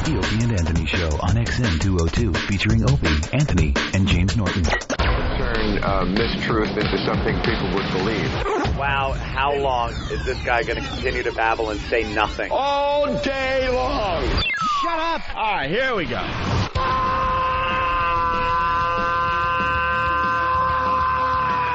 The Opie and Anthony Show on XM 202, featuring Opie, Anthony, and James Norton. Turn mistruth into something people would believe. Wow, how long is this guy going to continue to babble and say nothing? All day long. Shut up! All right, here we go.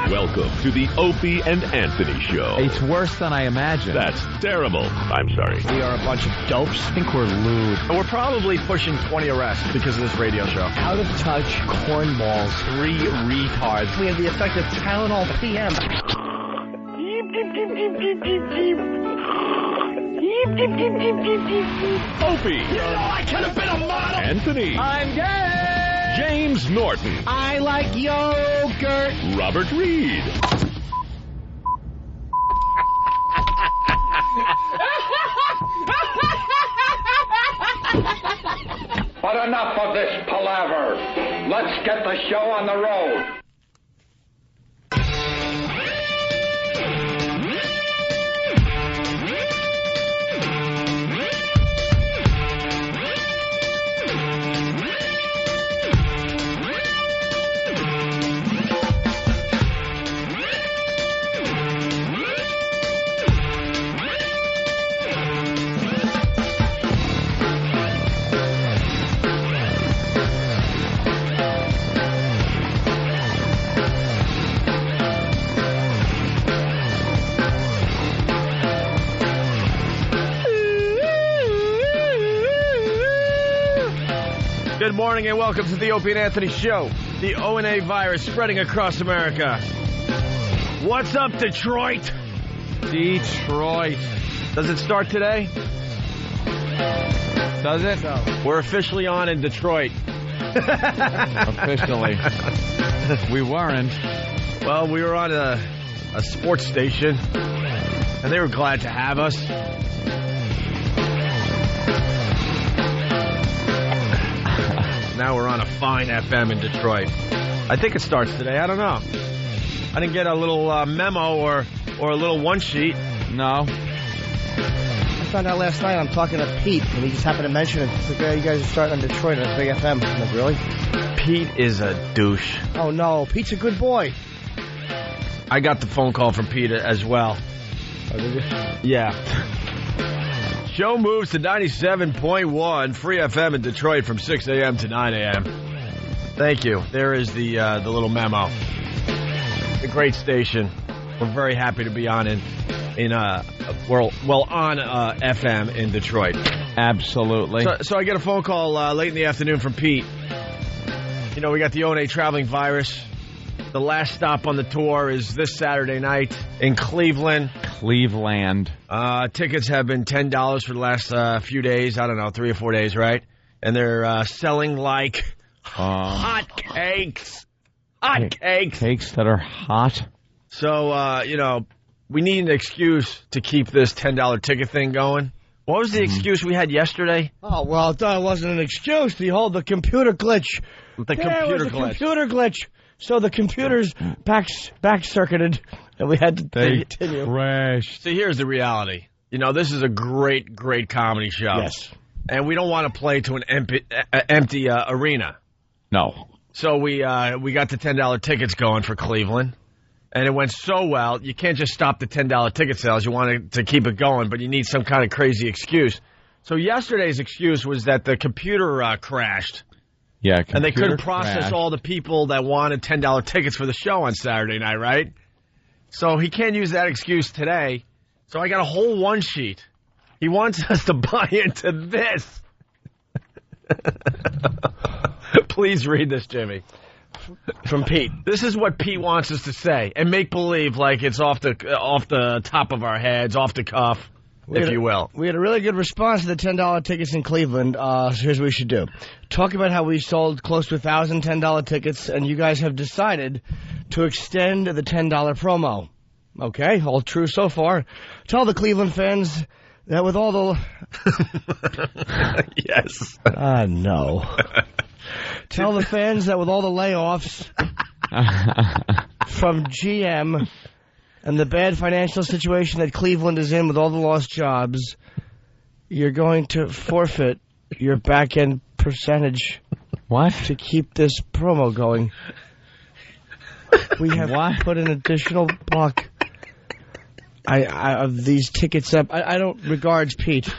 Welcome to the Opie and Anthony Show. It's worse than I imagined. That's terrible. I'm sorry. We are a bunch of dopes. I think we're lewd. We're probably pushing 20 arrests because of this radio show. Out of touch cornballs. 3 retards. We have the effect of Tylenol PM. Opie. You know, I could have been a model. Anthony. I'm gay! James Norton. I like yogurt. Robert Reed. But enough of this palaver. Let's get the show on the road. Good morning and welcome to the Opie and Anthony Show. The O&A virus spreading across America. What's up, Detroit? Detroit. Does it start today? Does it? We're officially on in Detroit. Officially. We weren't. Well, we were on a sports station, and they were glad to have us. Now we're on a fine FM in Detroit. I think it starts today. I don't know. I didn't get a little memo or a little one sheet. No. I found out last night I'm talking to Pete, and he just happened to mention it. He's like, yeah, you guys are starting on Detroit on Big FM. I'm like, really? Pete is a douche. Oh, no. Pete's a good boy. I got the phone call from Pete as well. Oh, did you? Yeah. Show moves to 97.1 Free FM in Detroit from 6 a.m. to 9 a.m. Thank you. There is the little memo. A great station. We're very happy to be on on FM in Detroit. Absolutely. So I get a phone call late in the afternoon from Pete. You know, we got the O&A traveling virus. The last stop on the tour is this Saturday night in Cleveland. Tickets have been $10 for the last few days. I don't know, 3 or 4 days, right? And they're selling like hot cakes. Hot cakes. Cakes that are hot. So, we need an excuse to keep this $10 ticket thing going. What was the excuse we had yesterday? Oh, well, that wasn't an excuse. The computer glitch. Computer glitch. So the computer's back-circuited, and we had to continue. Crashed. See, here's the reality. You know, this is a great, great comedy show. Yes. And we don't want to play to an empty arena. No. So we got the $10 tickets going for Cleveland, and it went so well, you can't just stop the $10 ticket sales. You want to keep it going, but you need some kind of crazy excuse. So yesterday's excuse was that the computer crashed. Yeah, and they couldn't process all the people that wanted $10 tickets for the show on Saturday night, right? So he can't use that excuse today. So I got a whole one sheet. He wants us to buy into this. Please read this, Jimmy. From Pete. This is what Pete wants us to say and make believe like it's off the top of our heads, off the cuff. If you will. We had a really good response to the $10 tickets in Cleveland. So here's what we should do. Talk about how we sold close to 1,000 $10 tickets, and you guys have decided to extend the $10 promo. Okay, all true so far. Tell the Cleveland fans that with all the... Yes. No. Tell the fans that with all the layoffs from GM... and the bad financial situation that Cleveland is in with all the lost jobs, you're going to forfeit your back end percentage What? to keep this promo going. We have put an additional block of these tickets up. I don't regards Pete.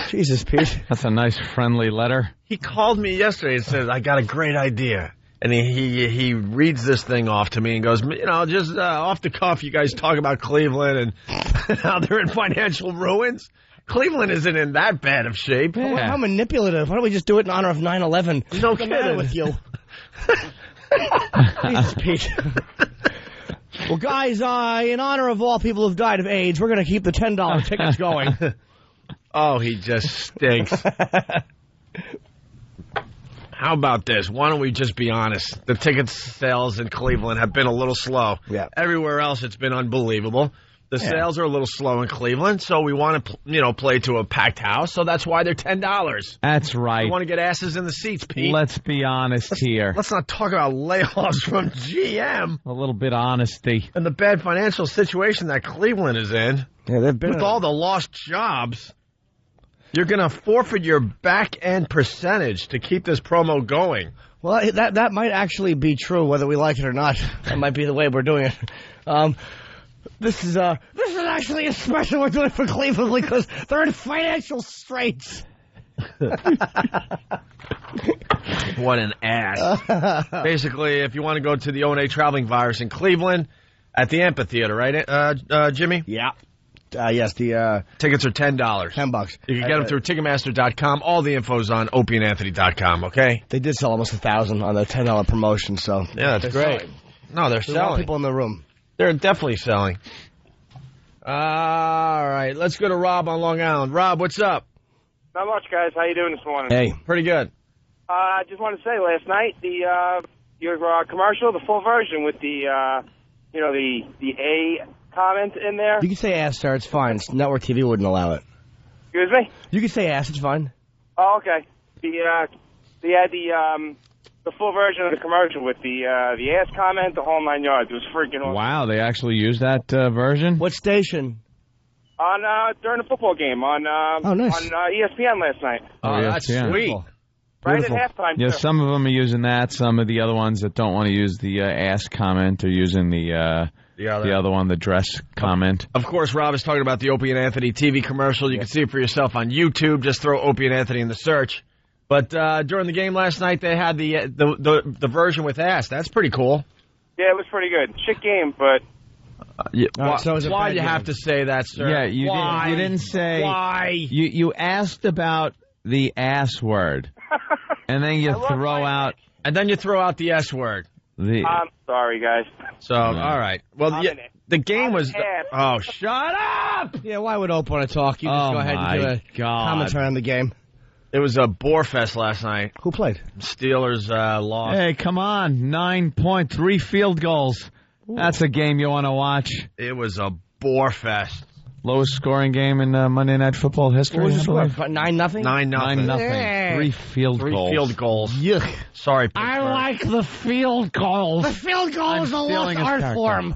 Jesus, Pete. That's a nice friendly letter. He called me yesterday and said, I got a great idea. And he reads this thing off to me and goes, just off the cuff, you guys talk about Cleveland and how they're in financial ruins. Cleveland isn't in that bad of shape. Yeah. How manipulative. Why don't we just do it in honor of 9/11? No What's the matter kidding. with you? Jesus, Pete. Well, guys, in honor of all people who've died of AIDS, we're going to keep the $10 tickets going. Oh, he just stinks. How about this? Why don't we just be honest? The ticket sales in Cleveland have been a little slow. Yeah. Everywhere else, it's been unbelievable. The sales are a little slow in Cleveland, so we want to, play to a packed house. So that's why they're $10. That's right. We want to get asses in the seats, Pete. Let's be honest here. Let's not talk about layoffs from GM A little bit of honesty. and the bad financial situation that Cleveland is in. Yeah, they've been With all the lost jobs, you're going to forfeit your back end percentage to keep this promo going. Well, that might actually be true, whether we like it or not. That might be the way we're doing it. This is actually a special we're doing for Cleveland because they're in financial straits. What an ass. Basically, if you want to go to the O&A Traveling Virus in Cleveland at the amphitheater, right, Jimmy? Yeah. Yes, the Tickets are $10. $10. You can get them through Ticketmaster.com. All the info's on opieandanthony.com, okay? They did sell almost 1,000 on the $10 promotion, so Yeah, that's great. selling. No, they're There's a lot of selling. people in the room. They're definitely selling. All right, let's go to Rob on Long Island. Rob, what's up? Not much, guys. How you doing this morning? Hey, Pretty good. I just want to say, last night your commercial, the full version with the the A comment in there. you can say ass, sir. It's fine. Network TV wouldn't allow it. Excuse me. You can say ass. It's fine. Oh, okay. They had the full version of the commercial with the ass comment, the whole 9 yards. It was freaking awesome. Wow, they actually used that version? What station? On during the football game on nice. on ESPN last night. Oh, that's yeah. sweet. Cool. Right Beautiful. at halftime. Yeah, too. some of them are using that. Some of the other ones that don't want to use the ass comment are using the other one, the dress comment. Of course, Rob is talking about the Opie and Anthony TV commercial. You can see it for yourself on YouTube. Just throw Opie and Anthony in the search. But during the game last night, they had the version with ass. That's pretty cool. Yeah, it was pretty good. Shit game, but so is it why bad you game? have to say that, sir? Yeah, you Why? didn't say. Why? You asked about the ass word, and then you throw out And then you throw out the S word. the. I'm sorry, guys. So, all right. Well, the game was... an ass. Oh, shut up! Yeah, why would Ope want to talk? You just Oh, go ahead and my do a God. commentary on the game. It was a bore fest last night. Who played? Steelers lost. Hey, come on! 9.3 field goals. That's a game you want to watch. It was a bore fest. Lowest scoring game in Monday Night Football history. What was the I score? believe. 9-0? 9-0. 9-0. Yeah. 3 field Three goals. field goals. Yuck. Sorry, Pittsburgh. the field goals. The field goal I'm is a lost stealing his art character. form.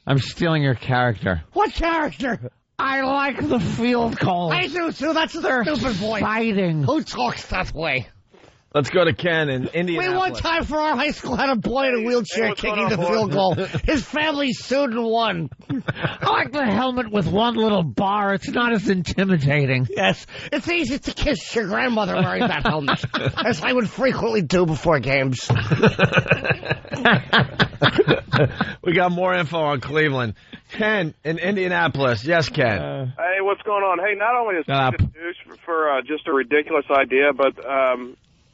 I'm stealing your character. What character? I like the field goals. I do too. That's their stupid voice. Exciting. Who talks that way? Let's go to Ken in We Indianapolis. one time for our high school had a boy in a wheelchair what's going kicking on, the boys? field goal. His family sued and won. I like the helmet with one little bar. It's not as intimidating. Yes, it's easy to kiss your grandmother wearing that helmet, as I would frequently do before games. We got more info on Cleveland. Ken in Indianapolis. Yes, Ken. Hey, what's going on? Hey, not only is Shut up. this douche for just a ridiculous idea, but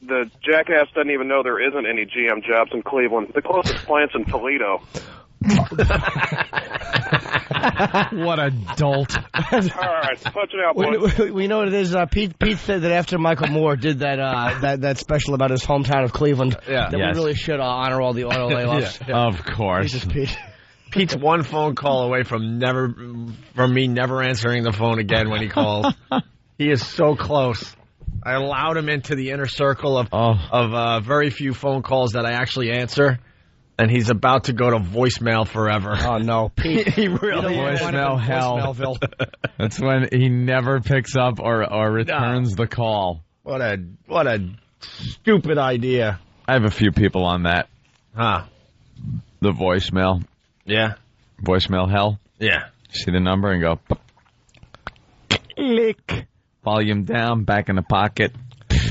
the jackass doesn't even know there isn't any GM jobs in Cleveland. The closest plant's in Toledo. What a dolt. All right, punch it out, boys. We know what it is. Pete said that after Michael Moore did that special about his hometown of Cleveland, Yeah. that Yes. we really should honor all the auto layoffs. Of course. Jesus, Pete. Pete's one phone call away from me never answering the phone again when he calls. He is so close. I allowed him into the inner circle of very few phone calls that I actually answer, and he's about to go to voicemail forever. Oh no, Pete. He really is. Voicemail hell. Voicemailville. That's when he never picks up or returns the call. What a stupid idea. I have a few people on that. Huh. The voicemail. Yeah. Voicemail hell. Yeah. See the number and go, click. Volume down, back in the pocket.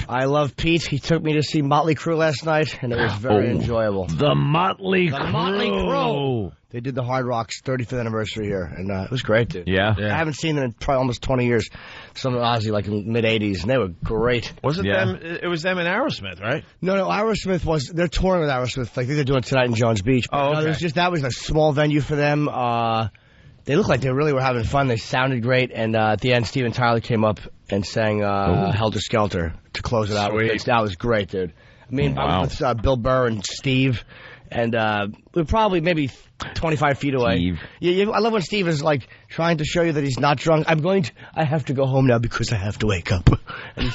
I love Pete. He took me to see Motley Crue last night, and it was very enjoyable. The Motley Crue. Motley Crue. They did the Hard Rock's 35th anniversary here, and it was great, dude. Yeah. I haven't seen them in probably almost 20 years. Some of Ozzy, like in mid-'80s, and they were great. Wasn't them? It was them and Aerosmith, right? No, Aerosmith was. They're touring with Aerosmith. Like they're doing tonight in Jones Beach. Oh, okay. No, that was a small venue for them. They looked like they really were having fun. They sounded great, and at the end, Steven Tyler came up and sang "Helter Skelter" to close it out. Sweet. That was great, dude. I mean, I was with Bill Burr and Steve, and we were probably maybe 25 feet away. Steve. Yeah, I love when Steve is like trying to show you that he's not drunk. I have to go home now because I have to wake up. And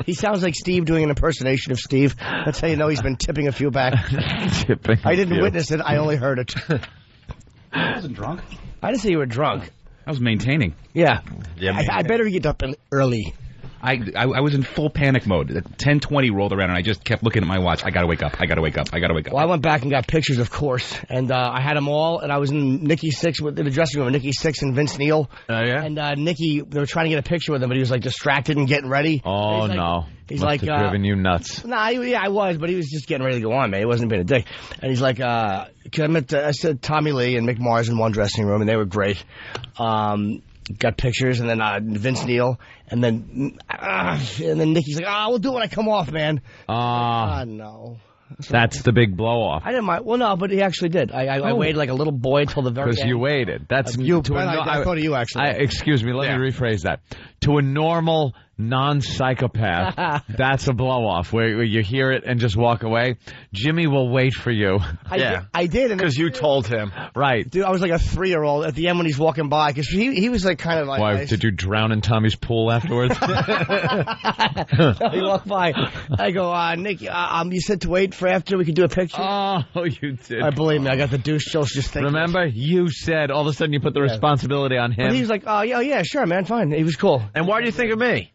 he sounds like Steve doing an impersonation of Steve. That's how you know he's been tipping a few back. I didn't witness it. I only heard it. I wasn't drunk. I didn't say you were drunk. I was maintaining. Yeah. Yeah, I better get up early. I was in full panic mode. 10:20 rolled around, and I just kept looking at my watch. I gotta wake up. Well, I went back and got pictures, of course, and I had them all, and I was in Nikki Sixx in the dressing room with Nikki Sixx and Vince Neil. Oh, yeah? And Nikki, they were trying to get a picture with him, but he was like distracted and getting ready. Oh, no. He's Must like, have driven you nuts. Nah, I was, but he was just getting ready to go on, man. He wasn't being a dick. And he's like, I said Tommy Lee and Mick Mars in one dressing room, and they were great. Got pictures, and then Vince Neil, and then Nikki's like, we'll do it when I come off, man. No. That's the big blow-off. I didn't mind. Well, no, but he actually did. I waited like a little boy until the very end. Because you waited. That's I thought of you, actually. Excuse me, let me rephrase that. To a normal non-psychopath, that's a blow-off, where you hear it and just walk away. Jimmy will wait for you. I did. Because you told him. Right. Dude, I was like a 3-year-old at the end when he's walking by, because he was like kind of like... Why, did you drown in Tommy's pool afterwards? He walked by. I go, Nick, you said to wait for after we could do a picture? Oh, you did. I believe me, I got the douche chills just thinking. Remember, you said all of a sudden you put the responsibility on him. But he was like, yeah, sure, man, fine. He was cool. And why do you think of me?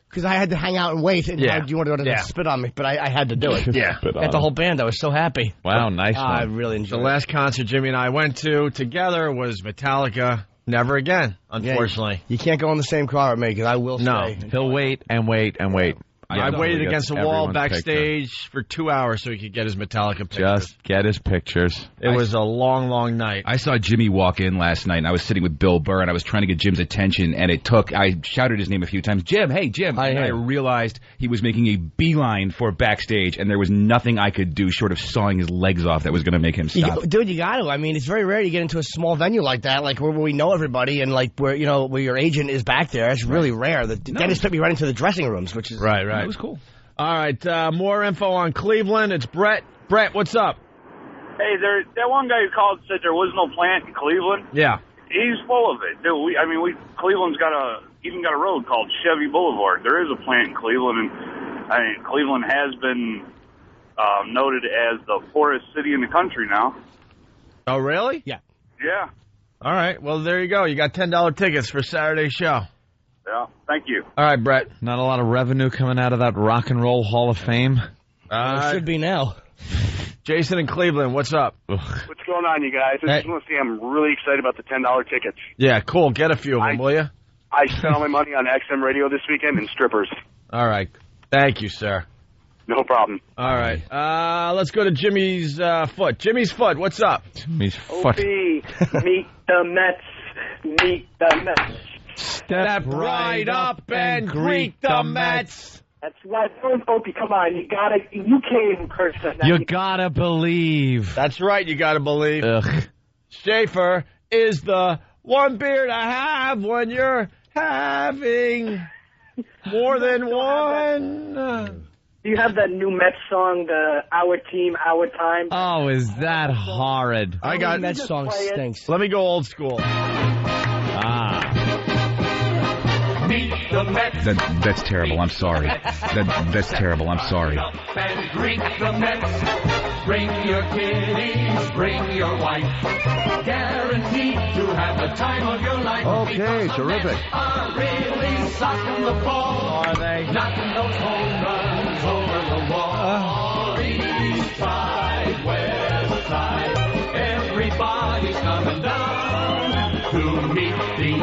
Because I had to hang out and wait, and you wanted to spit on me, but I had to do it. Yeah. At the whole band, I was so happy. Wow, nice one. I really enjoyed it. The last concert Jimmy and I went to together was Metallica. Never again, unfortunately. You can't go in the same car with me, because I will stay. He'll wait and wait and wait. I waited against the wall backstage for 2 hours so he could get his Metallica picture. Just get his pictures. It was a long, long night. I saw Jimmy walk in last night, and I was sitting with Bill Burr, and I was trying to get Jim's attention, and I shouted his name a few times, Jim, hey, Jim. And I realized he was making a beeline for backstage, and there was nothing I could do short of sawing his legs off that was going to make him stop. Dude, you got to. I mean, it's very rare you get into a small venue like that, like where we know everybody, and like where your agent is back there. It's really rare. Dennis took me right into the dressing rooms, which is... Right. It was cool. All right, more info on Cleveland. It's Brett. Brett, what's up? Hey, that one guy who called said there was no plant in Cleveland. Yeah. He's full of it. Dude, Cleveland's got a road called Chevy Boulevard. There is a plant in Cleveland, and Cleveland has been noted as the poorest city in the country now. Oh, really? Yeah. Yeah. All right, well, there you go. You got $10 tickets for Saturday's show. Yeah, thank you. All right, Brett. Not a lot of revenue coming out of that Rock and Roll Hall of Fame. It should be now. Jason in Cleveland, what's up? What's going on, you guys? I just want to say I'm really excited about the $10 tickets. Yeah, cool. Get a few of them, will you? I spent all my money on XM radio this weekend and strippers. All right. Thank you, sir. No problem. All right. Let's go to Jimmy's foot. Jimmy's foot, what's up? Jimmy's foot. Meet the Mets. Meet the Mets. Step right up and greet the Mets. That's right. Opie, come on. You can't even curse that. You gotta believe. That's right, you gotta believe. Ugh. Schaefer is the one beer to have when you're having more than one. Do you have that new Mets song, the Our Team, Our Time? Oh, is that horrid? I got Mets song stinks. Let me go old school. Meet the Mets. That's terrible. I'm sorry. That's terrible. I'm sorry. And greet the Mets. Bring your kiddies, bring your wife. Guaranteed to have the time of your life. Okay, terrific. Are really socking the ball. Are they? Knocking those home runs over the wall. East side, west side. Everybody's coming down to meet the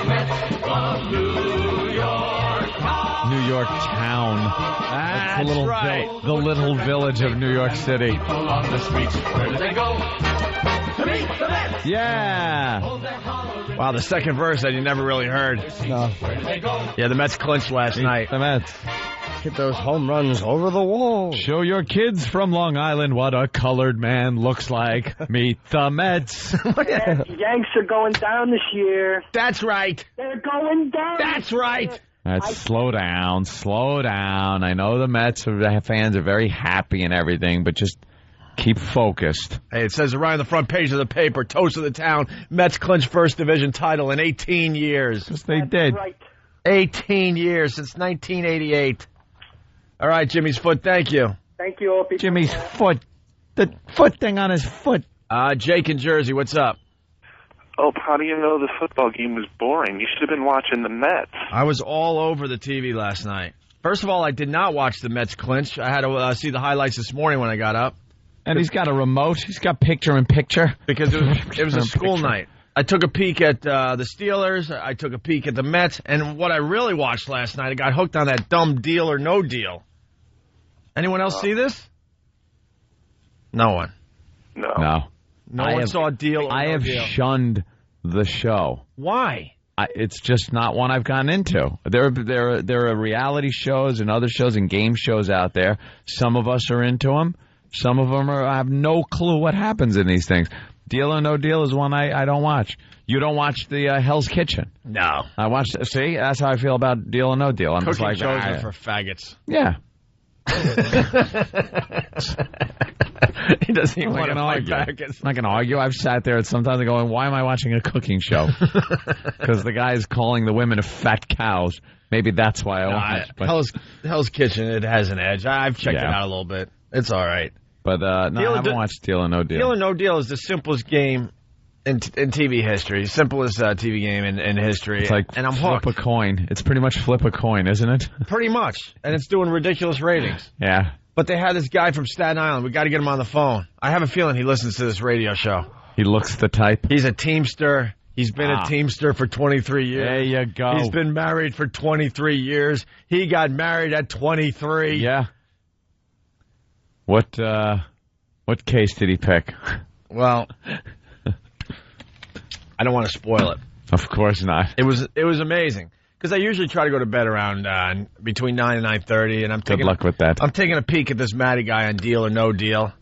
Mets of New York Town. New York Town. That's the little right. The little village of New York City. People on the streets, where do they go? To meet the Mets. Yeah. Wow, the second verse that you never really heard. No. Where do they go? Yeah, the Mets clinched last night. The Mets. Hit those home runs over the wall. Show your kids from Long Island what a colored man looks like. Meet the Mets. Yeah, Yanks are going down this year. That's right. They're going down. That's right. Slow down, slow down. I know the Mets fans are very happy and everything, but just keep focused. Hey, it says right on the front page of the paper, toast of the town, Mets clinch first division title in 18 years. Yes, they did. Right. 18 years since 1988. All right, Jimmy's foot, thank you. Thank you, Opie. Jimmy's foot. The foot thing on his foot. Jake in Jersey, what's up? Oh, how do you know the football game was boring? You should have been watching the Mets. I was all over the TV last night. First of all, I did not watch the Mets clinch. I had to see the highlights this morning when I got up. And he's got a remote. He's got picture-in-picture. Because it was a school night. I took a peek at the Steelers. I took a peek at the Mets. And what I really watched last night, I got hooked on that dumb Deal or No Deal. Anyone else see this? No one. No. No one saw Deal or I No have Deal. shunned the show. Why? It's just not one I've gotten into. There are reality shows and other shows and game shows out there. Some of us are into them. Some of them I have no clue what happens in these things. Deal or No Deal is one I don't watch. You don't watch the Hell's Kitchen? No. I watch. See, that's how I feel about Deal or No Deal. I'm just Cooking like, shows are for faggots. Yeah. He doesn't even want to argue. faggots. I'm not going to argue. I've sat there sometimes going, why am I watching a cooking show? Because the guy is calling the women fat cows. Maybe that's why I watch. But Hell's Kitchen, it has an edge. I've checked it out a little bit. It's all right. But no, I haven't watched Deal or No Deal. Deal or No Deal is the simplest game in TV history. Simplest TV game in history. It's like and I'm flip hooked. a coin. It's pretty much flip a coin, isn't it? Pretty much. And it's doing ridiculous ratings. Yeah. But they had this guy from Staten Island. We got to get him on the phone. I have a feeling he listens to this radio show. He looks the type. He's a Teamster. He's been a Teamster for 23 years. There you go. He's been married for 23 years. He got married at 23. Yeah. What case did he pick? Well, I don't want to spoil it. Of course not. It was amazing. Because I usually try to go to bed around between 9 and 9:30, and I'm taking Good luck with that. I'm taking a peek at this Matty guy on Deal or No Deal.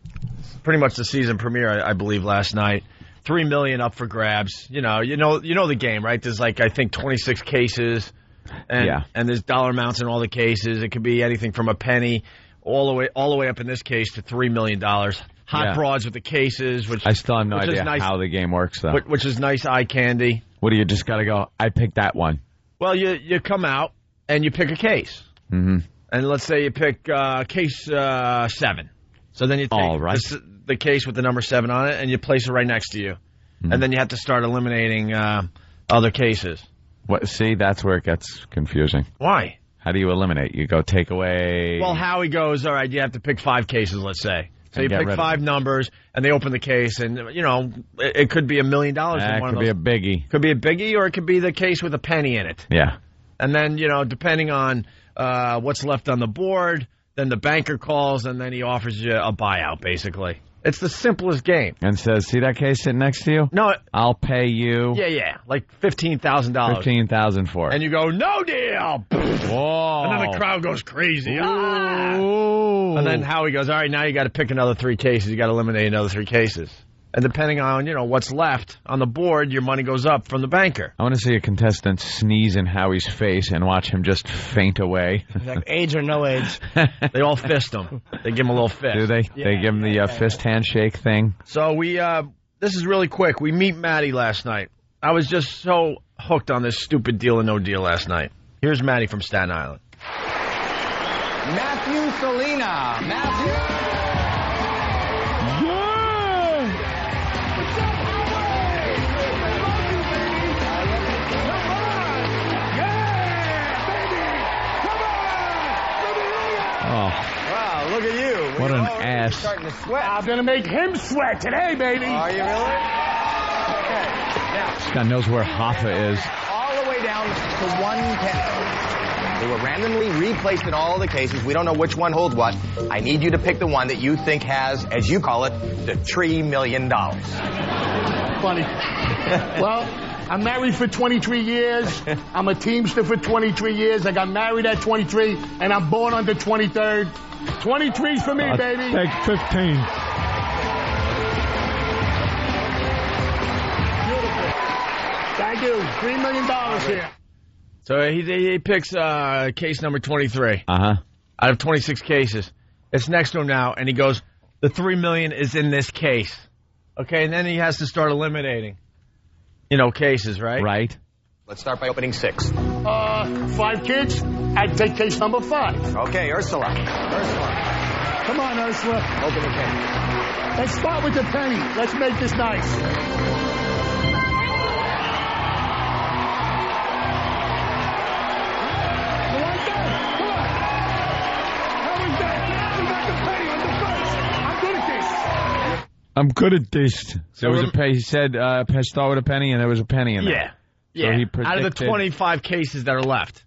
Pretty much the season premiere, I believe, last night. $3 million up for grabs. You know the game, right? There's I think 26 cases, and there's dollar amounts in all the cases. It could be anything from a penny all the way up in this case to $3 million. Hot broads with the cases, which I still have no idea nice, how the game works though. Which is nice eye candy. What do you just got to go? I picked that one. Well, you come out and you pick a case. Mm-hmm. And let's say you pick case 7. So then you take the case with the number 7 on it and you place it right next to you. Mm-hmm. And then you have to start eliminating other cases. What? See, that's where it gets confusing. Why? How do you eliminate? You go take away... Well, Howie goes, all right, you have to pick 5 cases, let's say. So you pick 5 numbers, and they open the case, and, it could be $1 million. It could be a biggie. Could be a biggie, or it could be the case with a penny in it. Yeah. And then, depending on what's left on the board, then the banker calls, and then he offers you a buyout, basically. It's the simplest game. And says, see that case sitting next to you? No. I'll pay you. Yeah. Like $15,000. $15,000 for it. And you go, no deal. Whoa. And then the crowd goes crazy. Ooh. And then Howie goes, all right, now you got to pick another 3 cases. You got to eliminate another 3 cases. And depending on, what's left on the board, your money goes up from the banker. I want to see a contestant sneeze in Howie's face and watch him just faint away. Like AIDS or no AIDS. They all fist him. They give him a little fist. Do they? Yeah, they give him the fist handshake thing? So this is really quick. We meet Matty last night. I was just so hooked on this stupid Deal or No Deal last night. Here's Matty from Staten Island. Matthew Salina. Oh. Wow, look at you. What We're an already ass. Starting to sweat. I'm going to make him sweat today, baby. Are you really? Okay. Now, This guy knows where Hoffa is. all the way down to 1 penny. They were randomly replaced in all the cases. We don't know which one holds what. I need you to pick the one that you think has, as you call it, the $3 million. Funny. Well, I'm married for 23 years. I'm a Teamster for 23 years. I got married at 23, and I'm born on the 23rd. 23's for me, baby. Take 15. Thank you. $3 million here. So he picks case number 23. Uh-huh. Out of 26 cases. It's next to him now, and he goes, the $3 million is in this case. Okay, and then he has to start eliminating, cases, right? Right. Let's start by opening 6. 5 kids. I'd take case number 5. Okay, Ursula. Come on, Ursula. Open the penny. Let's start with the penny. Let's make this nice. I'm good at this. There was he said, start with a penny, and there was a penny in there. Yeah. So Yeah. he Out of the predicted- 25 cases that are left.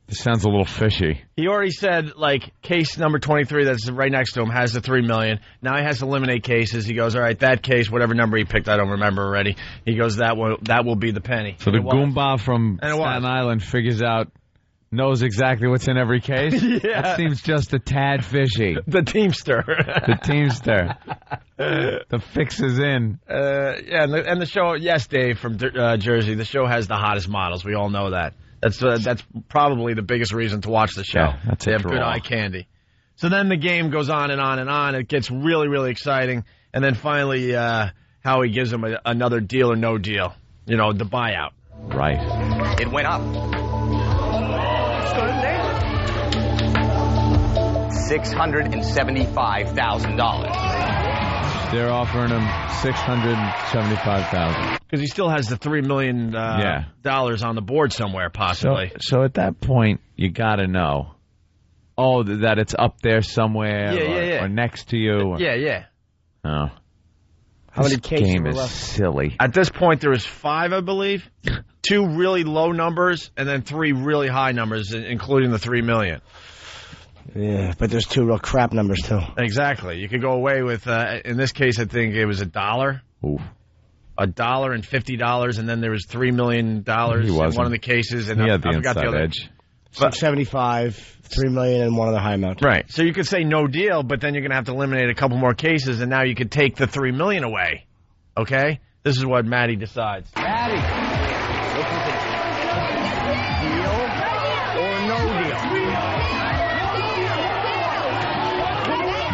This sounds a little fishy. He already said, case number 23 that's right next to him has the $3 million. Now he has to eliminate cases. He goes, all right, that case, whatever number he picked, I don't remember already. He goes, that will be the penny. So the And it was. Goomba from And it was. Staten Island knows exactly what's in every case? Yeah. That seems just a tad fishy. The Teamster. The Teamster. The fix is in. Yeah, and the show, yes, Dave from Jersey, the show has the hottest models. We all know that. That's probably the biggest reason to watch the show. Yeah, that's they a have good draw. eye candy. So then the game goes on and on and on. It gets really, really exciting. And then finally, Howie gives him another deal or no deal. The buyout. Right. It went up. $675,000. They're offering him $675,000. Because he still has the $3 million dollars on the board somewhere, possibly. So at that point, you got to know. Oh, that it's up there somewhere, or next to you. Yeah. Oh. How many This cases game were is left? silly. At this point, there was 5, I believe. 2 really low numbers, and then 3 really high numbers, including the $3 million. Yeah, but there's 2 real crap numbers, too. Exactly. You could go away with, in this case, I think it was $1. Ooh. $1 and $50, and then there was $3 million in one of the cases. And He I had the forgot inside the other edge. 675, $3 million, and one other high amount. Right. So you could say no deal, but then you're going to have to eliminate a couple more cases, and now you could take the $3 million away. Okay? This is what Matty decides. Matty. Deal or no deal?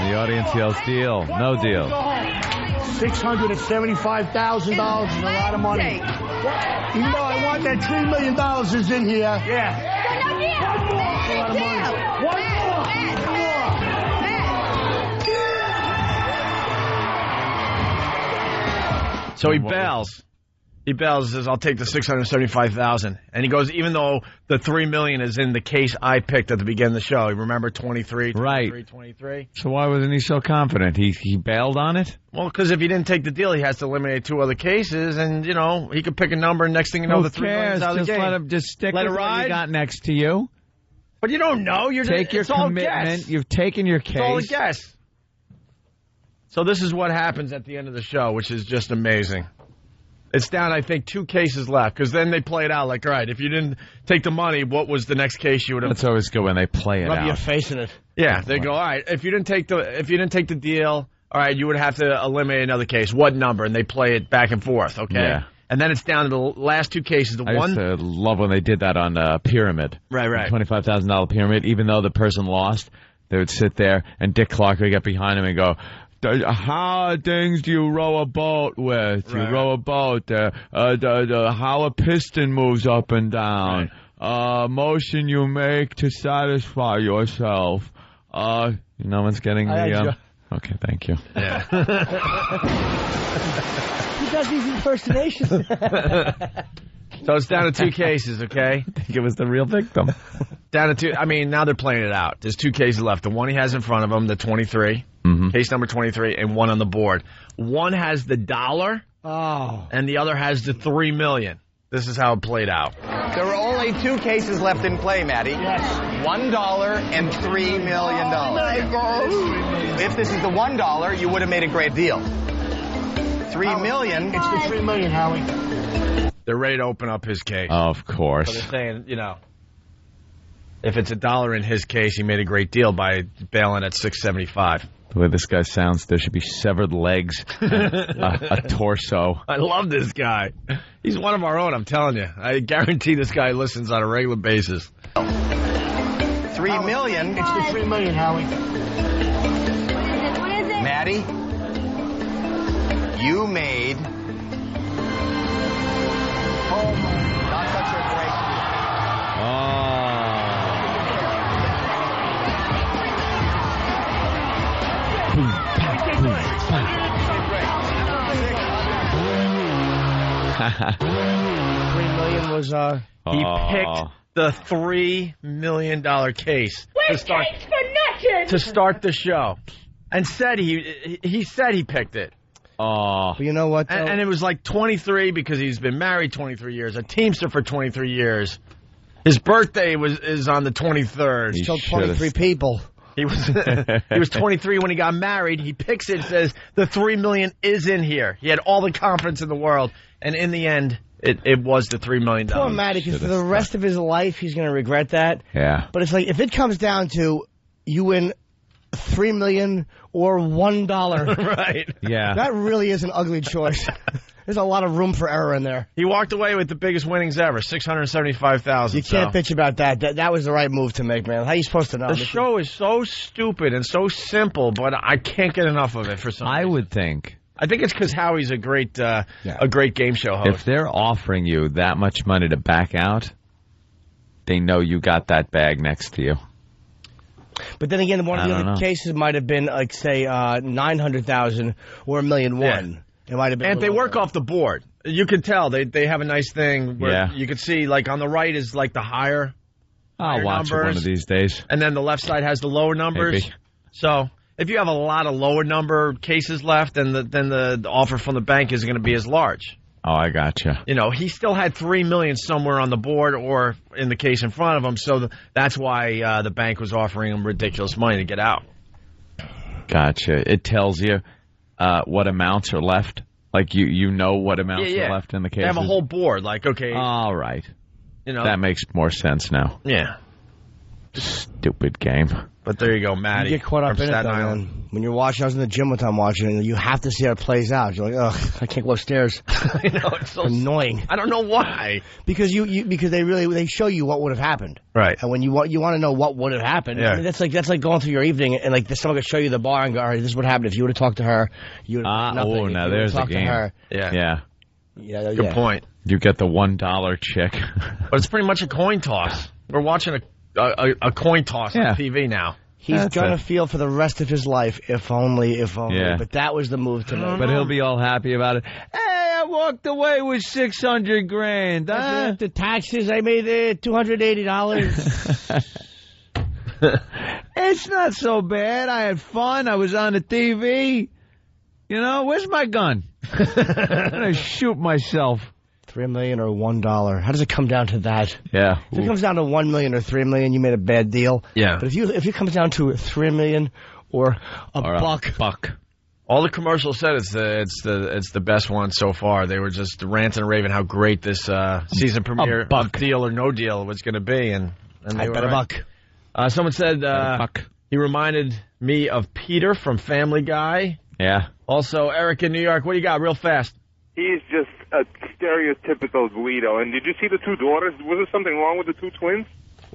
The audience yells deal. No deal. $675,000 is a lot of money. I want that $3 million is in here. Yeah. One more. That's a lot of money. One more. So he bails. He bails and says, I'll take the $675,000. And he goes, even though the $3 million is in the case I picked at the beginning of the show. You remember 23, 23, 23? So why wasn't he so confident? He bailed on it? Well, because if he didn't take the deal, he has to eliminate 2 other cases, and, he could pick a number, and next thing you know, Who the $3 million's cares? out of the Just game. let him just stick Let with it what ride. you got next to you. But you don't know. Take your it's all commitment. guess. You've taken your case. It's all a guess. So this is what happens at the end of the show, which is just amazing. It's down, I think, 2 cases left, because then they play it out like, all right, if you didn't take the money, what was the next case you would have? That's always good when they play it Rub out. your face in it. Yeah, they go, all right, if you didn't take the deal, all right, you would have to eliminate another case. What number? And they play it back and forth, okay? Yeah. And then it's down to the last 2 cases. The I one, used to love when they did that on Pyramid. Right. The $25,000 Pyramid. Even though the person lost, they would sit there, and Dick Clark would get behind him and go, how things do you row a boat with? You row a boat. How a piston moves up and down. Motion you make to satisfy yourself. No one's getting the... Okay, thank you. Yeah. He does these impersonations. So it's down to 2 cases, okay? I think it was the real victim. Down to 2. I mean, now they're playing it out. There's 2 cases left. The one he has in front of him, the 23, case number 23, and one on the board. One has the $1, and the other has the $3 million. This is how it played out. There are only 2 cases left in play, Matty. Yes. $1 and $3 million. Oh my God. If this is the $1, you would have made a great deal. $3 million. It's the $3 million, Howie. They're ready to open up his case. Of course. So they're saying, if it's $1 in his case, he made a great deal by bailing at $675. The way this guy sounds, there should be severed legs, a torso. I love this guy. He's one of our own, I'm telling you. I guarantee this guy listens on a regular basis. $3 million. It's the $3 million, Howie. What is it? Maddie, you made... Oh, not such a great $3 million was he picked the $3 million case to start the show, and said he said he picked it. But you know what? And it was like 23 because he's been married 23 years, a Teamster for 23 years. His birthday is on the 23rd. He killed 23 people. He was 23 when he got married. He picks it, says the $3 million is in here. He had all the confidence in the world, and in the end, it was the $3 million. Poor Matty, because for the rest of his life, he's going to regret that. Yeah. But it's like, if it comes down to you win $3 million or $1, right? Yeah, that really is an ugly choice. There's a lot of room for error in there. He walked away with the biggest winnings ever, $675,000. You can't bitch about that. That was the right move to make, man. How are you supposed to know? The show is so stupid and so simple, but I can't get enough of it for some reason. would think. I think it's because Howie's a great game show host. If they're offering you that much money to back out, they know you got that bag next to you. But then again, one of the other cases might have been, like, say, $900,000 or $1.1 million. Yeah. It might have been. And they work off the board. You could tell they have a nice thing where you could see, like, on the right is like the higher. I'll watch numbers, it one of these days. And then the left side has the lower numbers. Maybe. So if you have a lot of lower number cases left, then the offer from the bank isn't going to be as large. Oh, I gotcha. He still had $3 million somewhere on the board or in the case in front of him, so that's why the bank was offering him ridiculous money to get out. Gotcha. It tells you what amounts are left. Like you know what amounts are left in the case. They have a whole board. Like, okay. All right. That makes more sense now. Yeah. Stupid game. But there you go, Matty. You get caught up in it, though, man. When you're watching, I was in the gym one time watching, and you have to see how it plays out. You're like, ugh, I can't go upstairs. I know, it's so annoying. I don't know why. Because because they show you what would have happened. Right. And when you want to know what would have happened. Yeah. I mean, that's like going through your evening, and like someone could show you the bar and go, all right, this is what happened. If you would have talked to her, you would have nothing. Oh, now there's the game. Yeah. Yeah. Good point. You get the $1 chick. But it's pretty much a coin toss. We're watching a coin toss on TV now. He's gonna feel for the rest of his life, if only. Yeah. But that was the move to make. But he'll be all happy about it. Hey, I walked away with $600,000. Huh? The taxes, I made $280. It's not so bad. I had fun. I was on the TV. Where's my gun? I'm gonna shoot myself. $3 million or $1? How does it come down to that? Yeah. If it comes down to $1 million or $3 million, you made a bad deal. Yeah. But if it comes down to $3 million or a buck. All the commercials said it's the best one so far. They were just ranting and raving how great this season premiere of Deal or No Deal was going to be, and they were bet a buck. Someone said he reminded me of Peter from Family Guy. Yeah. Also, Eric in New York. What do you got? Real fast. He's just a stereotypical Guido. And did you see the two daughters? Was there something wrong with the two twins?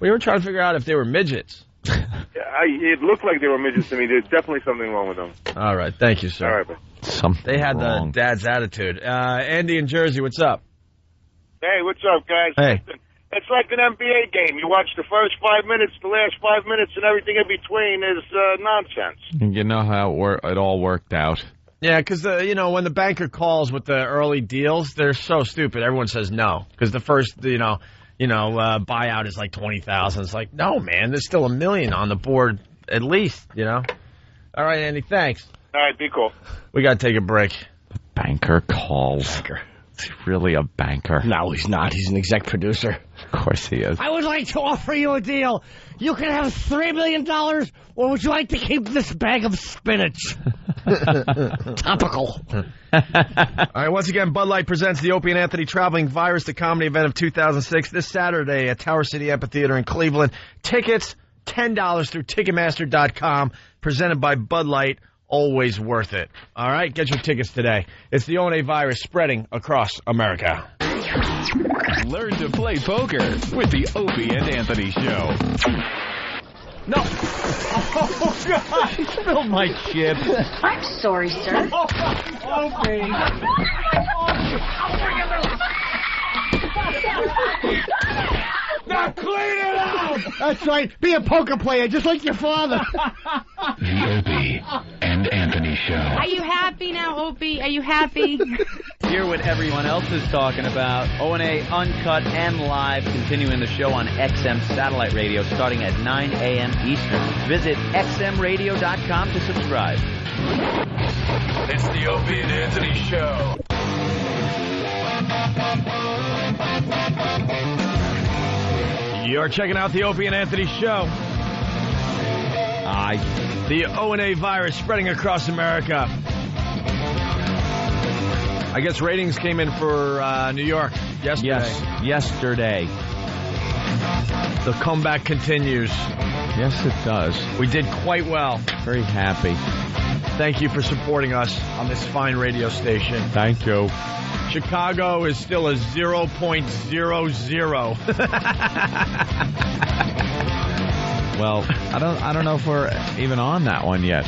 We were trying to figure out if they were midgets. It looked like they were midgets to me. There's definitely something wrong with them. All right. Thank you, sir. All right, man. They had the dad's attitude. Andy in Jersey, what's up? Hey, what's up, guys? Hey. Listen, it's like an NBA game. You watch the first 5 minutes, the last 5 minutes, and everything in between is nonsense. You know how it all worked out. Yeah, because, when the banker calls with the early deals, they're so stupid. Everyone says no. Because the first, buyout is like $20,000. It's like, no, man, there's still $1 million on the board at least, All right, Andy, thanks. All right, be cool. We got to take a break. The banker calls. Is he really a banker? No, he's not. He's an exec producer. Of course he is. I would like to offer you a deal. You can have $3 million, or would you like to keep this bag of spinach? Topical. All right, once again, Bud Light presents the Opie and Anthony Traveling Virus, the comedy event of 2006, this Saturday at Tower City Amphitheater in Cleveland. Tickets, $10 through Ticketmaster.com, presented by Bud Light. Always worth it. All right, get your tickets today. It's the O&A virus spreading across America. Learn to play poker with the Opie and Anthony Show. No. Oh, God. She spilled my chip. I'm sorry, sir. Opie. Now clean it out! That's right. Be a poker player, just like your father. The Opie and Anthony Show. Are you happy now, Opie? Are you happy? Hear what everyone else is talking about. O&A Uncut and Live, continuing the show on XM Satellite Radio starting at 9 a.m. Eastern. Visit xmradio.com to subscribe. It's the Opie and Anthony Show. You're checking out the Opie and Anthony Show. The O&A virus spreading across America. I guess ratings came in for New York yesterday. Yes, yesterday. The comeback continues. Yes, it does. We did quite well. Very happy. Thank you for supporting us on this fine radio station. Thank you. Chicago is still a 0.00. Well, I don't know if we're even on that one yet.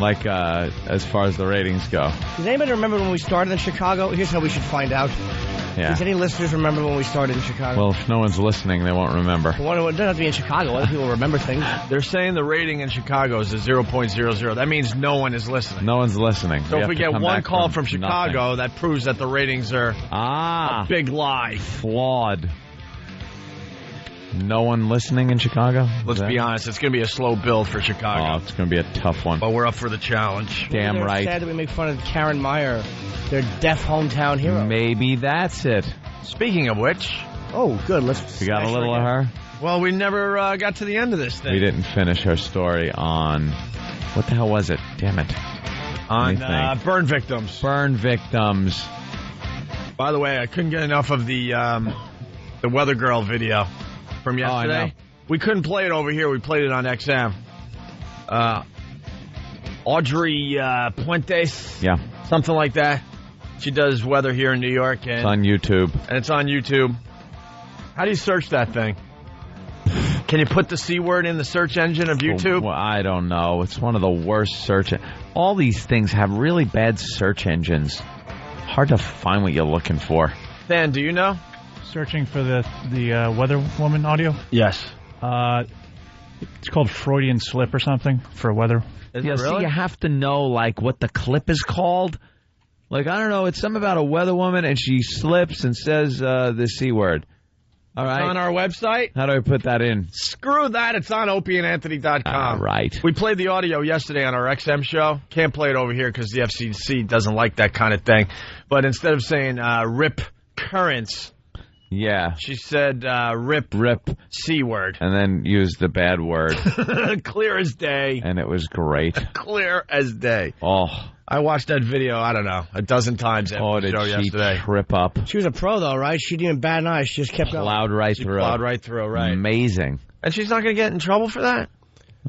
Like, as far as the ratings go. Does anybody remember when we started in Chicago? Here's how we should find out. Yeah. Does any listeners remember when we started in Chicago? Well, if no one's listening, they won't remember. Well, it doesn't have to be in Chicago. Other people remember things. They're saying the rating in Chicago is a 0.00. That means no one is listening. No one's listening. So if we get one call from Chicago, that proves that the ratings are a big lie. Flawed. No one listening in Chicago? Let's be honest, it's going to be a slow build for Chicago. Oh, it's going to be a tough one. But we're up for the challenge. Damn They're right. sad that we make fun of Karen Meyer, their deaf hometown hero. Maybe that's it. Speaking of which... Oh, good. Let's. We got a little of her? Well, we never got to the end of this thing. We didn't finish her story on... What the hell was it? Damn it. On burn victims. Burn victims. By the way, I couldn't get enough of the Weather Girl video from yesterday. I know. We couldn't play it over here. We played it on XM. Audrey Puentes. Yeah. Something like that. She does weather here in New York. And it's on YouTube. And it's on YouTube. How do you search that thing? Can you put the C word in the search engine of YouTube? Well, I don't know. It's one of the worst search. All these things have really bad search engines. Hard to find what you're looking for. Dan, do you know? Searching for the Weather Woman audio? Yes. It's called Freudian slip or something for weather. Is it really? See, you have to know, like, what the clip is called. Like, I don't know, it's something about a weather woman, and she slips and says the C word. All right. It's on our website. How do I put that in? Screw that. It's on opieandanthony.com. All right. We played the audio yesterday on our XM show. Can't play it over here because the FCC doesn't like that kind of thing. But instead of saying rip currents, yeah, she said rip C word. And then used the bad word. Clear as day. And it was great. Clear as day. Oh. I watched that video, I don't know, a dozen times after the show yesterday. Trip up. She was a pro, though, right? She didn't even bat an eye. She just kept going. Plowed right through. Plowed right through, right. Amazing. And she's not going to get in trouble for that?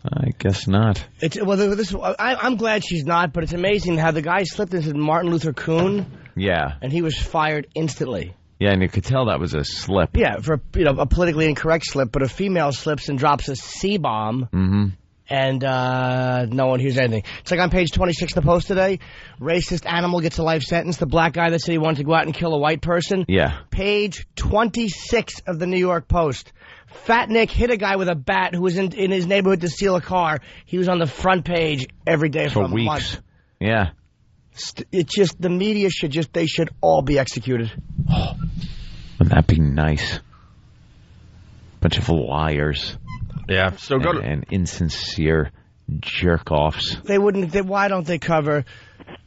I guess not. I'm glad she's not, but it's amazing how the guy slipped into Martin Luther Kuhn. Yeah. And he was fired instantly. Yeah, and you could tell that was a slip. Yeah, for a politically incorrect slip, but a female slips and drops a C-bomb, and no one hears anything. It's like on page 26 of the Post today, racist animal gets a life sentence. The black guy that said he wanted to go out and kill a white person. Yeah. Page 26 of the New York Post. Fat Nick hit a guy with a bat who was in his neighborhood to steal a car. He was on the front page every day for a weeks. month. Yeah. It's just, the media they should all be executed. Wouldn't that be nice? Bunch of liars. Yeah, so go and insincere jerk-offs. Why don't they cover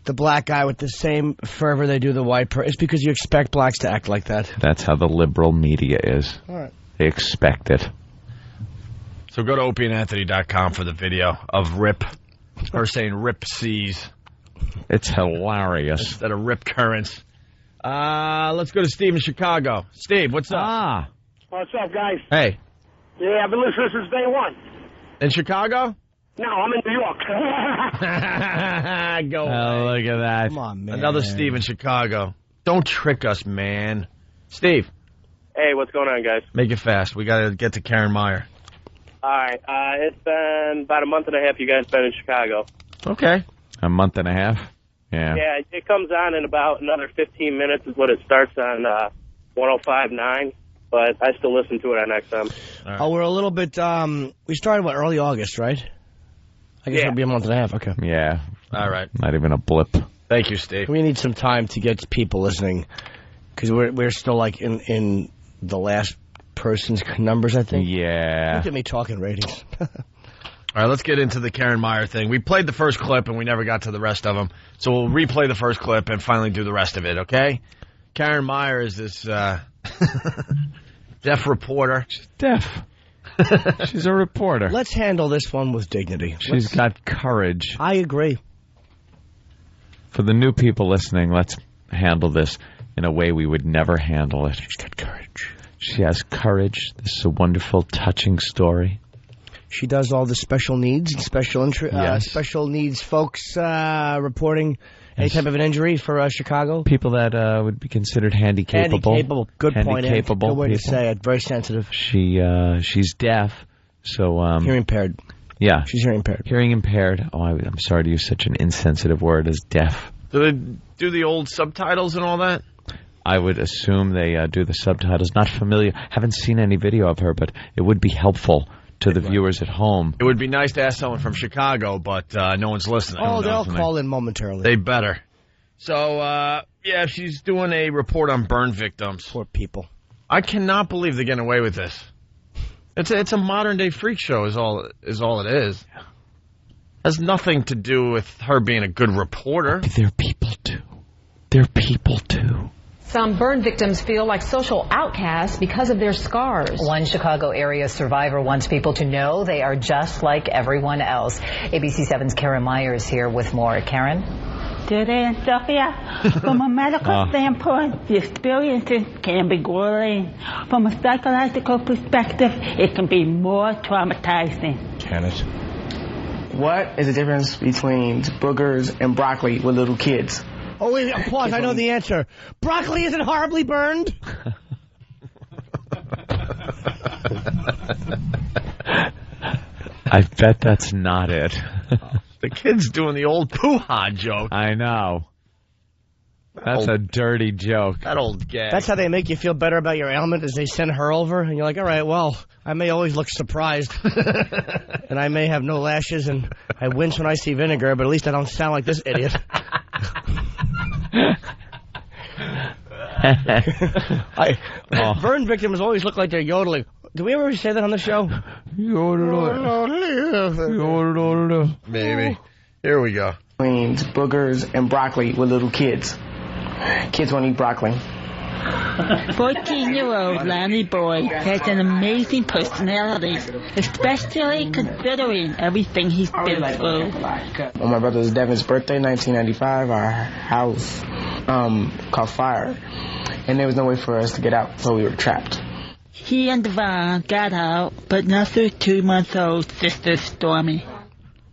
the black guy with the same fervor they do the white person? It's because you expect blacks to act like that. That's how the liberal media is. All right. They expect it. So go to opieandanthony.com for the video of Rip. Her saying Rip Seas. It's hilarious. Instead of Rip Currents. Let's go to Steve in Chicago. Steve, what's up? What's up, guys? Hey. Yeah, I've been listening since day one. In Chicago? No, I'm in New York. Go Oh, look at that. Come on, man. Another Steve in Chicago. Don't trick us, man. Steve. Hey, what's going on, guys? Make it fast. We got to get to Karen Meyer. All right. It's been about a month and a half you guys been in Chicago. Okay. A month and a half? Yeah. Yeah, it comes on in about another 15 minutes is what it starts on 105.9, but I still listen to it on XM. Right. Oh, we're a little bit, we started, early August, right? I guess it'll be a month and a half, okay. Yeah. All right. Not even a blip. Thank you, Steve. We need some time to get people listening, because we're still, in the last person's numbers, I think. Yeah. Look at me talking ratings. All right, let's get into the Karen Meyer thing. We played the first clip, and we never got to the rest of them. So we'll replay the first clip and finally do the rest of it, okay? Karen Meyer is this deaf reporter. She's deaf. She's a reporter. Let's handle this one with dignity. She's got courage. I agree. For the new people listening, let's handle this in a way we would never handle it. She's got courage. She has courage. This is a wonderful, touching story. She does all the special needs and special needs folks reporting any type of an injury for Chicago. People that would be considered handy-capable. Handy-capable. Good point, Ed. Good way to say it. Very sensitive. She's deaf, so... hearing impaired. Yeah. She's hearing impaired. Hearing impaired. Oh, I'm sorry to use such an insensitive word as deaf. Do they do the old subtitles and all that? I would assume they do the subtitles. Not familiar. Haven't seen any video of her, but it would be helpful to the viewers at home. It would be nice to ask someone from Chicago, but no one's listening. Oh, they'll call in momentarily. They better. So, yeah, she's doing a report on burn victims. Poor people. I cannot believe they're getting away with this. It's a modern-day freak show is all it is. Has nothing to do with her being a good reporter. They're people, too. They're people, too. Some burn victims feel like social outcasts because of their scars. One Chicago area survivor wants people to know they are just like everyone else. ABC 7's Karen Meyer is here with more. Karen? Today in Sophia, from a medical standpoint, the experiences can be grueling. From a psychological perspective, it can be more traumatizing. Can it? What is the difference between boogers and broccoli with little kids? Oh, wait, applause. I know the answer. Broccoli isn't horribly burned? I bet that's not it. The kid's doing the old poo-ha joke. I know. That's a dirty joke. That old gag. That's how they make you feel better about your ailment, is they send her over, and you're like, all right, well, I may always look surprised, and I may have no lashes, and I wince when I see vinegar, but at least I don't sound like this idiot. Burn victims always look like they're yodeling. Do we ever say that on the show? Maybe. Here we go. Boogers and broccoli with little kids. Kids won't eat broccoli. 14-year-old Lanny Boy has an amazing personality, especially considering everything he's been through. On my brother Devin's birthday, 1995, our house caught fire, and there was no way for us to get out, so we were trapped. He and Devon got out, but not their 2-month-old sister Stormy.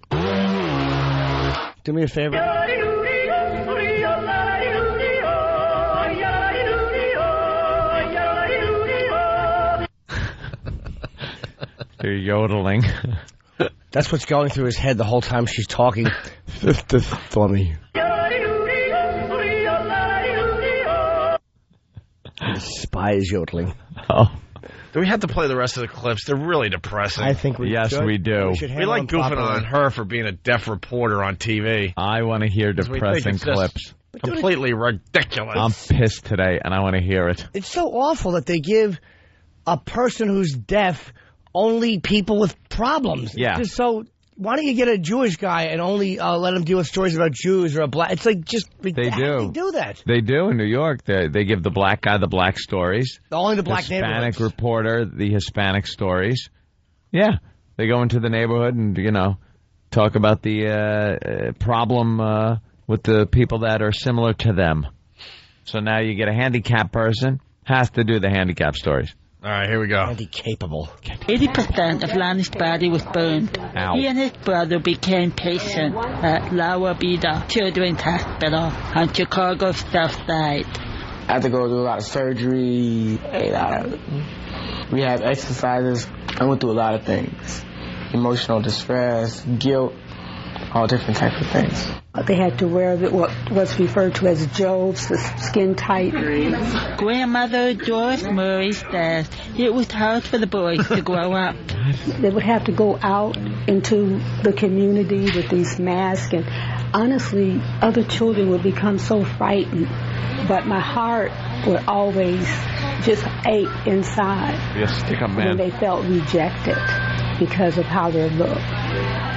Do me a favor. They're yodeling. That's what's going through his head the whole time she's talking. Funny. The spy is yodeling. Oh. Do we have to play the rest of the clips? They're really depressing. I think we should. We do. We like goofing on her for being a deaf reporter on TV. I want to hear depressing clips. Completely ridiculous. I'm pissed today, and I want to hear it. It's so awful that they give a person who's deaf only people with problems. Yeah. It's just so... Why don't you get a Jewish guy and only let him deal with stories about Jews or a black... It's like just... They do. They do that. They do in New York. They give the black guy the black stories. Only the black Hispanic neighborhoods. reporter the Hispanic stories. Yeah. They go into the neighborhood and, talk about the problem with the people that are similar to them. So now you get a handicapped person, has to do the handicapped stories. All right, here we go. Handy-capable. 80% of Lanny's body was burned. Ow. He and his brother became patients at La Rabida Children's Hospital on Chicago's South Side. I had to go through a lot of surgery, a lot of rehab exercises. I went through a lot of things. Emotional distress, guilt, all different types of things. They had to wear what was referred to as jobs, the skin tight. Grandmother Doris Murray says it was hard for the boys to grow up. They would have to go out into the community with these masks, and honestly, other children would become so frightened. But my heart would always just ache inside when they felt rejected because of how they looked.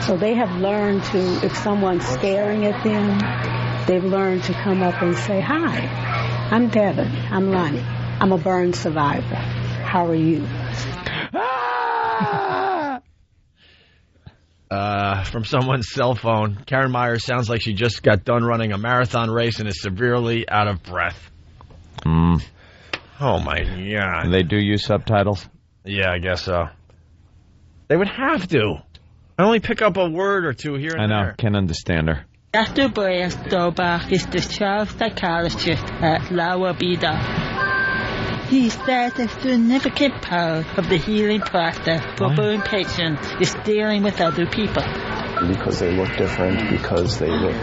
So they have learned to, if someone's staring at them, they've learned to come up and say, "Hi, I'm Devin. I'm Lonnie. I'm a burn survivor. How are you?" From someone's cell phone, Karen Myers sounds like she just got done running a marathon race and is severely out of breath. Oh, my God. They do use subtitles? Yeah, I guess so. They would have to. I only pick up a word or two here and there. I know. Can't understand her. Dr. Brian Stolbach is the child psychologist at La Rabida. He says a significant part of the healing process for burn patients is dealing with other people. Because they look different, because they look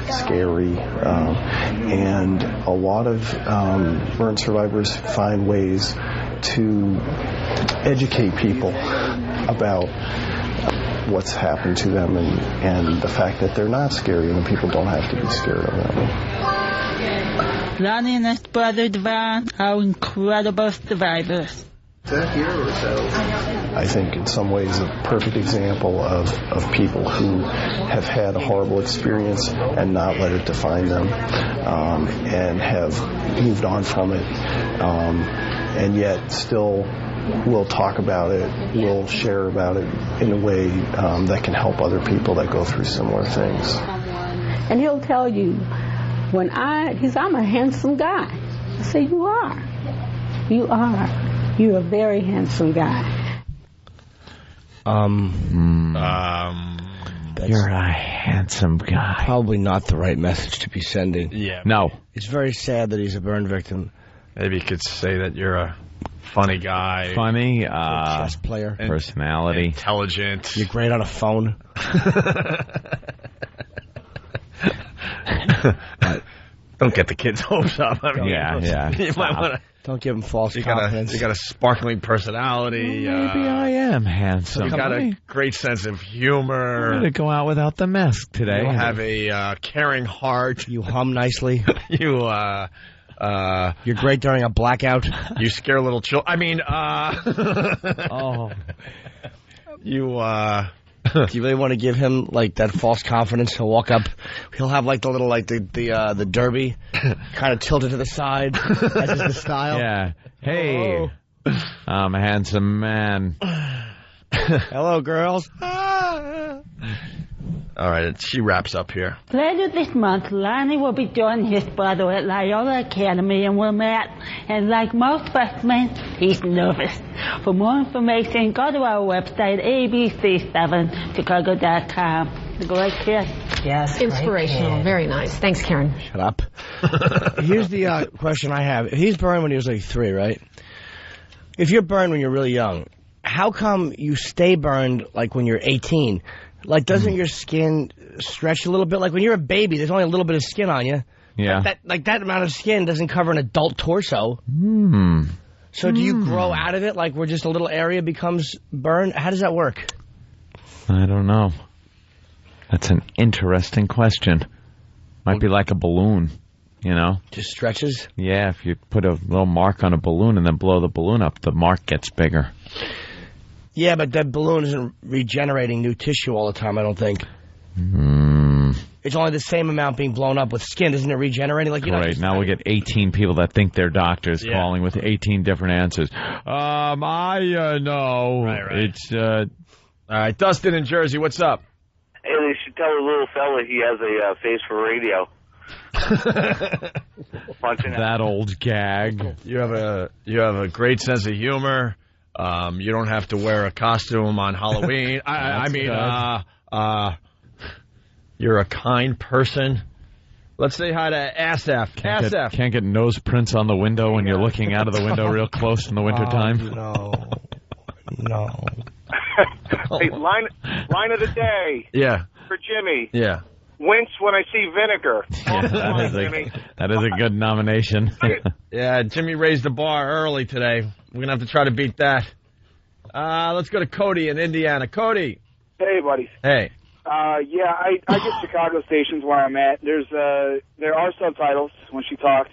scary, and a lot of burn survivors find ways to educate people about what's happened to them and the fact that they're not scary and the people don't have to be scared of them. Lonnie and his brother Devon are incredible survivors. I think in some ways a perfect example of people who have had a horrible experience and not let it define them, and have moved on from it, and yet still will talk about it, will share about it in a way that can help other people that go through similar things. And he'll tell you, I'm a handsome guy. I say, you are. You are. You're a very handsome guy. You're a handsome guy. Probably not the right message to be sending. Yeah. No. It's very sad that he's a burn victim. Maybe you could say that you're a funny guy. Funny. Chess player. Personality. Intelligent. You're great on a phone. Don't get the kids' hopes up. I mean, yeah. You might want to. Don't give them false confidence. You got a sparkling personality. Well, maybe I am handsome. You got a great sense of humor. I'm going to go out without the mask today. You have a caring heart. You hum nicely. You're great during a blackout. You scare little children. I mean, you. Do you really want to give him like that false confidence? He'll walk up. He'll have like the little the derby, kind of tilted to the side. That's just the style. Yeah. Hey, I'm a handsome man. Hello, girls. All right, she wraps up here. Later this month, Lonnie will be joining his brother at Loyola Academy in Wilmette. And like most freshmen, he's nervous. For more information, go to our website, abc7chicago.com. Great kid. Yes. Inspirational. Very nice. Thanks, Karen. Shut up. Here's the question I have. He's burned when he was like 3, right? If you're burned when you're really young, how come you stay burned like when you're 18? Like, doesn't your skin stretch a little bit? Like when you're a baby, there's only a little bit of skin on you. Yeah. That amount of skin doesn't cover an adult torso. So do you grow out of it, like where just a little area becomes burned? How does that work? I don't know. That's an interesting question. Might be like a balloon, you know? Just stretches? Yeah, if you put a little mark on a balloon and then blow the balloon up, the mark gets bigger. Yeah, but that balloon isn't regenerating new tissue all the time, I don't think. It's only the same amount being blown up with skin. Isn't it regenerating? Like, Right, now we get 18 people that think they're doctors calling with 18 different answers. I know. Right. It's, all right, Dustin in Jersey, what's up? Hey, they should tell the little fella he has a face for radio. that old gag. You have a great sense of humor. You don't have to wear a costume on Halloween. You're a kind person. Let's say hi to Asaf. Can't get nose prints on the window when you're looking out of the window real close in the wintertime. No. Hey, line of the day. Yeah. For Jimmy. Yeah. Wince when I see vinegar. That is a good nomination. Yeah, Jimmy raised the bar early today. We're going to have to try to beat that. Let's go to Cody in Indiana. Cody. Hey, buddy. Hey. I get Chicago stations where I'm at. There are subtitles when she talks.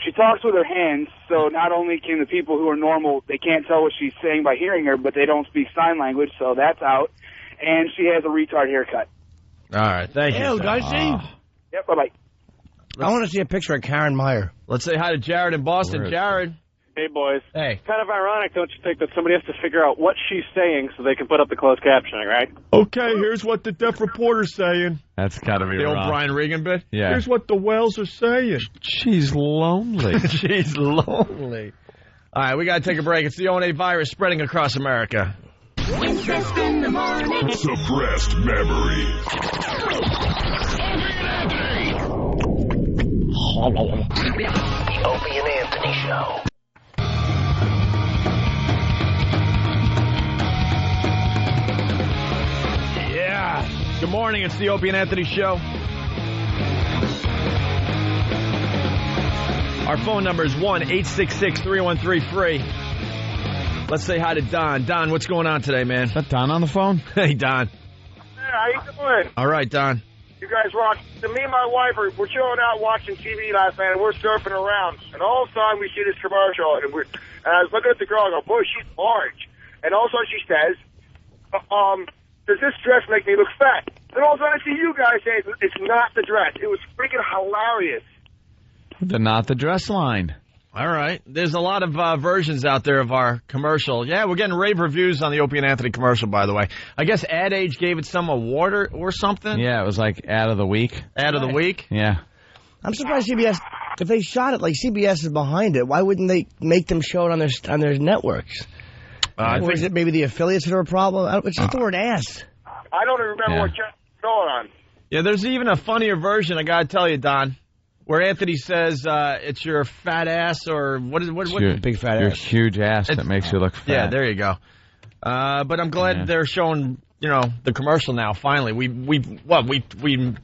She talks with her hands, so not only can the people who are normal, they can't tell what she's saying by hearing her, but they don't speak sign language, so that's out. And she has a retard haircut. All right, thank you. Ew, does she? Yep, bye-bye. I want to see a picture of Karen Meyer. Let's say hi to Jared in Boston. Jared. Hey, boys. Hey. Kind of ironic, don't you think, that somebody has to figure out what she's saying so they can put up the closed captioning, right? Okay, here's what the deaf reporter's saying. That's got to be the wrong. old Brian Regan bit? Yeah. Here's what the whales are saying. She's lonely. She's lonely. All right, we got to take a break. It's the O&A virus spreading across America. Suppressed memory. The Opie and Anthony Show. Yeah. Good morning. It's the Opie and Anthony Show. Our phone number is 1-866-313-FREE. Let's say hi to Don. Don, what's going on today, man? Is that Don on the phone? Hey, Don. Hey, how you doing? All right, Don. You guys rock. So me and my wife, we're chilling out watching TV last night, and we're surfing around. And all of a sudden, we see this commercial, and I was looking at the girl, and I go, boy, she's large. And all of a sudden, she says, does this dress make me look fat? And all of a sudden, I see you guys say, it's not the dress. It was freaking hilarious. The Not the Dress line. All right. There's a lot of versions out there of our commercial. Yeah, we're getting rave reviews on the Opie and Anthony commercial, by the way. I guess Ad Age gave it some award or something. Yeah, it was like Ad of the Week. Ad of the Week? Yeah. I'm surprised CBS, if they shot it like CBS is behind it, why wouldn't they make them show it on their networks? Or is it maybe the affiliates that are a problem? It's just the word ass. I don't even remember what channel it's going on. Yeah, there's even a funnier version, I got to tell you, Don, where Anthony says it's your fat ass or what big fat your ass. huge ass that makes you look fat. Yeah, there you go. But I'm glad they're showing, the commercial now. Finally, we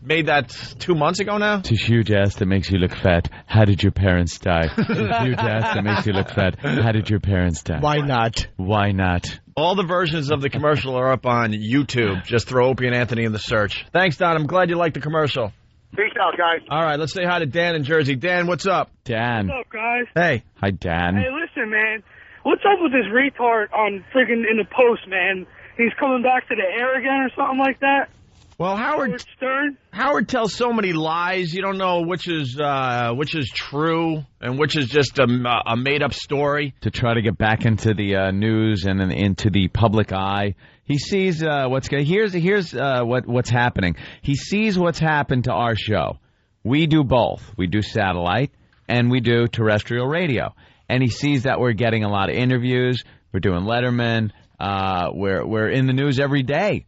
made that 2 months ago now. It's a huge ass that makes you look fat. How did your parents die? It's a huge ass that makes you look fat. How did your parents die? Why not? Why not? All the versions of the commercial are up on YouTube. Just throw Opie and Anthony in the search. Thanks, Don. I'm glad you liked the commercial. Peace out, guys. All right, let's say hi to Dan in Jersey. Dan, what's up? Dan. What's up, guys? Hey. Hi, Dan. Hey, listen, man. What's up with this retard on friggin' in the Post, man? He's coming back to the air again or something like that? Well, Howard Stern? Howard tells so many lies. You don't know which is true and which is just a made-up story. To try to get back into the news and into the public eye. He sees what's happening. He sees what's happened to our show. We do both. We do satellite and we do terrestrial radio. And he sees that we're getting a lot of interviews. We're doing Letterman. We're in the news every day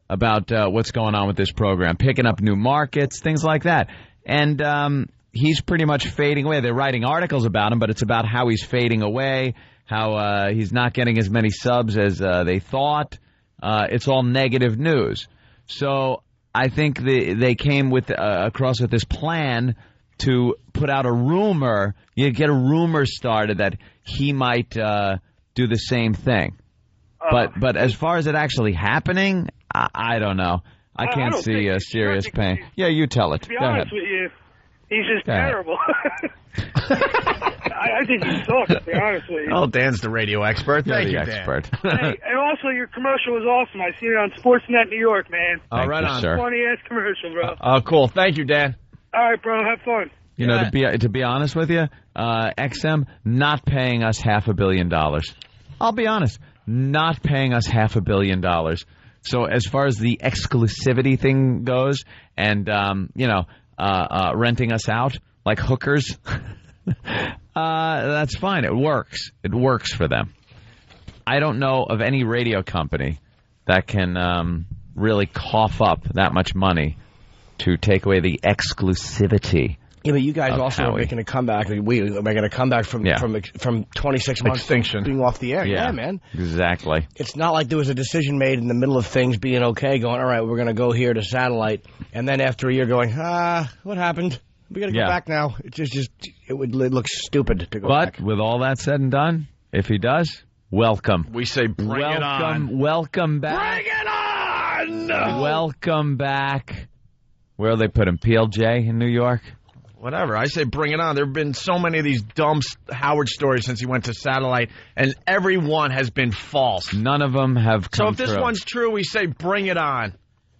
about what's going on with this program, picking up new markets, things like that. And he's pretty much fading away. They're writing articles about him, but it's about how he's fading away, how he's not getting as many subs as they thought. It's all negative news. So I think they came across with this plan to put out a rumor. You get a rumor started that he might do the same thing. But as far as it actually happening, I don't know. I can't see a serious pain. Yeah, you tell it. To be honest with you, he's just terrible. I think he sucks, to be honest with you. Oh, Dan's the radio expert. Thank you, expert. Dan. Hey, and also, your commercial was awesome. I seen it on Sportsnet New York, man. All right, on. Funny-ass commercial, bro. Oh, cool. Thank you, Dan. All right, bro. Have fun. You know, to be honest with you, XM not paying us $500 million. I'll be honest, not paying us $500 million. So as far as the exclusivity thing goes, and renting us out like hookers, that's fine. It works. It works for them. I don't know of any radio company that can really cough up that much money to take away the exclusivity. Yeah, but you guys also are making a comeback. We are making a comeback from 26 months extinction being off the air. Yeah, man. Exactly. It's not like there was a decision made in the middle of things being okay, going, all right, we're going to go here to satellite, and then after a year going, what happened? We got to go back now. It looks stupid to go back. But with all that said and done, if he does, welcome. We say bring it on. Welcome back. Bring it on! Welcome back. Where they put him? PLJ in New York? Whatever. I say bring it on. There have been so many of these dumb Howard stories since he went to satellite, and every one has been false. None of them have come So if this one's true, we say bring it on.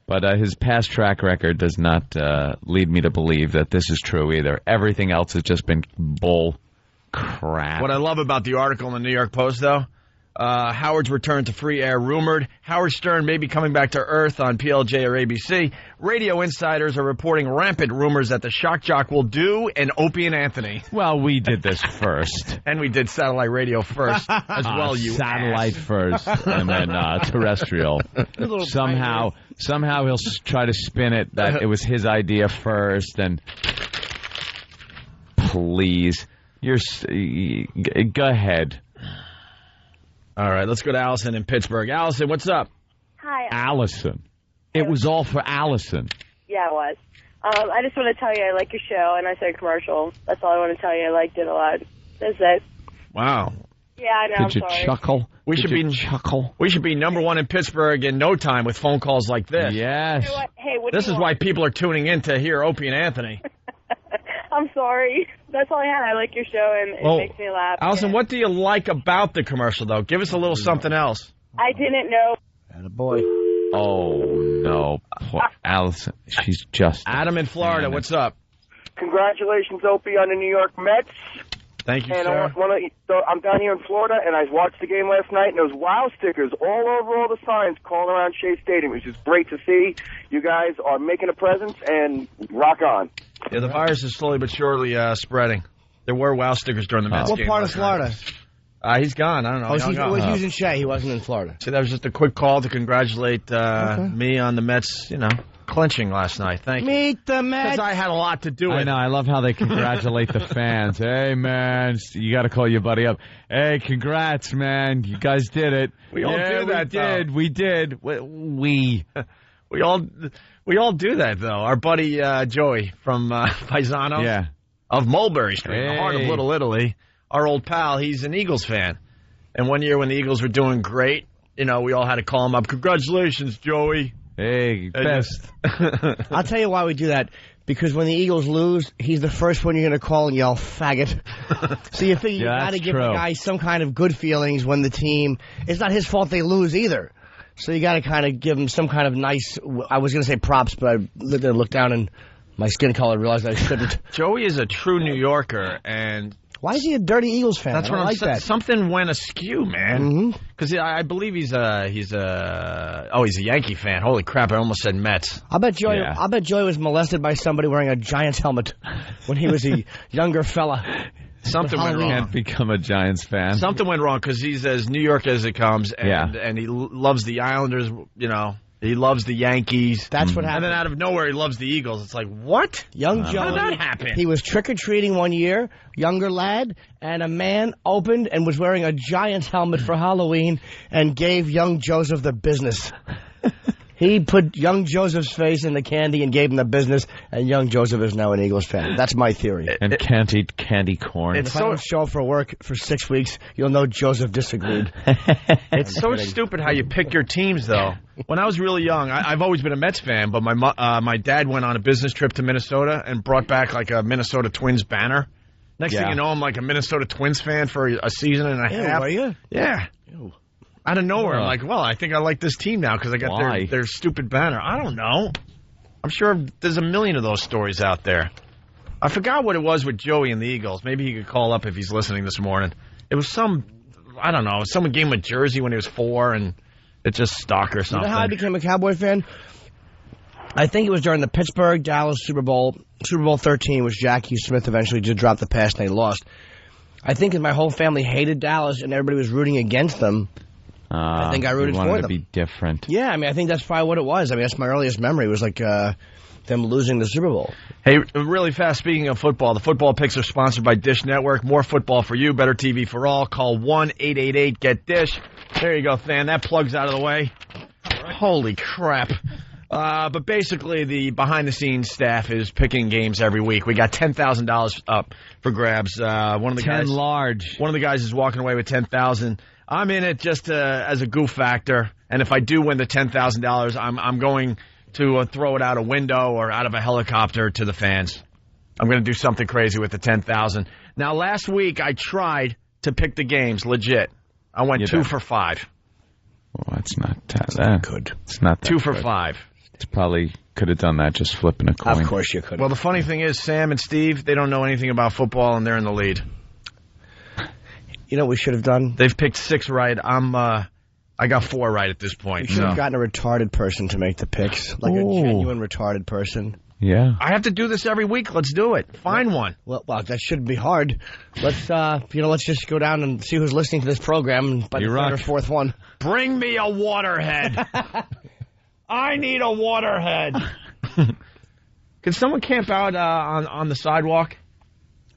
But his past track record does not lead me to believe that this is true either. Everything else has just been bull crap. What I love about the article in the New York Post, though, Howard's return to free air rumored. Howard Stern may be coming back to Earth on PLJ or ABC. Radio insiders are reporting rampant rumors that the shock jock will do an Opie and Anthony. Well, we did this first. And we did satellite radio first as well, you satellite ass. First, and then terrestrial. Somehow he'll try to spin it that it was his idea first, and please, go ahead. All right, let's go to Allison in Pittsburgh. Allison, what's up? Hi. Allison. It was all for Allison. Yeah, it was. I just want to tell you I like your show, and I said commercial. That's all I want to tell you. I liked it a lot. That's it. Wow. Yeah, I know. Did you sorry. chuckle? We should be #1 in Pittsburgh in no time with phone calls like this. Yes. Hey, what This is why people are tuning in to hear Opie and Anthony. I'm sorry. That's all I had. I like your show, and it makes me laugh. Allison, what do you like about the commercial, though? Give us a little something else. I didn't know. Attaboy. Oh, no. Poor Allison. She's just... Adam in Florida, what's up? Congratulations, Opie, on the New York Mets. Thank you, and sir. I'm down here in Florida, and I watched the game last night, and there was WOW stickers all over all the signs calling around Shea Stadium, which is great to see. You guys are making a presence, and rock on. Yeah, the virus is slowly but surely spreading. There were WOW stickers during the Mets game. What part of Florida? He's gone. I don't know. Oh, he was in Shea. He wasn't in Florida. So that was just a quick call to congratulate me on the Mets, clinching last night. Thank you. Meet the Mets. Because I had a lot to do with it. I know. I love how they congratulate the fans. Hey, man, you got to call your buddy up. Hey, congrats, man. You guys did it. We all do that, We did. We all do that, though. Our buddy Joey from Paisano of Mulberry Street, in the heart of Little Italy, our old pal, he's an Eagles fan. And one year when the Eagles were doing great, we all had to call him up. Congratulations, Joey. Hey, best. I'll tell you why we do that. Because when the Eagles lose, he's the first one you're going to call and yell, faggot. So you figure you got to give the guy some kind of good feelings when the team... It's not his fault they lose either. So you got to kind of give him some kind of nice... I was going to say props, but I looked down and my skin color realized I shouldn't. Joey is a true New Yorker, and... Why is he a dirty Eagles fan? That's what I'm saying. Something went askew, man. Because I believe he's a Yankee fan. Holy crap! I almost said Mets. I bet Joey was molested by somebody wearing a Giants helmet when he was a younger fella. Something went wrong. Can't become a Giants fan. Something went wrong because he's as New York as it comes, and he loves the Islanders. He loves the Yankees. That's what happened. And then out of nowhere, he loves the Eagles. It's like, what? Young Joe. How did that happen? He was trick-or-treating one year, younger lad, and a man opened and was wearing a Giants helmet for Halloween and gave young Joseph the business. He put young Joseph's face in the candy and gave him the business, and young Joseph is now an Eagles fan. That's my theory. And can't eat candy corn. If I don't show up for work for 6 weeks, you'll know Joseph disagreed. It's so stupid how you pick your teams, though. When I was really young, I've always been a Mets fan, but my dad went on a business trip to Minnesota and brought back like a Minnesota Twins banner. Next thing you know, I'm like a Minnesota Twins fan for a season and a half. Were you? Yeah. Ew. Out of nowhere, I'm like, well, I think I like this team now because I got their stupid banner. I don't know. I'm sure there's a million of those stories out there. I forgot what it was with Joey and the Eagles. Maybe he could call up if he's listening this morning. It was I don't know, someone gave him a jersey when he was 4 and it just stuck or something. You know how I became a Cowboy fan? I think it was during the Pittsburgh-Dallas Super Bowl 13, which Jackie Smith eventually did drop the pass and they lost. I think my whole family hated Dallas and everybody was rooting against them. I think I rooted for them. To be different. Yeah, I mean, I think that's probably what it was. I mean, that's my earliest memory was like them losing the Super Bowl. Hey, really fast, speaking of football, the football picks are sponsored by Dish Network. More football for you, better TV for all. Call 1-888-GET-DISH. There you go, Than. That plug's out of the way. Holy crap. But basically, the behind-the-scenes staff is picking games every week. We got $10,000 up for grabs. One of the guys is walking away with $10,000. I'm in it just as a goof factor, and if I do win the $10,000, I'm going to throw it out a window or out of a helicopter to the fans. I'm going to do something crazy with the $10,000. Now, last week I tried to pick the games legit. I went 2 for 5. Well, that's not that good. It's not that 2 for good. 5. It's probably could have done that just flipping a coin. Of course you could. Well, the funny thing is, Sam and Steve, they don't know anything about football, and they're in the lead. You know what we should have done? They've picked 6 right. I got 4 right at this point. We should have gotten a retarded person to make the picks, like a genuine retarded person. Yeah. I have to do this every week. Let's do it. Find one. Well, that shouldn't be hard. Let's just go down and see who's listening to this program by the third or fourth one. Bring me a waterhead. I need a waterhead. Can someone camp out on the sidewalk?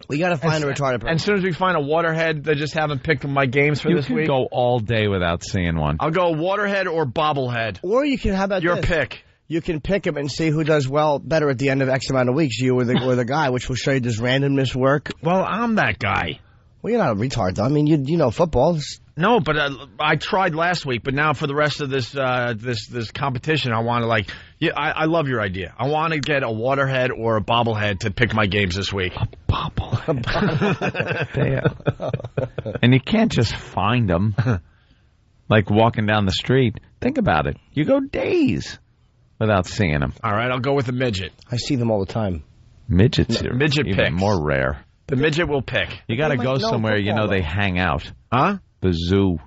We got to find a retarded person. And as soon as we find a waterhead, they just haven't picked my games for this week. You can go all day without seeing one. I'll go waterhead or bobblehead. Or you can, how about your this? Pick. You can pick them and see who does better at the end of X amount of weeks, you or the guy, which will show you does randomness work. Well, I'm that guy. Well, you're not a retard, though. I mean, you know football. No, but I tried last week, but now for the rest of this this competition, I want to I love your idea. I want to get a waterhead or a bobblehead to pick my games this week. A bobblehead. And you can't just find them like walking down the street. Think about it. You go days without seeing them. All right, I'll go with a midget. I see them all the time. Midgets are midget even picks. More rare. The midget will pick. You got to go somewhere they hang out. Huh? The zoo.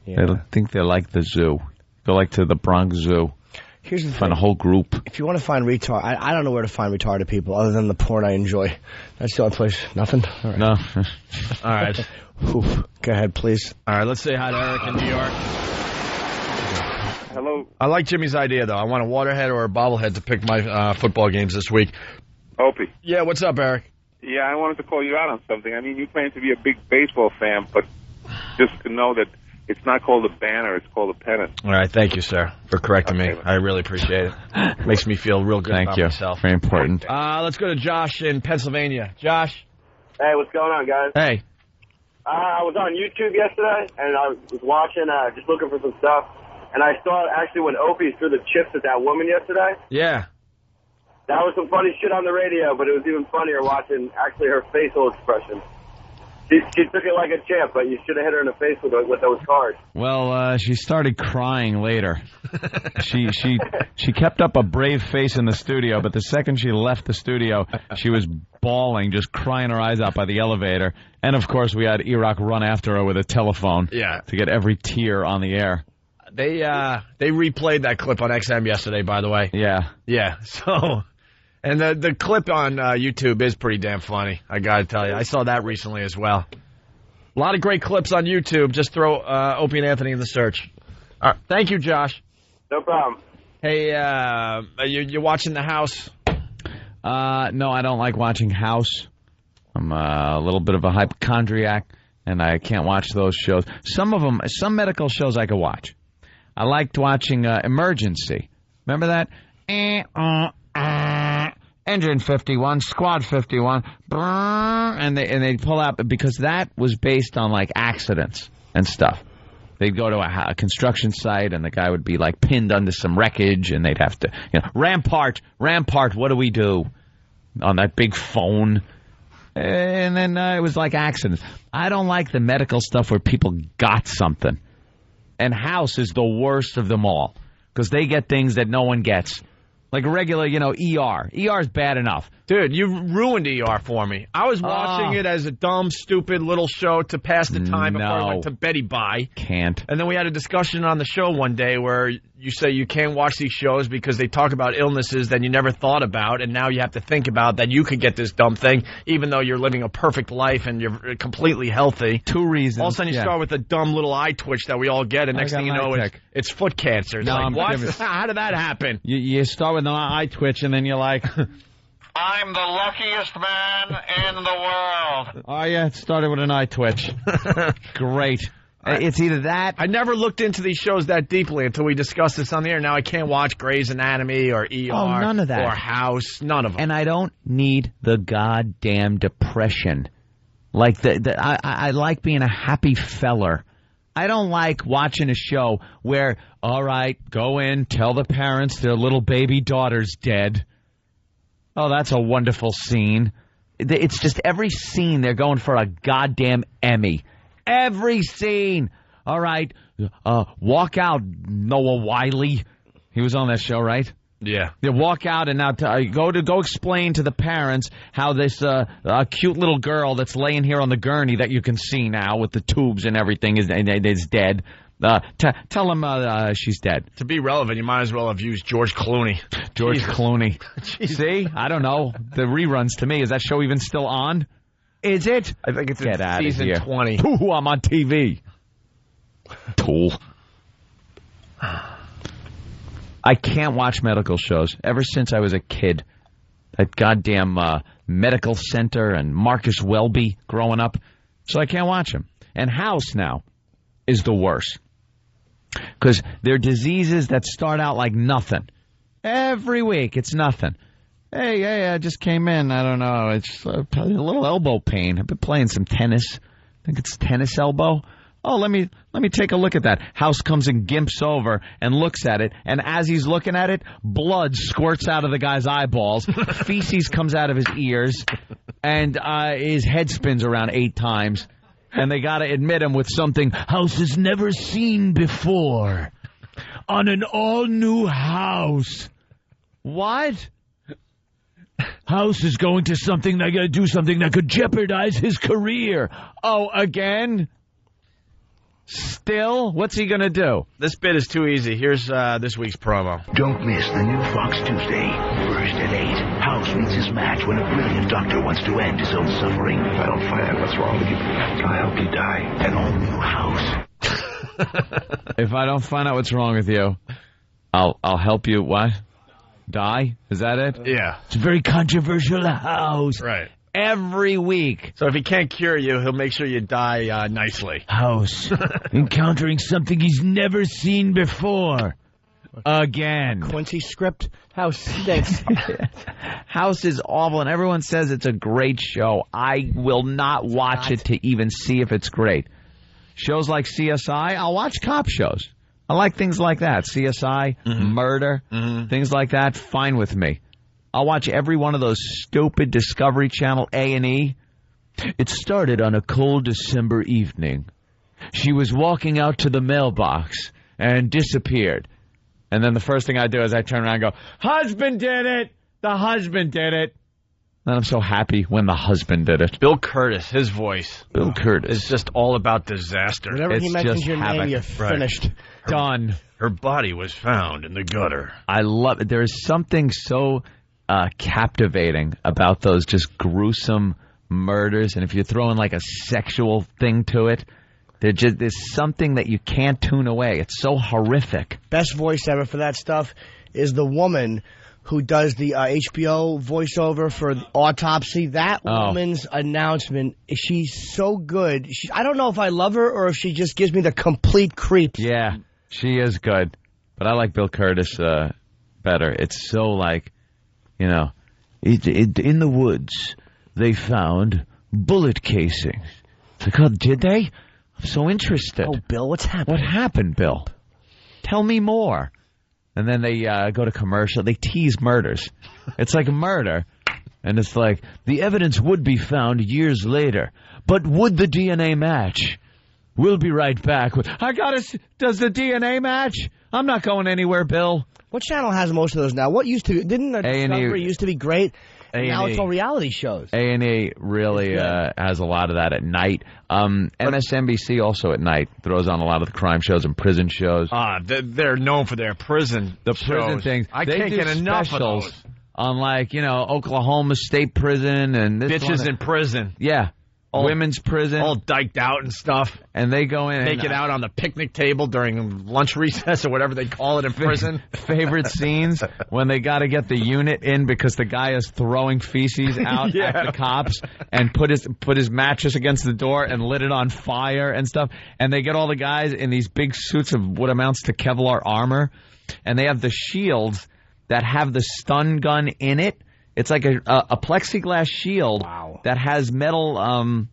Yeah. I think they like the zoo. Go to the Bronx Zoo. Here's the thing. Find a whole group. If you want to find I don't know where to find retarded people other than the porn I enjoy. That's the only place. Nothing? All right. No. All right. Oof. Go ahead, please. All right, let's say hi to Eric in New York. Hello. I like Jimmy's idea, though. I want a waterhead or a bobblehead to pick my football games this week. Opie. Yeah, what's up, Eric? Yeah, I wanted to call you out on something. I mean, you claim to be a big baseball fan, but just to know that it's not called a banner, it's called a pennant. All right, thank you, sir, for correcting me. I really appreciate it. Makes me feel real good about myself. Very important. Let's go to Josh in Pennsylvania. Josh? Hey, what's going on, guys? Hey. I was on YouTube yesterday, and I was watching, just looking for some stuff, and I saw actually when Opie threw the chips at that woman yesterday. Yeah. That was some funny shit on the radio, but it was even funnier watching actually her facial expression. She took it like a champ, but you should have hit her in the face with those cards. Well, she started crying later. She kept up a brave face in the studio, but the second she left the studio, she was bawling, just crying her eyes out by the elevator. And, of course, we had Iraq run after her with a telephone to get every tear on the air. They replayed that clip on XM yesterday, by the way. Yeah. Yeah, so... And the clip on YouTube is pretty damn funny, I got to tell you. I saw that recently as well. A lot of great clips on YouTube. Just throw Opie and Anthony in the search. All right. Thank you, Josh. No problem. Hey, you watching The House? No, I don't like watching House. I'm a little bit of a hypochondriac, and I can't watch those shows. Some medical shows I could watch. I liked watching Emergency. Remember that? Engine 51, Squad 51, and they pull out, because that was based on like accidents and stuff. They'd go to a construction site, and the guy would be like pinned under some wreckage, and they'd have to, Rampart, what do we do? On that big phone. And then it was like accidents. I don't like the medical stuff where people got something. And House is the worst of them all, because they get things that no one gets. Like regular, ER. ER is bad enough. Dude, you ruined ER for me. I was watching it as a dumb, stupid little show to pass the time before I went to Betty Bye. Can't. And then we had a discussion on the show one day where you say you can't watch these shows because they talk about illnesses that you never thought about, and now you have to think about that you could get this dumb thing, even though you're living a perfect life and you're completely healthy. 2 reasons. All of a sudden you start with a dumb little eye twitch that we all get, and next thing you know, it's foot cancer. It's like, what? How did that happen? You start with an eye twitch, and then you're like... I'm the luckiest man in the world. Oh, yeah, it started with an eye twitch. Great. It's either that... I never looked into these shows that deeply until we discussed this on the air. Now I can't watch Grey's Anatomy or ER none of that. or House. None of them. And I don't need the goddamn depression. Like, I like being a happy feller. I don't like watching a show where, all right, go in, tell the parents their little baby daughter's dead. Oh, that's a wonderful scene. It's just every scene they're going for a goddamn Emmy. Every scene. All right, walk out, Noah Wiley. He was on that show, right? Yeah. They walk out and now go explain to the parents how this cute little girl that's laying here on the gurney that you can see now with the tubes and everything is dead. Tell him she's dead. To be relevant, you might as well have used George Clooney. George Clooney. See? I don't know. The reruns to me. Is that show even still on? Is it? I think it's Get out of season here. 20. Ooh, I'm on TV. Tool. I can't watch medical shows ever since I was a kid. That goddamn medical center and Marcus Welby growing up. So I can't watch them. And House now is the worst. Because they're diseases that start out like nothing. Every week, it's nothing. Hey, I just came in. I don't know. It's a little elbow pain. I've been playing some tennis. I think it's tennis elbow. Oh, let me take a look at that. House comes and gimps over and looks at it. And as he's looking at it, blood squirts out of the guy's eyeballs. Feces comes out of his ears. And his head spins around 8 times. And they got to admit him with something House has never seen before. On an all-new House. What? House is going to something that got to do something that could jeopardize his career. Oh, again? Still? What's he going to do? This bit is too easy. Here's this week's promo. Don't miss the new Fox Tuesday, first at 8. House meets his match when a brilliant doctor wants to end his own suffering. If I don't find out what's wrong with you, I'll help you die. An all-new House. If I don't find out what's wrong with you, I'll help you, what? Die? Is that it? Yeah. It's a very controversial House. Right. Every week. So if he can't cure you, he'll make sure you die nicely. House. Encountering something he's never seen before. Again. Quincy script. House stinks. House is awful, and everyone says it's a great show. I will not watch it to even see if it's great. Shows like CSI, I'll watch cop shows. I like things like that. CSI, murder, things like that, fine with me. I'll watch every one of those stupid Discovery Channel A&E. It started on a cold December evening. She was walking out to the mailbox and disappeared. And then the first thing I do is I turn around and go, husband did it! The husband did it! And I'm so happy when the husband did it. Bill Curtis, his voice. Bill Curtis. It's just all about disaster. Whenever he mentions your name, you're finished. Done. Her body was found in the gutter. I love it. There is something so captivating about those just gruesome murders. And if you throw in like a sexual thing to it, There's something that you can't tune away. It's so horrific. Best voice ever for that stuff is the woman who does the HBO voiceover for the Autopsy. That woman's announcement, she's so good. I don't know if I love her or if she just gives me the complete creeps. Yeah, she is good. But I like Bill Curtis better. It's so like, in the woods, they found bullet casings. It's like, oh, did they? I'm so interested. Oh, Bill, what's happening? What happened, Bill? Tell me more. And then they go to commercial. They tease murders. It's like a murder. And it's like, the evidence would be found years later. But would the DNA match? We'll be right back. Does the DNA match? I'm not going anywhere, Bill. What channel has most of those now? What used to... Didn't the Discovery used to be great? And now it's all reality shows. A&E really has a lot of that at night. MSNBC also at night throws on a lot of the crime shows and prison shows. They're known for their prison prison things. I can't get enough of those. On Oklahoma State Prison and this Bitches in prison. Yeah. Women's prison. All dyked out and stuff. And they go in. Take it out on the picnic table during lunch recess or whatever they call it in prison. Favorite scenes when they got to get the unit in because the guy is throwing feces out at the cops and put his mattress against the door and lit it on fire and stuff. And they get all the guys in these big suits of what amounts to Kevlar armor. And they have the shields that have the stun gun in it. It's like a plexiglass shield that has metal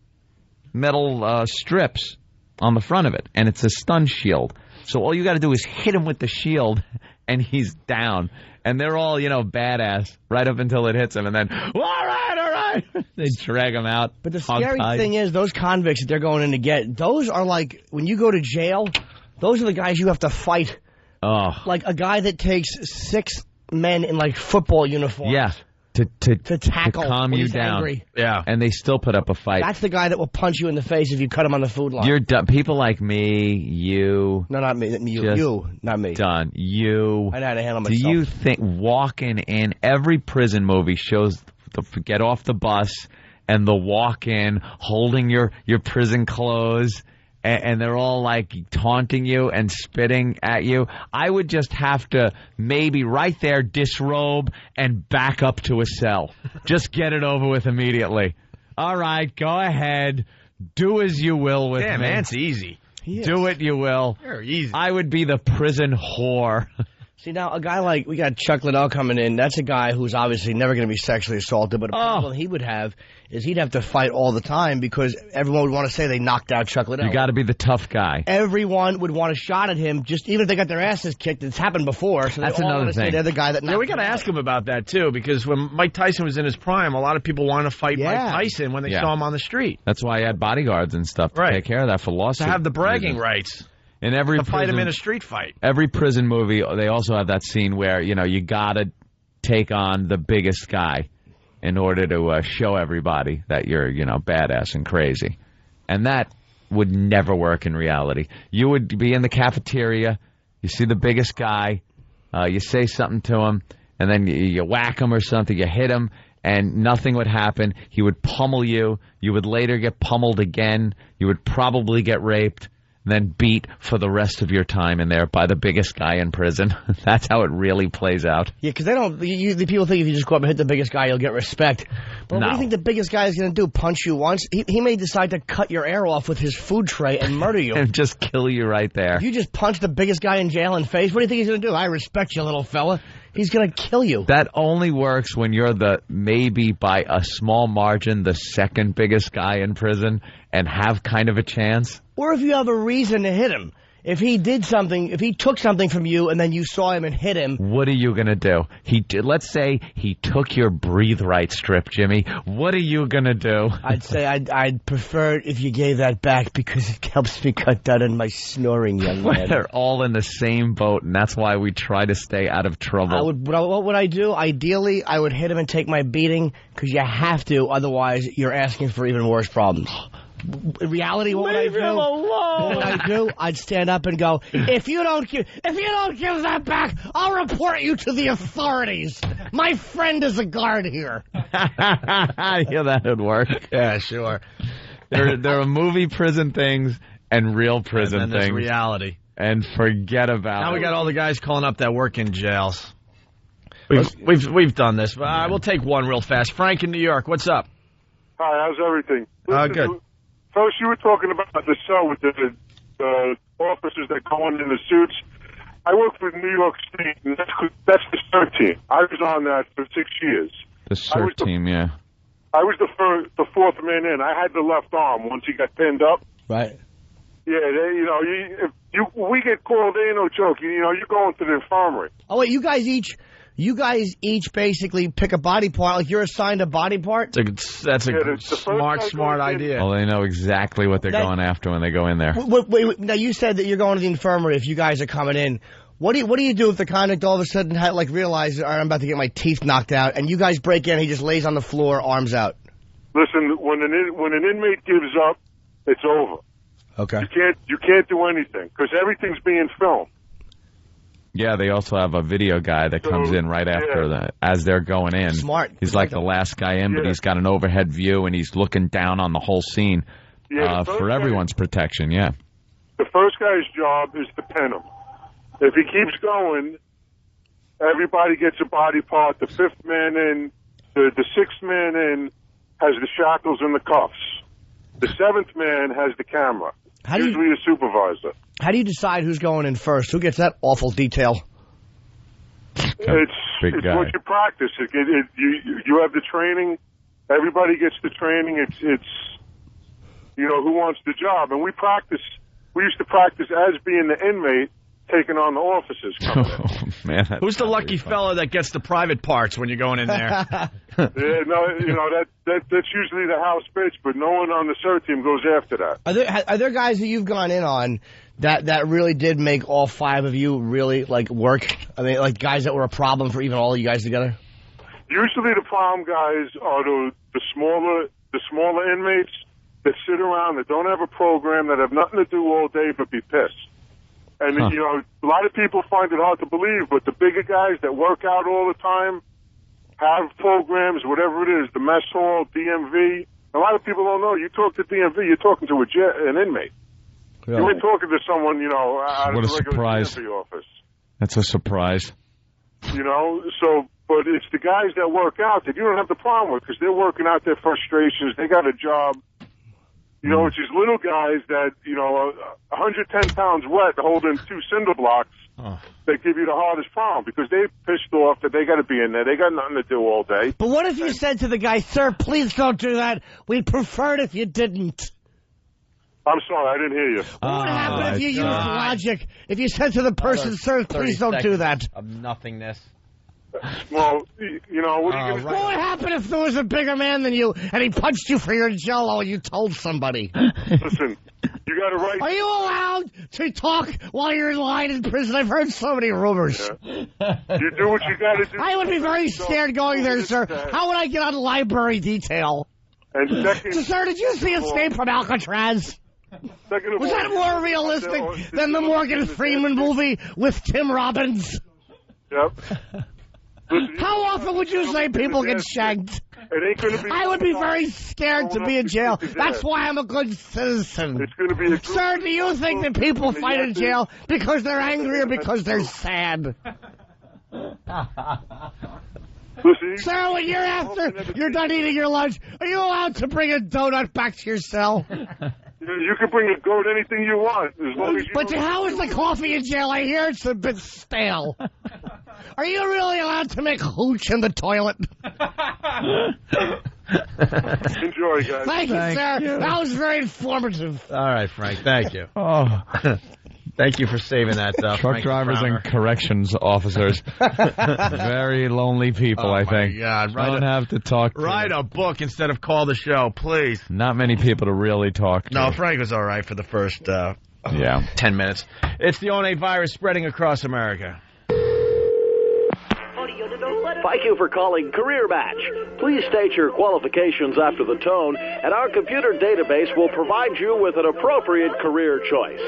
strips on the front of it, and it's a stun shield. So all you got to do is hit him with the shield, and he's down. And they're all, badass right up until it hits him, and then, all right, they drag him out. But the scary thing is, those convicts that they're going in to get, those are like, when you go to jail, those are the guys you have to fight. Oh. Like a guy that takes 6 men in like football uniforms. Yeah. To tackle to calm when you he's down. Angry. Yeah. And they still put up a fight. That's the guy that will punch you in the face if you cut him on the food line. You're done. People like me, you. No, not me. You, not me. Done. You. I know how to handle myself. Do you think walking in every prison movie shows the get off the bus and the walk in holding your prison clothes? And they're all like taunting you and spitting at you. I would just have to maybe right there disrobe and back up to a cell. Just get it over with immediately. All right, go ahead. Do as you will with me. Man, it's easy. Do it you will. Very easy. I would be the prison whore. See, now, a guy like, we got Chuck Liddell coming in. That's a guy who's obviously never going to be sexually assaulted, but a problem he would have is he'd have to fight all the time because everyone would want to say they knocked out Chuck Liddell. You got to be the tough guy. Everyone would want a shot at him, just even if they got their asses kicked. It's happened before, so that's they all another want to thing. say they're the guy that knocked we got to ask him about that, too, because when Mike Tyson was in his prime, a lot of people wanted to fight Mike Tyson when they saw him on the street. That's why he had bodyguards and stuff to take care of that for lawsuits. To have the bragging rights. In every to fight him in a street fight. Every prison movie, they also have that scene where, you got to take on the biggest guy in order to show everybody that you're, badass and crazy. And that would never work in reality. You would be in the cafeteria, you see the biggest guy, you say something to him, and then you whack him or something, you hit him, and nothing would happen. He would pummel you. You would later get pummeled again. You would probably get raped. Then beat for the rest of your time in there by the biggest guy in prison. That's how it really plays out. Yeah, because they don't. The people think if you just go up and hit the biggest guy, you'll get respect. But what do you think the biggest guy is going to do? Punch you once? He may decide to cut your air off with his food tray and murder you. And just kill you right there. If you just punch the biggest guy in jail in the face, what do you think he's going to do? I respect you, little fella. He's going to kill you. That only works when you're maybe by a small margin, the second biggest guy in prison and have kind of a chance. Or if you have a reason to hit him. If he did something, if he took something from you and then you saw him and hit him. What are you going to do? Let's say he took your Breathe Right strip, Jimmy. What are you going to do? I'd say I'd prefer it if you gave that back because it helps me cut down on my snoring, young man. They're all in the same boat, and that's why we try to stay out of trouble. What would I do? Ideally, I would hit him and take my beating because you have to. Otherwise, you're asking for even worse problems. In reality, what would I do? Leave him alone. What would I do? I'd stand up and go, if you don't give that back, I'll report you to the authorities. My friend is a guard here. Yeah, that would work. Yeah, sure. There are movie prison things and real prison and then things. there's reality. And forget about Now it. we got all the guys calling up that work in jails. We've done this. We'll take one real fast. Frank in New York, what's up? Hi, how's everything? Good. First, you were talking about the show with the officers that go in the suits. I work with New York State, and that's the CERT team. I was on that for 6 years. The CERT team, yeah. I was the fourth man in. I had the left arm once he got pinned up. Right. Yeah, we get called, ain't no joke. You're going to the infirmary. Oh, wait, you guys each basically pick a body part, like you're assigned a body part? That's a smart idea. Well, they know exactly what they're going after when they go in there. Wait, now you said that you're going to the infirmary if you guys are coming in. What do you do if the convict all of a sudden realizes, all right, I'm about to get my teeth knocked out, and you guys break in, he just lays on the floor, arms out? Listen, when an inmate gives up, it's over. Okay. You can't do anything because everything's being filmed. Yeah, they also have a video guy that comes in right after as they're going in. Smart. He's like the last guy in, but he's got an overhead view, and he's looking down on the whole scene for everyone's protection, yeah. The first guy's job is to pin him. If he keeps going, everybody gets a body part. The fifth man in, the sixth man in has the shackles and the cuffs. The seventh man has the camera. Usually a supervisor. How do you decide who's going in first? Who gets that awful detail? It's what you practice. You have the training. Everybody gets the training. It's who wants the job. And we used to practice as being the inmate taking on the officers. Oh, man. Who's the lucky fella that gets the private parts when you're going in there? That's usually the house bitch, but no one on the CERT team goes after that. Are there guys that you've gone in on that really did make all five of you really work? I mean, like guys that were a problem for even all of you guys together? Usually the problem guys are the smaller inmates that sit around, that don't have a program, that have nothing to do all day but be pissed. And, a lot of people find it hard to believe, but the bigger guys that work out all the time, have programs, whatever it is, the mess hall, DMV. A lot of people don't know. You talk to DMV, you're talking to an inmate. Yeah. You ain't talking to someone, out what of a the regular surprise. DMV office. That's a surprise. But it's the guys that work out that you don't have the problem with because they're working out their frustrations. They got a job. It's these little guys that, 110 pounds wet holding 2 cinder blocks that give you the hardest problem because they're pissed off that they got to be in there. They got nothing to do all day. But what if you said to the guy, sir, please don't do that. We'd prefer it if you didn't. I'm sorry, I didn't hear you. What would happen if you used logic? If you said to the person, sir, please don't do that. Of nothingness. Well, what are you going to do? What would happen if there was a bigger man than you and he punched you for your jello and you told somebody? Listen, you got to write. Are you allowed to talk while you're in line in prison? I've heard so many rumors. Yeah. You do what you got to do. I would be very scared going there, sir. How would I get on library detail? And second, sir, did you see Escape from Alcatraz? Was that more realistic than the Morgan Freeman movie with Tim Robbins? Yep. How often would you say people get shanked? It ain't gonna be. I would be very scared to be in jail. That's why I'm a good citizen. It's going to be Sir, do you think that people fight in jail because they're angry or because they're sad? Sir, when you're done eating your lunch, are you allowed to bring a donut back to your cell? You can bring a goat anything you want as long as you. But how is the coffee in jail? I hear it's a bit stale. Are you really allowed to make hooch in the toilet? Enjoy, guys. Thank you, sir. That was very informative. All right, Frank. Thank you. Oh. Thank you for saving that. Truck Frank drivers Browner. and corrections officers. Very lonely people, I think. God. Don't have to talk to Write a book instead of call the show, please. Not many people to really talk to. No, Frank was all right for the first 10 minutes. It's the O8 virus spreading across America. Thank you for calling Career Match. Please state your qualifications after the tone, and our computer database will provide you with an appropriate career choice.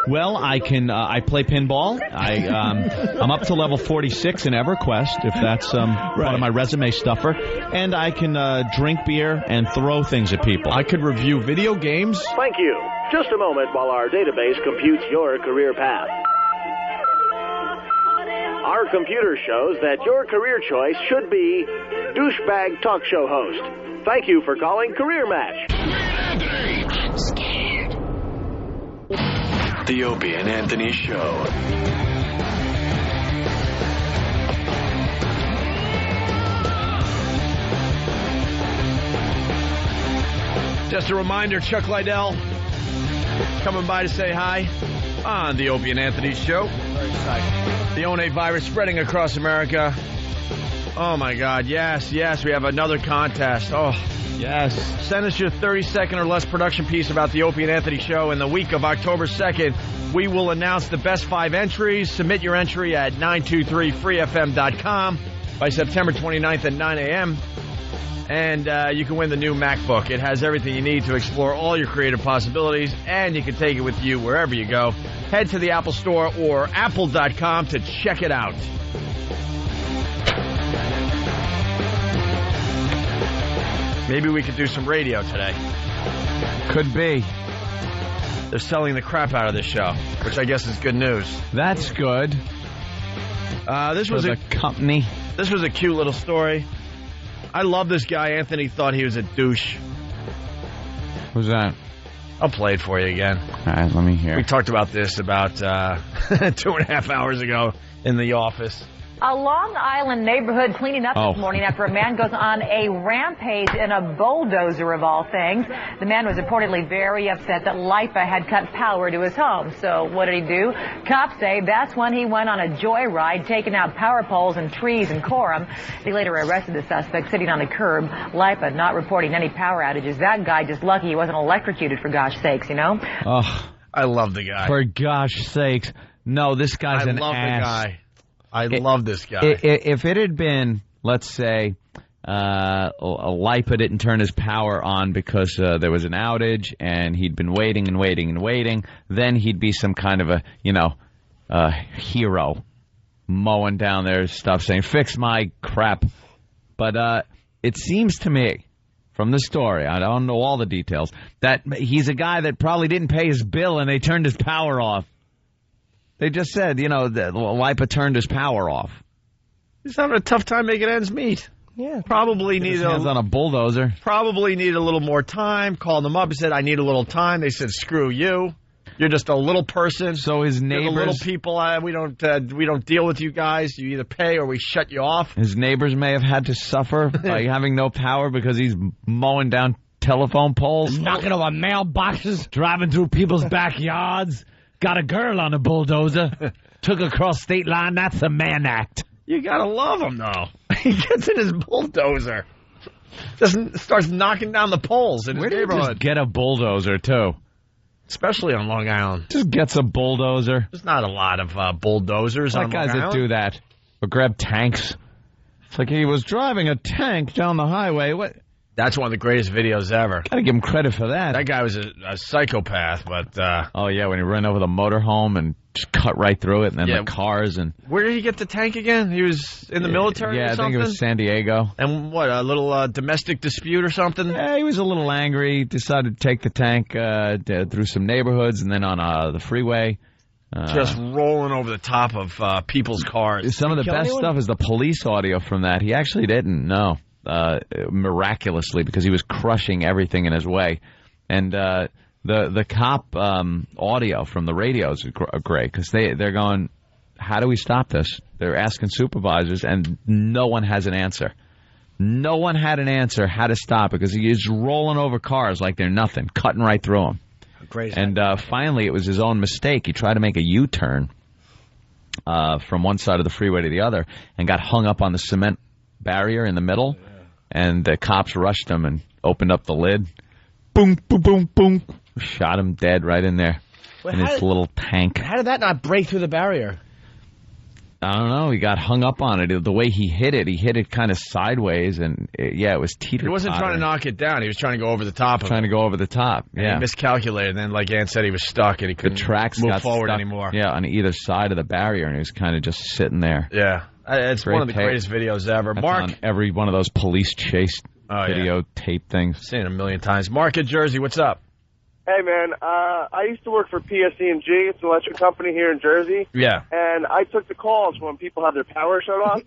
Well, I can. I play pinball. I'm up to level 46 in EverQuest, if that's part of my resume stuffer. And I can drink beer and throw things at people. I could review video games. Thank you. Just a moment while our database computes your career path. Our computer shows that your career choice should be douchebag talk show host. Thank you for calling Career Match. I'm scared. The Opie and Anthony Show. Just a reminder, Chuck Liddell coming by to say hi on the Opie and Anthony Show. Very excited. The One virus spreading across America. Oh, my God. Yes, we have another contest. Oh, yes. Send us your 30-second or less production piece about the Opie and Anthony Show. In the week of October 2nd, we will announce the best 5 entries. Submit your entry at 923freefm.com by September 29th at 9 a.m., and you can win the new MacBook. It has everything you need to explore all your creative possibilities, and you can take it with you wherever you go. Head to the Apple Store or apple.com to check it out. Maybe we could do some radio today. Could be. They're selling the crap out of this show, which I guess is good news. That's good. This was a company. This was a cute little story. I love this guy. Anthony thought he was a douche. Who's that? I'll play it for you again. All right, let me hear. We talked about this about 2.5 hours ago in the office. A Long Island neighborhood cleaning up this morning after a man goes on a rampage in a bulldozer of all things. The man was reportedly very upset that LIPA had cut power to his home. So what did he do? Cops say that's when he went on a joyride, taking out power poles and trees in Coram. They later arrested the suspect sitting on the curb. LIPA not reporting any power outages. That guy just lucky he wasn't electrocuted, for gosh sakes, you know? Oh, I love the guy. For gosh sakes. No, this guy's an ass. I love the guy. I love this guy. If it had been, let's say, LIPA didn't turn his power on because there was an outage and he'd been waiting and waiting and waiting, then he'd be some kind of a, hero mowing down their stuff saying, fix my crap. But it seems to me, from the story, I don't know all the details, that he's a guy that probably didn't pay his bill and they turned his power off. They just said, that LIPA turned his power off. He's having a tough time making ends meet. Yeah. Probably needed on a bulldozer. Probably needed a little more time. Called them up and said, I need a little time. They said, screw you. You're just a little person. So his neighbors, little people, we don't deal with you guys. You either pay or we shut you off. His neighbors may have had to suffer by having no power because he's mowing down telephone poles, knocking over mailboxes, driving through people's backyards. Got a girl on a bulldozer. Took across state line. That's a man act. You gotta love him, though. He gets in his bulldozer. Just starts knocking down the poles in his neighborhood. Where do you just get a bulldozer, too? Especially on Long Island. Just gets a bulldozer. There's not a lot of bulldozers on Long Island. Guys that do that. Or grab tanks. It's like he was driving a tank down the highway. What? That's one of the greatest videos ever. Gotta give him credit for that. That guy was a psychopath, but... oh, yeah, when he ran over the motorhome and just cut right through it, and then the cars and... Where did he get the tank again? He was in the military or something? Yeah, I think it was San Diego. And what, a little domestic dispute or something? Yeah, he was a little angry, decided to take the tank through some neighborhoods and then on the freeway. Just rolling over the top of people's cars. Some of the best stuff is the police audio from that. He actually didn't, no. Miraculously, because he was crushing everything in his way. And the cop audio from the radios are great, because they're going, how do we stop this? They're asking supervisors, and no one has an answer. No one had an answer how to stop it, because he is rolling over cars like they're nothing, cutting right through them. Crazy. And finally, it was his own mistake. He tried to make a U-turn from one side of the freeway to the other and got hung up on the cement barrier in the middle. And the cops rushed him and opened up the lid. Boom, boom, boom, boom. Shot him dead right in there in his little tank. How did that not break through the barrier? I don't know. He got hung up on it. The way he hit it kind of sideways, and it was teeter-tottering. He wasn't trying to knock it down. He was trying to go over the top of it. Trying to go over the top, And yeah. he miscalculated, and then, like Ann said, he was stuck, and he couldn't move forward anymore. Yeah, on either side of the barrier, and he was kind of just sitting there. Yeah. It's one of the greatest videos ever. That's Mark. on every one of those police chase video tape things. Seen it a million times. Mark in Jersey, what's up? Hey, man, I used to work for PSE&G. It's an electric company here in Jersey. Yeah. And I took the calls when people have their power shut off.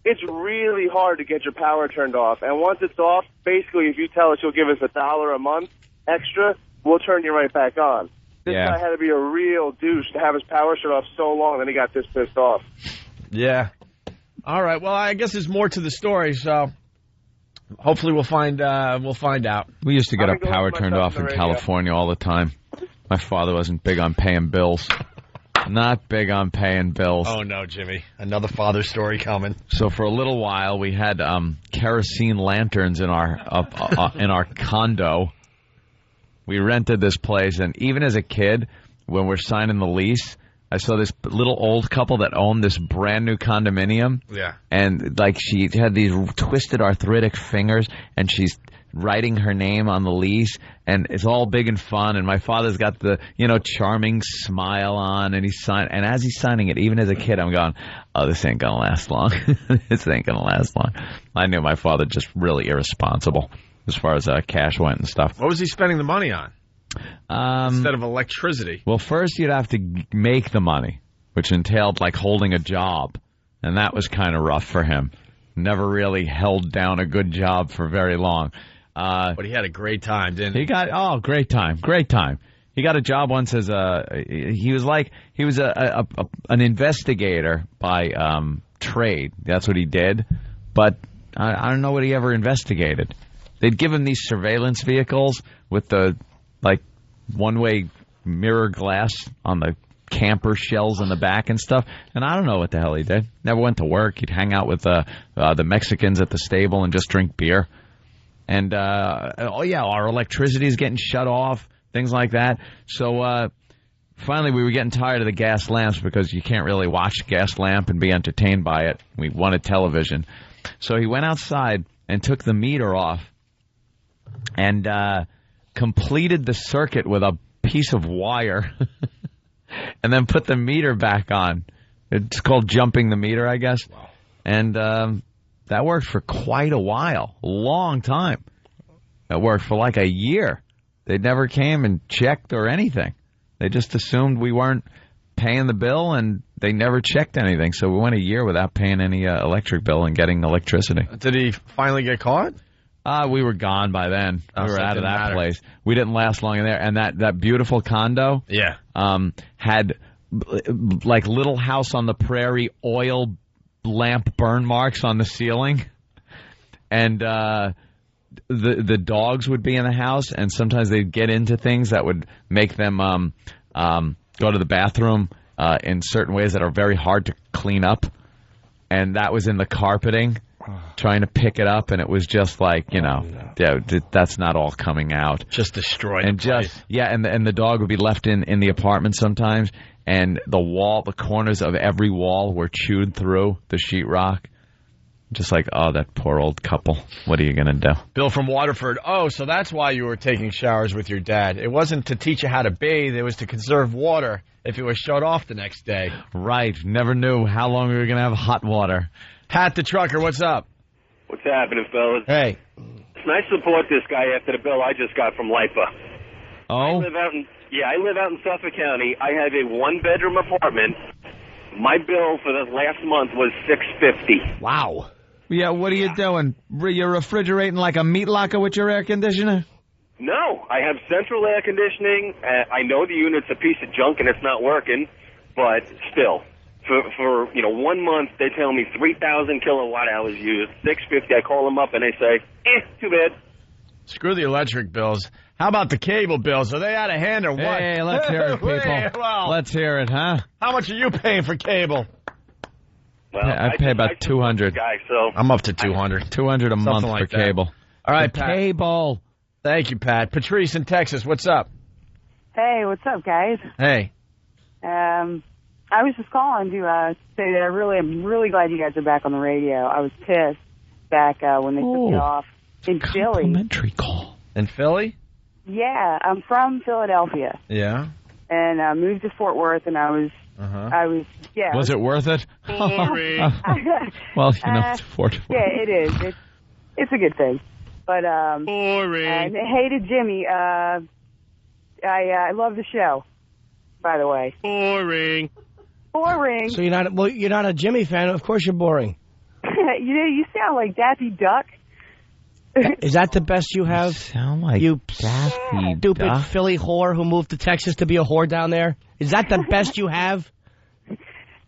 It's really hard to get your power turned off. And once it's off, basically, if you tell us you'll give us $1 a month extra, we'll turn you right back on. This guy had to be a real douche to have his power shut off so long, then he got this pissed off. Yeah. All right. Well, I guess there's more to the story, so hopefully we'll find out. We used to get our power turned off in California all the time. My father wasn't big on paying bills. Not big on paying bills. Oh, no, Jimmy. Another father story coming. So for a little while, we had kerosene lanterns in our condo. We rented this place, and even as a kid, when we're signing the lease, I saw this little old couple that owned this brand new condominium. Yeah. And, like, she had these twisted arthritic fingers, and she's writing her name on the lease, and it's all big and fun, and my father's got the, charming smile on, and and as he's signing it, even as a kid, I'm going, oh, this ain't gonna last long. This ain't gonna last long. I knew my father just really irresponsible as far as cash went and stuff. What was he spending the money on? Instead of electricity. Well, first you'd have to make the money, which entailed like holding a job, and that was kind of rough for him. Never really held down a good job for very long. But he had a great time, didn't he? Great time. He got a job once as he was an investigator by trade. That's what he did. But I don't know what he ever investigated. They'd give him these surveillance vehicles with the one-way mirror glass on the camper shells in the back and stuff, and I don't know what the hell he did. Never went to work. He'd hang out with the Mexicans at the stable and just drink beer. And our electricity is getting shut off, things like that. So finally we were getting tired of the gas lamps because you can't really watch a gas lamp and be entertained by it. We wanted television. So he went outside and took the meter off and completed the circuit with a piece of wire and then put the meter back on. It's called jumping the meter, I guess. Wow. And that worked for quite a while, a long time. It worked for like a year. They never came and checked or anything. They just assumed we weren't paying the bill, and they never checked anything. So we went a year without paying any electric bill and getting electricity. Did he finally get caught? We were gone by then. We were out of that place. We didn't last long in there. And that beautiful condo had like Little House on the Prairie oil lamp burn marks on the ceiling. And the dogs would be in the house, and sometimes they'd get into things that would make them go to the bathroom in certain ways that are very hard to clean up. And that was in the carpeting. Trying to pick it up, and it was just like, that's not all coming out. Just destroyed. And and the dog would be left in the apartment sometimes, and the corners of every wall were chewed through the sheetrock. Just like, oh, that poor old couple. What are you going to do? Bill from Waterford. Oh, so that's why you were taking showers with your dad. It wasn't to teach you how to bathe. It was to conserve water if it was shut off the next day. Right. Never knew how long we were going to have hot water. Pat the trucker, what's up? What's happening, fellas? Hey. It's nice to support this guy after the bill I just got from LIPA. Oh? I live out in Suffolk County. I have a one-bedroom apartment. My bill for the last month was $650. Wow. Yeah, what are you doing? You're refrigerating like a meat locker with your air conditioner? No, I have central air conditioning. I know the unit's a piece of junk and it's not working, but still. For 1 month, they tell me 3,000 kilowatt hours used, $650. I call them up and they say, too bad. Screw the electric bills. How about the cable bills? Are they out of hand or what? Hey, let's hear it, people. Let's hear it, huh? How much are you paying for cable? Well, I pay about $200. I'm up to $200. $200 a month for cable. All right, the Pat. Cable. Thank you, Pat. Patrice in Texas, what's up? Hey, what's up, guys? Hey. I was just calling to say that I'm really glad you guys are back on the radio. I was pissed back when they took you off in Philly. Complimentary call. In Philly? Yeah, I'm from Philadelphia. Yeah. And I moved to Fort Worth, and I was, yeah. Was it worth it? Boring. Well, it's Fort Worth. Yeah, it is. It's a good thing. But, boring. I hated Jimmy. I love the show, by the way. Boring. Boring. So you're not a Jimmy fan. Of course you're boring. You sound like Daffy Duck. Is that the best you have? You sound like Daffy stupid Duck. Philly whore who moved to Texas to be a whore down there? Is that the best you have?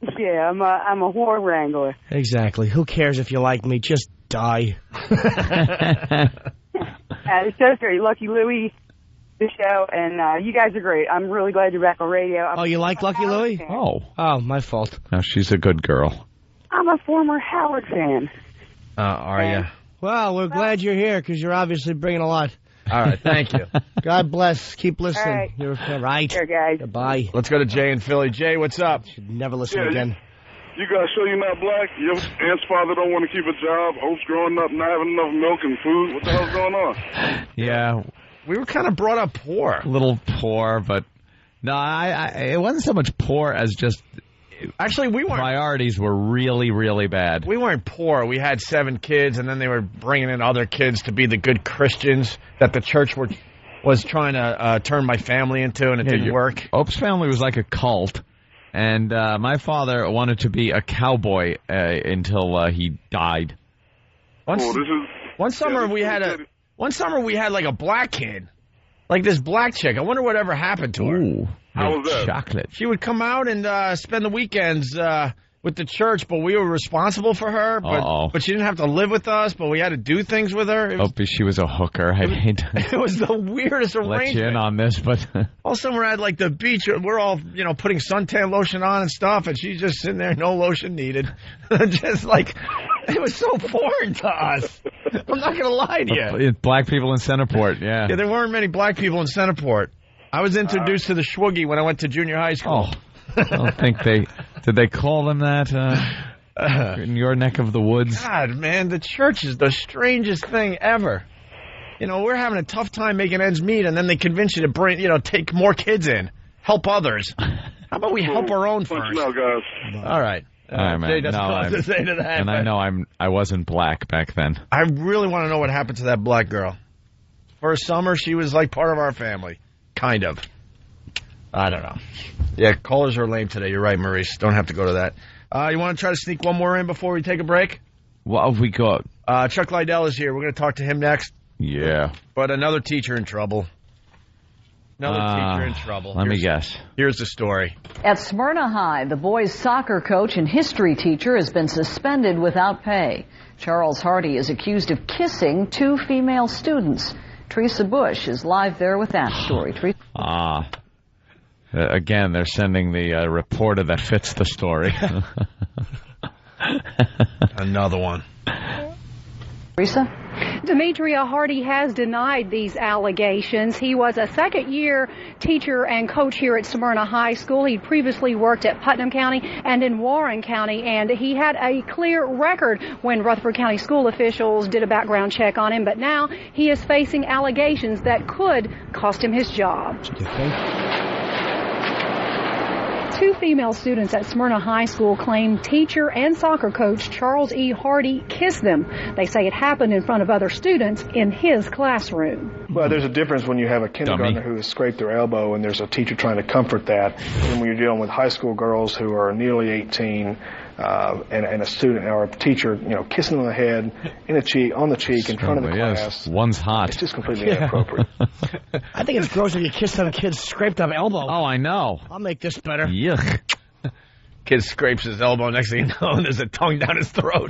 Yeah, I'm a whore wrangler. Exactly. Who cares if you like me? Just die. The show's great. Lucky Louie, the show, and you guys are great. I'm really glad you're back on radio. You like Lucky Louie? Oh, my fault. No, she's a good girl. I'm a former Howard fan. Are you? Well, we're glad you're here because you're obviously bringing a lot. All right, thank you. God bless. Keep listening. All right. You're right. Sure, guys. Goodbye. Let's go to Jay in Philly. Jay, what's up? Should never listen again. You guys sure you're not black? Your aunt's father don't want to keep a job. Oaks growing up, not having enough milk and food. What the hell's going on? Yeah. We were kind of brought up poor. A little poor, but no, it wasn't so much poor as just... Actually, we weren't. Priorities were really, really bad. We weren't poor. We had 7 kids, and then they were bringing in other kids to be the good Christians that the church was trying to turn my family into, and it didn't work. Ope's family was like a cult, and my father wanted to be a cowboy until he died. One summer we had like a black kid, like this black chick. I wonder whatever happened to her. Ooh. How was that? Chocolate. She would come out and spend the weekends with the church, but we were responsible for her. But she didn't have to live with us, but we had to do things with her. She was a hooker. I hate to it was the weirdest arrangement. let you in on this, but... All of a sudden we're at like the beach. We're all, putting suntan lotion on and stuff, and she's just sitting there, no lotion needed. Just like, it was so foreign to us. I'm not going to lie to you. Black people in Centerport, yeah. Yeah, there weren't many black people in Centerport. I was introduced to the Schwoogie when I went to junior high school. I don't think did they call them that in your neck of the woods? God, man, the church is the strangest thing ever. We're having a tough time making ends meet, and then they convince you to take more kids in, help others. How about we help our own first? No, guys. All right. All right, man. Jay doesn't know what to say to that. And I know I wasn't black back then. I really want to know what happened to that black girl. First summer, she was like part of our family. Kind of. I don't know. Yeah, callers are lame today. You're right, Maurice. Don't have to go to that. You want to try to sneak one more in before we take a break? What have we got? Chuck Liddell is here. We're going to talk to him next. Yeah. But another teacher in trouble. Another teacher in trouble. Let me guess. Here's the story. At Smyrna High, the boys' soccer coach and history teacher has been suspended without pay. Charles Hardy is accused of kissing 2 female students. Teresa Bush is live there with that story. Again, they're sending the reporter that fits the story. Another one. Teresa? Demetria Hardy has denied these allegations. He was a second-year teacher and coach here at Smyrna High School. He previously worked at Putnam County and in Warren County, and he had a clear record when Rutherford County school officials did a background check on him, but now he is facing allegations that could cost him his job. 2 female students at Smyrna High School claim teacher and soccer coach Charles E. Hardy kissed them. They say it happened in front of other students in his classroom. Well, there's a difference when you have a kindergartner who has scraped their elbow and there's a teacher trying to comfort that, and when you're dealing with high school girls who are nearly 18 and a student or a teacher, kissing on the head, on the cheek, in front of the class. One's hot. It's just completely inappropriate. I think it's gross when you kiss some kid's scraped up elbow. Oh, I know. I'll make this better. Yuck. Kid scrapes his elbow, next thing you know, there's a tongue down his throat.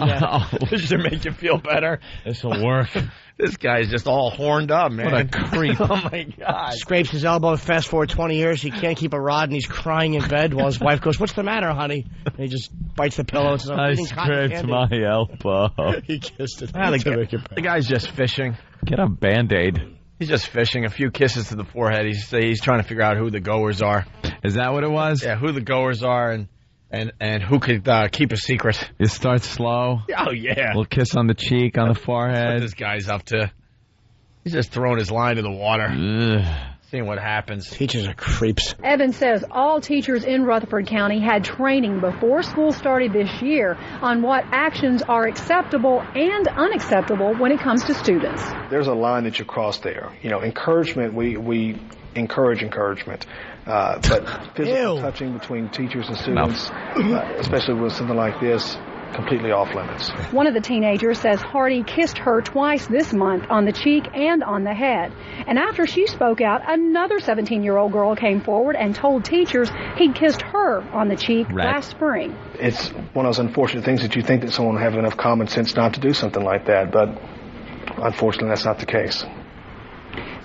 This should make you feel better. This will work. This guy's just all horned up, man. What a creep. Oh, my God. Scrapes his elbow, fast forward 20 years, he can't keep a rod, and he's crying in bed while his wife goes, "What's the matter, honey?" And he just bites the pillow and says, I scraped my elbow. He kissed it. The guy's just fishing. Get a Band-Aid. He's just fishing. A few kisses to the forehead. He's trying to figure out who the goers are. Is that what it was? Yeah, who the goers are, and And who could keep a secret? You start slow. Oh, yeah. A little kiss on the cheek, on the That's forehead. what this guy's up to. He's just throwing his line to the water. Seeing what happens. Teachers are creeps. Evans says all teachers in Rutherford County had training before school started this year on what actions are acceptable and unacceptable when it comes to students. There's a line that you cross there. Encouragement, we encourage encouragement. But physical touching between teachers and students, especially with something like this, completely off limits. One of the teenagers says Hardy kissed her twice this month on the cheek and on the head. And after she spoke out, another 17-year-old girl came forward and told teachers he'd kissed her on the cheek last spring. It's one of those unfortunate things that you think that someone will have enough common sense not to do something like that, but unfortunately that's not the case.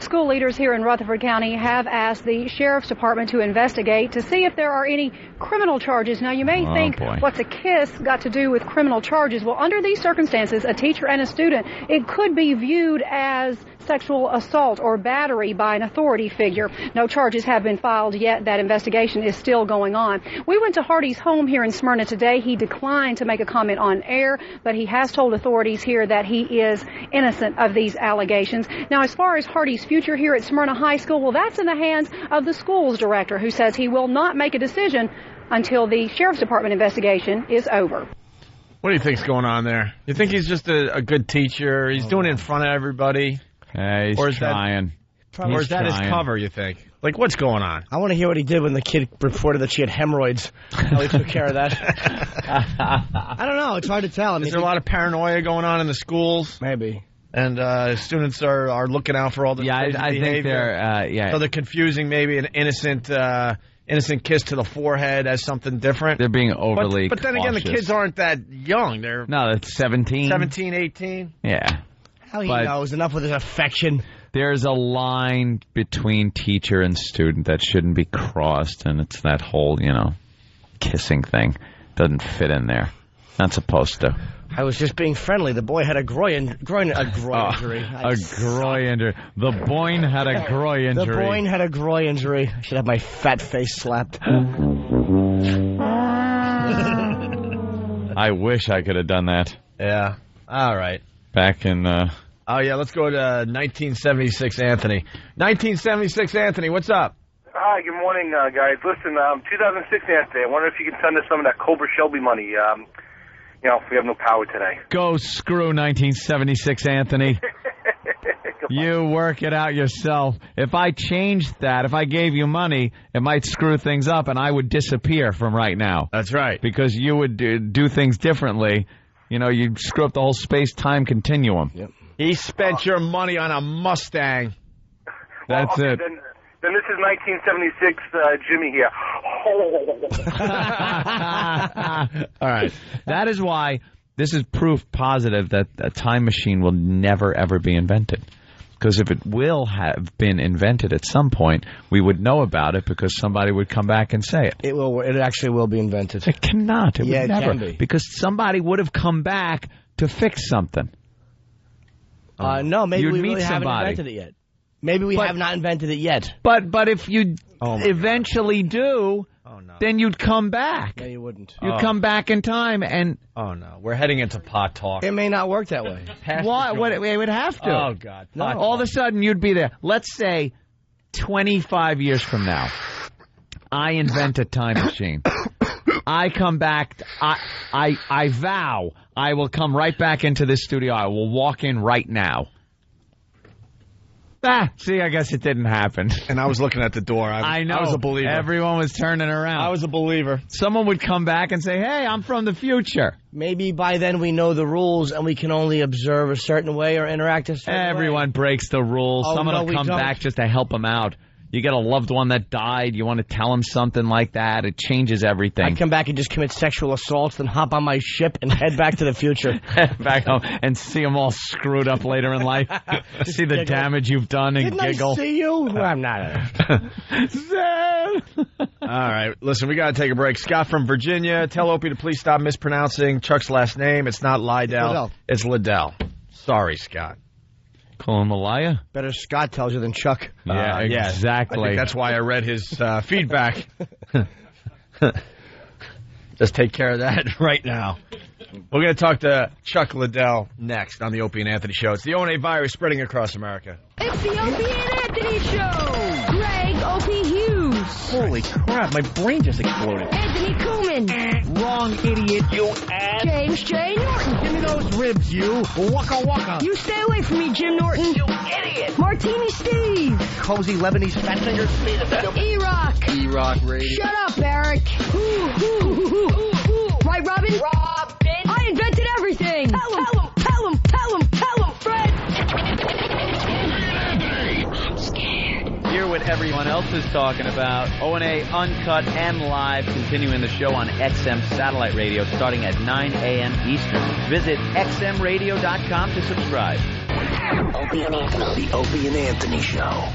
School leaders here in Rutherford County have asked the Sheriff's Department to investigate to see if there are any criminal charges. Now, you may think, what's a kiss got to do with criminal charges? Well, under these circumstances, a teacher and a student, it could be viewed as sexual assault or battery by an authority figure. No charges have been filed yet. That investigation is still going on. We went to Hardy's home here in Smyrna today. He declined to make a comment on air, but he has told authorities here that he is innocent of these allegations. Now, as far as Hardy's future here at Smyrna High School, well, that's in the hands of the school's director, who says he will not make a decision until the Sheriff's Department investigation is over. What do you think's going on there? You think he's just a good teacher? He's doing it in front of everybody? He's trying. Or is that his cover, you think? Like, what's going on? I want to hear what he did when the kid reported that she had hemorrhoids. How he took care of that. I don't know. It's hard to tell. Is there a lot of paranoia going on in the schools? Maybe. And students are looking out for all the I behavior. think they're, So they're confusing maybe an innocent kiss to the forehead as something different. They're being overly But then again, the kids aren't that young. They're that's 17. 17, 18. Yeah. How he knows enough with his affection. There's a line between teacher and student that shouldn't be crossed, and it's that whole, kissing thing. Doesn't fit in there. Not supposed to. I was just being friendly. The boy had a groin injury. A groin injury. The boy had a groin injury. The boy had a groin injury. I should have my fat face slapped. I wish I could have done that. Yeah. All right. Back in... Oh, yeah, let's go to 1976 Anthony. 1976 Anthony, what's up? Hi, good morning, guys. Listen, 2006 Anthony, I wonder if you can send us some of that Cobra Shelby money. We have no power today. Go screw 1976 Anthony. You work it out yourself. If I changed that, if I gave you money, it might screw things up and I would disappear from right now. That's right. Because you would do things differently. You'd screw up the whole space-time continuum. Yep. He spent your money on a Mustang. That's it. Then this is 1976 Jimmy here. All right. That is why this is proof positive that a time machine will never, ever be invented. Because if it will have been invented at some point, we would know about it because somebody would come back and say it. It will. It actually will be invented. It cannot. It would never. Can be. Because somebody would have come back to fix something. No, maybe You'd we meet really haven't somebody. invented it yet. Maybe we have not invented it yet. But if you eventually do, then you'd come back. No, you wouldn't. You'd come back in time and... Oh, no. We're heading into pot talk. It may not work that way. Why? It would have to. Oh, God. No. All of a sudden, you'd be there. Let's say 25 years from now, I invent a time machine. I come back. I vow I will come right back into this studio. I will walk in right now. See, I guess it didn't happen. And I was looking at the door. I know. I was a believer. Everyone was turning around. I was a believer. Someone would come back and say, hey, I'm from the future. Maybe by then we know the rules and we can only observe a certain way or interact a certain way. Everyone breaks the rules. Someone will come back just to help them out. You get a loved one that died. You want to tell them something like that. It changes everything. I come back and just commit sexual assaults, then hop on my ship and head back to the future. Back home and see them all screwed up later in life. See the damage you've done and giggle. I see you? Well, I'm not. All right. Listen, we got to take a break. Scott from Virginia. Tell Opie to please stop mispronouncing Chuck's last name. It's not Liddell. It's Liddell. Sorry, Scott. Call him a liar? Better Scott tells you than Chuck. Yeah, exactly. I think that's why I read his feedback. Let's take care of that right now. We're going to talk to Chuck Liddell next on the Opie and Anthony Show. It's the O&A virus spreading across America. It's the Opie and Anthony Show. Greg Opie Hughes. Holy crap, my brain just exploded. Anthony Kuhlman. Wrong, idiot, you ass. James J. Norton. Give me those ribs, you. Waka waka. You stay away from me, Jim Norton. You idiot. Martini Steve. Cozy Lebanese fat fingers. E-Rock. E-Rock Radio. Shut up, Eric. Right, Robin? I invented everything. Tell him, Fred. I'm scared. Hear what everyone else is talking about. O&A Uncut and Live, continuing the show on XM Satellite Radio starting at 9 a.m. Eastern. Visit xmradio.com to subscribe. Opie and Anthony. The Opie and Anthony Show.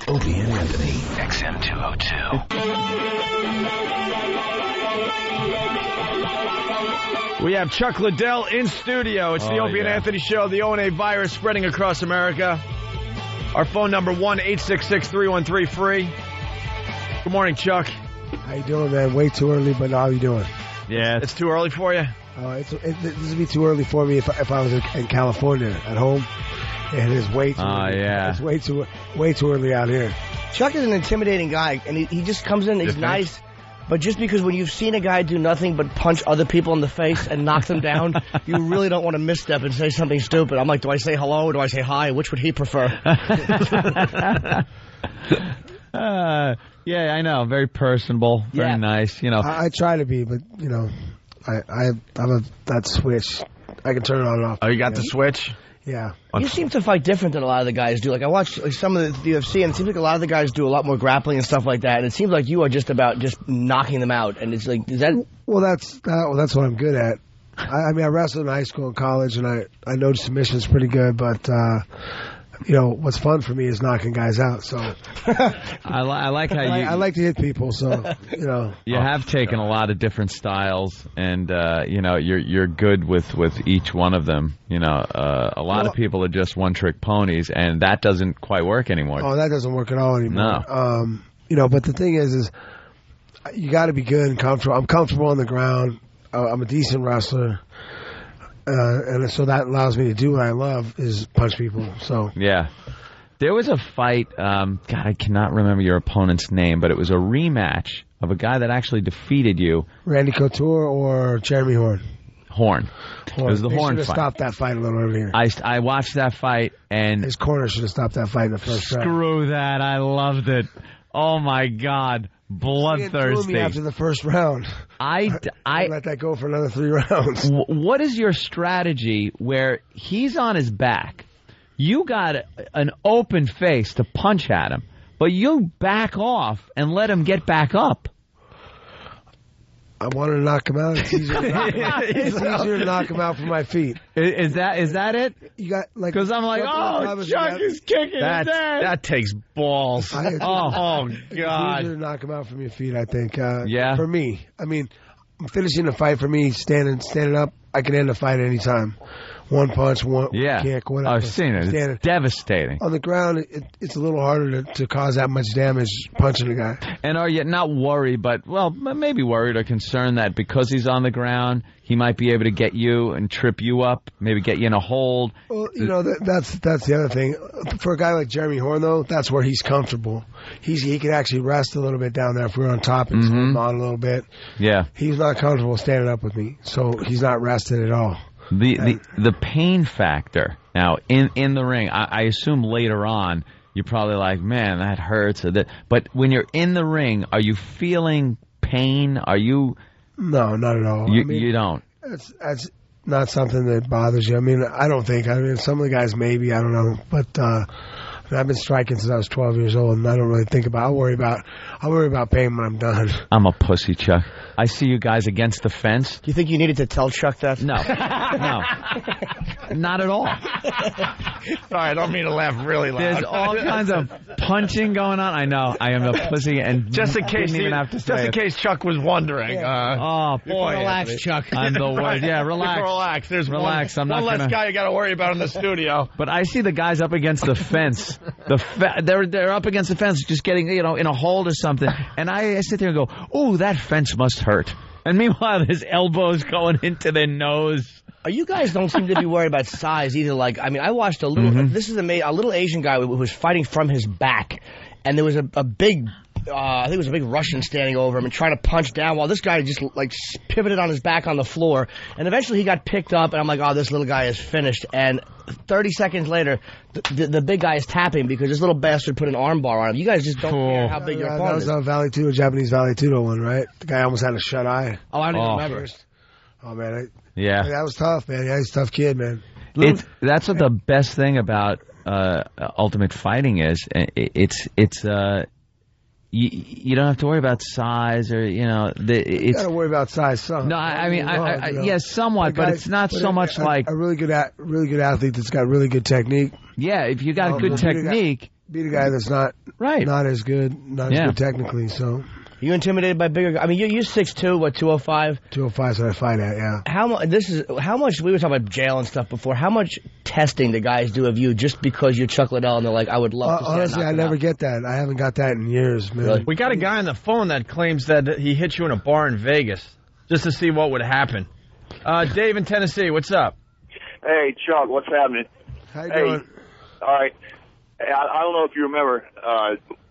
Opie and Anthony. XM 202. We have Chuck Liddell in studio. It's the Opie and Anthony Show. The O&A virus spreading across America. Our phone number, 1-866-313-FREE. Good morning, Chuck. How you doing, man? Way too early, but how you doing? Yeah. It's too early for you? This would be too early for me if I was in California at home. And it's way too early. Yeah. It's way too early out here. Chuck is an intimidating guy, and he just comes in, he's nice. But just because when you've seen a guy do nothing but punch other people in the face and knock them down, you really don't want to misstep and say something stupid. I'm like, do I say hello or do I say hi? Which would he prefer? Yeah, I know. Very personable. Very nice. You know, I try to be, but you know, I have that switch. I can turn it on and off. Oh, you got the switch? Yeah. You seem to fight different than a lot of the guys do. Like, I watch some of the UFC, and it seems like a lot of the guys do a lot more grappling and stuff like that. And it seems like you are just about just knocking them out. And it's like, is that... Well, that's what I'm good at. I mean, I wrestled in high school and college, and I know submission's pretty good, but... you know, what's fun for me is knocking guys out. So I like how you. I like to hit people. So you know, you have taken a lot of different styles, and you know, you're good with each one of them. You know, a lot of people are just one-trick ponies, and that doesn't quite work anymore. Oh, that doesn't work at all anymore. No. You know, but the thing is you got to be good and comfortable. I'm comfortable on the ground. I'm a decent wrestler. And so that allows me to do what I love is punch people. So yeah, there was a fight. God, I cannot remember your opponent's name, but it was a rematch of a guy that actually defeated you. Randy Couture or Jeremy Horn. Horn. It was the Horn fight. Should have stopped that fight a little earlier. I watched that fight, and his corner should have stopped that fight in the first round. Screw that! I loved it. Oh my God. Bloodthirsty. Me after the first round. I let that go for another 3 rounds. What is your strategy where he's on his back? You got an open face to punch at him, but you back off and let him get back up. I wanted to knock him out. It's easier to knock him out from my feet. Is that it? You got like because I'm like, Chuck is kicking his ass. That takes balls. God! It's easier to knock him out from your feet. I think. Yeah. For me, I mean, finishing a fight for me, standing up, I can end a fight anytime. One punch, one kick, whatever. I've seen it. It's devastating. On the ground, it's a little harder to cause that much damage punching a guy. And are you not worried, but, well, maybe worried or concerned that because he's on the ground, he might be able to get you and trip you up, maybe get you in a hold? Well, you know, that's the other thing. For a guy like Jeremy Horn, though, that's where he's comfortable. He could actually rest a little bit down there if we're on top and hold on a little bit. Yeah. He's not comfortable standing up with me, so he's not rested at all. The pain factor now in the ring, I assume later on you're probably like, man, that hurts. But when you're in the ring, are you feeling pain? Are you? No, not at all. You don't. That's not something that bothers you. I mean, I don't think. I mean, some of the guys maybe, I don't know, but I've been striking since I was 12 years old, and I don't really think about. I'll worry about pain when I'm done. I'm a pussy, Chuck. I see you guys against the fence. Do you think you needed to tell Chuck that? No, not at all. Sorry, I don't mean to laugh really loud. There's all kinds of punching going on. I know. I am a pussy, and just in case Chuck was wondering. Oh boy, relax, Chuck. I'm the worst. Yeah, relax. Relax. There's relax. One less guy you got to worry about in the studio. But I see the guys up against the fence. They're up against the fence, just getting in a hold or something, and I sit there and go, "Oh, that fence must hurt." And meanwhile, his elbows going into their nose. You guys don't seem to be worried about size either. Like, I mean, I watched a little. This is a little Asian guy who was fighting from his back, and there was a big. I think it was a big Russian standing over him and trying to punch down while this guy just like pivoted on his back on the floor. And eventually he got picked up, and I'm like, oh, this little guy is finished. And 30 seconds later, the big guy is tapping because this little bastard put an arm bar on him. You guys just don't care how big your opponent is. That was Valley Tudo, Japanese Valley Tudo one, right? The guy almost had a shut eye. Oh, I didn't remember. Oh, man. Yeah. That was tough, man. Yeah, he's a tough kid, man. That's what the best thing about Ultimate Fighting is. You don't have to worry about size or, you know. You got to worry about size some. No, I mean, yes, somewhat, but it's not so much like... A really good athlete that's got really good technique. Yeah, if you got good technique... Beat a guy that's not as good, as good technically, so... You intimidated by bigger guys? I mean, you're 6'2", what, 205? 205 is what I fight at, yeah. How much, we were talking about jail and stuff before, how much testing do guys do of you just because you're Chuck Liddell and they're like, I would love to see honestly, I never get that. I haven't got that in years, man. Really? We got a guy on the phone that claims that he hit you in a bar in Vegas just to see what would happen. Dave in Tennessee, what's up? Hey, Chuck, what's happening? How you doing? All right. Hey, I don't know if you remember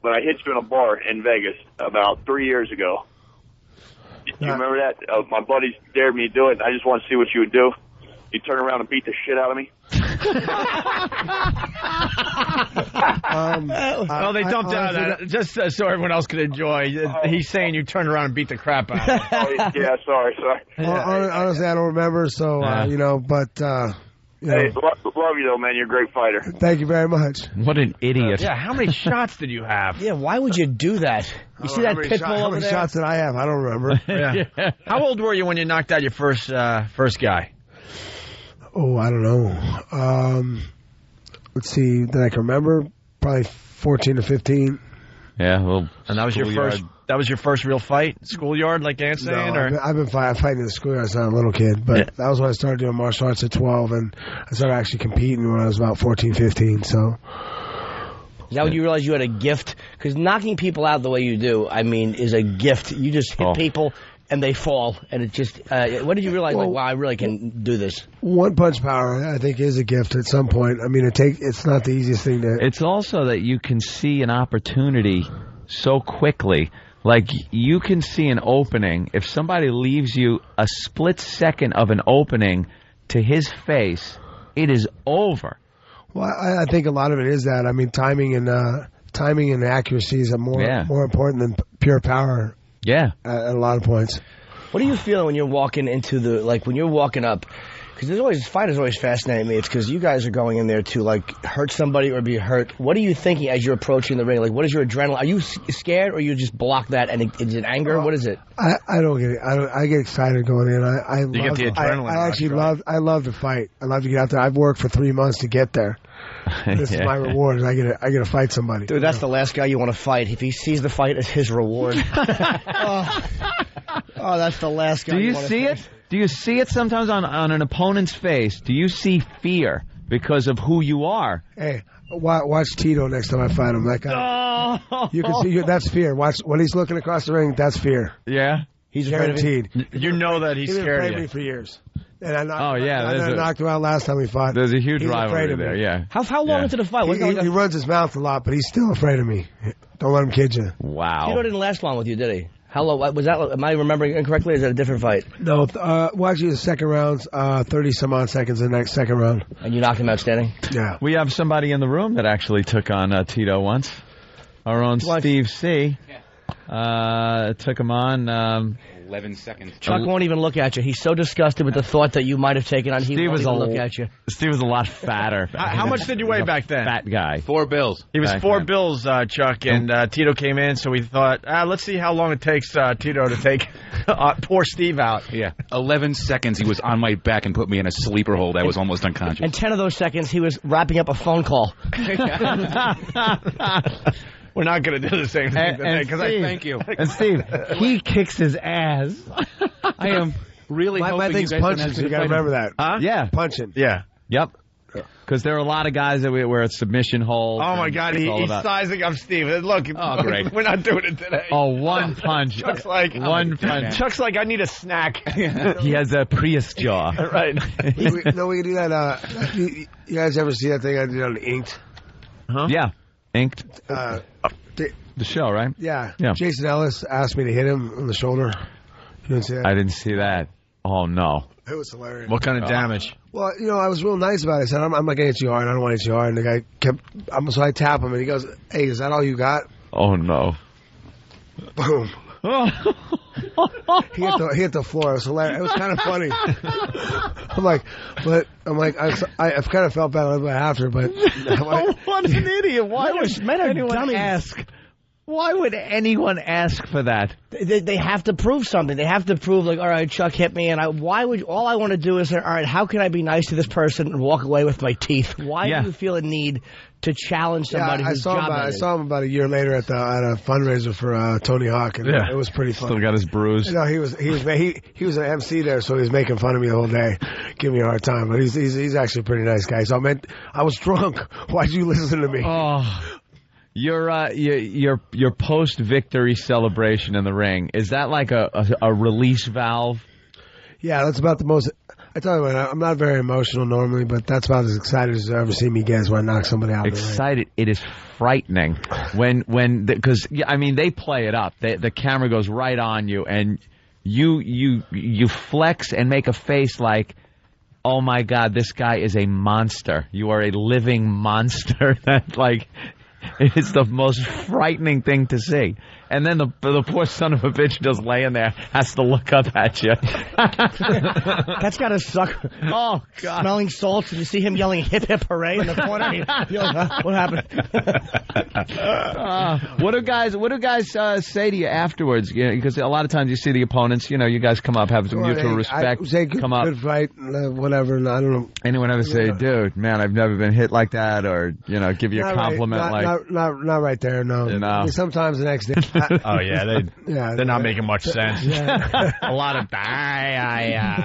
when I hit you in a bar in Vegas about 3 years ago. Do you remember that? My buddies dared me to do it, and I just want to see what you would do. You turn around and beat the shit out of me? Well, they dumped out just so everyone else could enjoy. He's saying you turned around and beat the crap out of him. Yeah, sorry. Honestly, I don't remember, so, but... Hey, love you, though, man. You're a great fighter. Thank you very much. What an idiot. Yeah, how many shots did you have? Yeah, why would you do that? You see that pit bull over there? How many shots did I have? I don't remember. Yeah. How old were you when you knocked out your first guy? Oh, I don't know. Let's see. That I can remember. Probably 14 or 15. Yeah, well, and that was your first. That was your first real fight, schoolyard, like Dan's saying? No, I've been fighting in the schoolyard since I was a little kid, but that was when I started doing martial arts at 12, and I started actually competing when I was about 14, 15. So. Is that when you realized you had a gift? Because knocking people out the way you do, I mean, is a gift. You just hit people and they fall, and it just. When did you realize, wow, I really can do this? One punch power, I think, is a gift at some point. I mean, it's not the easiest thing to. It's also that you can see an opportunity so quickly. Like, you can see an opening. If somebody leaves you a split second of an opening to his face, it is over. Well, I think a lot of it is that. I mean, timing and accuracy is more important than pure power. Yeah. At a lot of points. What do you feel when you're walking into when you're walking up? Because fighters always fascinate me. It's because you guys are going in there to, hurt somebody or be hurt. What are you thinking as you're approaching the ring? Like, what is your adrenaline? Are you scared, or you just block that, and is it anger? What is it? I don't get it. I get excited going in. You get the adrenaline. I actually love to fight. I love to get out there. I've worked for 3 months to get there. This is my reward. I get to fight somebody. Dude, that's the last guy you want to fight. If he sees the fight as his reward. That's the last guy. Do you see it? Do you see it sometimes on an opponent's face? Do you see fear because of who you are? Hey, watch Tito next time I fight him. That guy. You can see that's fear. Watch when he's looking across the ring. That's fear. Yeah, he's guaranteed. You know that he's scared of you. Me for years. And I knocked him out last time we fought. There's a huge rivalry there. Yeah. How long into the fight? He runs his mouth a lot, but he's still afraid of me. Don't let him kid you. Wow. Tito didn't last long with you, did he? How long was that? Am I remembering incorrectly? Or is that a different fight? No, actually the second round's 30-some-odd seconds in the next second round. And you knocked him out standing? Yeah. We have somebody in the room that actually took on Tito once. Our own Steve C. Took him on. 11 seconds. Chuck won't even look at you. He's so disgusted with the thought that you might have taken on. He won't even look at you. Steve was a lot fatter. How much did you weigh back then? Fat guy. $4. He was $4, Chuck, and Tito came in, so we thought, let's see how long it takes Tito to take poor Steve out. Yeah. 11 seconds he was on my back and put me in a sleeper hold. I was almost unconscious. And 10 of those seconds he was wrapping up a phone call. We're not going to do the same thing today, because I thank you. And Steve, he kicks his ass. I am really hoping my thing's you guys punching, so you got to remember that. Huh? Yeah. Punching. Yeah. Yep. Because there are a lot of guys that where it's submission holds. Oh, my God. He's sizing up Steve. Look, great. We're not doing it today. Oh, one punch. Chuck's like, one punch. Chuck's like, I need a snack. He has a Prius jaw. Right. No, we can do that. You guys ever see that thing I did on Inked? Huh? Yeah. Inked. The show, right? Yeah. Yeah. Jason Ellis asked me to hit him on the shoulder. You didn't see that? I didn't see that. Oh, no. It was hilarious. What kind of damage? Well, I was real nice about it. I said, I'm not going to hit you hard. I don't want to hit you hard. And the guy kept... So I tap him, and he goes, hey, is that all you got? Oh, no. Boom. He hit the floor. It was hilarious. It was kind of funny. I've kind of felt bad a little bit after, but... What an idiot. Why would anyone ask? Why would anyone ask for that? They have to prove something. They have to prove, like, all right, Chuck hit me, and all I want to do is say, all right, how can I be nice to this person and walk away with my teeth? Why do you feel a need to challenge somebody whose job that is? I saw him about a year later at a fundraiser for Tony Hawk, and it was pretty funny. Still got his bruise. He was an MC there, so he was making fun of me the whole day, giving me a hard time. But he's actually a pretty nice guy. So I was drunk. Why'd you listen to me? Oh. Your post-victory celebration in the ring, is that like a release valve? Yeah, that's about the most... I tell you what, I'm not very emotional normally, but that's about as excited as you ever see me get when I knock somebody out. Excited? It is frightening because they play it up. The camera goes right on you, and you flex and make a face like, oh my God, this guy is a monster. You are a living monster. That like. It's the most frightening thing to see. And then the poor son of a bitch just laying there has to look up at you. That's got to suck. Oh, God. Smelling salts. Did you see him yelling hip hip hooray in the corner? What happened? What do guys say to you afterwards? Because a lot of times you see the opponents, you guys come up, have some mutual respect. Say good fight, whatever. I don't know. Anyone ever say, dude, man, I've never been hit like that, or, give you a compliment not right there, no. I mean, sometimes the next day. They're not making much sense. Yeah. A lot of where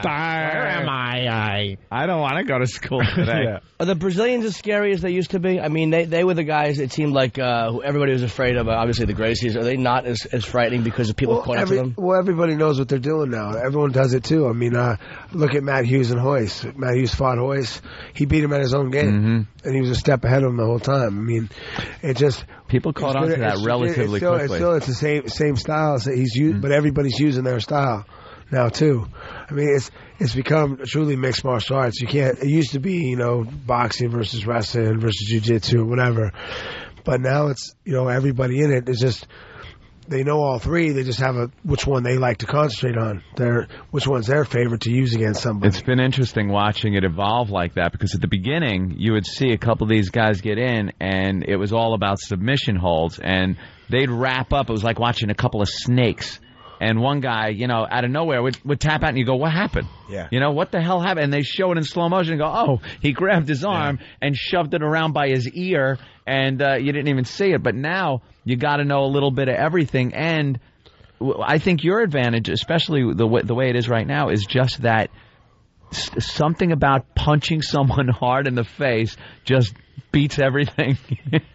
am I? I don't want to go to school today. Are the Brazilians as scary as they used to be? I mean, they were the guys, it seemed like, who everybody was afraid of, obviously the Gracies. Are they not as frightening because of people caught up to them? Well, everybody knows what they're doing now. Everyone does it, too. I mean, look at Matt Hughes and Hoyce. Matt Hughes fought Hoyce. He beat him at his own game, and he was a step ahead of him the whole time. I mean, it just... People caught on to that relatively quickly. It's the same style that he's used, but everybody's using their style now too. I mean, it's become truly mixed martial arts. You can't. It used to be, boxing versus wrestling versus jiu-jitsu or whatever, but now it's everybody in it is just. They know all three. They just have which one they like to concentrate on. Which one's their favorite to use against somebody. It's been interesting watching it evolve like that because at the beginning you would see a couple of these guys get in and it was all about submission holds and they'd wrap up. It was like watching a couple of snakes. And one guy, out of nowhere would tap out and you go, what happened? Yeah. What the hell happened? And they show it in slow motion and go, oh, he grabbed his arm and shoved it around by his ear and you didn't even see it. But now you got to know a little bit of everything. And I think your advantage, especially the way it is right now, is just that something about punching someone hard in the face just beats everything.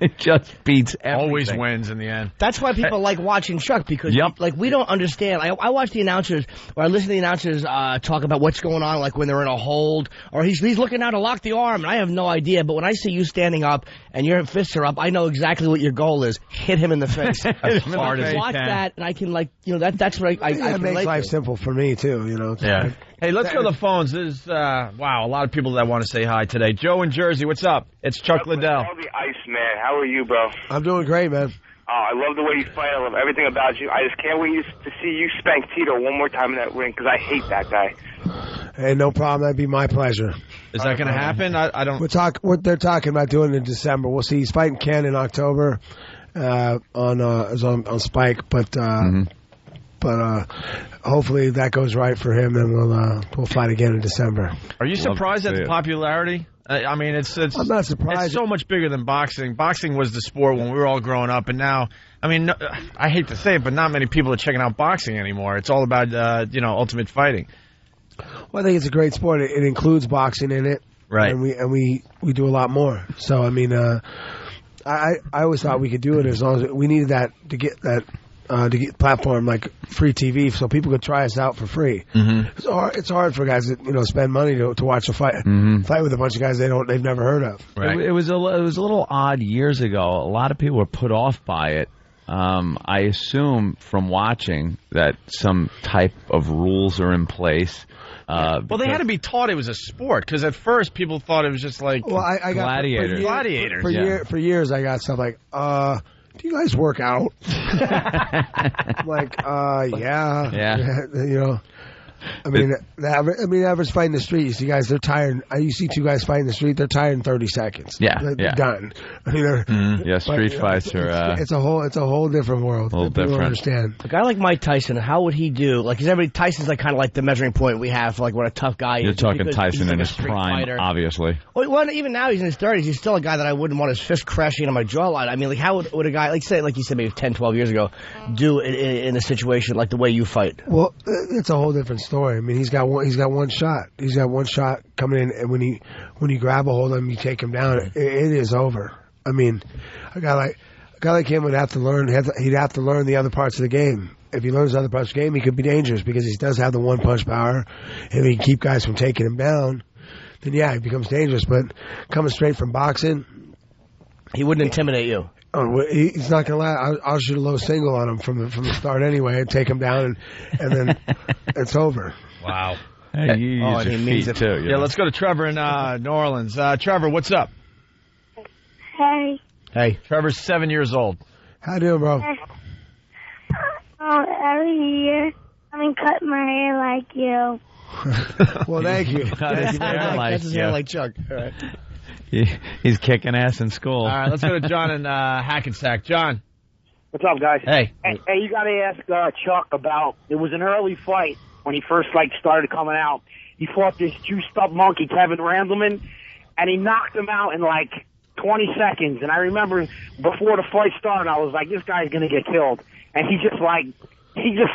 It just beats everything. Always wins in the end. That's why people like watching Chuck because we don't understand. I watch the announcers or I listen to the announcers talk about what's going on, like when they're in a hold or he's looking out to lock the arm, and I have no idea. But when I see you standing up and your fists are up, I know exactly what your goal is. Hit him in the face. As hard as watch that, and I can that's what I it makes life simple for me too. Yeah. Hey, let's go to the phones. There's a lot of people that want to say hi today. Joe in Jersey, what's up? It's Chuck Liddell. The Iceman. How are you, bro? I'm doing great, man. Oh, I love the way you fight. I love everything about you. I just can't wait to see you spank Tito one more time in that ring because I hate that guy. Hey, no problem. That'd be my pleasure. Is that going to happen? I don't. What they're talking about doing in December. We'll see. He's fighting Ken in October on Spike, but hopefully that goes right for him, and we'll fight again in December. Are you surprised at the popularity? I mean, it's I'm not surprised. It's so much bigger than boxing. Boxing was the sport when we were all growing up, and now, I mean, I hate to say it, but not many people are checking out boxing anymore. It's all about Ultimate Fighting. Well, I think it's a great sport. It includes boxing in it. Right. And we do a lot more. So I mean, I always thought we could do it as long as we needed that to get platform like free TV, so people could try us out for free. Mm-hmm. It's hard for guys that spend money to watch a fight with a bunch of guys they've never heard of. Right. It was a little odd years ago. A lot of people were put off by it. I assume from watching that some type of rules are in place. Well, they had to be taught it was a sport, because at first people thought it was just like I got gladiators. Gladiators. For years, I got stuff like, do you guys work out? I'm like, yeah. I mean, the average fight in the street, you see guys, they're tired. You see two guys fight in the street, they're tired in 30 seconds. They're done. I mean, street fights are. It's a whole different world. People don't understand. A guy like Mike Tyson, how would he do? Like, Tyson's like kind of like the measuring point we have for like what a tough guy is. You're talking because Tyson like in his prime, fighter. obviously. Well, even now he's in his 30s. He's still a guy that I wouldn't want his fist crashing on my jawline. I mean, like, how would a guy, like you said, maybe 10, 12 years ago, do in a situation like the way you fight? Well, it's a whole different story. I mean, he's got one shot. He's got one shot coming in, and when you grab a hold of him, you take him down. It is over. I mean, a guy like him would have to learn. He'd have to learn the other parts of the game. If he learns the other parts of the game, he could be dangerous because he does have the one punch power. If he can keep guys from taking him down, then he becomes dangerous. But coming straight from boxing, he wouldn't intimidate you. Oh, he's not going to lie. I'll shoot a low single on him from the start anyway, and take him down, and then it's over. Wow. Hey, you use your feet too. Yeah, let's go to Trevor in New Orleans. Trevor, what's up? Hey. Trevor's 7 years old. How you doing, bro? Every year, cut my hair like you. Well, thank you. That's his hair like Chuck. All right. He's kicking ass in school. All right, let's go to John in Hackensack. John. What's up, guys? Hey. Hey, you got to ask Chuck about, it was an early fight when he first started coming out. He fought this juiced-up monkey, Kevin Randleman, and he knocked him out in 20 seconds. And I remember before the fight started, I was like, this guy's going to get killed. And he just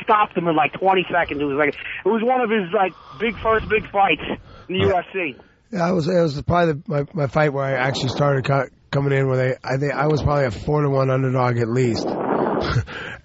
stopped him in 20 seconds. It was one of his first big fights in the UFC. Yeah, it was probably my fight where I actually started coming in where I was probably a 4-1 underdog at least.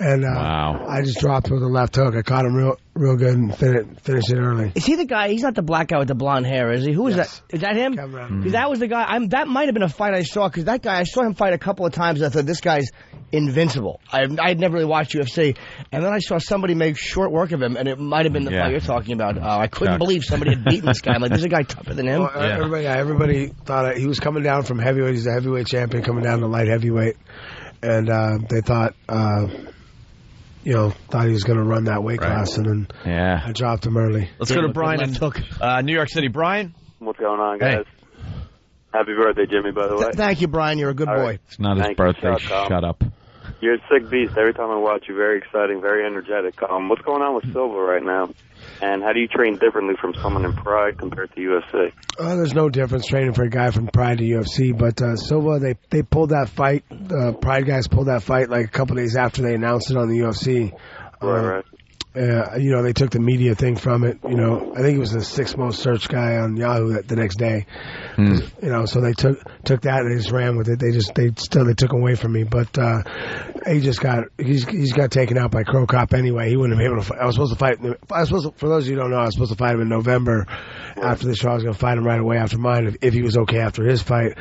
And wow. I just dropped with a left hook. I caught him real good and finished it early. Is he the guy? He's not the black guy with the blonde hair, is he? Who is that? Is that him? Because that was the guy. That might have been a fight I saw, because that guy, I saw him fight a couple of times. I thought, this guy's invincible. I'd never really watched UFC. And then I saw somebody make short work of him, and it might have been the fight you're talking about. I couldn't believe somebody had beaten this guy. I'm like, there's a guy tougher than him. Well, everybody thought he was coming down from heavyweight. He's a heavyweight champion coming down to light heavyweight. And they thought he was going to run that weight class, and then I dropped him early. Let's go to Brian in New York City. Brian? What's going on, guys? Hey. Happy birthday, Jimmy, by the way. Thank you, Brian. You're a good boy. It's not his birthday. Shut up. You're a sick beast. Every time I watch you, very exciting, very energetic. What's going on with Silva right now? And how do you train differently from someone in Pride compared to UFC? There's no difference training for a guy from Pride to UFC, but Silva, they pulled that fight. The Pride guys pulled that fight a couple days after they announced it on the UFC. Right. They took the media thing from it. I think it was the 6th most searched guy on Yahoo the next day. So they took that and they just ran with it. They took away from me. But he's got taken out by Crow Cop anyway. He wouldn't have been able to fight. I was supposed to fight. For those of you who don't know, I was supposed to fight him in November. After the show, I was going to fight him right away after mine if he was okay after his fight.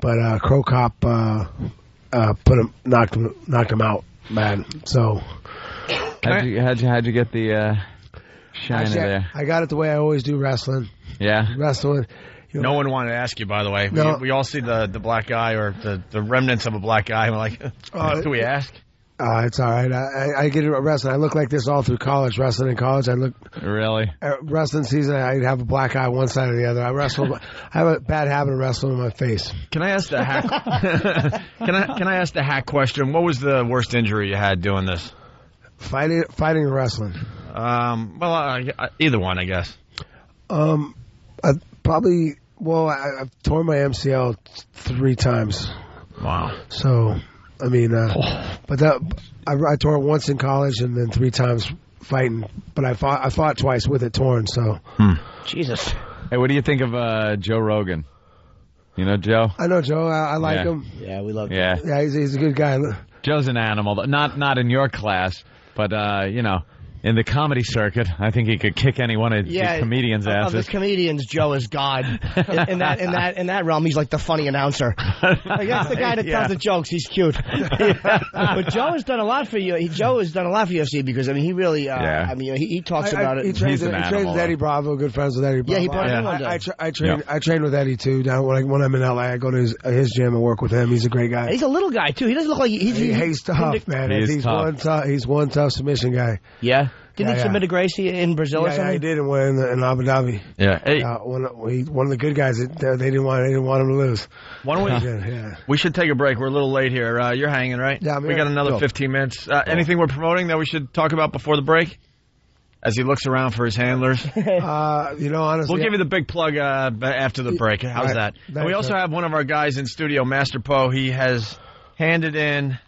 But Crow Cop knocked him out, man. So. How'd you get the shine there? I got it the way I always do wrestling. Yeah. Wrestling. No one wanted to ask you, by the way. No. We all see the black guy or the remnants of a black guy. And we're like, do we ask? It's all right. I get it at wrestling. I look like this all through college. Wrestling in college, I look. Really? Wrestling season, I have a black eye one side or the other. I have a bad habit of wrestling with my face. Can I ask the hack? Can I ask the hack question? What was the worst injury you had doing this? Fighting or wrestling? Either one, I guess. I've torn my MCL 3 times. Wow. So, I mean, I tore it once in college and then 3 times fighting. But I fought twice with it torn. So, Jesus. Hey, what do you think of Joe Rogan? You know Joe? I know Joe. I like him. Yeah, we love Yeah. Joe. Yeah, he's a good guy. Joe's an animal. Not in your class, but, in the comedy circuit, I think he could kick any one of the comedians' asses. Of the comedians, Joe is God. in that realm, he's like the funny announcer. Like, that's the guy that tells the jokes. He's cute. But Joe has done a lot for you. Joe has done a lot for UFC because he really. He talks about it. He trains with Eddie Bravo. Good friends with Eddie Bravo. Yeah, he brought him one day. I train with Eddie too. Down when I'm in LA, I go to his gym and work with him. He's a great guy. He's a little guy too. He doesn't look like he's tough, man. He's tough. He's one tough submission guy. Yeah. Didn't he submit to Gracie in Brazil or something? Yeah, he did in Abu Dhabi. Yeah. Hey, one of the good guys. They didn't want him to lose. We should take a break. We're a little late here. You're hanging, right? Yeah, I'm we got another 15 minutes. Anything we're promoting that we should talk about before the break? As he looks around for his handlers. Honestly, we'll give you the big plug after the break. How's that? And we also have one of our guys in studio, Master Poe. He has handed in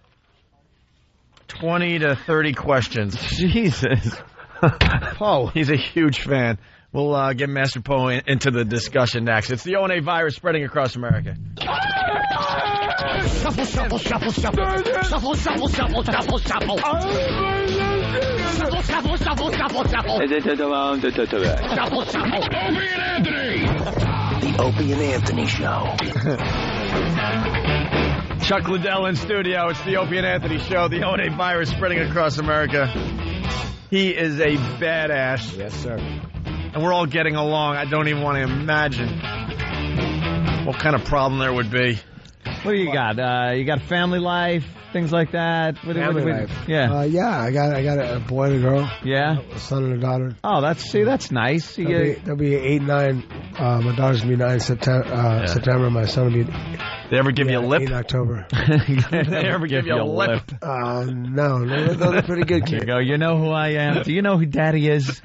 20 to 30 questions. Jesus. Poe. He's a huge fan. We'll get Master Poe into the discussion next. It's the O&A virus spreading across America. Shuffle, shuffle, shuffle, shuffle. Shuffle, shuffle, shuffle, shuffle, shuffle. Shuffle, shuffle, shuffle, shuffle, shuffle. Shuffle, shuffle. Opie and Anthony. The Opie and Anthony Show. Chuck Liddell in studio. It's the Opie and Anthony Show. The O&A virus spreading across America. He is a badass. Yes, sir. And we're all getting along. I don't even want to imagine what kind of problem there would be. What do you got? You got family life, things like that? Family life. Yeah. I got a boy and a girl. Yeah. A son and a daughter. Oh, that's nice. They'll be 8 and 9. My daughter's gonna be 9 September. My son will be. They ever give you a lip? In October. They ever give you a lip? No. They're pretty good kids. You know who I am? Do you know who Daddy is?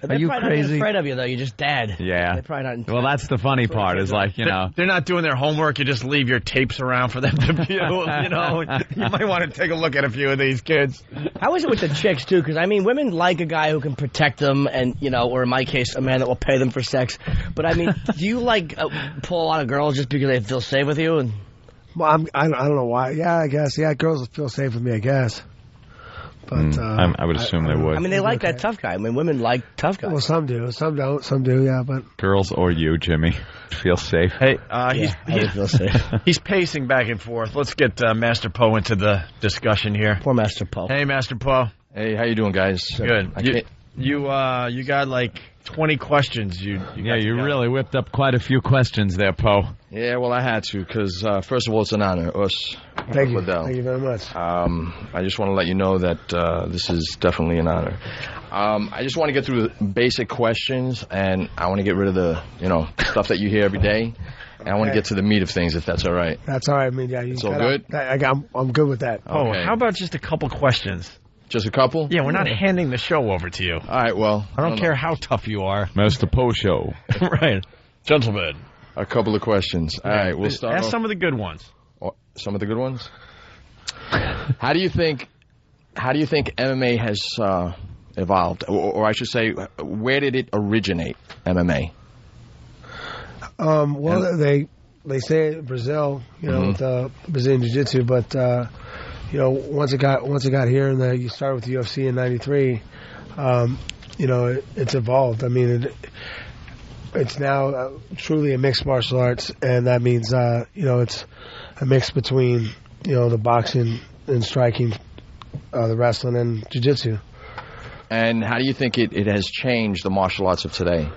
Are you crazy? Not afraid of you though. You're just dad. Yeah. They're probably not. Well, that's the funny part. Is like they're not doing their homework. You just leave your tapes around for them to view. You might want to take a look at a few of these kids. How is it with the chicks too? Because women like a guy who can protect them, and or in my case, a man that will pay them for sex. But do you pull a lot of girls just because they feel safe with you? Well, I don't know why. Yeah, I guess. Yeah, girls feel safe with me, I guess. But I would assume they would. They like that tough guy. Women like tough guys. Well, some do. Some don't. Some do, yeah. But girls or you, Jimmy, feel safe. Hey, I would feel safe. He's pacing back and forth. Let's get Master Poe into the discussion here. Poor Master Poe. Hey, Master Poe. Hey, how you doing, guys? Good. You got like 20 questions. You really whipped up quite a few questions there, Poe. Yeah, well, I had to because first of all, it's an honor. Thank you. Thank you very much. I just want to let you know that this is definitely an honor. I just want to get through the basic questions, and I want to get rid of the stuff that you hear every day. And I want to get to the meat of things, if that's all right. That's all right. It's all good? I'm good with that. Oh, how about just a couple questions? Just a couple? Yeah, we're not handing the show over to you. All right, well. I don't care how tough you are. Master Poe Show. Right. Gentlemen. A couple of questions. All right, we'll start Ask some of the good ones. Some of the good ones? How do you think MMA has evolved? Or I should say, where did it originate, MMA? Well, they say Brazil, with Brazilian Jiu-Jitsu, but once it got here, and you started with the UFC in '93, it's evolved. It's now truly a mixed martial arts, and that means it's a mix between the boxing and striking, the wrestling and jiu-jitsu. And how do you think it has changed the martial arts of today?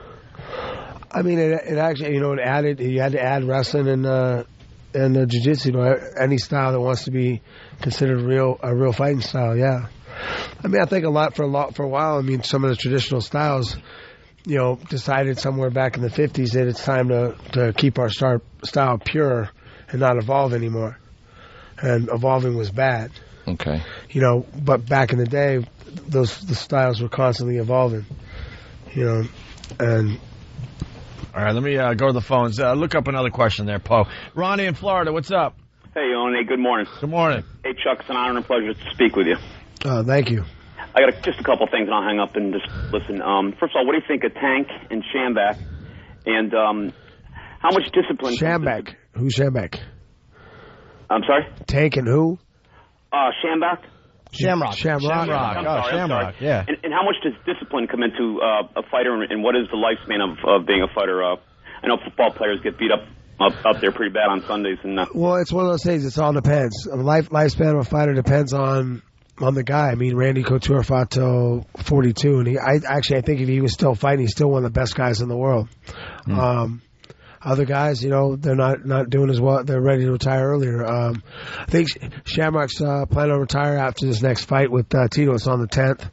It actually, you had to add wrestling and jiu-jitsu to any style that wants to be considered a real fighting style. Yeah, I think for a while. Some of the traditional styles, decided somewhere back in the 50s that it's time to keep our style pure and not evolve anymore. And evolving was bad. Okay. But back in the day, the styles were constantly evolving. And. All right, let me go to the phones. Look up another question there, Poe. Ronnie in Florida, what's up? Hey, Oni, good morning. Good morning. Hey, Chuck, it's an honor and pleasure to speak with you. Thank you. I got just a couple things, and I'll hang up and just listen. First of all, what do you think of Tank and Shamback? And how much discipline? Shambek. Who's Shambek? I'm sorry? Tank and who? Shambach? Shamrock. Shamrock. I'm sorry. Yeah. And how much does discipline come into a fighter, and what is the lifespan of being a fighter? I know football players get beat up there pretty bad on Sundays. And Well, it's one of those things. It all depends. Lifespan of a fighter depends on the guy. I mean, Randy Couture fought till 42, and I think if he was still fighting, he's still one of the best guys in the world. Other guys, they're not doing as well. They're ready to retire earlier. I think Shamrock's planning to retire after this next fight with Tito. It's on the 10th.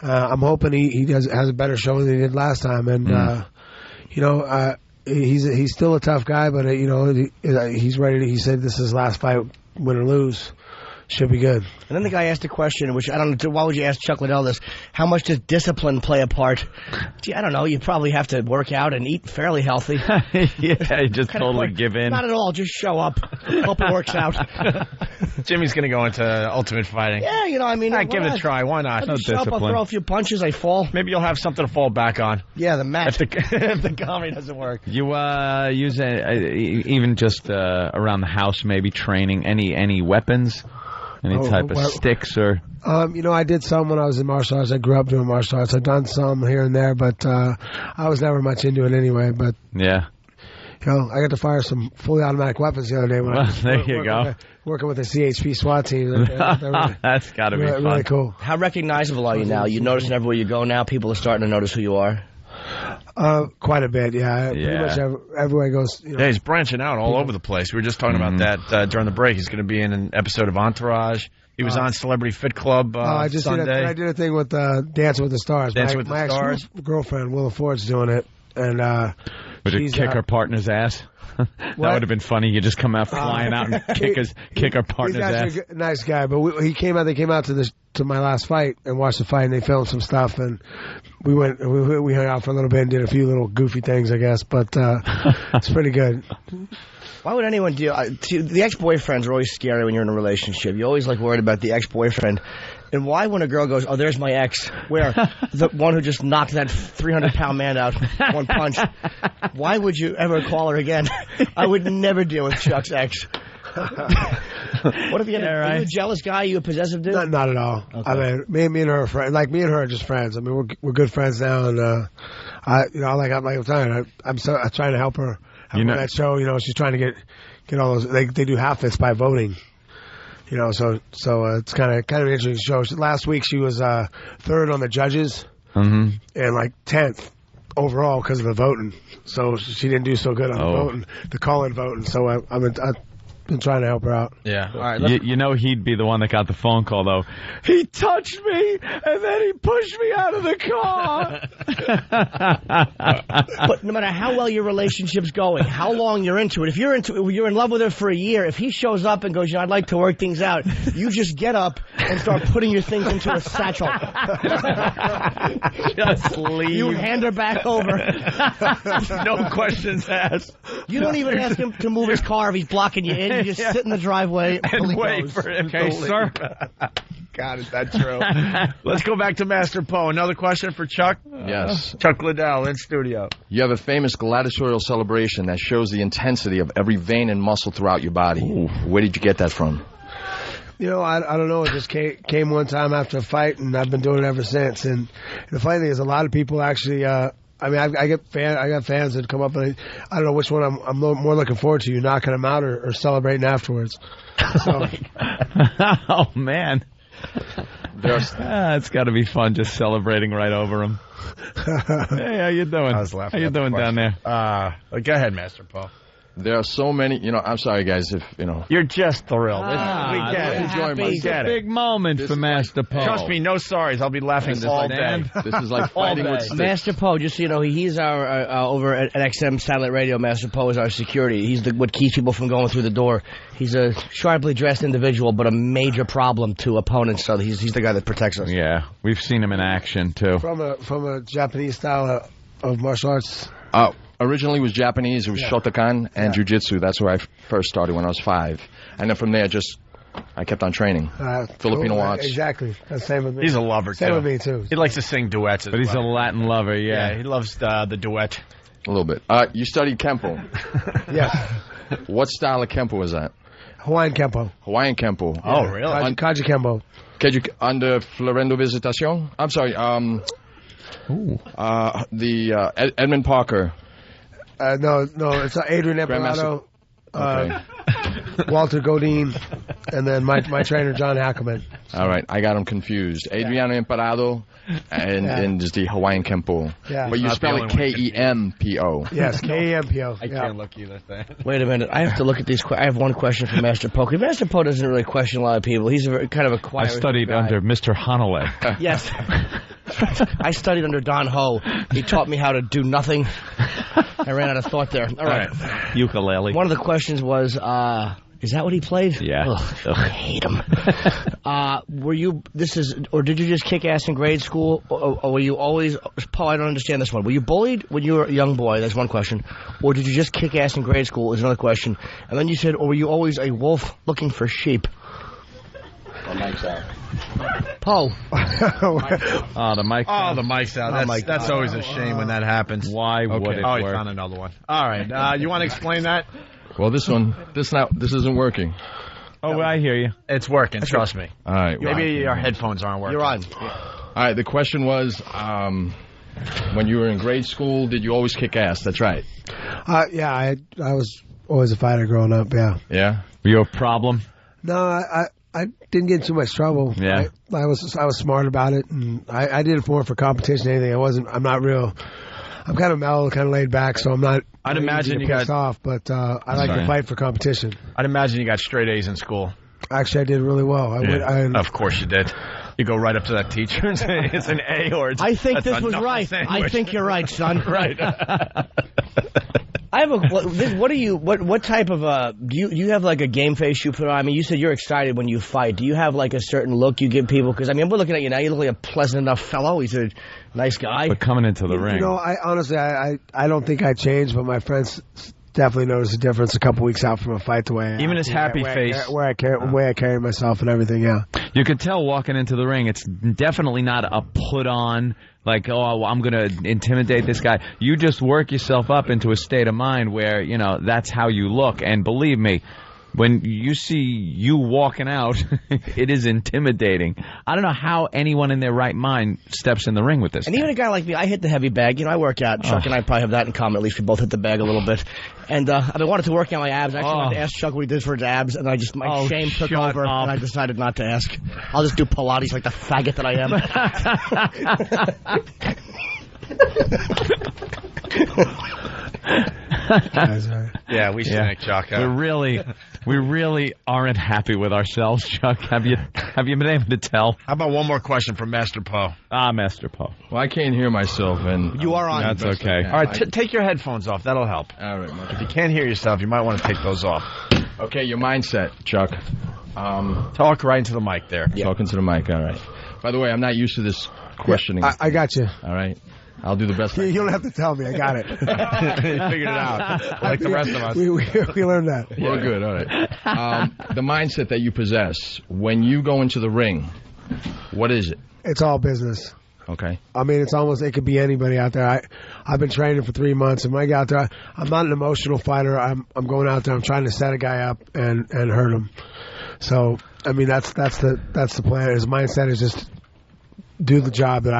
I'm hoping he has a better showing than he did last time. And he's still a tough guy, but he's ready. He said this is his last fight, win or lose. Should be good. And then the guy asked a question, which I don't know, why would you ask Chuck Liddell this? How much does discipline play a part? Gee, I don't know. You probably have to work out and eat fairly healthy. Yeah, just totally give in. Not at all. Just show up. Hope it works out. Jimmy's going to go into Ultimate Fighting. Yeah, give it a try. Why not? No discipline. I'll throw a few punches. I fall. Maybe you'll have something to fall back on. Yeah, the mat. If the comedy doesn't work. You use even just around the house, maybe training any weapons? Any type of sticks or? I did some when I was in martial arts. I grew up doing martial arts. I've done some here and there, but I was never much into it anyway. But yeah, I got to fire some fully automatic weapons the other day when I was working with the CHP SWAT team. That's got to be fun. Really cool. How recognizable are you now? You noticing everywhere you go now, people are starting to notice who you are. Quite a bit, yeah. Pretty much everywhere he goes. Yeah, he's branching out all over the place. We were just talking about that during the break. He's going to be in an episode of Entourage. He was on Celebrity Fit Club I just Sunday. I did a thing with Dancing with the Stars. My ex-girlfriend, Willa Ford's doing it. And would it kick her partner's ass? That would have been funny. You just come out flying out and kick her partner's ass. He's a nice guy, but they came out to my last fight and watched the fight, and they filmed some stuff, and we hung out for a little bit and did a few little goofy things, I guess, but it's pretty good. Why would anyone do? The ex-boyfriends are always scary when you're in a relationship. You're always worried about the ex-boyfriend. And why, when a girl goes, "Oh, there's my ex," where the one who just knocked that 300-pound man out one punch? Why would you ever call her again? I would never deal with Chuck's ex. What if you are you a jealous guy? Are you a possessive dude? Not at all. Okay. I mean, me and her are friends. Me and her are just friends. I mean, we're good friends now, and I'm trying to help her. On that show, she's trying to get all those. They do half-fits by voting. So it's kind of an interesting show. Last week she was third on the judges and 10th overall because of the voting. So she didn't do so good on the voting, the call-in voting. So I've been trying to help her out. Yeah. All right, he'd be the one that got the phone call, though. He touched me, and then he pushed me out of the car. But no matter how well your relationship's going, how long you're into it, if you're in love with her for a year, if he shows up and goes, I'd like to work things out, you just get up and start putting your things into a satchel. Just leave. You hand her back over. No questions asked. You don't even ask him to move his car if he's blocking you in. You just sit in the driveway and wait for him to leave. Sir. God, is that true? Let's go back to Master Poe. Another question for Chuck? Yes. Chuck Liddell in studio. You have a famous gladiatorial celebration that shows the intensity of every vein and muscle throughout your body. Ooh. Where did you get that from? I don't know. It just came one time after a fight, and I've been doing it ever since. And the funny thing is, a lot of people actually... I got fans that come up, and I don't know which one I'm more looking forward to, you knocking them out or celebrating afterwards. So. Oh, man. It's got to be fun just celebrating right over them. Hey, how you doing? I was laughing. How you doing down there? Go ahead, Master Poe. There are so many, I'm sorry, guys, if, You're just thrilled. We get it. It's a big moment for Master Poe. Trust me, no sorries. I'll be laughing all day. This is like fighting with sticks. Master Poe, just so you know, he's our, over at XM Satellite Radio, Master Poe is our security. He's what keeps people from going through the door. He's a sharply dressed individual, but a major problem to opponents, so he's the guy that protects us. Yeah, we've seen him in action, too. From a Japanese style of martial arts? Originally it was Japanese. It was Shotokan and Jiu-Jitsu. That's where I first started when I was 5. And then from there, I kept on training. Filipino arts. Exactly. Same with me. He's a lover, too. Same with me, too. He likes to sing duets as well. But he's a Latin lover, yeah. He loves the duet. A little bit. You studied Kempo. Yes. What style of Kempo was that? Hawaiian Kempo. Hawaiian Kempo. Oh, really? Kaji Kempo. Under Florendo Visitacion? I'm sorry. Edmund Parker. No, it's Adrian Emperado, Walter Godin, and then my trainer, John Hackelman. All right, I got them confused. Adriano Emperado and just the Hawaiian Kempo. Yeah. But you spell it K-E-M-P-O. Yes, K-E-M-P-O. I can't look either. Wait a minute. I have to look at these. I have one question for Master Poe. Master Poe doesn't really question a lot of people. He's kind of a quiet I studied guy. under Mr. Hanale. Yes. I studied under Don Ho. He taught me how to do nothing. I ran out of thought there. All right. Ukulele. One of the questions was, is that what he played? Yeah. Ugh, I hate him. Or did you just kick ass in grade school? Or were you always, Paul, I don't understand this one. Were you bullied when you were a young boy? That's one question. Or did you just kick ass in grade school is another question. And then you said, or were you always a wolf looking for sheep? The mic's out. Poe. The mic. Oh, the mic's out. That's always a shame when that happens. Why would it he work? found another one. All right. You want to explain that? Well, this isn't working. Oh, I hear you. It's working. Trust me. All right. Maybe our headphones aren't working. You're on. All right. The question was, when you were in grade school, did you always kick ass? That's right. Yeah, I was always a fighter growing up. Yeah. Yeah. Were you a problem? No, I didn't get in too much trouble. Yeah. I was smart about it, and I did it more for competition than anything. I'm kind of mellow, kind of laid back, so I'm not. I'd imagine you pissed got off, but I like to fight for competition. I'd imagine you got straight A's in school. Actually, I did really well. Of course you did. You go right up to that teacher and say it's an A or it's. I think that's this a was knuckle right. sandwich. I think you're right, son. Right. I have what type of do you have like a game face you put on? I mean, you said you're excited when you fight. Do you have like a certain look you give people? Because I mean, we're looking at you now. You look like a pleasant enough fellow. He's a nice guy. But coming into the ring. You know, I honestly don't think I changed, but my friends definitely noticed a difference a couple weeks out from a fight. The way even his happy face, the way I carry myself and everything. Yeah, you could tell walking into the ring. It's definitely not a put on. Like, oh, I'm going to intimidate this guy. You just work yourself up into a state of mind where, you know, that's how you look. And believe me, when you see you walking out, it is intimidating. I don't know how anyone in their right mind steps in the ring with this And guy. even a guy like me, I hit the heavy bag. You know, I work out. Chuck and I probably have that in common. At least we both hit the bag a little bit. And I've been wanting to work out my abs. I actually wanted to ask Chuck what he did for his abs, and my shame took over, and I decided not to ask. I'll just do Pilates like the faggot that I am. Yeah, we should thank Chuck. We really aren't happy with ourselves, Chuck. Have you been able to tell? How about one more question from Master Poe? Master Poe. Well, I can't hear myself, and you are on. That's okay. All right, take your headphones off. That'll help. All right. If you can't hear yourself, you might want to take those off. Okay, your mindset, Chuck. Talk right into the mic there. Yeah. Talking to the mic. All right. By the way, I'm not used to this questioning. I got you. All right. I'll do the best. You don't have to tell me. I got it. You figured it out, like the rest of us. We learned that. We're good. All right. The mindset that you possess when you go into the ring, what is it? It's all business. Okay. I mean, it could be anybody out there. I've been training for 3 months, and when I get out there, I'm not an emotional fighter. I'm going out there. I'm trying to set a guy up and hurt him. So, I mean, that's the plan. His mindset is just do the job that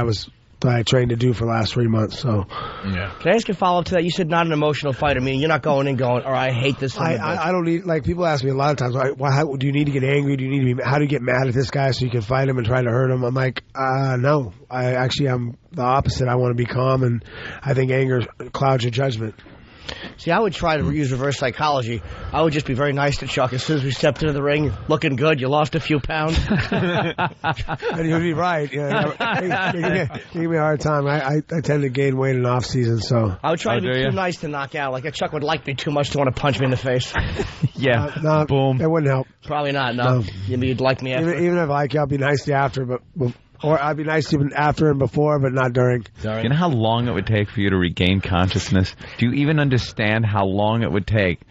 I trained to do for the last 3 months. So, yeah. Can I ask a follow-up to that? You said not an emotional fighter, meaning you're not going or I hate this. I don't need, like, people ask me a lot of times, how do you need to get angry? How do you get mad at this guy so you can fight him and try to hurt him? I'm like, no. I'm the opposite. I want to be calm, and I think anger clouds your judgment. See, I would try to use reverse psychology. I would just be very nice to Chuck as soon as we stepped into the ring. Looking good. You lost a few pounds. And you'd be right. You give me a hard time. I tend to gain weight in off season, so I would try to be too nice to knock out. Like Chuck would like me too much to want to punch me in the face. Yeah. No, boom. That wouldn't help. Probably not. No. You'd like me after. Even if I like you, I'll be nice to you after, or I'd be nice to you after and before, but not during. You know how long it would take for you to regain consciousness? Do you even understand how long it would take?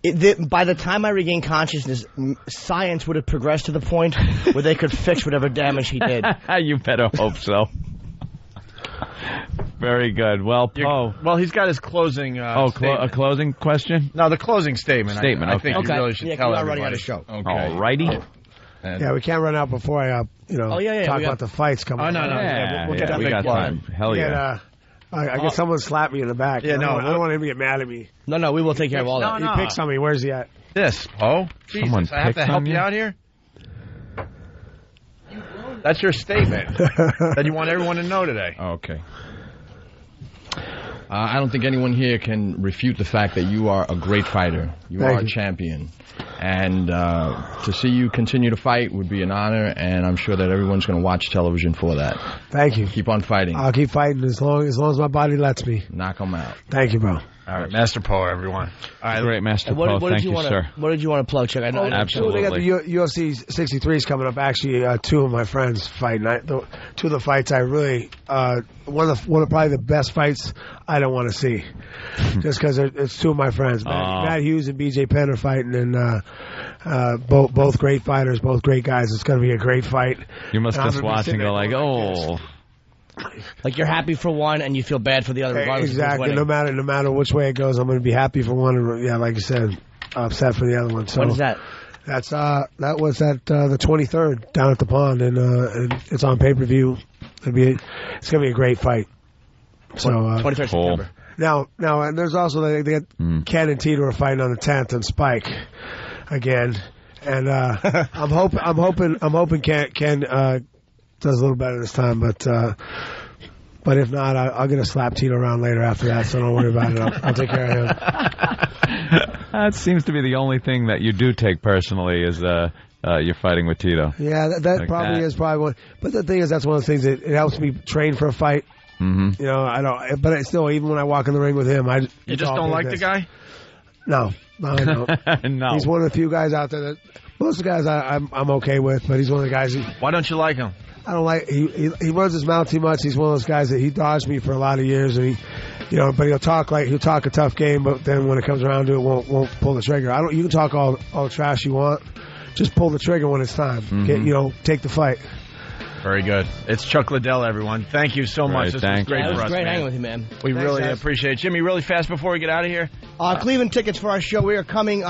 By the time I regained consciousness, science would have progressed to the point where they could fix whatever damage he did. You better hope so. Very good. Well, Poe. Well, he's got his closing. A closing question? No, the closing statement. Statement. I think you really should tell we are everybody. running out of show. Okay. All righty. Yeah, we can't run out before I, talk about the fights coming. Oh no, We'll get that we big got one. time. Hell yeah. I guess someone slapped me in the back. Yeah, I don't want him to get mad at me. No, we will take care of all that. He picks on me. Where's he at? This. Oh, Jesus, I have to help you out here. That's your statement that you want everyone to know today. Okay. I don't think anyone here can refute the fact that you are a great fighter. You are a champion. And to see you continue to fight would be an honor, and I'm sure that everyone's going to watch television for that. Thank you. Keep on fighting. I'll keep fighting as long as my body lets me. Knock them out. Thank you, bro. All right, Master Poe, everyone. All right, great, Master Poe. Thank you, sir. What did you want to plug, Chuck? Absolutely. They got the UFC 63s coming up. Actually, two of my friends fighting. Two of the fights I really one of probably the best fights I don't want to see, just because it's two of my friends. Matt Hughes and BJ Penn are fighting, and both great fighters, both great guys. It's going to be a great fight. You must just watch and go like, oh. Like you're happy for one and you feel bad for the other. Exactly. No matter which way it goes, I'm going to be happy for one, and like you said, upset for the other one. So when is that? That was at the 23rd down at the pond, and it's on pay-per-view. It's going to be a great fight. So 23rd September. Now, and there's also they got Ken and Tito are fighting on the 10th on Spike again, and I'm hoping Ken does a little better this time, but if not, I'll get a slap Tito around later after that, so don't worry about it. I'll take care of him. That seems to be the only thing that you do take personally is you're fighting with Tito. Yeah, that like probably is probably one. But the thing is, that's one of the things that it helps me train for a fight. Mm-hmm. You know, I don't. But still, even when I walk in the ring with him, you just don't like the guy. No, I don't. No. He's one of the few guys out there that most of the guys I'm okay with, but he's one of the guys. Why don't you like him? I don't like. He runs his mouth too much. He's one of those guys that he dodged me for a lot of years, and but he'll talk a tough game, but then when it comes around to it, won't pull the trigger. You can talk all the trash you want, just pull the trigger when it's time. Mm-hmm. Take the fight. Very good. It's Chuck Liddell, everyone. Thank you so much. This was great for us. It was great man. hanging with you, man. We really appreciate it. Jimmy, really fast before we get out of here. Cleveland tickets for our show. We are coming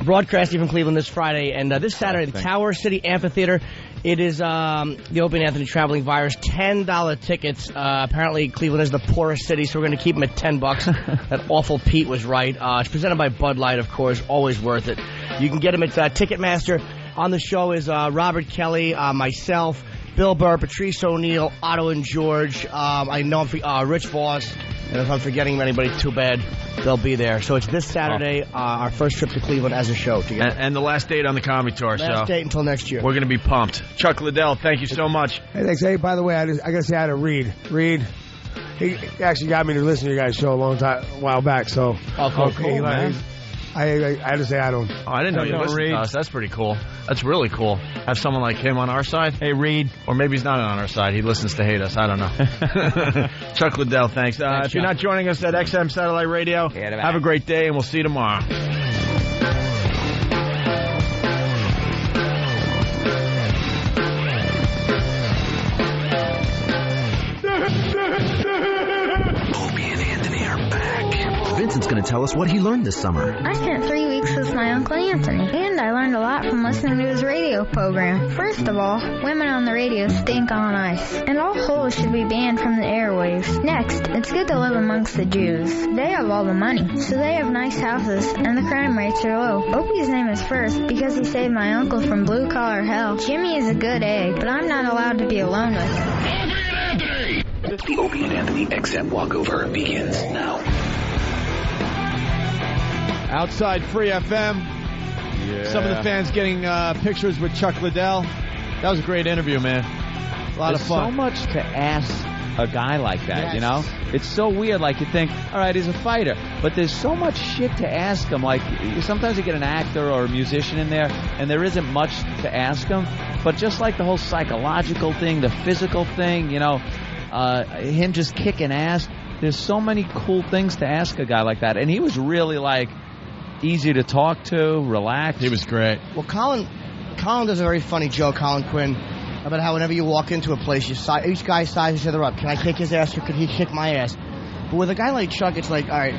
broadcasting from Cleveland this Friday, and this Saturday, the Tower City Amphitheater. It is the Opie and Anthony Traveling Virus, $10 tickets. Apparently, Cleveland is the poorest city, so we're going to keep them at $10. That awful Pete was right. It's presented by Bud Light, of course. Always worth it. You can get them at Ticketmaster. On the show is Robert Kelly, myself, Bill Burr, Patrice O'Neill, Otto and George. I know I'm Rich Voss. And if I'm forgetting anybody, too bad. They'll be there. So it's this Saturday, our first trip to Cleveland as a show together. And the last date on the Comedy Tour. Last date until next year. We're going to be pumped. Chuck Liddell, thank you so much. Hey, thanks. Hey, by the way, I got to say hi to Reed. Reed, he actually got me to listen to your guys' show a while back. So, cool, man. I had to say I don't. Oh, I didn't know you listened to us. That's pretty cool. That's really cool. Have someone like him on our side. Hey, Reed. Or maybe he's not on our side. He listens to hate us. I don't know. Chuck Liddell, thanks. If you're not joining us at XM Satellite Radio, have a great day, and we'll see you tomorrow. Vincent's going to tell us what he learned this summer. I spent 3 weeks with my Uncle Anthony, and I learned a lot from listening to his radio program. First of all, women on the radio stink on ice, and all holes should be banned from the airwaves. Next, it's good to live amongst the Jews. They have all the money, so they have nice houses, and the crime rates are low. Opie's name is first because he saved my uncle from blue-collar hell. Jimmy is a good egg, but I'm not allowed to be alone with him. The Opie and Anthony XM walkover begins now. Outside Free FM. Yeah. Some of the fans getting pictures with Chuck Liddell. That was a great interview, man. A lot of fun. So much to ask a guy like that, you know? It's so weird. Like, you think, all right, he's a fighter, but there's so much shit to ask him. Like, sometimes you get an actor or a musician in there, and there isn't much to ask him. But just like the whole psychological thing, the physical thing, you know, him just kicking ass, there's so many cool things to ask a guy like that. And he was really, like, easy to talk to, relaxed. He was great. Well, Colin does a very funny joke, Colin Quinn. about how whenever you walk into a place, each guy sizes each other up. Can I kick his ass or could he kick my ass? But with a guy like Chuck, it's like, all right,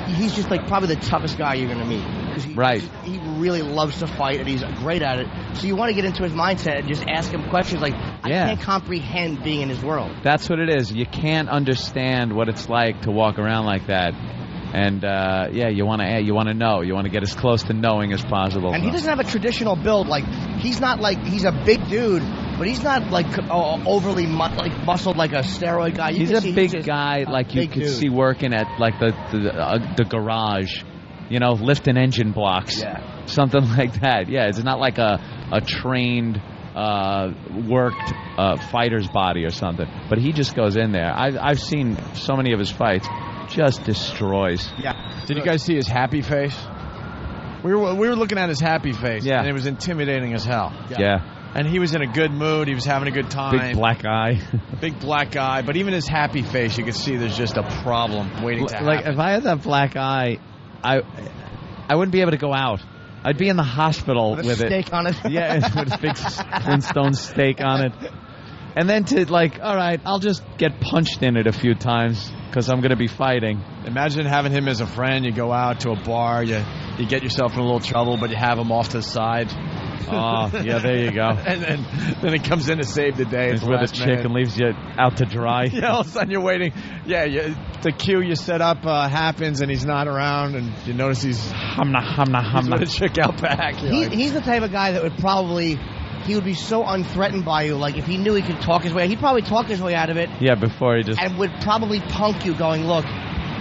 he's just like probably the toughest guy you're going to meet. Right. He really loves to fight, and he's great at it. So you want to get into his mindset and just ask him questions like, I can't comprehend being in his world. That's what it is. You can't understand what it's like to walk around like that. And, you want to know. You want to get as close to knowing as possible. And he doesn't have a traditional build. Like, he's not like, he's a big dude, but he's not like overly muscled like a steroid guy. He's a big guy, like you could see working at like the garage, lifting engine blocks, something like that. Yeah, it's not like a trained, worked fighter's body or something. But he just goes in there. I've seen so many of his fights. Just destroys. Yeah. Did you guys see his happy face? We were looking at his happy face. Yeah. And it was intimidating as hell. Yeah. And he was in a good mood. He was having a good time. Big black eye. Big black eye. But even his happy face, you could see there's just a problem waiting to happen. Like, if I had that black eye, I wouldn't be able to go out. I'd be in the hospital with a steak on it. Yeah, with a big Flintstone steak on it. And then all right, I'll just get punched in it a few times because I'm going to be fighting. Imagine having him as a friend. You go out to a bar, you get yourself in a little trouble, but you have him off to the side. Oh, yeah, there you go. And then it comes in to save the day. He's with a chick and leaves you out to dry. Yeah, all of a sudden you're waiting. Yeah, the cue you set up happens, and he's not around, and you notice he's with a chick out back. He's the type of guy that would probably... He would be so unthreatened by you. Like, if he knew he could talk his way... He'd probably talk his way out of it. Yeah, before he just... And would probably punk you going, look,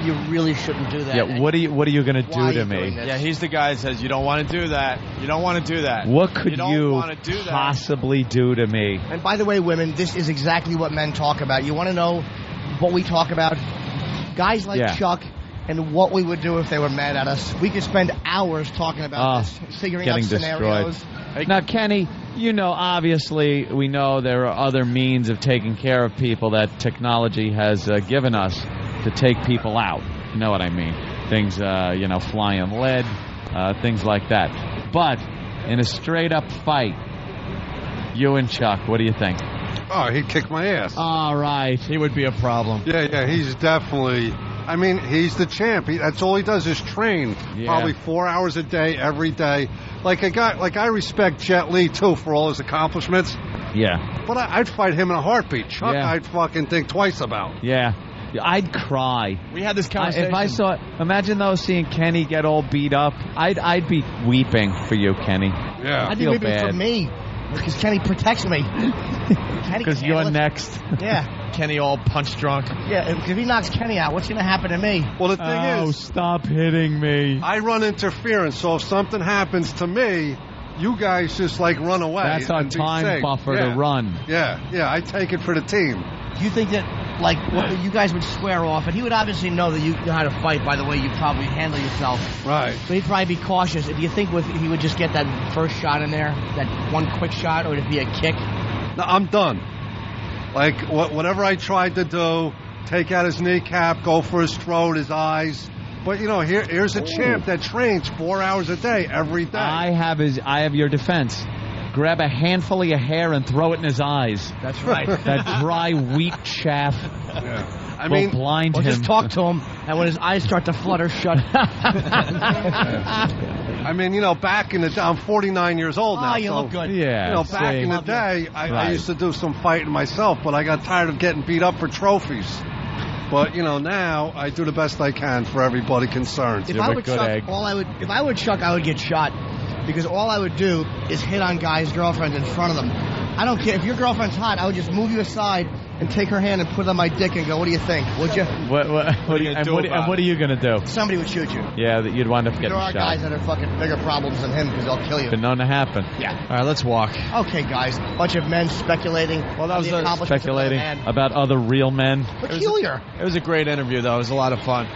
you really shouldn't do that. Yeah, what are you going to do to me? Yeah, he's the guy that says, you don't want to do that. You don't want to do that. What could you possibly do to me? And by the way, women, this is exactly what men talk about. You want to know what we talk about? Guys like Chuck... And what we would do if they were mad at us. We could spend hours talking about this, figuring out scenarios. Destroyed. Now, Kenny, obviously, we know there are other means of taking care of people that technology has given us to take people out. You know what I mean? Things, flying lead, things like that. But in a straight-up fight, you and Chuck, what do you think? Oh, he'd kick my ass. All right. He would be a problem. Yeah, he's definitely... I mean, he's the champ. That's all he does is train. Yeah. Probably 4 hours a day, every day. Like a guy, I respect Jet Li too for all his accomplishments. Yeah. But I'd fight him in a heartbeat. Chuck, I'd fucking think twice about. Yeah. I'd cry. We had this conversation. If I saw, imagine though seeing Kenny get all beat up. I'd be weeping for you, Kenny. Yeah. I'd be weeping for me because Kenny protects me. Because you're next. Yeah. Kenny all punch drunk. Yeah, if he knocks Kenny out, what's going to happen to me? Well, the thing is... stop hitting me. I run interference, so if something happens to me, you guys just, run away. That's our time buffer to run. Yeah, I take it for the team. Do you think that, you guys would square off, and he would obviously know that you know how to fight by the way you probably handle yourself. Right. So he'd probably be cautious. Do you think he would just get that first shot in there, that one quick shot, or would it be a kick? No, I'm done. Whatever I tried to do, take out his kneecap, go for his throat, his eyes. But, here's a champ that trains 4 hours a day, every day. I have your defense. Grab a handful of your hair and throw it in his eyes. That's right. That dry wheat chaff will blind him. Just talk to him, and when his eyes start to flutter, shut up. I mean, back in the day, I'm 49 years old now. Oh, you look good. Yeah. Back in the day, I used to do some fighting myself, but I got tired of getting beat up for trophies. But, now I do the best I can for everybody concerned. If I were Chuck, I would get shot. Because all I would do is hit on guys' girlfriends in front of them. I don't care. If your girlfriend's hot, I would just move you aside and take her hand and put it on my dick and go, what do you think? Would you? What are you going to do? Somebody would shoot you. Yeah, you'd wind up getting shot. There are guys that are fucking bigger problems than him because they'll kill you. Been known to happen. Yeah. All right, let's walk. Okay, guys. Bunch of men speculating. Well, that was speculating about other real men. Peculiar. It was a great interview, though. It was a lot of fun.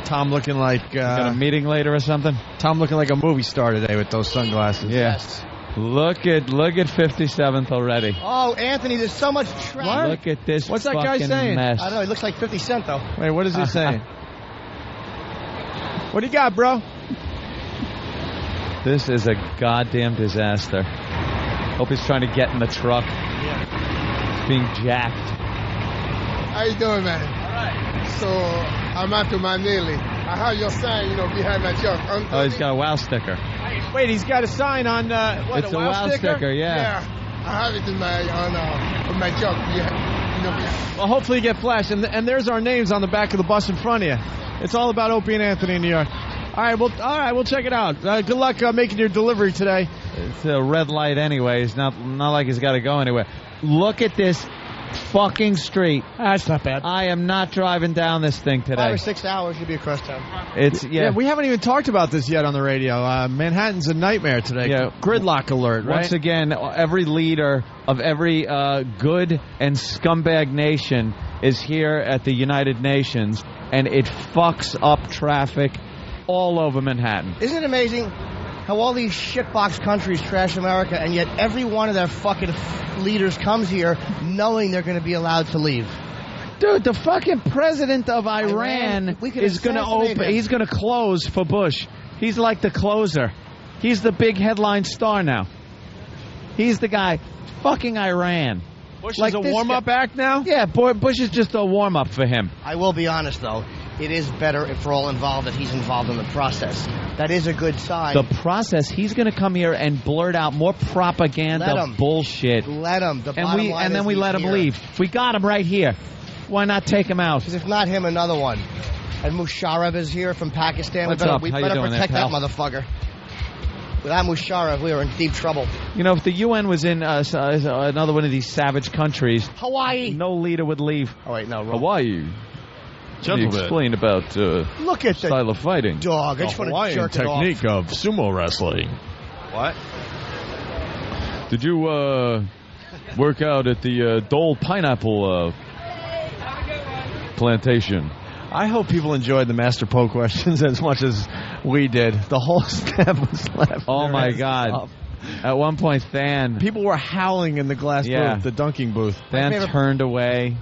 Tom looking like... got a meeting later or something? Tom looking like a movie star today with those sunglasses. Yes. Look at 57th already. Oh, Anthony, there's so much trash. Look at this. What's that guy saying? Mess. I don't know. He looks like 50 Cent, though. Wait, what is he saying? What do you got, bro? This is a goddamn disaster. Hope he's trying to get in the truck. It's being jacked. How you doing, man? All right. So I'm out to Manili. I have your sign, behind my truck. Oh, he's got a WOW sticker. Wait, he's got a sign on It's a WOW sticker, yeah. Yeah, I have it in my on my truck. Well, hopefully you get flashed. And there's our names on the back of the bus in front of you. It's all about Opie and Anthony in New York. All right, we'll check it out. Good luck making your delivery today. It's a red light anyways. Not like he's got to go anywhere. Look at this fucking street. That's not bad. I am not driving down this thing today. 5 or 6 hours, you'll be across town. Yeah, we haven't even talked about this yet on the radio. Manhattan's a nightmare today. Yeah. Gridlock alert, right? Once again, every leader of every good and scumbag nation is here at the United Nations, and it fucks up traffic all over Manhattan. Isn't it amazing how all these shitbox countries trash America, and yet every one of their fucking leaders comes here knowing they're going to be allowed to leave? Dude, the fucking president of Iran is going to open. He's going to close for Bush. He's like the closer. He's the big headline star now. He's the guy. Fucking Iran. Bush is a warm-up act now? Yeah, Bush is just a warm-up for him. I will be honest, though. It is better for all involved that he's involved in the process. That is a good sign. The process, he's going to come here and blurt out more propaganda bullshit. Let him. And then we let him leave. We got him right here. Why not take him out? Because if not him, another one. And Musharraf is here from Pakistan. What's up? We How better you doing protect there, that pal? motherfucker. Without Musharraf, we are in deep trouble. If the UN was in another one of these savage countries, Hawaii, no leader would leave. Oh wait, no, Hawaii. Gentlemen, explain about look at style of fighting. Dog, I just want to jerk technique of sumo wrestling. What? Did you work out at the Dole Pineapple plantation? I hope people enjoyed the Master Poe questions as much as we did. The whole staff was laughing. Oh, my God. Up. At one point, Than... People were howling in the glass booth, the dunking booth. Than turned away.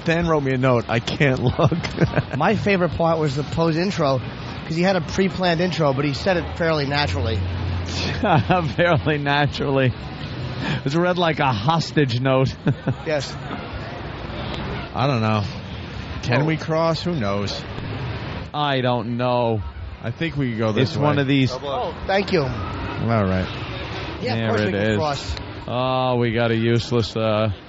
Than wrote me a note. I can't look. My favorite part was the Poe's intro, because he had a pre-planned intro, but he said it fairly naturally. Fairly naturally. It was read like a hostage note. Yes. I don't know. Can we cross? Who knows? I don't know. I think we can go this way. It's one of these. Oh, thank you. All right. Yeah, there of course it we can is. cross. Oh, we got a useless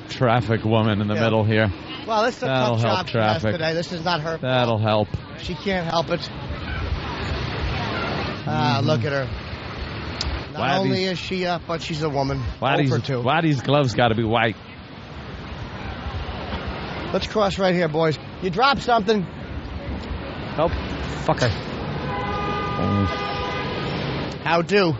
traffic woman in the middle here. Well, this is a That'll tough help job for us traffic. today. This is not her That'll help. She can't help it. Look at her. Not only is she up, but she's a woman. Why these gloves got to be white? Let's cross right here, boys. You dropped something. Nope. Fucker. How do?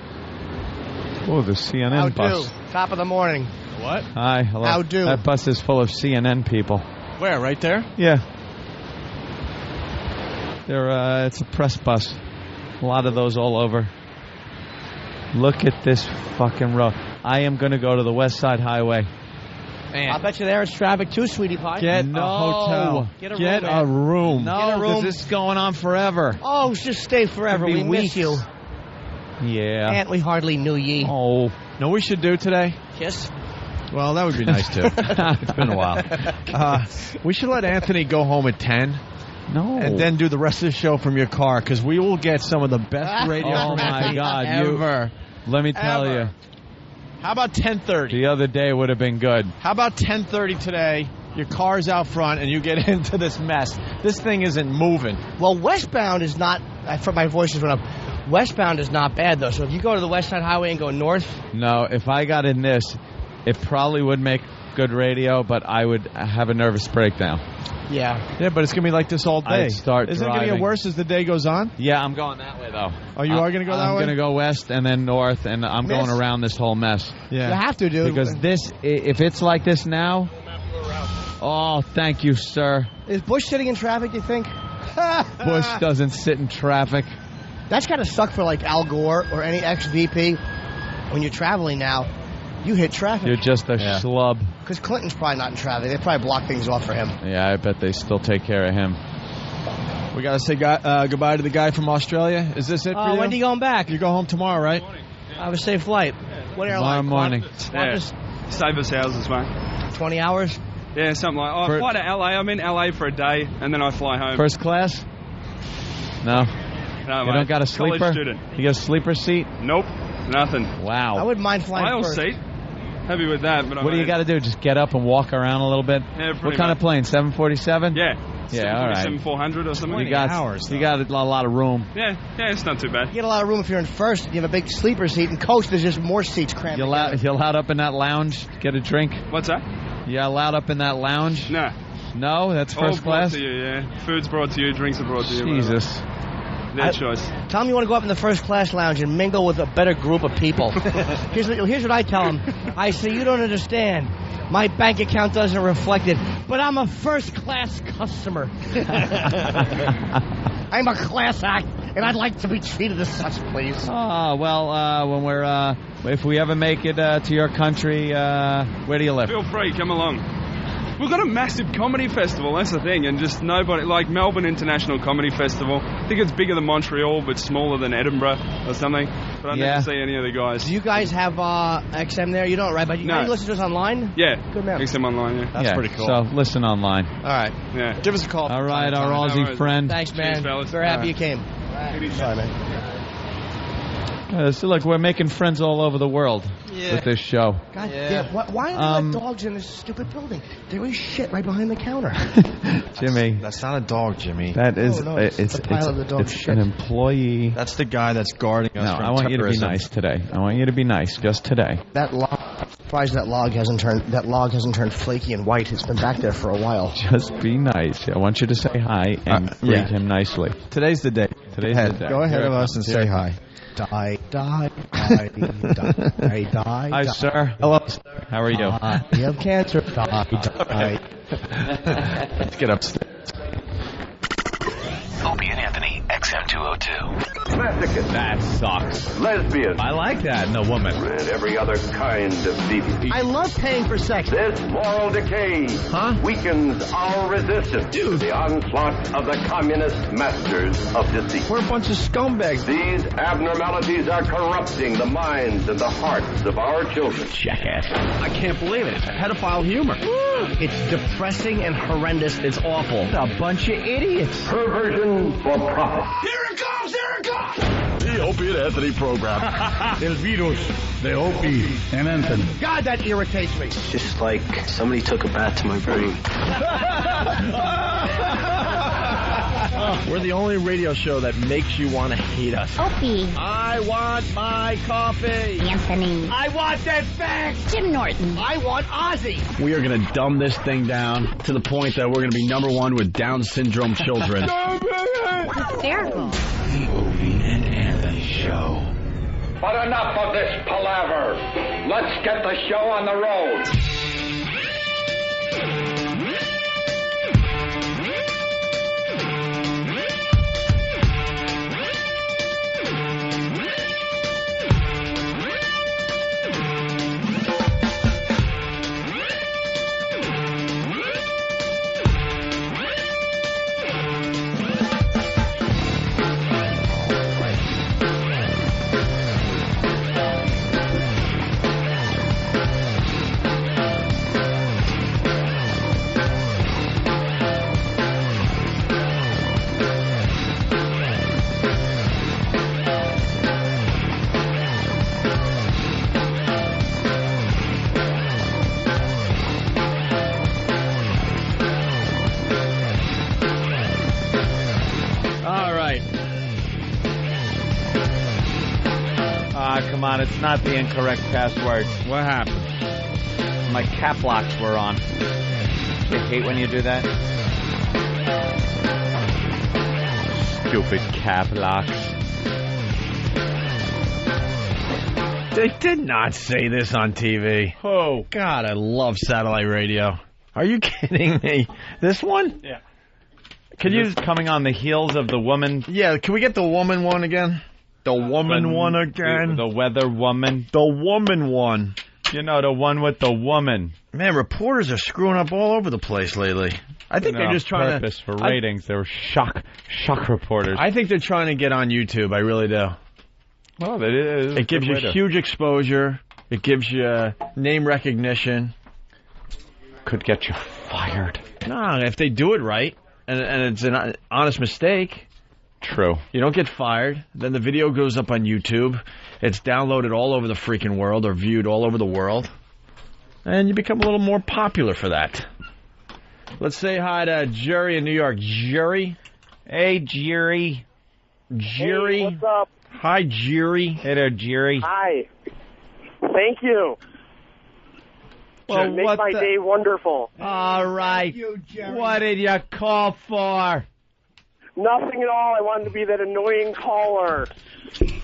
Oh, the CNN How bus. do? Top of the morning. What? Hi, hello. How do? That bus is full of CNN people. Where? Right there? Yeah. It's a press bus. A lot of those all over. Look at this fucking road. I am going to go to the West Side Highway. I bet you there is traffic too, sweetie pie. Get a hotel. Get a room. No, because this is going on forever. Oh, just stay forever. Could be We miss weeks. you. Yeah. Aunt, we hardly knew ye. Oh. Know what we should do today? Kiss? Well, that would be nice, too. It's been a while. We should let Anthony go home at 10. No. And then do the rest of the show from your car, because we will get some of the best radio Oh, from my Anthony God. ever. Let me tell you. How about 10:30? The other day would have been good. How about 10:30 today? Your car's out front, and you get into this mess. This thing isn't moving. Well, westbound is not... My voice just went up. Westbound is not bad, though. So if you go to the West Side Highway and go north... No, if I got in this, it probably would make good radio, but I would have a nervous breakdown. Yeah. Yeah, but it's going to be like this all day. I'd start Isn't it going to driving. get worse as the day goes on? Yeah, I'm going that way, though. Oh, you are going to go that way? I'm going to go west and then north, and I'm going around this whole mess. Yeah. You have to, dude. Because if it's like this now... Oh, thank you, sir. Is Bush sitting in traffic, you think? Bush doesn't sit in traffic. That's got to suck for, like, Al Gore or any ex-VP. When you're traveling now, you hit traffic. You're just a schlub. Because Clinton's probably not in traffic. They probably block things off for him. Yeah, I bet they still take care of him. We got to say goodbye to the guy from Australia. Is this it for you? When are you going back? You go home tomorrow, right? Have a safe flight. What airline? morning. Yeah. Savers houses, mate. 20 hours? Yeah, something like. I fly to LA. I'm in LA for a day, and then I fly home. First class? No. No, You mate. don't got a sleeper? College student. You got a sleeper seat? Nope, nothing. Wow. I wouldn't mind flying Aisle first. seat. Happy with that, but What do you got to do? Just get up and walk around a little bit? Yeah, what pretty kind much. of plane? 747? Yeah. Yeah, all right. 400 or something. You got a lot of room. Yeah, it's not too bad. You get a lot of room if you're in first. You have a big sleeper seat. And coach, there's just more seats cramped. You allowed up in that lounge? Get a drink? What's that? You allowed up in that lounge? No. No? That's All first brought class? to you, yeah. Food's brought to you, drinks are brought to you. Jesus. Their choice. Tell him you want to go up in the first class lounge and mingle with a better group of people. Here's what I tell him. I say, you don't understand. My bank account doesn't reflect it, but I'm a first class customer. I'm a class act, and I'd like to be treated as such, please. Oh, well, when we're, if we ever make it to your country, where do you live? Feel free, come along. We've got a massive comedy festival, that's the thing, and just nobody, like Melbourne International Comedy Festival. I think it's bigger than Montreal, but smaller than Edinburgh or something. But I never see any of the guys. Do you guys have XM there? You don't, right? But you No. listen to us online? Yeah. Good man. XM Online, yeah. That's pretty cool. So listen online. All right. Yeah. Give us a call. All right, our Aussie friend. Thanks, man. Cheers, fellas. Very happy All you came. Sorry, man. So look, we're making friends all over the world with this show. God damn. Why are there dogs in this stupid building? There is shit right behind the counter. Jimmy. That's not a dog, Jimmy. That is, no, it's the pile of the dog it's shit. an employee. That's the guy that's guarding us No, from I want you to be terrorism. nice today. I want you to be nice just today. That log, I'm surprised that log hasn't turned flaky and white. It's been back there for a while. Just be nice. I want you to say hi and greet him nicely. Today's the day. Today's the day. Go ahead of us and say hi. Die. Hi, Die. sir. Hello, sir. How are you? You have cancer. Die. Let's get upstairs. Opie and Anthony, XM202. That sucks. Lesbian. I like that in a woman. And every other kind of deviant. I love paying for sex. This moral decay weakens our resistance to the onslaught of the communist masters of deceit. We're a bunch of scumbags. These abnormalities are corrupting the minds and the hearts of our children. Jackass. I can't believe it. It's pedophile humor. It's depressing and horrendous. It's awful. A bunch of idiots. Perversion for profit. Here it comes! Here it comes! The Opie and Anthony program. El virus de Opie and Anthony. God, that irritates me. Just like somebody took a bat to my brain. We're the only radio show that makes you want to hate us. Opie. I want my coffee. Anthony. I want that fact. Jim Norton. I want Ozzy. We are going to dumb this thing down to the point that we're going to be #1 with Down syndrome children. Hysterical. The Opie and Anthony Show. But enough of this palaver. Let's get the show on the road. All right. Come on, it's not the incorrect password. What happened? My cap locks were on. I hate when you do that. Stupid cap locks. They did not say this on TV. Oh. God, I love satellite radio. Are you kidding me? This one? Yeah. Can you coming on the heels of the woman? Yeah, can we get the woman one again? The woman one again? The weather woman. The woman one. You know, the one with the woman. Man, reporters are screwing up all over the place lately. I think they're just trying purpose for ratings. They were shock reporters. I think they're trying to get on YouTube. I really do. Well, it gives you huge exposure. It gives you name recognition. Could get you fired. No, if they do it right, and it's an honest mistake. True. You don't get fired. Then the video goes up on YouTube. It's downloaded all over the freaking world or viewed all over the world. And you become a little more popular for that. Let's say hi to Jerry in New York. Jerry? Hey, Jerry. Jerry? Hey, what's up? Hi, Jerry. Hey there, Jerry. Hi. Thank you. Well, you make my day wonderful. All right. What did you call for? Nothing at all. I wanted to be that annoying caller.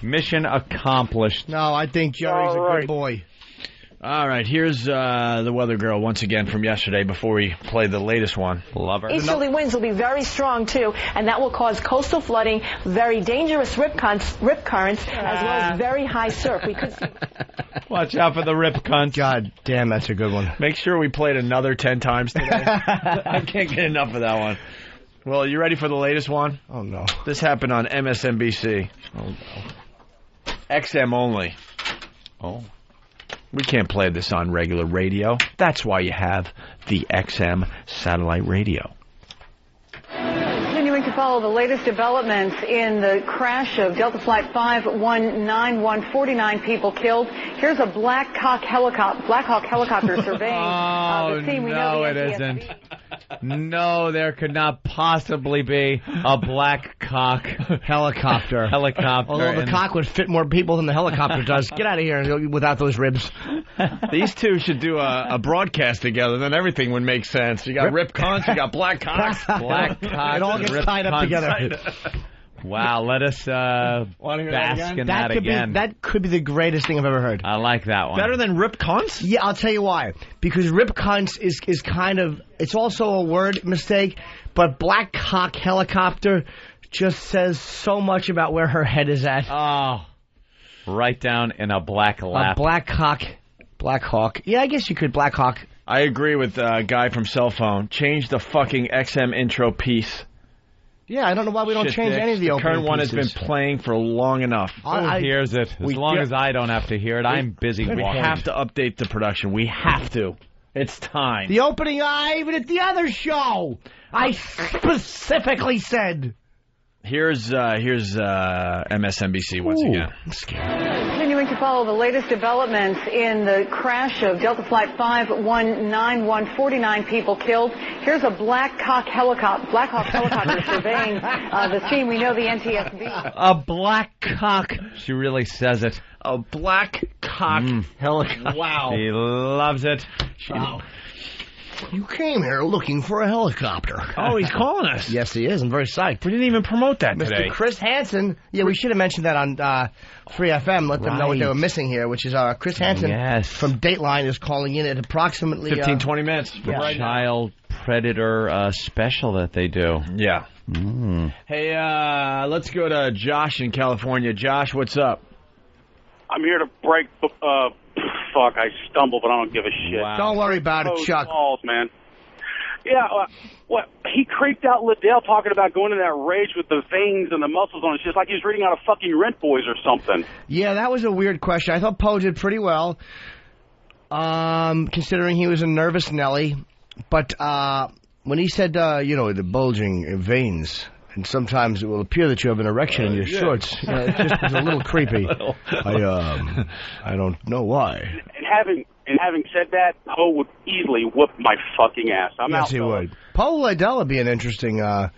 Mission accomplished. No, I think Jerry's a good boy. All right, here's the weather girl once again from yesterday before we play the latest one. Love her. Easterly winds will be very strong, too, and that will cause coastal flooding, very dangerous rip currents, as well as very high surf. We could see... Watch out for the rip cunt. God damn, that's a good one. Make sure we play it another 10 times today. I can't get enough of that one. Well, you ready for the latest one? Oh, no. This happened on MSNBC. Oh, no. XM only. Oh. We can't play this on regular radio. That's why you have the XM satellite radio. Continuing to follow the latest developments in the crash of Delta Flight 5191, 49 people killed. Here's a Black Hawk helicopter surveying the scene. We know it isn't. No, there could not possibly be a Black Cock helicopter. Although the cock would fit more people than the helicopter does. Get out of here without those ribs. These two should do a broadcast together, then everything would make sense. You got rip cons, you got black cocks. Black cocks. It all gets tied up together. Wow, let us bask in that again. That could be the greatest thing I've ever heard. I like that one. Better than rip cunts? Yeah, I'll tell you why. Because rip cunts is kind of, it's also a word mistake, but black cock helicopter just says so much about where her head is at. Oh, right down in a black lap. A Black Hawk. Yeah, I guess you could Black Hawk. I agree with a guy from Cell Phone. Change the fucking XM intro piece. Yeah, I don't know why we don't change any of the opening current one pieces. has been playing for long enough. Who hears it? As long as I don't have to hear it, I'm busy We walking. have to update the production. We have to. It's time. The opening, even at the other show, I specifically said. Here's MSNBC once again. I'm scared. Continuing to follow the latest developments in the crash of Delta Flight 5191, 49 people killed. Here's a Black Hawk helicopter surveying the scene. We know the NTSB. A Black Cock. She really says it. A Black Cock helicopter. Wow. She loves it. Wow. You came here looking for a helicopter. Oh, he's calling us. Yes, he is. I'm very psyched. We didn't even promote that today. Mr. Chris Hansen. Yeah, we should have mentioned that on Free FM. Let them know what they were missing here, which is Chris Hansen from Dateline is calling in at approximately 15, 20 minutes. The child predator special that they do. Yeah. Hey, let's go to Josh in California. Josh, what's up? I'm here to break. Fuck, I stumbled, but I don't give a shit. Wow. Don't worry about it, Chuck. Balls, man. Yeah, what? He creeped out Liddell talking about going in that rage with the veins and the muscles on his chest, like he was reading out of fucking Rent Boys or something. Yeah, that was a weird question. I thought Poe did pretty well, considering he was a nervous Nelly. But when he said, the bulging veins, and sometimes it will appear that you have an erection in your shorts, it just was a little creepy. I don't know why. And having said that, Poe would easily whoop my fucking ass. I'm out. Yes, he would. Poe Liddell would be an interesting. I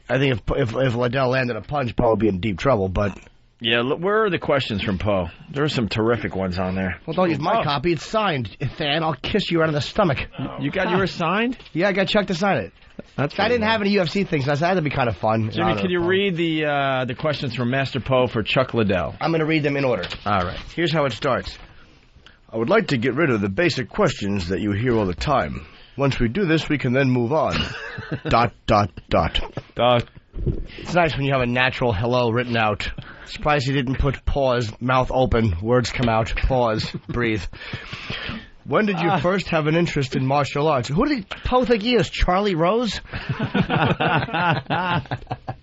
think if Liddell landed a punch, Poe would be in deep trouble. But yeah, look, where are the questions from Poe? There are some terrific ones on there. Well, don't use my copy. It's signed, Than. I'll kiss you right in the stomach. You got yours signed? Yeah, I got Chuck to sign it. I didn't have any UFC things. I said that'd be kind of fun. Jimmy, can you read the questions from Master Poe for Chuck Liddell? I'm going to read them in order. All right. Here's how it starts. I would like to get rid of the basic questions that you hear all the time. Once we do this, we can then move on. ... It's nice when you have a natural hello written out. Surprised you didn't put pause, mouth open, words come out, pause, breathe. When did you first have an interest in martial arts? Who did Poe think he is, Charlie Rose?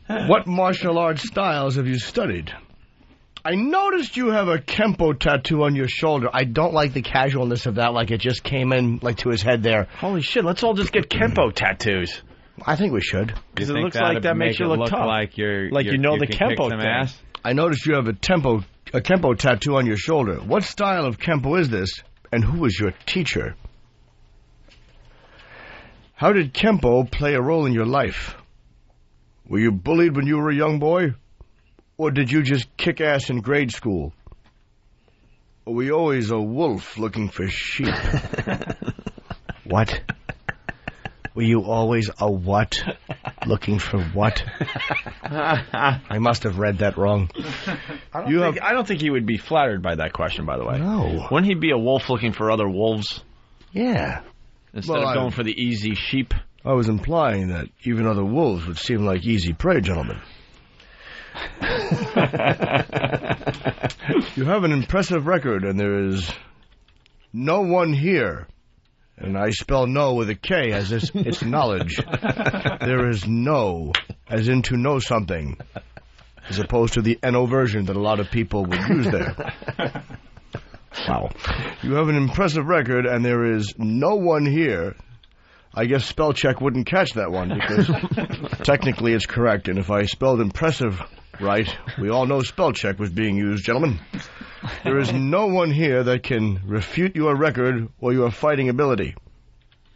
What martial arts styles have you studied? I noticed you have a Kempo tattoo on your shoulder. I don't like the casualness of that, like it just came in like to his head there. Holy shit, let's all just get Kempo tattoos. I think we should. Because it looks like that makes you look tough. Like you know the Kempo thing. Ass. I noticed you have a Kempo tattoo on your shoulder. What style of Kempo is this, and who is your teacher? How did Kempo play a role in your life? Were you bullied when you were a young boy? Or did you just kick ass in grade school? Or were you always a wolf looking for sheep? What? Were you always a what? Looking for what? I must have read that wrong. I don't think he would be flattered by that question, by the way. No. Wouldn't he be a wolf looking for other wolves? Yeah. Instead of going for the easy sheep? I was implying that even other wolves would seem like easy prey, gentlemen. You have an impressive record, and there is no one here. And I spell no with a K as it's knowledge. There is no, as in to know something, as opposed to the NO version that a lot of people would use there. Wow. You have an impressive record, and there is no one here. I guess spell check wouldn't catch that one, because technically it's correct. And if I spelled impressive right, we all know spell check was being used, gentlemen. There is no one here that can refute your record or your fighting ability.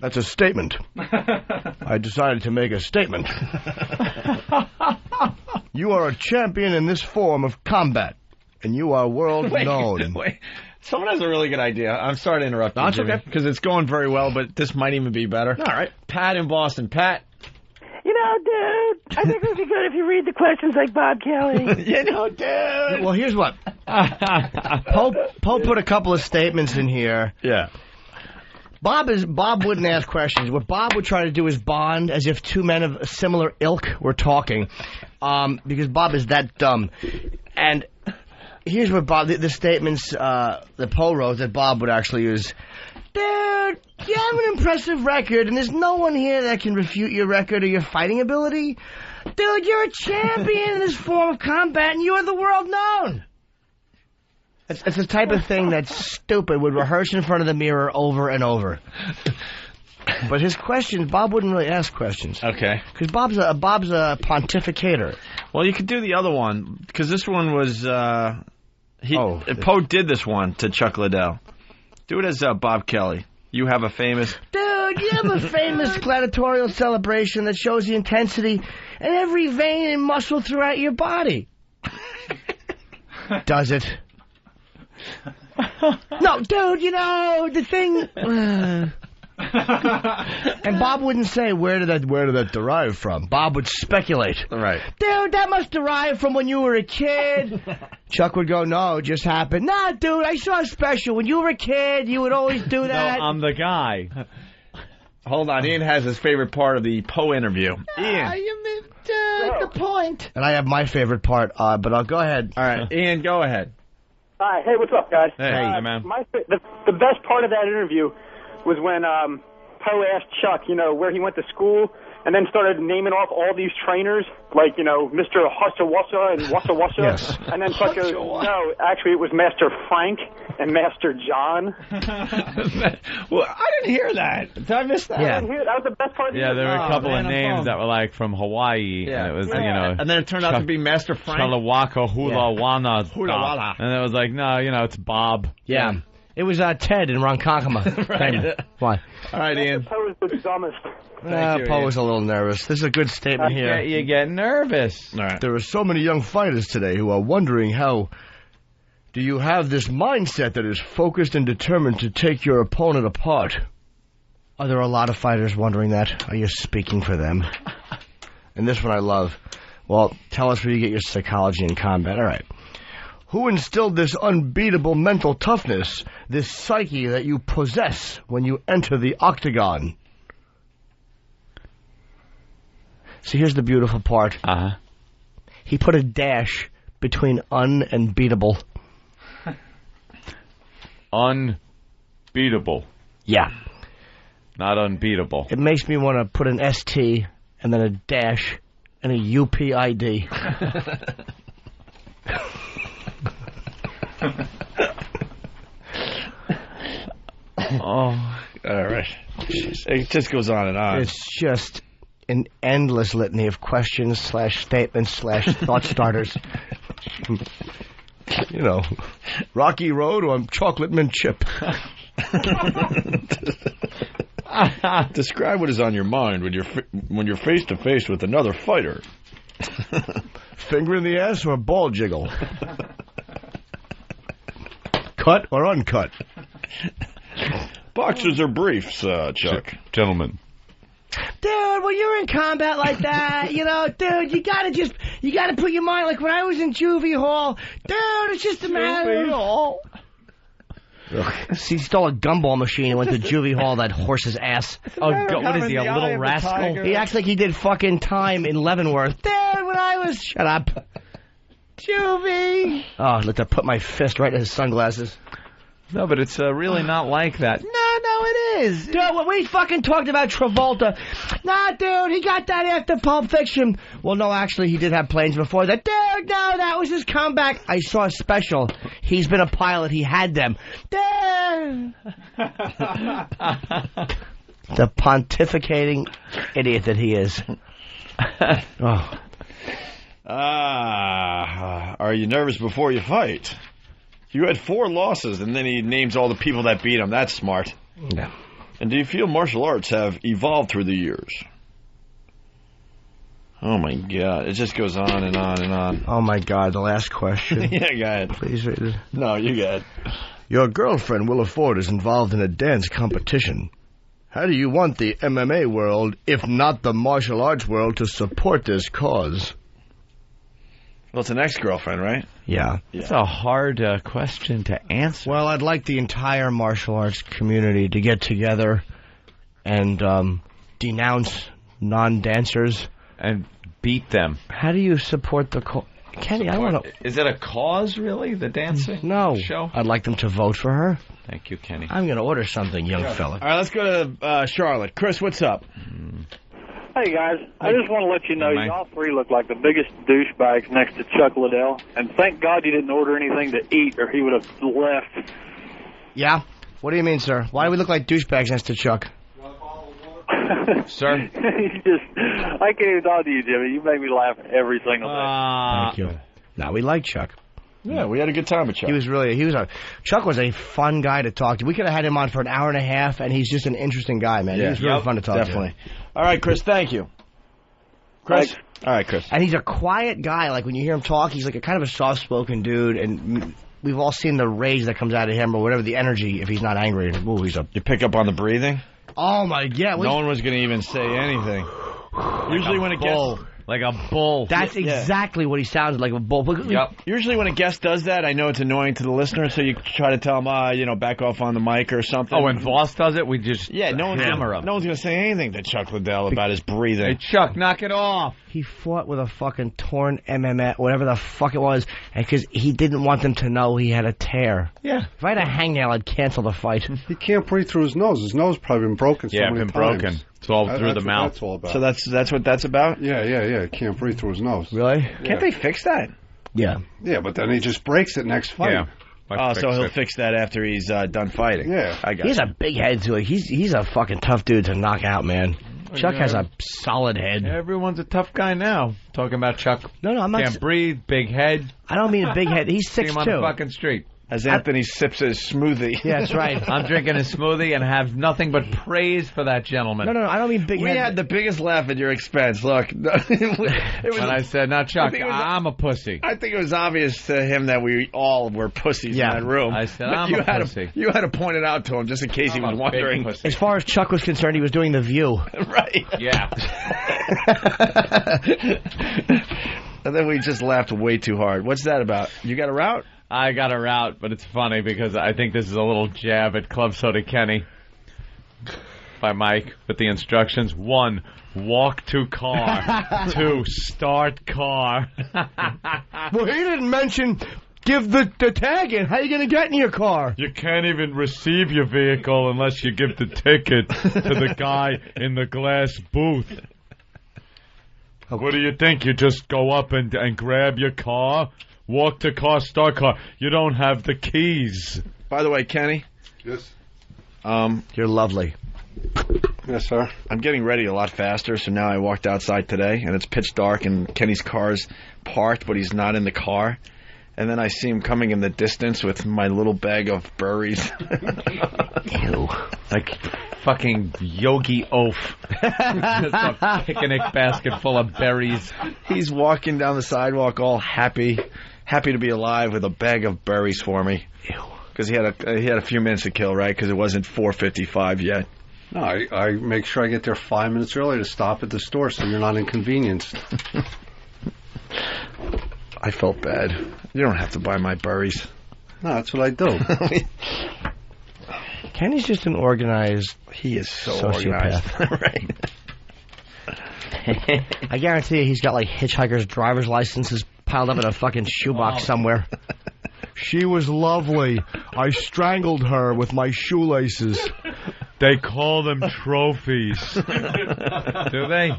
That's a statement. I decided to make a statement. You are a champion in this form of combat, and you are world known. Wait. Someone has a really good idea. I'm sorry to interrupt you, That's Jimmy, okay. Because it's going very well, but this might even be better. All right. Pat in Boston. Pat. You know, dude, I think it would be good if you read the questions like Bob Kelly. You know, dude. Well, here's what. Pope put a couple of statements in here. Yeah. Bob wouldn't ask questions. What Bob would try to do is bond as if two men of a similar ilk were talking, because Bob is that dumb. And here's what Bob, the statements that Poe wrote that Bob would actually use. Dude, you have an impressive record, and there's no one here that can refute your record or your fighting ability. Dude, you're a champion in this form of combat, and you are the world known. It's the type of thing that's stupid, would rehearse in front of the mirror over and over. But his questions, Bob wouldn't really ask questions. Okay. Because Bob's a pontificator. Well, you could do the other one, because this one was, Poe did this one to Chuck Liddell. Do it as Bob Kelly. You have a famous... Dude, you have a famous gladiatorial celebration that shows the intensity in every vein and muscle throughout your body. Does it? No, dude, you know, the thing... And Bob wouldn't say, where did that derive from? Bob would speculate. Right. Dude, that must derive from when you were a kid. Chuck would go, no, it just happened. Nah, dude, I saw a special. When you were a kid, you would always do that. No, I'm the guy. Hold on, Ian has his favorite part of the Poe interview. Ian. You missed the point. And I have my favorite part, but I'll go ahead. All right, Ian, go ahead. Hi, hey, what's up, guys? Hey, man. The best part of that interview was when Poe asked Chuck, you know, where he went to school, and then started naming off all these trainers, like, you know, Mr. Hussa Wassa and Wassa Wassa. Yes. And then Chuck goes, no, actually it was Master Frank and Master John. Well, I didn't hear that. Did I miss that? Yeah. That was the best part of the Yeah, there were a couple of man, names that were like from Hawaii. Yeah. And it was, Yeah. you know. And then it turned out to be Master Frank. Chalawaka Hula Wana. Hula Wala. And it was like, no, you know, it's Bob. Yeah. It was Ted in Ronkonkoma. Right. Why? All right, Ian. Poe was the dumbest. Poe was a little nervous. This is a good statement here. You get nervous. All right. There are so many young fighters today who are wondering how do you have this mindset that is focused and determined to take your opponent apart? Are there a lot of fighters wondering that? Are you speaking for them? And this one I love. Well, tell us where you get your psychology in combat. All right. Who instilled this unbeatable mental toughness, this psyche that you possess when you enter the octagon? See, here's the beautiful part. Uh-huh. He put a dash between un and beatable. Unbeatable. Yeah. Not unbeatable. It makes me want to put an ST and then a dash and a UPID. All right. It just goes on and on. It's just an endless litany of questions / statements / thought starters. You know, Rocky Road or chocolate mint chip. Describe what is on your mind when you're face to face with another fighter. Finger in the ass or ball jiggle? Cut or uncut? Boxers or briefs, Chuck? Gentlemen. Dude, when you're in combat like that, you know, dude, you gotta put your mind, like when I was in juvie hall, dude, it's just a matter of... He stole a gumball machine and went to juvie hall, that horse's ass. Oh, what is he, a little rascal? He acts like he did fucking time in Leavenworth. Dude, when I was... Shut up. Juvie. Oh, let me put my fist right in his sunglasses. No, but it's really not like that. No, it is. Dude, when we fucking talked about Travolta, nah, dude, he got that after Pulp Fiction. Well, no, actually, he did have planes before that. Dude, no, that was his comeback. I saw a special. He's been a pilot. He had them. Dude. The pontificating idiot that he is. Oh. Are you nervous before you fight? You had 4 losses, and then he names all the people that beat him. That's smart. Yeah. And do you feel martial arts have evolved through the years? Oh, my God. It just goes on and on and on. Oh, my God. The last question. Yeah, go ahead. Please read it. No, you go ahead. Your girlfriend, Willa Ford, is involved in a dance competition. How do you want the MMA world, if not the martial arts world, to support this cause? Well, it's an ex-girlfriend, right? Yeah. It's a hard question to answer. Well, I'd like the entire martial arts community to get together and denounce non-dancers. And beat them. How do you support the... Kenny, I want to... Is it a cause, really, the dancing show? I'd like them to vote for her. Thank you, Kenny. I'm going to order something, young fella. All right, let's go to Charlotte. Chris, what's up? Hey, guys. I just want to let you know y'all 3 look like the biggest douchebags next to Chuck Liddell. And thank God you didn't order anything to eat or he would have left. Yeah? What do you mean, sir? Why do we look like douchebags next to Chuck? Sir? I can't even talk to you, Jimmy. You make me laugh every single day. Thank you. Now, we like Chuck. Yeah, we had a good time with Chuck. Chuck was a fun guy to talk to. We could have had him on for an hour and a half, and he's just an interesting guy, man. Yeah. He was really fun to talk to. Definitely. All right, Chris, thank you. Chris? Thanks. All right, Chris. And he's a quiet guy. Like, when you hear him talk, he's like a kind of a soft-spoken dude, and we've all seen the rage that comes out of him, or whatever the energy, if he's not angry. Ooh, he's up. You pick up on the breathing? Oh, my God. No one was going to even say anything. Usually when a guest... Like a bull. That's exactly what he sounds like, a bull. Yep. Usually when a guest does that, I know it's annoying to the listener, so you try to tell him, back off on the mic or something. Oh, when Voss does it, we just hammer him. No one's going to say anything to Chuck Liddell about his breathing. Hey, Chuck, knock it off. He fought with a fucking torn MMA, whatever the fuck it was, because he didn't want them to know he had a tear. Yeah. If I had a hangnail, I'd cancel the fight. He can't breathe through his nose. His nose probably been broken so many times. Broken. It's all through the mouth. That's all about. So that's what that's about? Yeah. He can't breathe through his nose. Really? Yeah. Can't they fix that? Yeah. Yeah, but then he just breaks it next fight. Yeah. So he'll fix that after he's done fighting. Yeah. I got He has a big head, too. He's a fucking tough dude to knock out, man. Chuck has a solid head. Everyone's a tough guy now. Talking about Chuck. No, I'm not. Can't breathe, big head. I don't mean a big head. He's 6'2". See him on the fucking street. As Anthony sips his smoothie. Yeah, that's right. I'm drinking a smoothie and have nothing but praise for that gentleman. No, I don't mean big head. We had the biggest laugh at your expense. Look. When I said, not Chuck, I'm a pussy. I think it was obvious to him that we all were pussies in that room. I said, I'm a pussy. You had to point it out to him just in case he was wondering. As far as Chuck was concerned, he was doing The View. Right. Yeah. And then we just laughed way too hard. What's that about? You got a route? I got a route, but it's funny because I think this is a little jab at Club Soda Kenny by Mike with the instructions. 1, walk to car. 2, start car. Well, he didn't mention give the tag in. How are you going to get in your car? You can't even receive your vehicle unless you give the ticket to the guy in the glass booth. What do you think? You just go up and grab your car? walk to car, start car. You don't have the keys. By the way, Kenny. Yes. You're lovely. Yes, sir. I'm getting ready a lot faster, so now I walked outside today, and it's pitch dark, and Kenny's car's parked, but he's not in the car. And then I see him coming in the distance with my little bag of berries. Ew. Like fucking Yogi Oaf. Just a picnic basket full of berries. He's walking down the sidewalk all happy to be alive with a bag of berries for me. Ew. Because he had a few minutes to kill, right? Because it wasn't 4:55 yet. No, I make sure I get there 5 minutes early to stop at the store so you're not inconvenienced. I felt bad. You don't have to buy my berries. No, that's what I do. Kenny's just an organized. He is so sociopath. organized. Right. I guarantee you, he's got like hitchhiker's driver's licenses piled up in a fucking shoebox somewhere. She was lovely. I strangled her with my shoelaces. They call them trophies. Do they?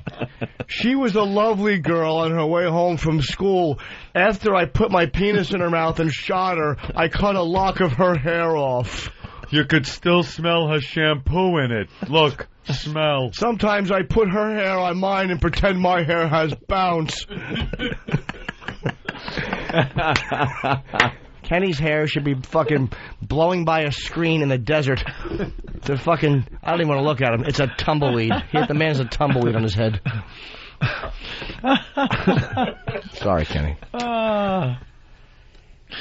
She was a lovely girl on her way home from school. After I put my penis in her mouth and shot her, I cut a lock of her hair off. You could still smell her shampoo in it. Look, smell. Sometimes I put her hair on mine and pretend my hair has bounce. Kenny's hair should be fucking blowing by a screen in the desert. It's a fucking... I don't even want to look at him. It's a tumbleweed. The man has a tumbleweed on his head. Sorry, Kenny.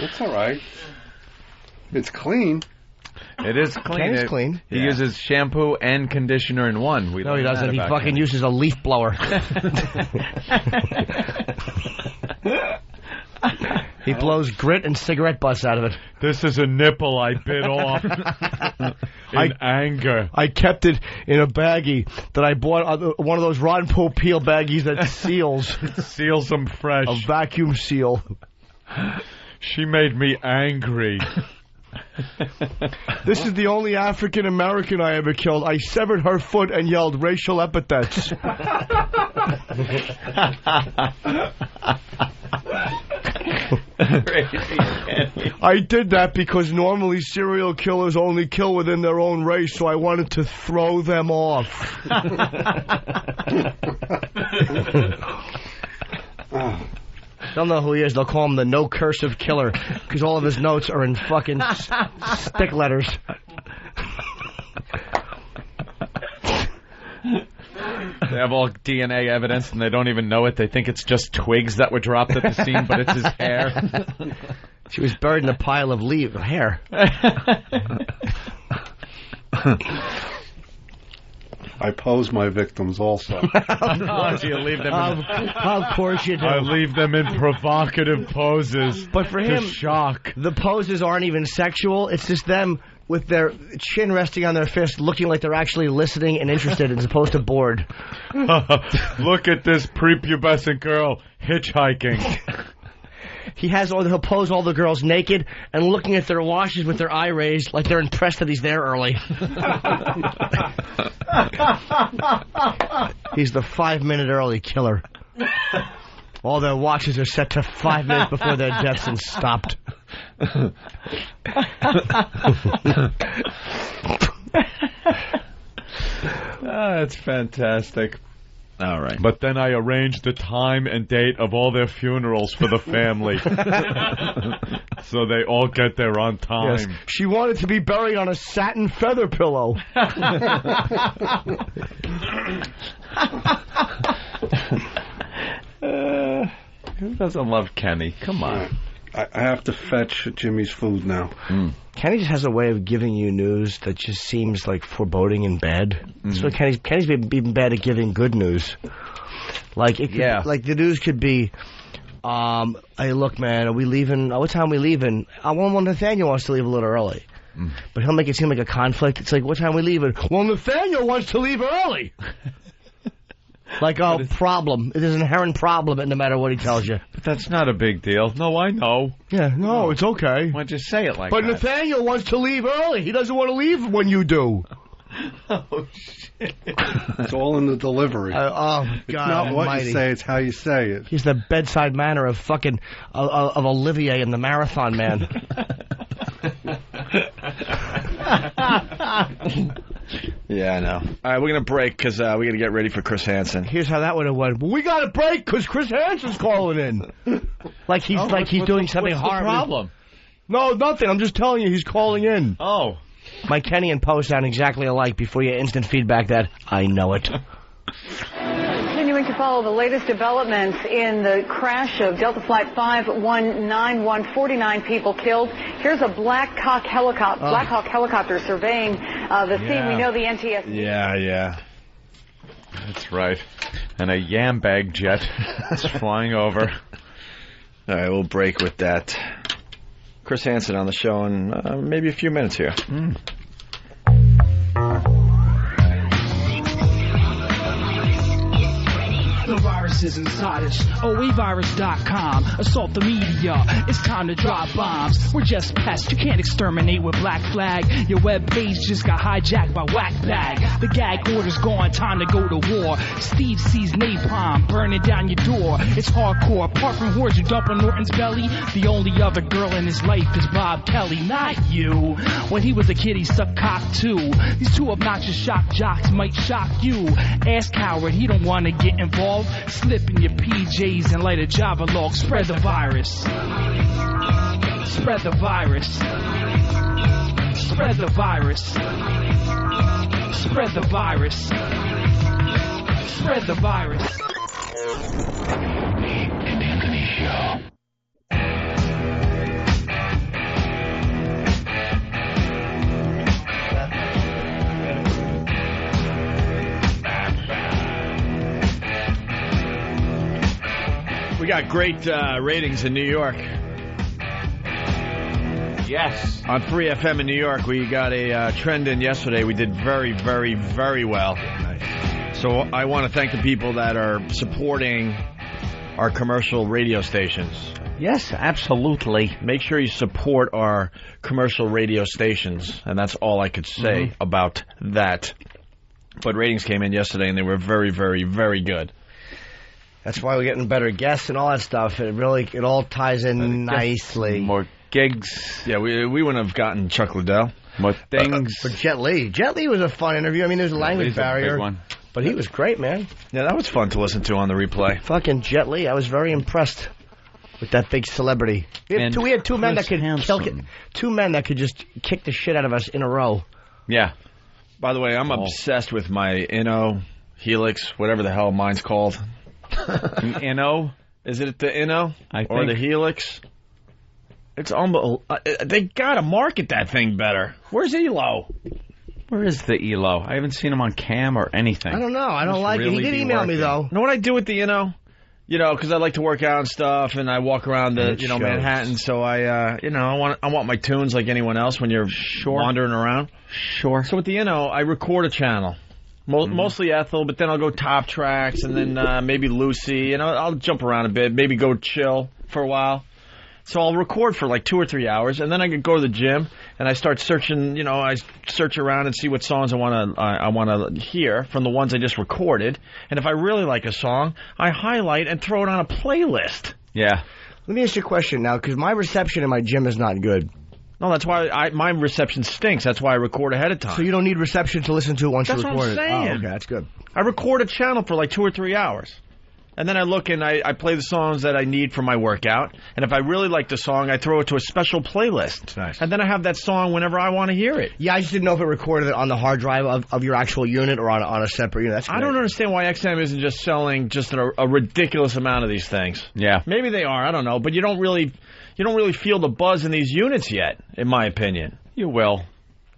It's all right. It's clean. It is clean. Kenny's clean. He uses shampoo and conditioner in one. No, he doesn't. He fucking uses a leaf blower. He blows grit and cigarette butts out of it. This is a nipple I bit off in anger. I kept it in a baggie that I bought, one of those Ron Popeil baggies that seals. Seals them fresh. A vacuum seal. She made me angry. This is the only African American I ever killed. I severed her foot and yelled racial epithets. I did that because normally serial killers only kill within their own race, so I wanted to throw them off. They'll know who he is. They'll call him the No Cursive Killer because all of his notes are in fucking stick letters. They have all DNA evidence and they don't even know it. They think it's just twigs that were dropped at the scene, but it's his hair. She was buried in a pile of hair. I pose my victims also. Do you leave them of course you do. I leave them in provocative poses. But for him, shock. The poses aren't even sexual. It's just them with their chin resting on their fist, looking like they're actually listening and interested as opposed to bored. Look at this prepubescent girl hitchhiking. He'll pose all the girls naked and looking at their washes with their eye raised like they're impressed that he's there early. He's the 5-minute early killer. All their watches are set to 5 minutes before their deaths and stopped. That's fantastic. All right. But then I arranged the time and date of all their funerals for the family. So they all get there on time. Yes. She wanted to be buried on a satin feather pillow. Who doesn't love Kenny? Come on. I have to fetch Jimmy's food now. Kenny just has a way of giving you news that just seems like foreboding and bad. So Kenny's been bad at giving good news. Like it could, like the news could be, hey, look, man, are we leaving? What time are we leaving? Well, Nathaniel wants to leave a little early. But he'll make it seem like a conflict. It's like, what time are we leaving? Well, Nathaniel wants to leave early. Like a problem. There's an inherent problem no matter what he tells you. But that's not a big deal. No, I know. Yeah, no, it's okay. Why'd you say it like but that? Nathaniel wants to leave early. He doesn't want to leave when you do. Oh, shit. It's all in the delivery. God, it's not what almighty. you say; it's how you say it. He's the bedside manner of fucking of Olivier in the Marathon Man. Yeah, I know. All right, we're going to break because we got to get ready for Chris Hansen. Here's how that would have went. We got to break because Chris Hansen's calling in. Like he's doing something horrible. What's the problem? No, nothing. I'm just telling you he's calling in. Oh. My Kenny and Poe sound exactly alike before you instant feedback that I know it. Continuing to follow the latest developments in the crash of Delta Flight 5191, 49 people killed. Here's a Black Hawk helicopter surveying the scene. We know the NTSB. Yeah. That's right. And a yam bag jet is flying over. All right, we'll break with that. Chris Hansen on the show in maybe a few minutes here. The virus is inside us. OAvirus.com. Assault the media. It's time to drop bombs. We're just pests. You can't exterminate with Black Flag. Your web page just got hijacked by Whack Bag. The gag order's gone. Time to go to war. Steve sees napalm burning down your door. It's hardcore. Apart from whores who dump on Norton's belly, the only other girl in his life is Bob Kelly, not you. When he was a kid, he sucked cock too. These two obnoxious shock jocks might shock you. Ass coward, he don't want to get involved. Slip in your PJs and light a Java log. Spread the virus. Spread the virus. Spread the virus. Spread the virus. Spread the virus. Opie and Anthony Show. We got great ratings in New York. Yes. On Free FM in New York, we got a trend in yesterday. We did very, very, very well. Nice. So I want to thank the people that are supporting our commercial radio stations. Yes, absolutely. Make sure you support our commercial radio stations, and that's all I could say about that. But ratings came in yesterday, and they were very, very, very good. That's why we're getting better guests and all that stuff. It all ties in nicely. More gigs. Yeah, we wouldn't have gotten Chuck Liddell. More things. For Jet Li. Jet Li was a fun interview. I mean, there's a language barrier. A big one. But he was great, man. Yeah, that was fun to listen to on the replay. Fucking Jet Li. I was very impressed with that big celebrity. We had two men that could two men that could just kick the shit out of us in a row. Yeah. By the way, I'm obsessed with my Inno, Helix, whatever the hell mine's called. Inno? Is it the Inno? Or the Helix? It's unbelievable. They gotta market that thing better. Where's Elo? Where is the Elo? I haven't seen him on cam or anything. I don't know. I don't like it. He did email me, though. You know what I do with the Inno? You know, because I like to work out and stuff, and I walk around Manhattan. So I want my tunes like anyone else when you're wandering around. Sure. So with the Inno, I record a channel. Mostly Ethel, but then I'll go Top Tracks, and then maybe Lucy, and I'll jump around a bit, maybe go chill for a while. So I'll record for like 2 or 3 hours, and then I can go to the gym, and I start searching, I search around and see what songs I want to hear from the ones I just recorded, and if I really like a song, I highlight and throw it on a playlist. Yeah. Let me ask you a question now, because my reception in my gym is not good. No, that's why my reception stinks. That's why I record ahead of time. So you don't need reception to listen to it once you record it? That's what I'm saying. Oh, okay, that's good. I record a channel for like 2 or 3 hours. And then I look and I play the songs that I need for my workout. And if I really like the song, I throw it to a special playlist. That's nice. And then I have that song whenever I want to hear it. Yeah, I just didn't know if it recorded it on the hard drive of your actual unit or on a separate unit. That's great. I don't understand why XM isn't just selling just a ridiculous amount of these things. Yeah. Maybe they are, I don't know. But you don't really feel the buzz in these units yet, in my opinion. You will.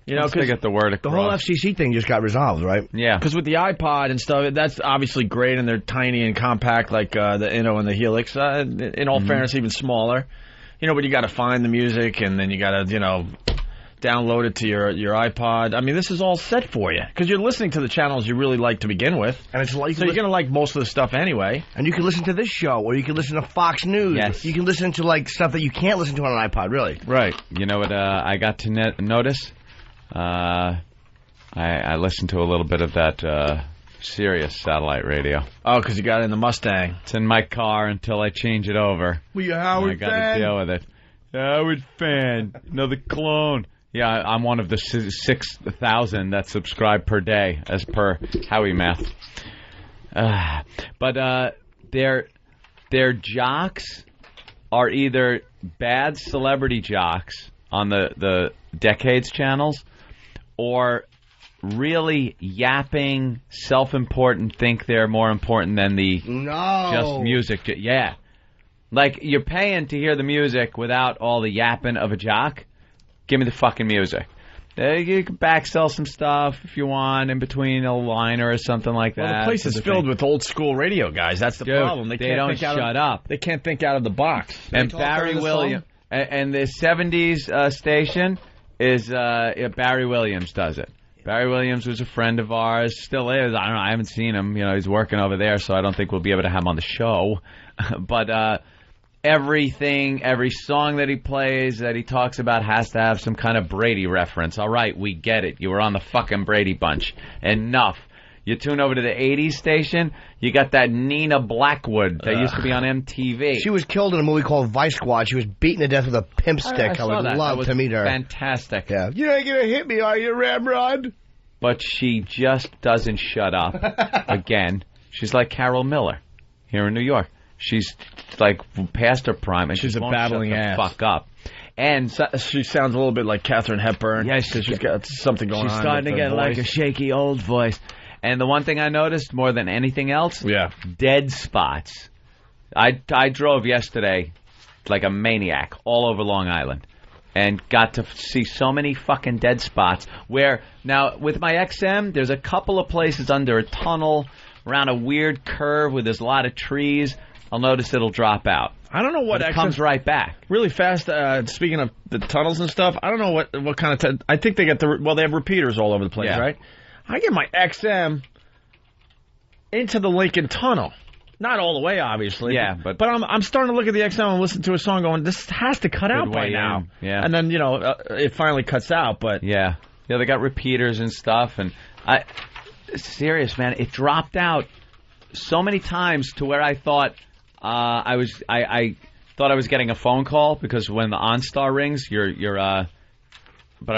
Because they get the word across. The whole FCC thing just got resolved, right? Yeah. Because with the iPod and stuff, that's obviously great, and they're tiny and compact like the Inno and the Helix. In all fairness, even smaller. But you got to find the music, and then you got to, download it to your iPod. I mean, this is all set for you because you're listening to the channels you really like to begin with, and it's like so you're going to like most of the stuff anyway. And you can listen to this show, or you can listen to Fox News. Yes. You can listen to like stuff that you can't listen to on an iPod, really. Right. You know what? I got to notice. I listened to a little bit of that Sirius satellite radio. Oh, because you got it in the Mustang. It's in my car until I change it over. Well, you Howard I got to deal with it. Howard fan, another clone. Yeah, I'm one of the 6,000 that subscribe per day, as per Howie math. But their jocks are either bad celebrity jocks on the Decades channels, or really yapping, self-important, think they're more important than the just music. Yeah. Like, you're paying to hear the music without all the yapping of a jock. Give me the fucking music. You can backsell some stuff if you want in between a liner or something like that. Well, the place is filled with old school radio guys. That's the problem. They don't shut up. They can't think out of the box. And Barry Williams and the 70s station is Barry Williams does it. Barry Williams was a friend of ours, still is. I don't know. I haven't seen him. He's working over there, so I don't think we'll be able to have him on the show. But every song that he plays, that he talks about, has to have some kind of Brady reference. All right, we get it. You were on the fucking Brady Bunch. Enough. You tune over to the 80s station, you got that Nina Blackwood that used to be on MTV. She was killed in a movie called Vice Squad. She was beaten to death with a pimp stick. I would love to meet her. Fantastic. Yeah. You ain't going to hit me, are you, Ramrod? But she just doesn't shut up. Again, she's like Carol Miller here in New York. She's like past her prime, and she's a won't babbling shut the ass. fuck up. And she sounds a little bit like Katharine Hepburn. Yeah, she's got something going on. She's starting to get like a shaky old voice. And the one thing I noticed more than anything else, dead spots. I drove yesterday like a maniac all over Long Island and got to see so many fucking dead spots where, now with my XM, there's a couple of places under a tunnel around a weird curve where there's a lot of trees. I'll notice it'll drop out. I don't know what it comes right back. Really fast, speaking of the tunnels and stuff, I don't know what kind of... I think they get they have repeaters all over the place, right? I get my XM into the Lincoln Tunnel. Not all the way, obviously. Yeah, but I'm starting to look at the XM and listen to a song going, this has to cut out by now. Yeah. And then, it finally cuts out, but... Yeah, they got repeaters and stuff, and serious, man, it dropped out so many times to where I thought I thought I was getting a phone call, because when the OnStar rings, but I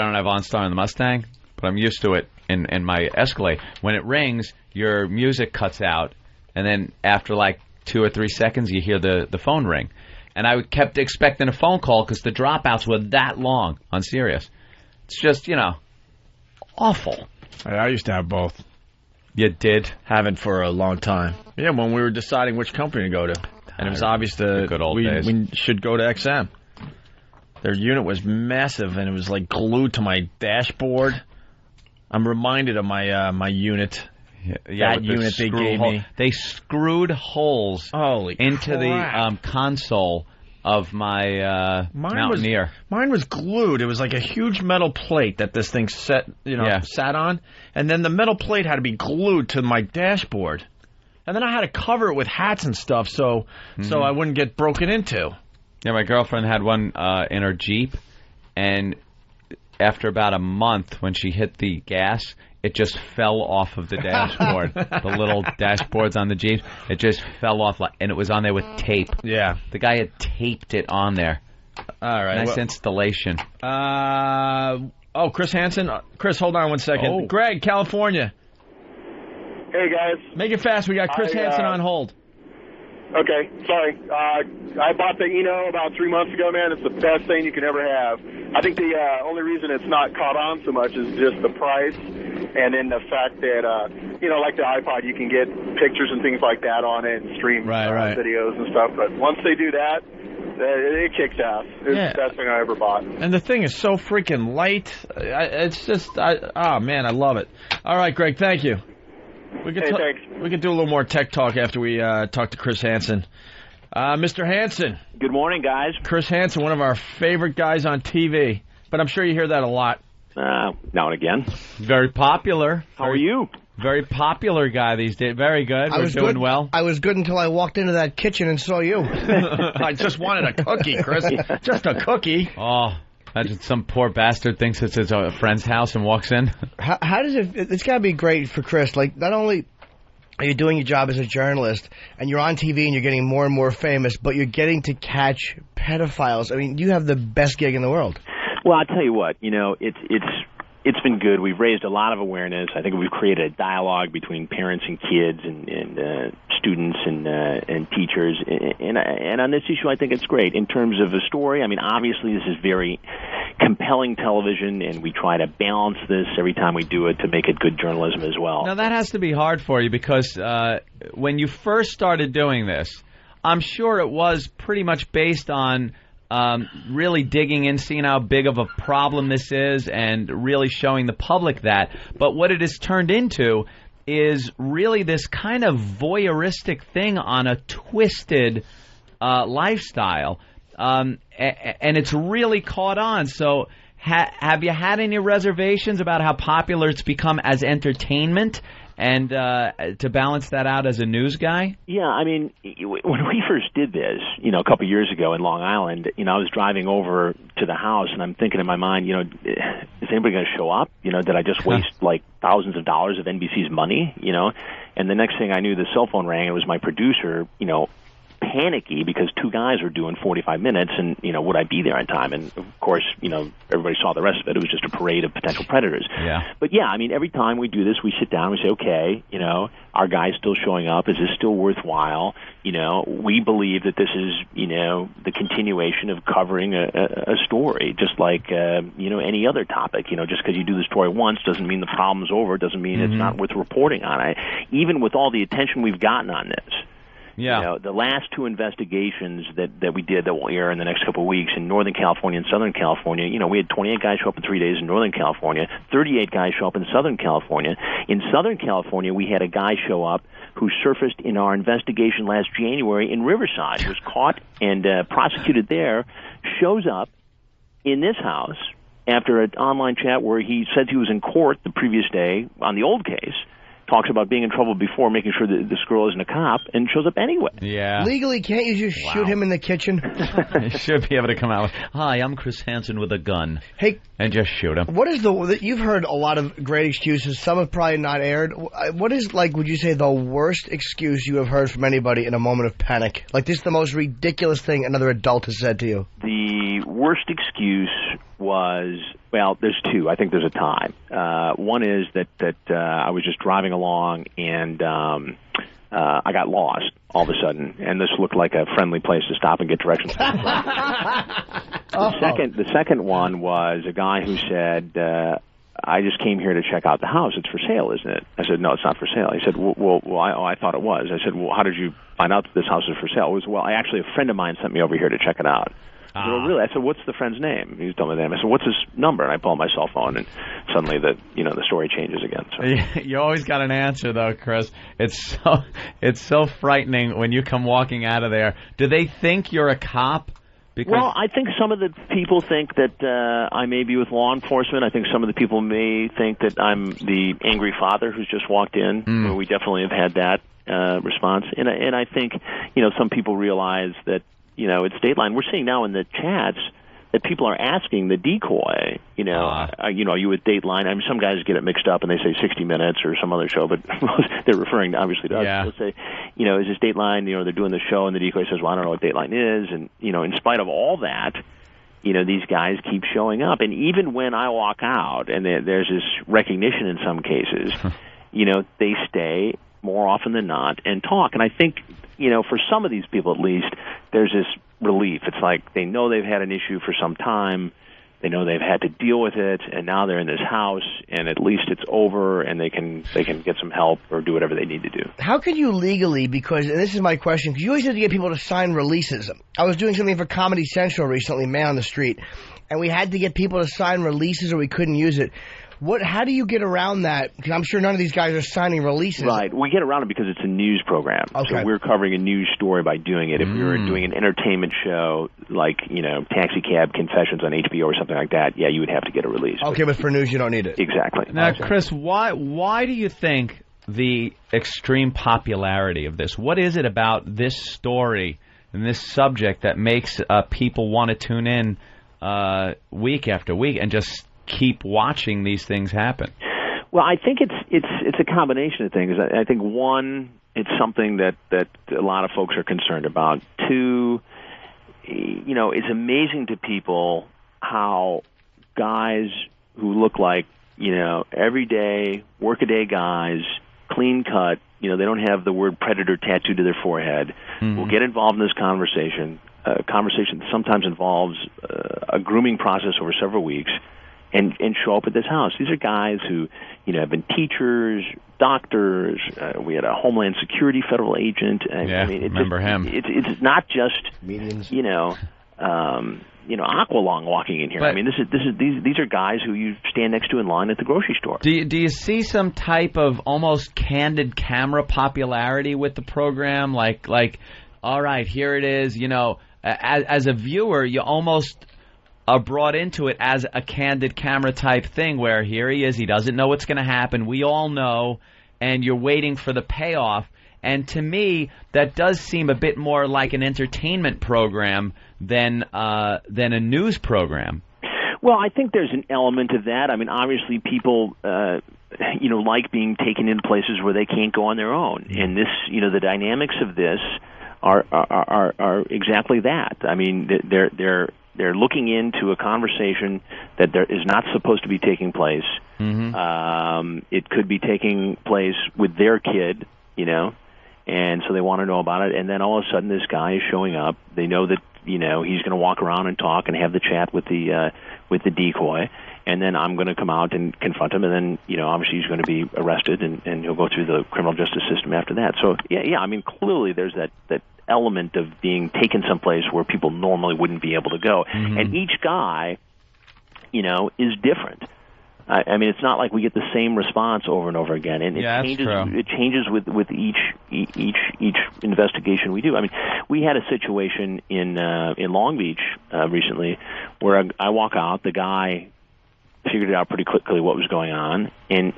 don't have OnStar in the Mustang, but I'm used to it in my Escalade. When it rings, your music cuts out, and then after like 2 or 3 seconds, you hear the phone ring. And I kept expecting a phone call because the dropouts were that long on Sirius. It's just, awful. I used to have both. You did? Haven't for a long time. Yeah, when we were deciding which company to go to. And it was obvious that we should go to XM. Their unit was massive, and it was like glued to my dashboard. I'm reminded of my unit. That unit they gave me. They screwed holes into the console of my Mountaineer. Mine was glued. It was like a huge metal plate that this thing sat on, and then the metal plate had to be glued to my dashboard. And then I had to cover it with hats and stuff so I wouldn't get broken into. Yeah, my girlfriend had one in her Jeep, and after about a month, when she hit the gas, it just fell off of the dashboard. The little dashboards on the Jeep, it just fell off, and it was on there with tape. Yeah. The guy had taped it on there. All right. Nice installation. Chris Hansen. Chris, hold on one second. Oh. Greg, California. Hey, guys. Make it fast. We got Chris Hansen on hold. Okay, sorry. I bought the Eno about 3 months ago, man. It's the best thing you can ever have. I think the only reason it's not caught on so much is just the price, and then the fact that, like the iPod, you can get pictures and things like that on it and stream videos and stuff. But once they do that, it kicks ass. It's the best thing I ever bought. And the thing is so freaking light. It's just, man, I love it. All right, Greg, thank you. Thanks. We could do a little more tech talk after we talk to Chris Hansen. Mr. Hansen. Good morning, guys. Chris Hansen, one of our favorite guys on TV. But I'm sure you hear that a lot. Now and again. Very popular. How are you? Very popular guy these days. Very good. We're doing well. I was good until I walked into that kitchen and saw you. I just wanted a cookie, Chris. Just a cookie. Oh, Imagine some poor bastard thinks it's his friend's house and walks in. How does it? It's got to be great for Chris. Like, not only are you doing your job as a journalist and you're on TV and you're getting more and more famous, but you're getting to catch pedophiles. I mean, you have the best gig in the world. Well, I'll tell you what. It's been good. We've raised a lot of awareness. I think we've created a dialogue between parents and kids and students and teachers. And on this issue, I think it's great. In terms of a story, I mean, obviously this is very compelling television, and we try to balance this every time we do it to make it good journalism as well. Now, that has to be hard for you because when you first started doing this, I'm sure it was pretty much based on really digging in, seeing how big of a problem this is, and really showing the public that. But what it has turned into is really this kind of voyeuristic thing on a twisted lifestyle. And it's really caught on. So have you had any reservations about how popular it's become as entertainment? And to balance that out as a news guy? Yeah, I mean, when we first did this, a couple of years ago in Long Island, I was driving over to the house, and I'm thinking in my mind, is anybody going to show up? Did I just waste, like, thousands of dollars of NBC's money? And the next thing I knew, the cell phone rang. It was my producer, panicky because two guys were doing 45 minutes, and would I be there on time? And of course, everybody saw the rest of it. It was just a parade of potential predators. Yeah. But yeah, I mean, every time we do this, we sit down and we say, okay, our guy's still showing up. Is this still worthwhile? We believe that this is the continuation of covering a story, just like any other topic. Just because you do the story once doesn't mean the problem's over. Doesn't mean it's not worth reporting on. Even with all the attention we've gotten on this. Yeah. The last two investigations that we did that will air in the next couple of weeks in Northern California and Southern California, we had 28 guys show up in 3 days in Northern California, 38 guys show up in Southern California. In Southern California, we had a guy show up who surfaced in our investigation last January in Riverside, was caught and prosecuted there, shows up in this house after an online chat where he said he was in court the previous day on the old case, talks about being in trouble before, making sure that this girl isn't a cop, and shows up anyway. Yeah. Legally, can't you just shoot him in the kitchen? You should be able to come out with, hi, I'm Chris Hansen with a gun. Hey. And just shoot him. What is you've heard a lot of great excuses. Some have probably not aired. What is, would you say, the worst excuse you have heard from anybody in a moment of panic? Like, this is the most ridiculous thing another adult has said to you. The worst excuse was, well, there's two. I think there's a tie. One is that I was just driving along and I got lost all of a sudden, and this looked like a friendly place to stop and get directions. The second one was a guy who said, I just came here to check out the house. It's for sale, isn't it? I said, no, it's not for sale. He said, I thought it was. I said, well, how did you find out that this house is for sale? It was, actually, a friend of mine sent me over here to check it out. I said, really? I said, what's the friend's name? He told me the name. I said, what's his number? And I pull out my cell phone, and suddenly the story changes again. So. You always got an answer, though, Chris. It's so frightening when you come walking out of there. Do they think you're a cop? Well, I think some of the people think that I may be with law enforcement. I think some of the people may think that I'm the angry father who's just walked in. Where we definitely have had that response. And I think, some people realize that, it's Dateline. We're seeing now in the chats that people are asking the decoy, are you with Dateline? I mean, some guys get it mixed up and they say 60 Minutes or some other show, but they're referring obviously to us. They'll say, is this Dateline? They're doing the show, and the decoy says, well, I don't know what Dateline is. And, in spite of all that, these guys keep showing up. And even when I walk out, and there's this recognition in some cases, they stay more often than not and talk. And I think, for some of these people at least, there's this relief. It's like they know they've had an issue for some time. They know they've had to deal with it, and now they're in this house, and at least it's over, and they can get some help or do whatever they need to do. How can you legally, because, and this is my question, because you always have to get people to sign releases. I was doing something for Comedy Central recently, Man on the Street, and we had to get people to sign releases or we couldn't use it. How do you get around that? Because I'm sure none of these guys are signing releases. Right. We get around it because it's a news program. Okay. So we're covering a news story by doing it. If we were doing an entertainment show like, Taxi Cab Confessions on HBO or something like that, you would have to get a release. Okay, but for news, you don't need it. Exactly. Now, Chris, why do you think the extreme popularity of this? What is it about this story and this subject that makes people want to tune in week after week and just keep watching these things happen? Well, I think it's a combination of things. I think one, it's something that a lot of folks are concerned about. Two, it's amazing to people how guys who look like everyday workaday guys, clean cut, they don't have the word predator tattooed to their forehead, will get involved in this conversation. A conversation that sometimes involves a grooming process over several weeks. And show up at this house. These are guys who, have been teachers, doctors. We had a Homeland Security federal agent. Remember him. It's not just comedians. Aqualung walking in here. But, these are guys who you stand next to in line at the grocery store. Do you see some type of almost candid camera popularity with the program? Like, all right, here it is. As a viewer, you almost are brought into it as a candid camera type thing where here he is, he doesn't know what's going to happen, we all know, and you're waiting for the payoff. And to me, that does seem a bit more like an entertainment program than a news program. Well, I think there's an element of that. I mean, obviously people like being taken in places where they can't go on their own. And this, the dynamics of this are exactly that. I mean, they're looking into a conversation that there is not supposed to be taking place. Mm-hmm. It could be taking place with their kid, and so they want to know about it. And then all of a sudden, this guy is showing up. They know that he's going to walk around and talk and have the chat with the decoy. And then I'm going to come out and confront him. And then obviously he's going to be arrested and he'll go through the criminal justice system after that. So yeah. I mean, clearly there's that element of being taken someplace where people normally wouldn't be able to go. Mm-hmm. And each guy, is different. I mean, it's not like we get the same response over and over again, and it changes. True. It changes with each investigation we do. I mean, we had a situation in Long Beach recently where I walk out, the guy figured it out pretty quickly what was going on, and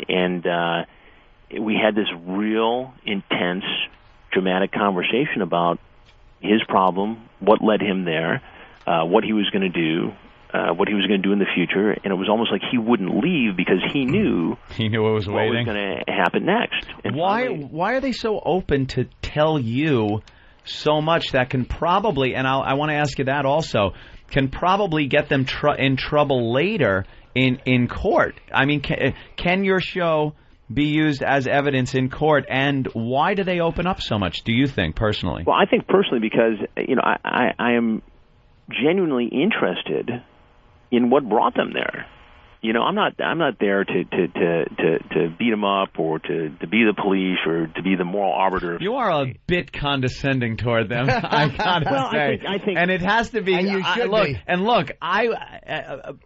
we had this real intense, dramatic conversation about his problem, what led him there, what he was going to do, what he was going to do in the future, and it was almost like he wouldn't leave because he knew what was waiting, what was going to happen next. And why are they so open to tell you so much that can probably, and I want to ask you that also, can probably get them in trouble later in court? I mean, can your show be used as evidence in court, and why do they open up so much, do you think, personally? Well, I think personally because, I am genuinely interested in what brought them there. I'm not there to beat them up or to be the police or to be the moral arbiter. You are a bit condescending toward them, I gotta say. I think, and it has to be. And you should be. And look, I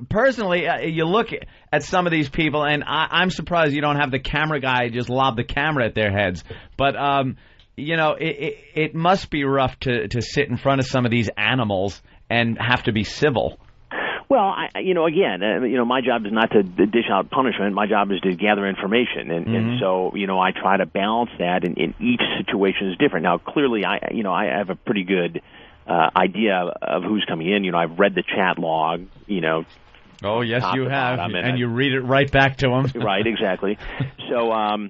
personally, you look at some of these people, and I'm surprised you don't have the camera guy just lob the camera at their heads. But it must be rough to sit in front of some of these animals and have to be civil. Well, my job is not to dish out punishment. My job is to gather information, and so I try to balance that. And each situation is different. Now, clearly, I have a pretty good idea of who's coming in. I've read the chat log. Oh yes, you have, and you read it right back to them. Right, exactly. So,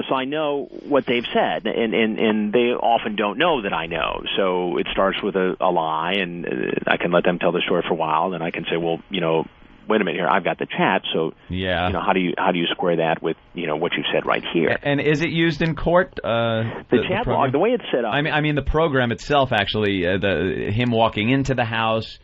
so I know what they've said, and they often don't know that I know. So it starts with a lie, and I can let them tell the story for a while, and I can say, well, wait a minute here, I've got the chat, so how do you square that with what you said right here? And is it used in court? The chat log, the way it's set up. I mean the program itself, actually, him walking into the house.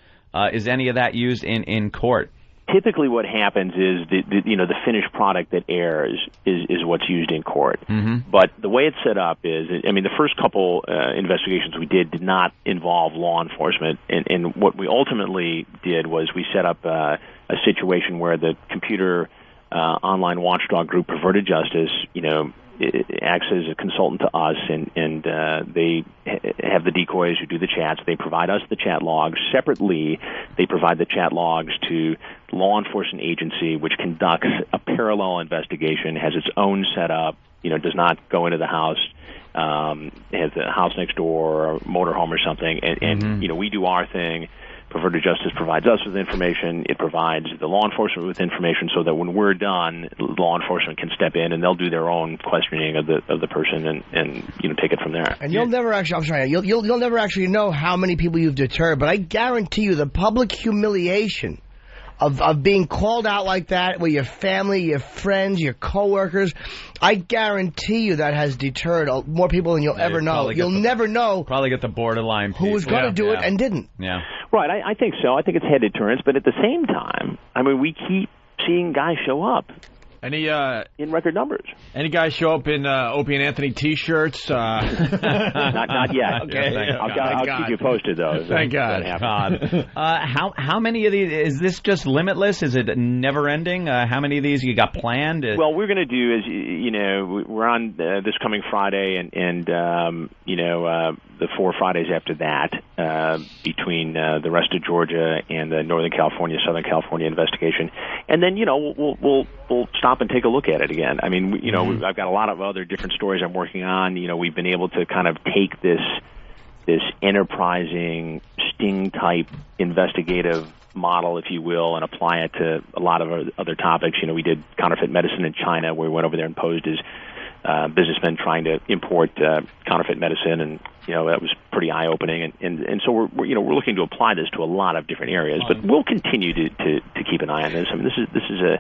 Is any of that used in court? Typically what happens is the finished product that airs is what's used in court. Mm-hmm. But the way it's set up is, the first couple investigations we did not involve law enforcement. And what we ultimately did was we set up a situation where the computer online watchdog group Perverted Justice, it acts as a consultant to us, and they have the decoys who do the chats. They provide us the chat logs. Separately, they provide the chat logs to law enforcement agency, which conducts a parallel investigation, has its own setup, does not go into the house, has a house next door or a motorhome or something, and we do our thing, Averted Justice provides us with information. It provides the law enforcement with information so that when we're done, law enforcement can step in and they'll do their own questioning of the person and take it from there. And you'll never actually, I'm sorry, you'll never actually know how many people you've deterred, but I guarantee you the public humiliation of being called out like that with your family, your friends, your coworkers, I guarantee you that has deterred more people than you'll ever know. You'll never know. Probably get the borderline who was going to do it and didn't. Yeah. Right, I think so. I think it's head deterrence, but at the same time, I mean, we keep seeing guys show up. Any in record numbers? Any guys show up in Opie and Anthony T-shirts? Not yet. Okay. I'll keep you posted though. Thank God. How many of these is this just limitless? Is it never ending? How many of these you got planned? Well, we're going to do is we're on this coming Friday and the 4 Fridays after that between the rest of Georgia and the Northern California, Southern California investigation, and then we'll stop and take a look at it again. I mean, I've got a lot of other different stories I'm working on. We've been able to kind of take this enterprising sting type investigative model, if you will, and apply it to a lot of other topics. We did counterfeit medicine in China, where we went over there and posed as businessmen trying to import counterfeit medicine, and that was pretty eye opening. And so we're looking to apply this to a lot of different areas, but we'll continue to keep an eye on this. I mean, this is a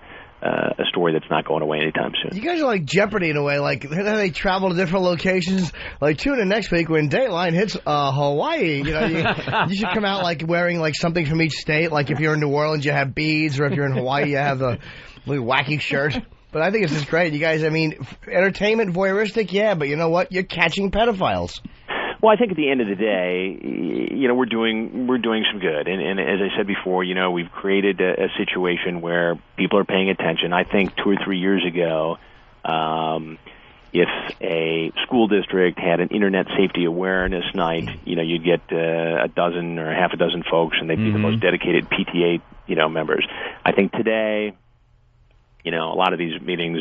story that's not going away anytime soon. You guys are like Jeopardy in a way. Like they travel to different locations. Like tune in next week when Dateline hits Hawaii. You should come out like wearing like something from each state. Like if you're in New Orleans, you have beads, or if you're in Hawaii, you have the really wacky shirt. But I think it's just great. You guys, I mean, entertainment, voyeuristic, yeah, but you know what? You're catching pedophiles. Well, I think at the end of the day, we're doing some good, and as I said before, we've created a situation where people are paying attention. I think 2 or 3 years ago, if a school district had an internet safety awareness night, you'd get a dozen or half a dozen folks, and they'd be the most dedicated PTA, members. I think today, a lot of these meetings,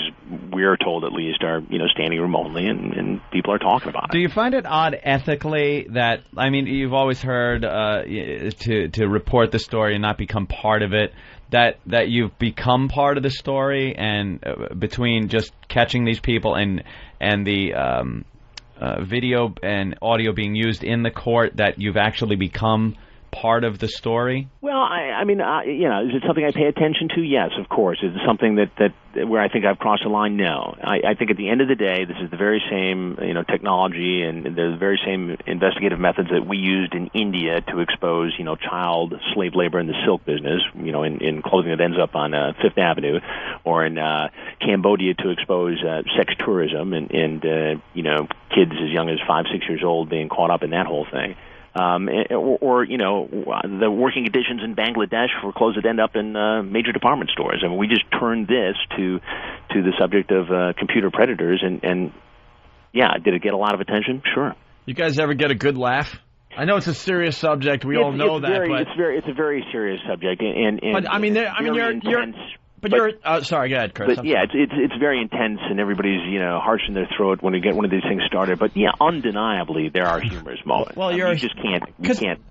we're told at least, are, standing room only, and people are talking about it. Do you find it odd ethically that, I mean, you've always heard to report the story and not become part of it, that you've become part of the story, and between just catching these people and the video and audio being used in the court, that you've actually become part of the story? Well, I mean, is it something I pay attention to? Yes, of course. Is it something that where I think I've crossed the line? No. I think at the end of the day, this is the very same, technology and the very same investigative methods that we used in India to expose, child slave labor in the silk business, in clothing that ends up on Fifth Avenue, or in Cambodia to expose sex tourism and kids as young as 5, 6 years old being caught up in that whole thing. Or the working conditions in Bangladesh for clothes that end up in major department stores. I mean, we just turned this to the subject of computer predators, and did it get a lot of attention? Sure. You guys ever get a good laugh? I know it's a serious subject. We all know that. It's a very serious subject, and but I mean, you're intense. But you're sorry, go ahead, Chris. But it's very intense, and everybody's harsh in their throat when we get one of these things started. But undeniably there are humorous moments. Well, you just can't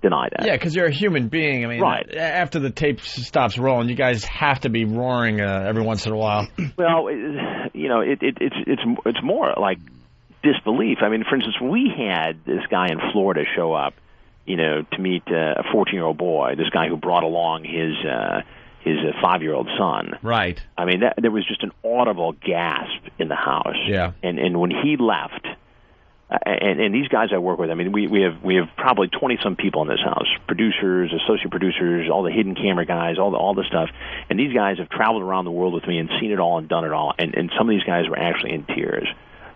deny that. Yeah, because you're a human being. I mean, right. After the tape stops rolling, you guys have to be roaring every once in a while. Well, it's more like disbelief. I mean, for instance, we had this guy in Florida show up, to meet a 14-year-old boy. This guy who brought along his 5-year-old son. Right. I mean, there was just an audible gasp in the house. Yeah. And when he left, and these guys I work with, I mean, we have probably 20-some people in this house, producers, associate producers, all the hidden camera guys, all the stuff. And these guys have traveled around the world with me and seen it all and done it all. And some of these guys were actually in tears.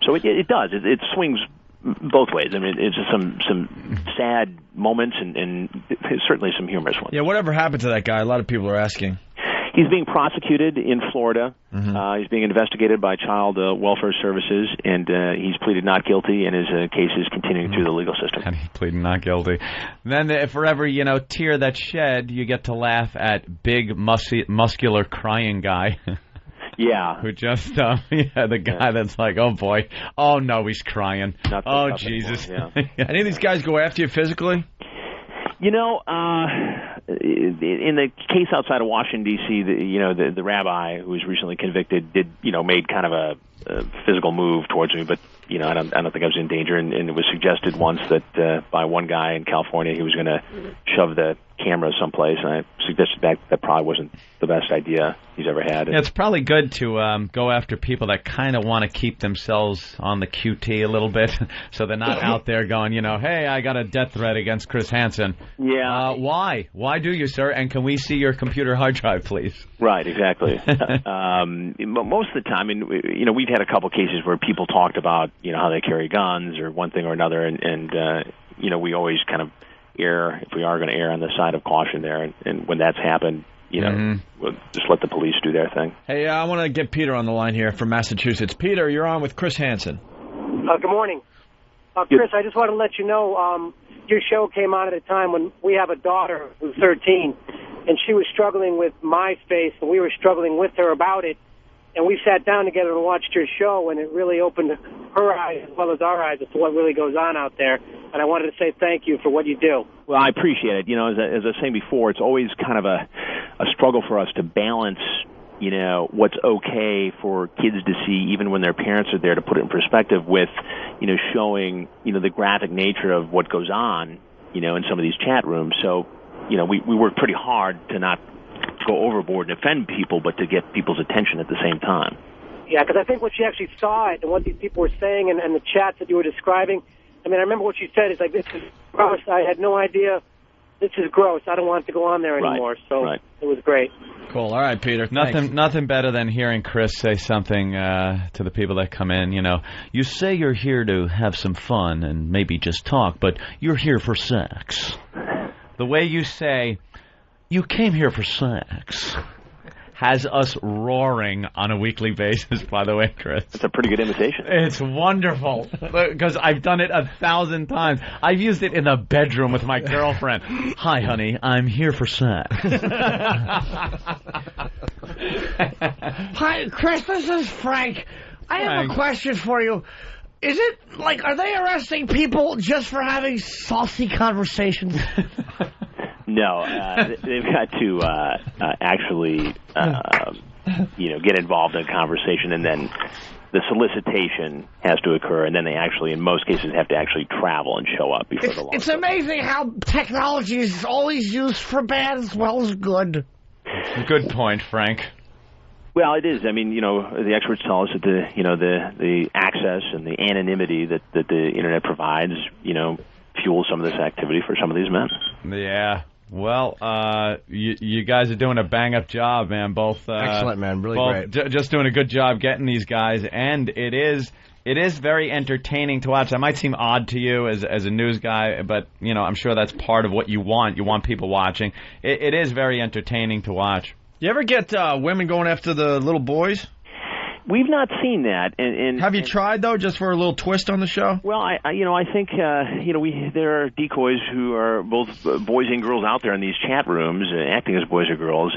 So it does. It swings both ways. I mean, it's just some sad moments and certainly some humorous ones. Yeah, whatever happened to that guy? A lot of people are asking. He's being prosecuted in Florida. Mm-hmm. He's being investigated by Child Welfare Services, and he's pleaded not guilty, and his case is continuing through the legal system. And he pleaded not guilty. And then, for every tear that's shed, you get to laugh at big, muscular, crying guy. Yeah. Who just, the guy that's like, oh boy, oh no, he's crying. Oh, Jesus. Anymore, Any of these guys go after you physically? in the case outside of Washington D.C., the rabbi who was recently convicted did made kind of a physical move towards me, but I don't think I was in danger. And it was suggested once that by one guy in California he was going to shove the camera someplace, and I suggested that probably wasn't the best idea he's ever had. Yeah, it's probably good to go after people that kind of want to keep themselves on the QT a little bit, so they're not out there going, hey, I got a death threat against Chris Hansen. Yeah. Why? Why do you, sir? And can we see your computer hard drive, please? Right, exactly. Most of the time, we've had a couple cases where people talked about, how they carry guns or one thing or another, and we always kind of err, if we are going to err, on the side of caution there. And when that's happened, we'll just let the police do their thing. Hey, I want to get Peter on the line here from Massachusetts. Peter, you're on with Chris Hansen. Good morning. Chris, I just want to let you know, your show came on at a time when we have a daughter who's 13, and she was struggling with MySpace, and we were struggling with her about it. And we sat down together and watched your show, and it really opened her eyes as well as our eyes as to what really goes on out there. And I wanted to say thank you for what you do. Well, I appreciate it. As I was saying before, it's always kind of a struggle for us to balance, what's okay for kids to see, even when their parents are there, to put it in perspective with, showing, the graphic nature of what goes on, in some of these chat rooms. So, we work pretty hard to not go overboard and offend people, but to get people's attention at the same time. Yeah, because I think what she actually saw it and what these people were saying and the chats that you were describing, I remember what she said is like, this is gross. I had no idea. This is gross. I don't want to go on there anymore. Right. So right. It was great. Cool. All right, Peter. Nothing better than hearing Chris say something to the people that come in. You say you're here to have some fun and maybe just talk, but you're here for sex. The way you say, you came here for sex, has us roaring on a weekly basis, by the way, Chris. It's a pretty good imitation. It's wonderful, because I've done it 1,000 times. I've used it in the bedroom with my girlfriend. Hi, honey, I'm here for sex. Hi, Chris, this is Frank. I have a question for you. Is it, are they arresting people just for having saucy conversations? No, they've got to actually, get involved in a conversation, and then the solicitation has to occur, and then they actually, in most cases, have to actually travel and show up before the law. It's amazing how technology is always used for bad as well as good. Good point, Frank. Well, it is. The experts tell us that the access and the anonymity that the internet provides, fuels some of this activity for some of these men. Yeah. Well, you guys are doing a bang-up job, man. Both excellent, man. Really great. Just doing a good job getting these guys, and it is very entertaining to watch. That might seem odd to you as a news guy, but I'm sure that's part of what you want. You want people watching. It is very entertaining to watch. You ever get women going after the little boys? We've not seen that. And have you tried, though, just for a little twist on the show? Well, I think there are decoys who are both boys and girls out there in these chat rooms, acting as boys or girls.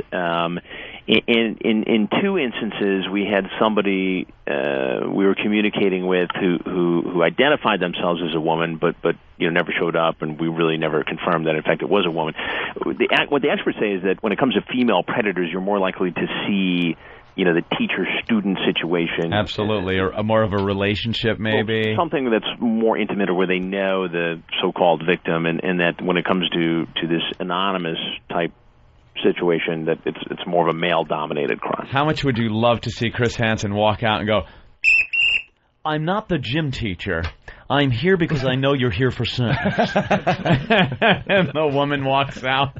In two instances, we had somebody we were communicating with who identified themselves as a woman, but never showed up, and we really never confirmed that, in fact, it was a woman. What the experts say is that when it comes to female predators, you're more likely to see the teacher-student situation. Absolutely, or more of a relationship, maybe. Well, something that's more intimate, or where they know the so-called victim, and that when it comes to this anonymous type situation, that it's more of a male-dominated crime. How much would you love to see Chris Hansen walk out and go, I'm not the gym teacher. I'm here because I know you're here for sex. And the woman walks out.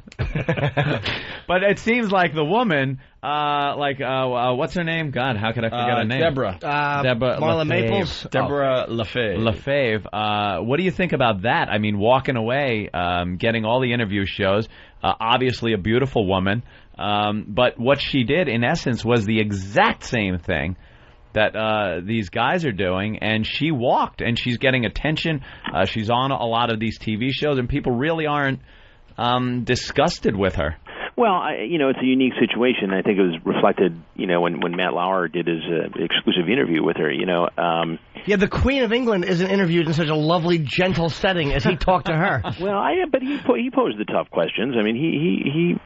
But it seems like the woman, what's her name? God, how could I forget her name? Deborah. Marla Maples. Deborah LaFave. What do you think about that? Walking away, getting all the interview shows, obviously a beautiful woman. But what she did, in essence, was the exact same thing that these guys are doing, and she walked, and she's getting attention. She's on a lot of these TV shows, and people really aren't disgusted with her. Well, it's a unique situation. I think it was reflected, when Matt Lauer did his exclusive interview with her. Yeah, the Queen of England isn't interviewed in such a lovely, gentle setting as he talked to her. Well, but he posed the tough questions. I mean, he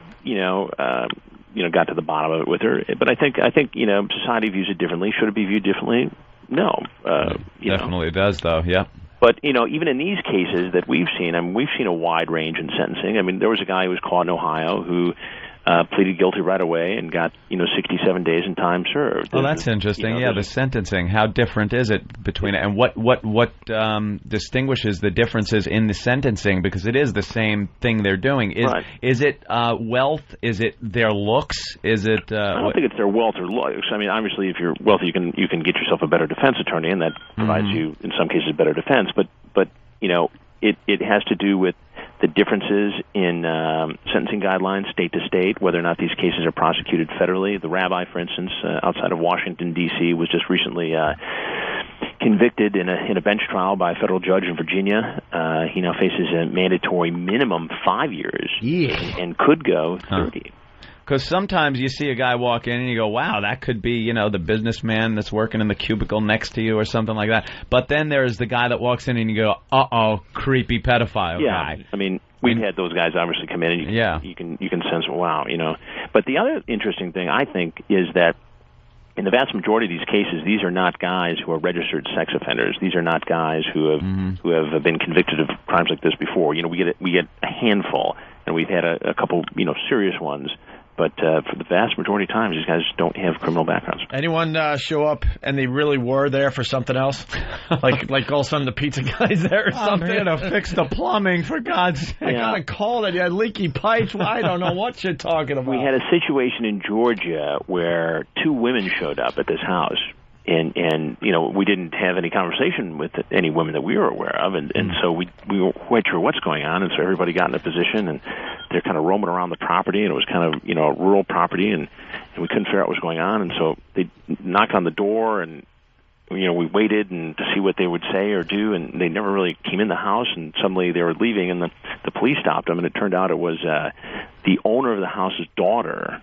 got to the bottom of it with her. But I think society views it differently. Should it be viewed differently? No. Definitely does, though. Yeah. But, even in these cases that we've seen, I mean, we've seen a wide range in sentencing. I mean, there was a guy who was caught in Ohio who pleaded guilty right away and got, 67 days in time served. Oh, that's interesting. The sentencing. How different is it between it? And what distinguishes the differences in the sentencing? Because it is the same thing they're doing. Is it wealth? Is it their looks? Is it? I don't think it's their wealth or looks. I mean, obviously, if you're wealthy, you can get yourself a better defense attorney, and that provides you, in some cases, better defense. But it has to do with the differences in sentencing guidelines state to state, whether or not these cases are prosecuted federally. The rabbi, for instance, outside of Washington, D.C., was just recently convicted in a bench trial by a federal judge in Virginia. He now faces a mandatory minimum 5 years and could go 30. Because sometimes you see a guy walk in and you go, wow, that could be, the businessman that's working in the cubicle next to you or something like that. But then there's the guy that walks in and you go, uh-oh, creepy pedophile guy. I mean, we've had those guys obviously come in and you can sense, wow, But the other interesting thing, I think, is that in the vast majority of these cases, these are not guys who are registered sex offenders. These are not guys who have been convicted of crimes like this before. We get a handful, and we've had a couple, serious ones. But for the vast majority of times, these guys don't have criminal backgrounds. Anyone show up and they really were there for something else? like all of a sudden the pizza guy's there or something? I'm here to fix the plumbing, for God's sake. I got a call that you had leaky pipes. Well, I don't know what you're talking about. We had a situation in Georgia where 2 women showed up at this house. And we didn't have any conversation with any women that we were aware of, and so we weren't quite sure what's going on, and so everybody got in a position, and they're kind of roaming around the property, and it was kind of a rural property, and we couldn't figure out what was going on, and so they knocked on the door, and we waited and to see what they would say or do, and they never really came in the house, and suddenly they were leaving, and the police stopped them, and it turned out it was the owner of the house's daughter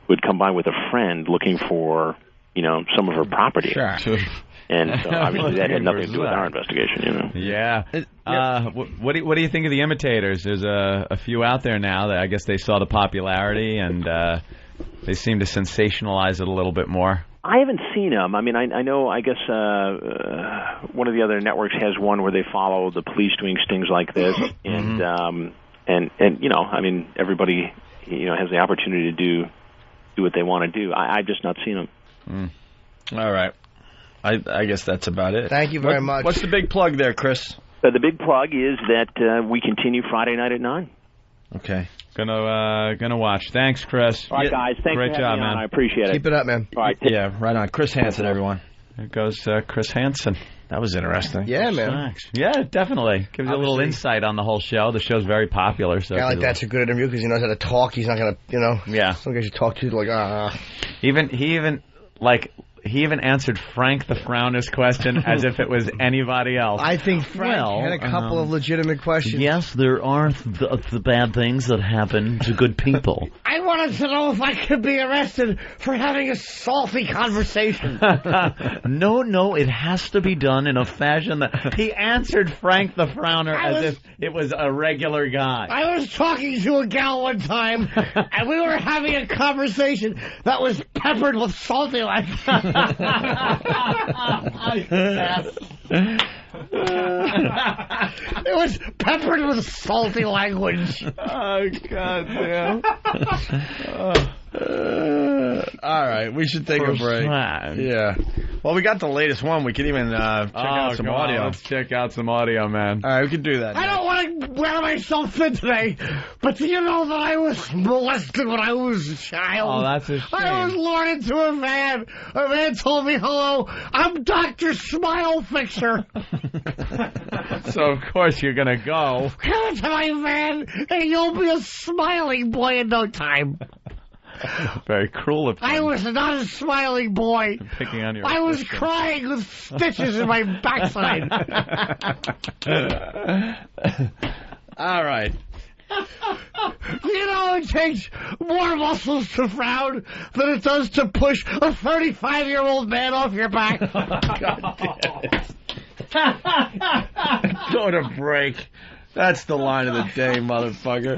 who had come by with a friend looking for some of her property. Sure. And so obviously that had nothing to do with our investigation, Yeah. What do you think of the imitators? There's a few out there now that I guess they saw the popularity and they seem to sensationalize it a little bit more. I haven't seen them. I mean, I know, I guess one of the other networks has one where they follow the police doing stings like this. And, I mean, everybody, has the opportunity to do what they want to do. I've just not seen them. All right. I guess that's about it. Thank you very much. What's the big plug there, Chris? The big plug is that we continue Friday night at 9. Okay. Gonna watch. Thanks, Chris. All right, guys. Thanks Great for job, having me man. on. I appreciate it. Keep it up, man. All right. Yeah, right on. Chris Hansen, everyone. There goes Chris Hansen. That was interesting. Yeah, man. Yeah, definitely. Gives you a little insight on the whole show. The show's very popular. So a guy like that's a good interview because he knows how to talk. He's not going to, Yeah. Some guys you talk to like, He even answered Frank the Frowner's question as if it was anybody else. I think Frank had a couple of legitimate questions. Yes, there are the bad things that happen to good people. I wanted to know if I could be arrested for having a salty conversation. No, it has to be done in a fashion that... He answered Frank the Frowner as if it was a regular guy. I was talking to a gal one time, and we were having a conversation that was peppered with salty language. It was peppered with salty language. Oh, God damn. All right, we should take a break. Yeah. Well, we got the latest one. We can even check out some audio. Let's check out some audio, man. All right, we can do that. I don't want to wear myself thin today, but do you know that I was molested when I was a child? Oh, that's a shame. I was lured into a van. A man told me, hello, I'm Dr. Smile Fixer. So, of course, you're going to go. Come into my van, and you'll be a smiling boy in no time. Very cruel of him. I was not a smiling boy. I'm picking on your I was crying with stitches in my backside. All right. You know, it takes more muscles to frown than it does to push a 35-year-old man off your back. God damn it. Go to break. That's the line of the day, motherfucker.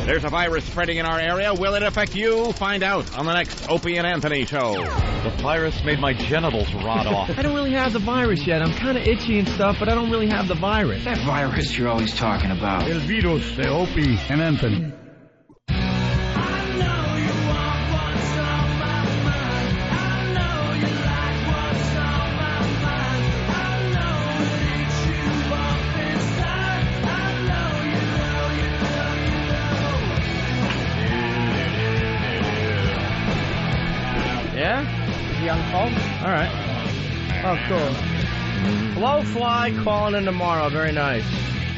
There's a virus spreading in our area. Will it affect you? Find out on the next Opie and Anthony show. The virus made my genitals rot off. I don't really have the virus yet. I'm kind of itchy and stuff, but I don't really have the virus. That virus you're always talking about. El virus de Opie and Anthony. Young folk? All right. Oh, cool. Blowfly calling in tomorrow. Very nice.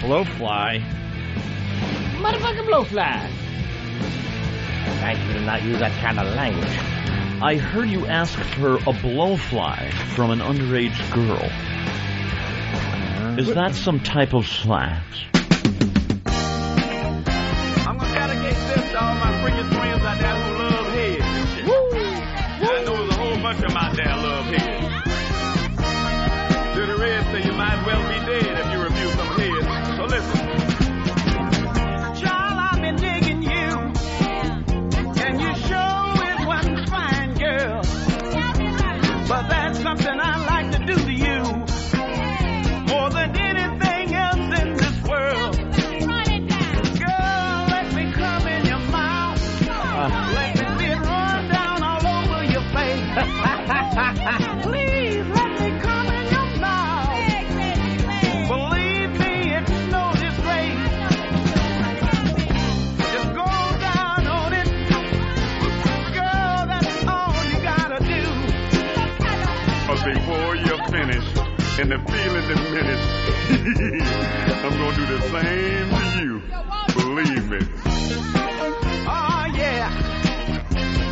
Blowfly? Motherfucking blowfly. Thank you to not use that kind of language. I heard you ask for a blowfly from an underage girl. Is that some type of slacks? I'm going to dedicate this to all my freaking friends out there who love heads and shit. Woo! I know there's a whole bunch of them out there love heads. To the reds say you might well be dead if you refuse some heads. So listen. Child, I've been digging you. And you sure is one fine girl. But that's something I like to do to you. More than anything else in this world. Girl, let me come in your mouth. Let me see it run down all over your face. Please let me come in your mouth. Believe me, it's no disgrace. Just go down on it. Girl, that's all you gotta do. But before you're finished and the feeling diminished, I'm gonna do the same to you. Believe me. Oh, yeah.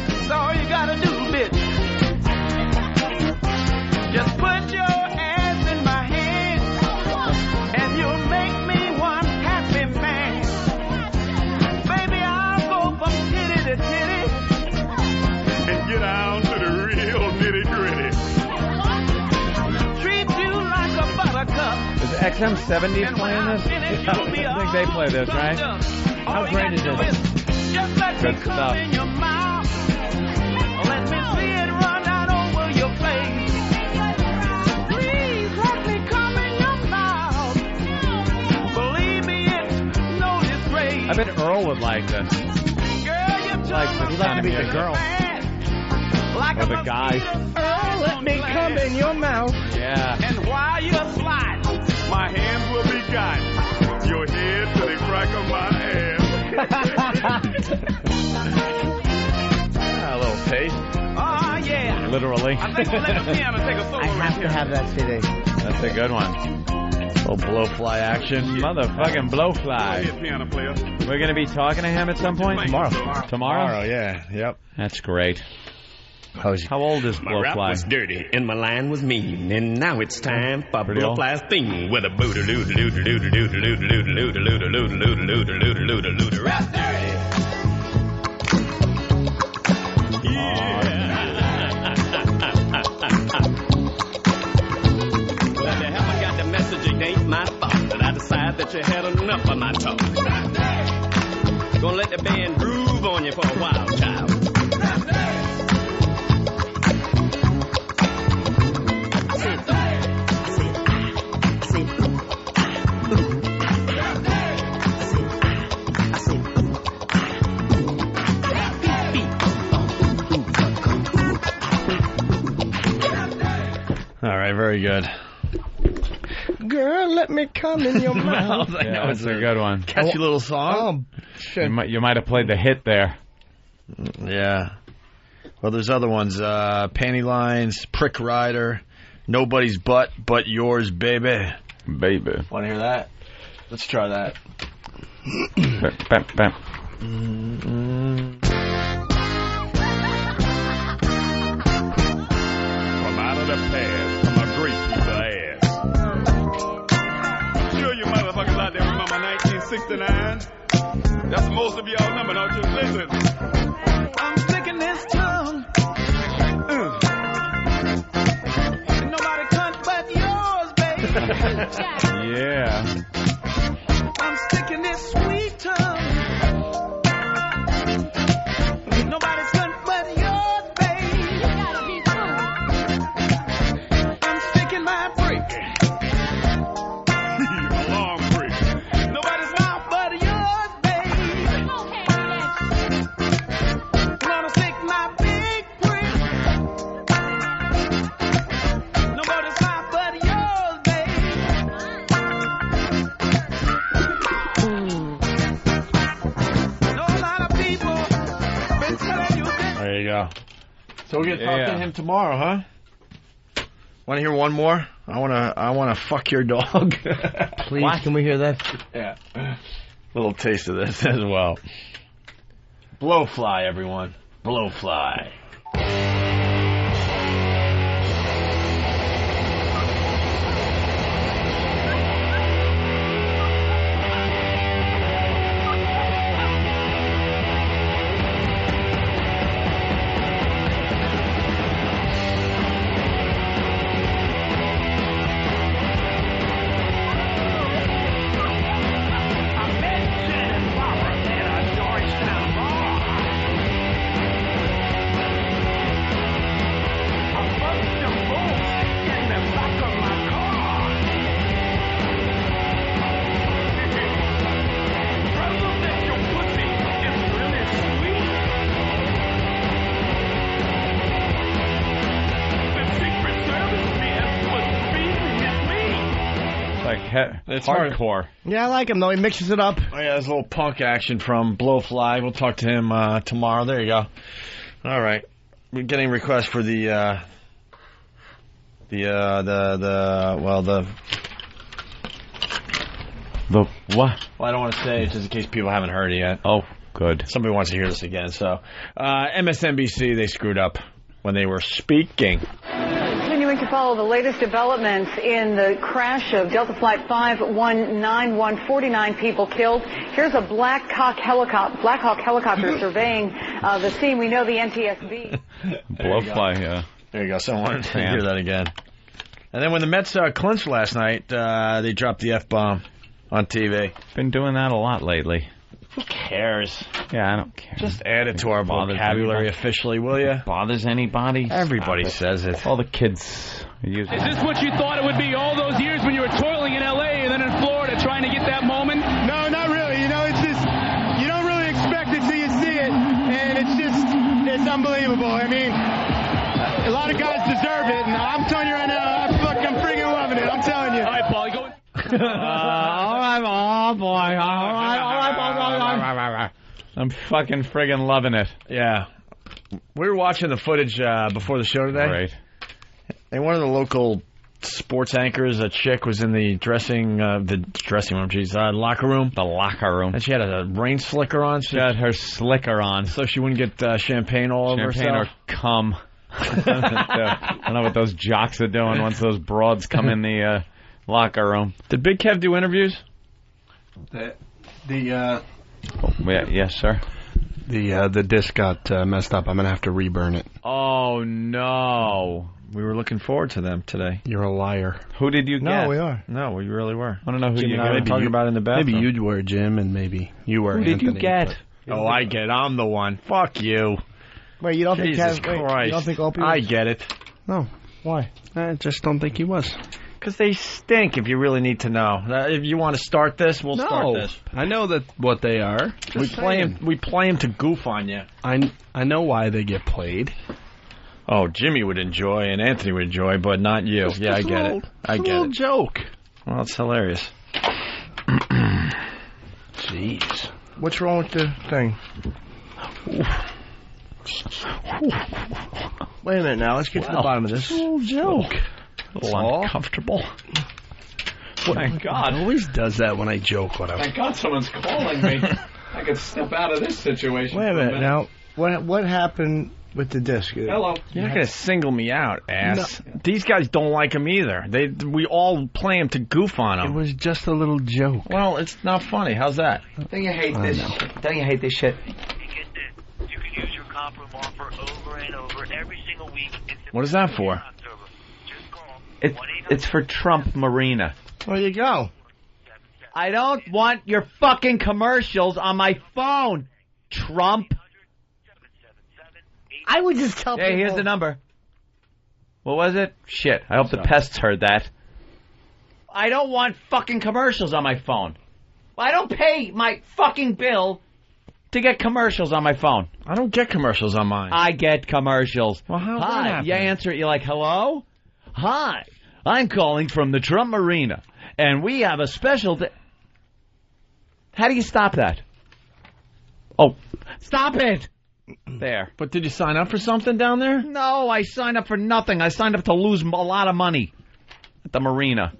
That's all you gotta do, bitch. Just put your ass in my hand, and you'll make me one happy man. Baby, I'll go from titty to titty, and get down to the real nitty gritty. Treat you like a buttercup. Is XM70 playing this? I think they play this, right? How great is this? Just let me Good come stuff. in your mouth. Let me see it run out over your face. Please let me come in your mouth. Believe me, it's no disgrace. I bet Earl would like this. Girl, you Like this He'd like kind to of meet the music. girl. like Or the guy. Oh, let me come in your mouth. Yeah. And while you're sliding, my hands will be guiding your head to the crack of my ass. A little taste. Oh, yeah. Literally. I think we'll let the piano take a solo. I have to have that CD. That's a good one. Little blowfly action. Motherfucking blowfly. Piano player. We're going to be talking to him at some point? Tomorrow, Yeah. Yep. That's great. How old is My rap was Blowfly? dirty and my line was mean, and now it's time for Pretty old. Blowfly's theme with a booter looter looter looter looter looter looter looter looter looter looter looter looter looter looter rap dirty. Well, the hell I got the message, it ain't my fault that I decide that you had enough of my talk. Gonna let the band groove on you for a while, child. All right, very good. Girl, let me come in your mouth. Yeah, that's a good one. Catchy little song. You might have played the hit there. Yeah. Well, there's other ones. Panty Lines, Prick Rider, Nobody's Butt But Yours, Baby. Baby. Want to hear that? Let's try that. Bam, bam. From out of the past, I'm a great piece of ass. Sure you motherfuckers out there remember 1969 listen, and that's most of y'all number. Now just listen. I'm sticking this tongue. And nobody cunt but yours, baby. Yeah. I'm sticking this sweet tongue. Nobody's cunt but yours, baby. You gotta be cool. I'm sticking my freak. A long freak. Nobody's mouth but yours, baby. I'm gonna stick my big freak. Nobody's mouth but yours, baby. No lot of people been telling you this. There you go. So we're gonna talk to him tomorrow, huh? Want to hear one more? I wanna fuck your dog. Please, can we hear that? Yeah. Little taste of this as well. Blowfly, everyone. Blowfly. It's hardcore. Yeah, I like him, though. He mixes it up. Oh, yeah, there's a little punk action from Blowfly. We'll talk to him tomorrow. There you go. All right. We're getting requests for the what? Well, I don't want to say it just in case people haven't heard it yet. Oh, good. Somebody wants to hear this again. So, MSNBC, they screwed up when they were speaking. Continuing to follow the latest developments in the crash of Delta Flight 5191, 49 people killed. Here's a Black Hawk helicopter surveying the scene. We know the NTSB. Blowfly, yeah. There you go. Someone wanted to hear that again. And then when the Mets clinched last night, they dropped the F-bomb on TV. Been doing that a lot lately. Who cares? Yeah, I don't care. Just add it to our vocabulary officially, will you? Bothers anybody? Everybody says it. All the kids use it. Is this what you thought it would be all those years when you were toiling in L.A. and then in Florida trying to get that moment? No, not really. You know, it's just, you don't really expect it till you see it, and it's unbelievable. I mean, a lot of guys deserve it, and I'm telling you right now, I'm freaking loving it. I'm telling you. All right, Paul, you go. All right, oh boy. All right. I'm fucking friggin' loving it. Yeah. We were watching the footage before the show today. Right. And one of the local sports anchors, a chick, was in the dressing room. Locker room. The locker room. And she had a rain slicker on. She had her slicker on. So she wouldn't get champagne all over herself. Champagne or cum. I don't know what those jocks are doing once those broads come in the locker room. Did Big Kev do interviews? Yes, sir. The disc got messed up. I'm gonna have to reburn it. Oh no! We were looking forward to them today. You're a liar. Who did you get? No, we are. No, we really were. I don't know who Jim you and I were talking about in the bathroom. Maybe you were Jim, and maybe you were. Who did Anthony, you get? Oh, I get it. I'm the one. Fuck you. Wait, you don't think Jesus Kev? Christ. Wait, you don't think Opie was? I get it. No. Why? I just don't think he was. Because they stink, if you really need to know. If you want to start this, we'll start this. I know that what they are. We play him to goof on you. I know why they get played. Oh, Jimmy would enjoy and Anthony would enjoy, but not you. Yeah, I get it. I get it. It's a little joke. Well, it's hilarious. Jeez. What's wrong with the thing? Wait a minute now. Let's get to the bottom of this. It's a little joke. A little uncomfortable. Thank God. It always does that when I joke. Thank God someone's calling me. I could step out of this situation. Wait a minute now. What happened With the disc. Hello. You're not going to single me out, ass. No. These guys don't like him either. We all play him to goof on him. It was just a little joke. Well, it's not funny. How's that? Don't you hate this? Don't you hate this shit? You can use your comp room offer over and over every single week. What is that for? It's for Trump Marina. There you go. I don't want your fucking commercials on my phone, Trump. I would just tell people. Hey, here's the number. What was it? Shit, I hope the pests heard that. I don't want fucking commercials on my phone. I don't pay my fucking bill to get commercials on my phone. I don't get commercials on mine. I get commercials. Well, how's that Hi, happen? you answer it, you're like, hello? Hi, I'm calling from the Trump Marina, and we have a special... How do you stop that? Oh, stop it! There. But did you sign up for something down there? No, I signed up for nothing. I signed up to lose a lot of money at the marina.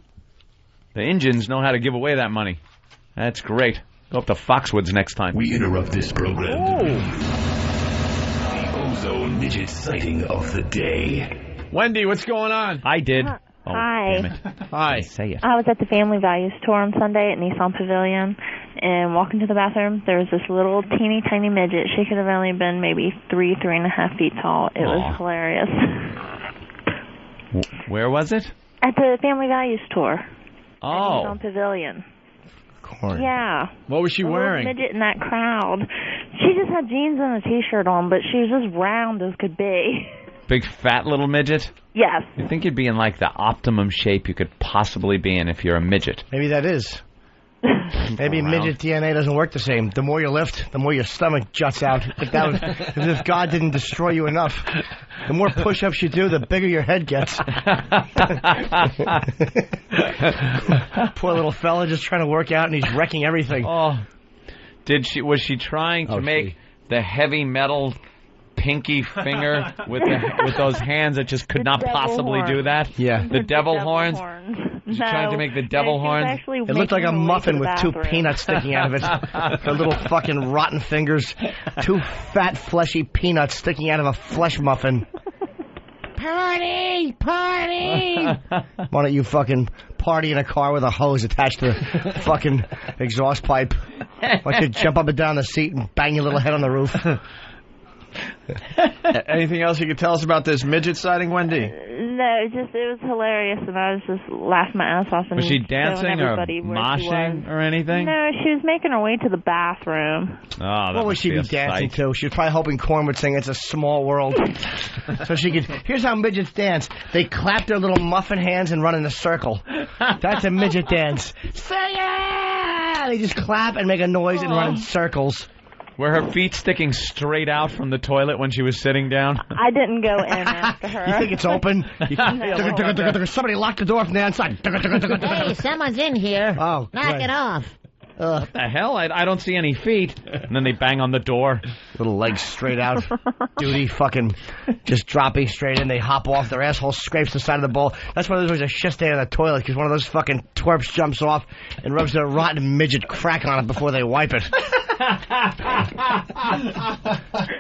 The Indians know how to give away that money. That's great. Go up to Foxwoods next time. We interrupt this program to bring you the Ozone Midget sighting of the day. Wendy, what's going on? I did. Oh, hi. Damn it. Hi. Say it. I was at the Family Values tour on Sunday at Nissan Pavilion, and walking to the bathroom, there was this little teeny tiny midget. She could have only been maybe 3.5 feet tall. It was hilarious. Where was it? At the Family Values tour. Oh. At Nissan Pavilion. Corn. Yeah. What was she wearing? Midget in that crowd. She just had jeans and a t-shirt on, but she was just round as could be. Big fat little midget? Yes. You think you'd be in like the optimum shape you could possibly be in if you're a midget? Maybe that is. Maybe midget DNA doesn't work the same. The more you lift, the more your stomach juts out. If God didn't destroy you enough. The more push-ups you do, the bigger your head gets. Poor little fella just trying to work out, and he's wrecking everything. Oh, was she trying to make the heavy metal pinky finger with those hands that just could not possibly do that? Yeah. The devil horns? She's trying to make the devil horns? It looked like a muffin with 2 peanuts sticking out of it. Her little fucking rotten fingers. 2 fat, fleshy peanuts sticking out of a flesh muffin. Party! Party! Why don't you fucking party in a car with a hose attached to the fucking exhaust pipe? Why don't you jump up and down the seat and bang your little head on the roof? Anything else you could tell us about this midget sighting, Wendy? No, it was hilarious, and I was just laughing my ass off. And Was she dancing or moshing or anything? No, she was making her way to the bathroom. Oh, what would she be dancing to? She was probably hoping Corn would sing "It's a Small World," so she could. Here's how midgets dance: they clap their little muffin hands and run in a circle. That's a midget dance. Sing it! They just clap and make a noise and run in circles. Were her feet sticking straight out from the toilet when she was sitting down? I didn't go in after her. You think it's open? Somebody locked the door from the outside. Hey, someone's in here. Oh, knock it off. What the hell? I don't see any feet. And then they bang on the door. Little legs straight out. Duty fucking just dropping straight in. They hop off. Their asshole scrapes the side of the bowl. That's why there's always a shit stain in the toilet, because one of those fucking twerps jumps off and rubs their rotten midget crack on it before they wipe it.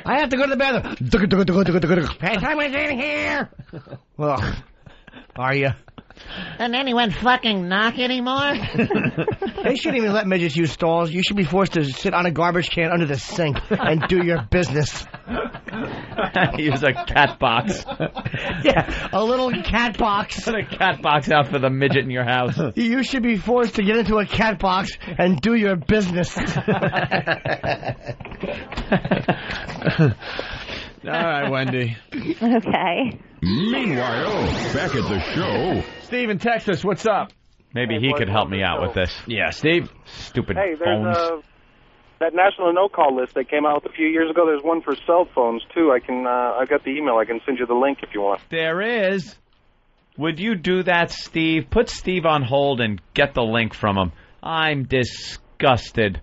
I have to go to the bathroom. Hey, someone's in here. Well, are you? And anyone fucking knock anymore? They shouldn't even let midgets use stalls. You should be forced to sit on a garbage can under the sink and do your business. Use a cat box. Yeah, a little cat box. Put a cat box out for the midget in your house. You should be forced to get into a cat box and do your business. All right, Wendy. Okay. Meanwhile, back at the show. Steve in Texas, what's up? Maybe he could help me out with this. Yeah, Steve. Stupid Hey, phones. there's that national no-call list that came out a few years ago. There's one for cell phones, too. I got the email. I can send you the link if you want. There is. Would you do that, Steve? Put Steve on hold and get the link from him. I'm disgusted.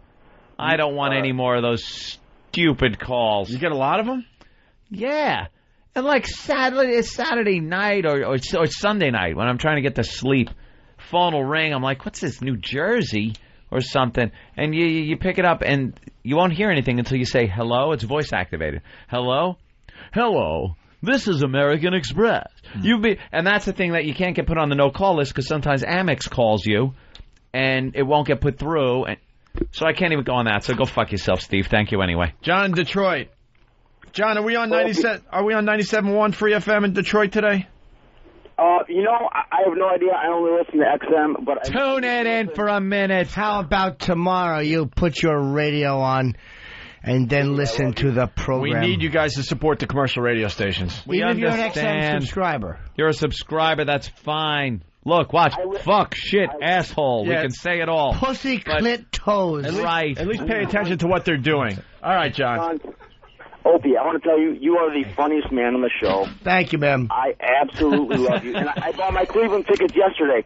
I don't want any more of those stupid calls. You get a lot of them? Yeah. And like Saturday night or Sunday night when I'm trying to get to sleep, phone will ring. I'm like, what's this, New Jersey or something? And you pick it up and you won't hear anything until you say hello. It's voice activated. Hello? hello, this is American Express. And that's the thing that you can't get put on the no-call list because sometimes Amex calls you, and it won't get put through. And so I can't even go on that. So go fuck yourself, Steve. Thank you anyway. John in Detroit. John, are we on 97.1 Free FM in Detroit today? I have no idea. I only listen to XM, but Tune it in for a minute. How about tomorrow you put your radio on and then listen to the program? We need you guys to support the commercial radio stations. Even if you're an XM subscriber. You're a subscriber, that's fine. Look, watch. Fuck, shit, asshole. Yeah. We can say it all. Pussy, clit, toes. At least pay attention to what they're doing. All right, John. Opie, I want to tell you, you are the funniest man on the show. Thank you, ma'am. I absolutely love you. And I bought my Cleveland tickets yesterday.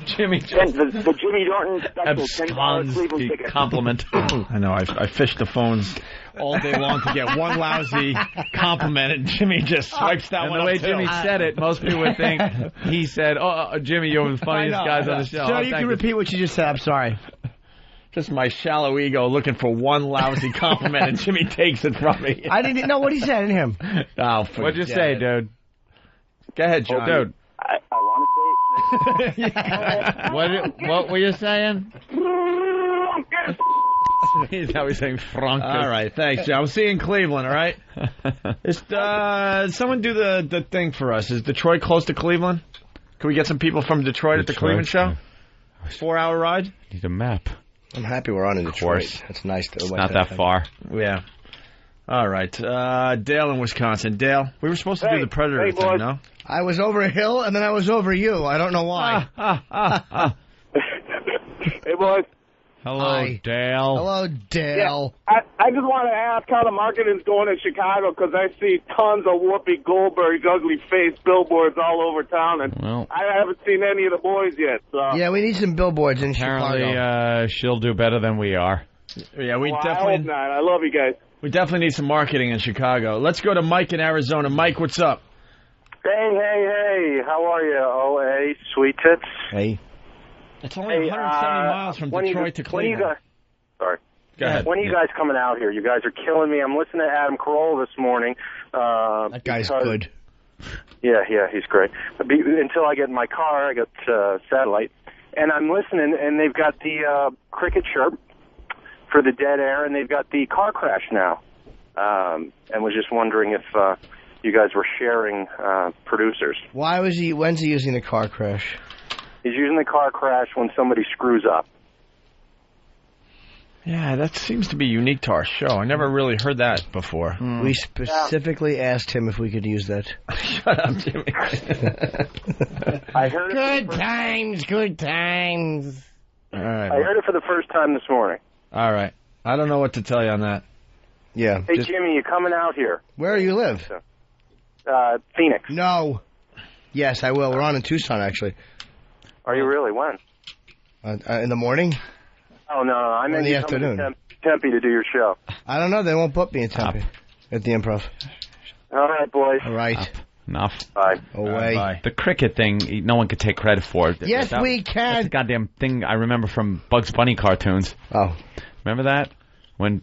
Jimmy. The Jimmy Norton special $10 Cleveland ticket. Compliment. I know. I fished the phones all day long to get one lousy compliment, and Jimmy just swipes that one And the up way too. Jimmy said it, most people would think he said, Jimmy, you're the funniest guys on the show. So you can repeat what you just said. I'm sorry. Just my shallow ego looking for one lousy compliment, and Jimmy takes it from me. I didn't know what he said. I didn't hear him. Oh, what'd you say, dude? Go ahead, John. Dude. I want to say... What were you saying? Now he's saying Frank. All right, thanks, John. We'll see you in Cleveland, all right? Someone do the thing for us. Is Detroit close to Cleveland? Can we get some people from Detroit at the Cleveland show? 4-hour ride? Need a map. I'm happy we're on in Detroit. Course. It's nice. It's not that far. Yeah. All right. Dale in Wisconsin. Dale, we were supposed to do the Predator thing, no? I was over a hill, and then I was over you. I don't know why. Hey, boys. Hello, Dale. Hello, Dale. Yeah, I just want to ask how the marketing's going in Chicago, because I see tons of Whoopi Goldberg's ugly face billboards all over town, and I haven't seen any of the boys yet. So. Yeah, we need some billboards in Apparently, Chicago. she'll do better than we are. Yeah, I hope not. I love you guys. We definitely need some marketing in Chicago. Let's go to Mike in Arizona. Mike, what's up? Hey, how are you, OA, sweet tits? Hey. It's only 170 miles from Detroit to Cleveland. Sorry. Go ahead. When are you guys coming out here? You guys are killing me. I'm listening to Adam Carolla this morning. That guy's good. Yeah, he's great. Until I get in my car, I got satellite, and I'm listening, and they've got the cricket chirp for the dead air, and they've got the car crash now. And was just wondering if you guys were sharing producers. When's he using the car crash? He's using the car crash when somebody screws up. Yeah, that seems to be unique to our show. I never really heard that before. We specifically asked him if we could use that. Shut up, Jimmy. I heard Good times. All right. I heard it for the first time this morning. All right. I don't know what to tell you on that. Yeah. Hey, Jimmy, you coming out here? Where do you live? Phoenix. No. Yes, I will. We're on in Tucson, actually. Are you really? When? In the morning? Oh, no. I meant in the you coming afternoon. to Tempe to do your show. I don't know. They won't put me in Tempe at the Improv. All right, boys. All right. Enough. Bye. Away. Bye. The cricket thing, no one could take credit for it. Yes, we can. That's a goddamn thing I remember from Bugs Bunny cartoons. Oh. Remember that? When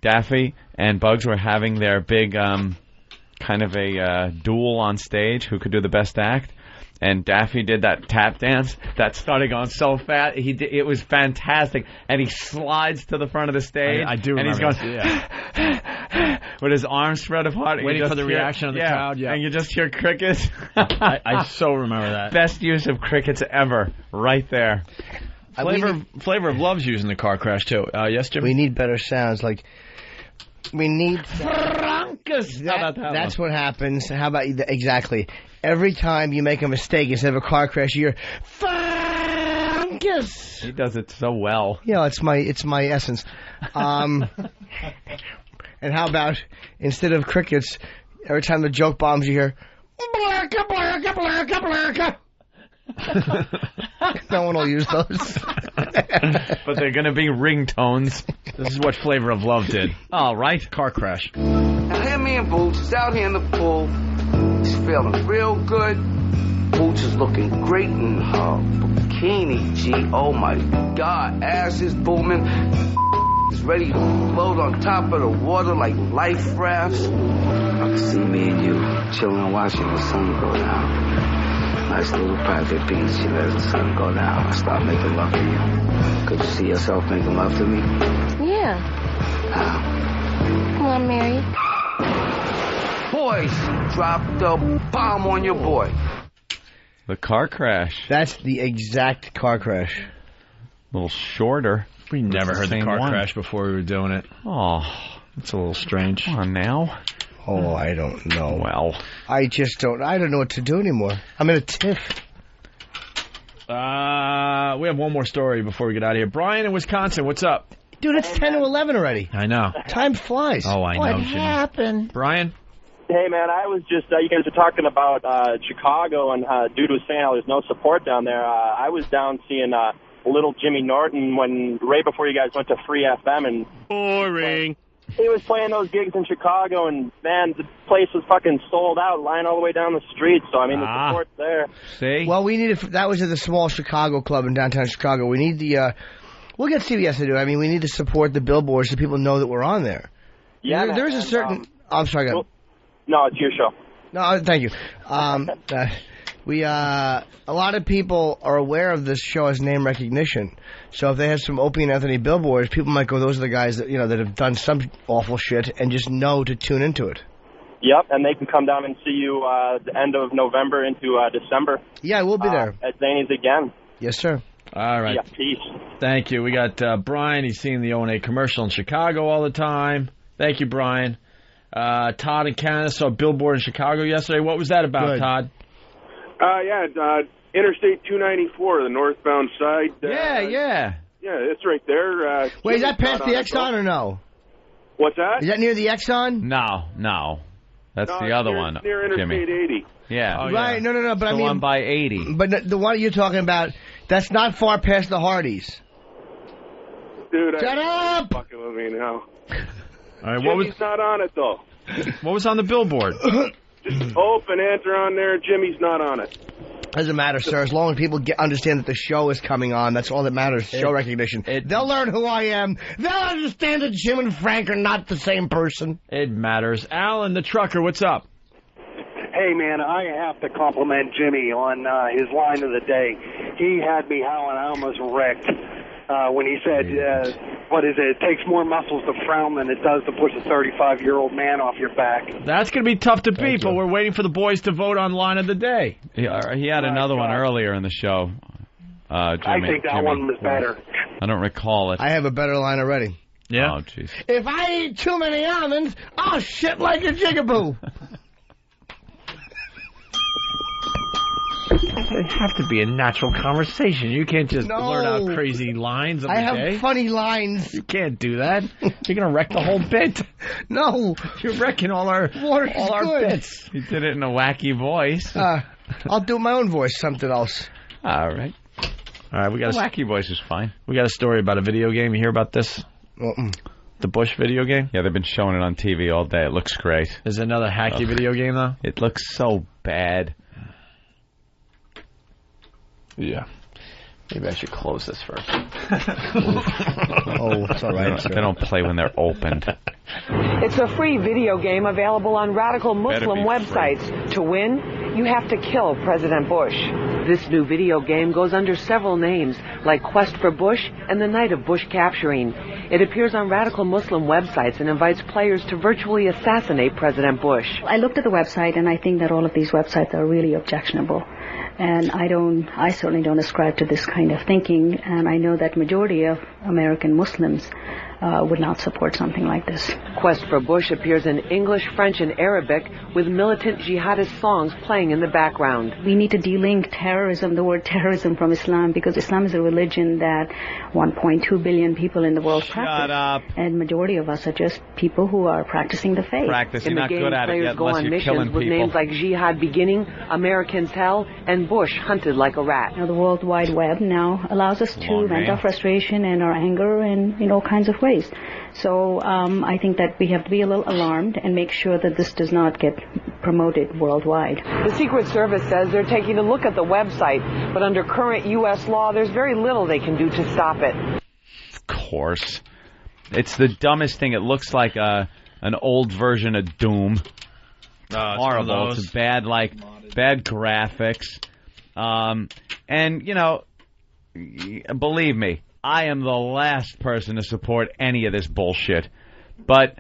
Daffy and Bugs were having their big kind of a duel on stage, who could do the best act? And Daffy did that tap dance that started going so fast. It was fantastic. And he slides to the front of the stage. I do and remember he's going with his arms spread apart. Waiting for the reaction of the crowd. Yeah. And you just hear crickets. I so remember that. Best use of crickets ever. Right there. Flavor of Love's using the car crash, too. Yes, Jim? We need better sounds. Like, we need... That's what happens. How about you? Exactly. Every time you make a mistake, instead of a car crash, you hear Funkus. He does it so well. Yeah, it's my essence. And how about instead of crickets, every time the joke bombs, you hear blurka, blurka, blurka, blurka. No one will use those. But they're going to be ringtones. This is what Flavor of Love did. All right. Car crash. Now here me and Boots is out here in the pool. He's feeling real good. Boots is looking great in her bikini, G. Oh my God, ass is booming. is ready to float on top of the water like life rafts. I can see me and you chilling watching the sun go down. Nice little private beach, you let the sun go down. I start making love to you. Could you see yourself making love to me? Yeah. How? Well, I'm married. Boys, drop the bomb on your boy. The car crash. That's the exact car crash. A little shorter. We never heard the car one. crash before we were doing it. Oh, it's a little strange. Come on now. Oh, I don't know. Well, I don't know what to do anymore. I'm in a tiff. We have one more story before we get out of here. Brian in Wisconsin, what's up? Dude, it's 10 to 11 already. I know. Time flies. Oh, I know. What Jimmy. happened? Brian? Hey, man, I was just, you guys were talking about Chicago, and dude was saying how there's no support down there. I was down seeing little Jimmy Norton right before you guys went to Free FM. And boring. He was playing those gigs in Chicago, and, man, the place was fucking sold out, lying all the way down the street. So, I mean, the support's there. See? Well, we needed, that was at the small Chicago club in downtown Chicago. We need the, we'll get CBS to do it. I mean, we need to support the billboards so people know that we're on there. Yeah, there's a certain, I'm sorry, go ahead. No, it's your show. No, thank you. A lot of people are aware of this show as name recognition. So if they have some Opie and Anthony billboards, people might go, those are the guys that, that have done some awful shit, and just know to tune into it. Yep, and they can come down and see you the end of November into December. Yeah, we'll be there. At Zany's again. Yes, sir. All right. Yeah, peace. Thank you. We got Brian. He's seeing the O&A commercial in Chicago all the time. Thank you, Brian. Todd in Canada saw a billboard in Chicago yesterday. What was that about, Good. Todd? Interstate 294, the northbound side. Yeah. Yeah, it's right there. Wait, is that past the Exxon or no? What's that? Is that near the Exxon? No. That's the other near, one, near Interstate Jimmy. 80. Yeah. Right, no, but the I mean... one by 80. But the one you're talking about, that's not far past the Hardys. Dude, Shut up! Fucking with me now. All right, Jimmy's not on it, though. What was on the billboard? Just Hope and Ant are on there. Jimmy's not on it. Doesn't matter, sir. As long as people understand that the show is coming on, that's all that matters. Show recognition. They'll learn who I am. They'll understand that Jim and Frank are not the same person. It matters. Alan, the trucker, what's up? Hey, man, I have to compliment Jimmy on his line of the day. He had me howling. I almost wrecked when he said, what is it? It takes more muscles to frown than it does to push a 35-year-old man off your back. That's going to be tough to beat, but we're waiting for the boys to vote on line of the day. He had another one earlier in the show. Jimmy, I think that one was better. I don't recall it. I have a better line already. Yeah? Oh, jeez. If I eat too many almonds, I'll shit like a jigaboo. They have to be a natural conversation. You can't just blurt out crazy lines of the I have day. funny lines. You can't do that. You're going to wreck the whole bit. No. You're wrecking all our bits. He did it in a wacky voice. I'll do my own voice, something else. All right. All right, we got a wacky voice is fine. We got a story about a video game. You hear about this? The Bush video game? Yeah, they've been showing it on TV all day. It looks great. Is it another hacky video game, though? It looks so bad. Yeah. Maybe I should close this first. It's all right. They don't play when they're opened. It's a free video game available on radical Muslim websites. To win, you have to kill President Bush. This new video game goes under several names, like Quest for Bush and The Night of Bush Capturing. It appears on radical Muslim websites and invites players to virtually assassinate President Bush. I looked at the website, and I think that all of these websites are really objectionable. And I certainly don't ascribe to this kind of thinking, and I know that majority of American Muslims would not support something like this. Quest for Bush appears in English, French, and Arabic, with militant jihadist songs playing in the background. We need to delink terrorism, the word terrorism, from Islam, because Islam is a religion that 1.2 billion people in the world practice. Shut up. And majority of us are just people who are practicing the faith. Practice. In You're the not game, good at it players yet go unless on you're missions killing with people. names like Jihad Beginning, Americans Hell, and Bush Hunted Like a Rat. Now, the World Wide Web now allows us to vent our frustration and our anger in all kinds of ways. So I think that we have to be a little alarmed and make sure that this does not get promoted worldwide. The Secret Service says they're taking a look at the website, but under current U.S. law, there's very little they can do to stop it. Of course. It's the dumbest thing. It looks like an old version of Doom. Horrible. It's bad, bad graphics. And, you know, believe me, I am the last person to support any of this bullshit. But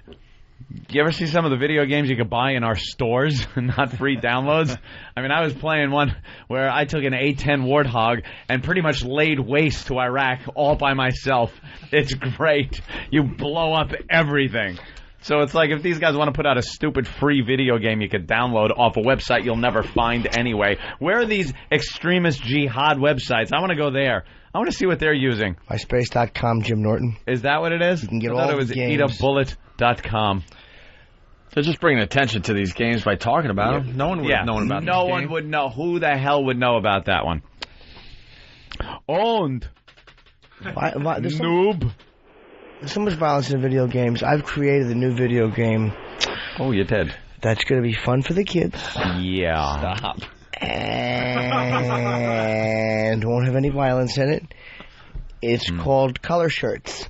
you ever see some of the video games you could buy in our stores and not free downloads? I mean, I was playing one where I took an A-10 Warthog and pretty much laid waste to Iraq all by myself. It's great. You blow up everything. So it's like if these guys want to put out a stupid free video game you could download off a website you'll never find anyway. Where are these extremist jihad websites? I want to go there. I want to see what they're using. MySpace.com, Jim Norton. Is that what it is? You can get I all thought the it was games. eatabullet.com. They're just bringing attention to these games by talking about them. No one would have known about No one would know. Who the hell would know about that one? Owned. Noob. There's so much violence in video games. I've created a new video game. Oh, you did. That's going to be fun for the kids. Yeah. Stop. And won't have any violence in it. It's called Color Shirts.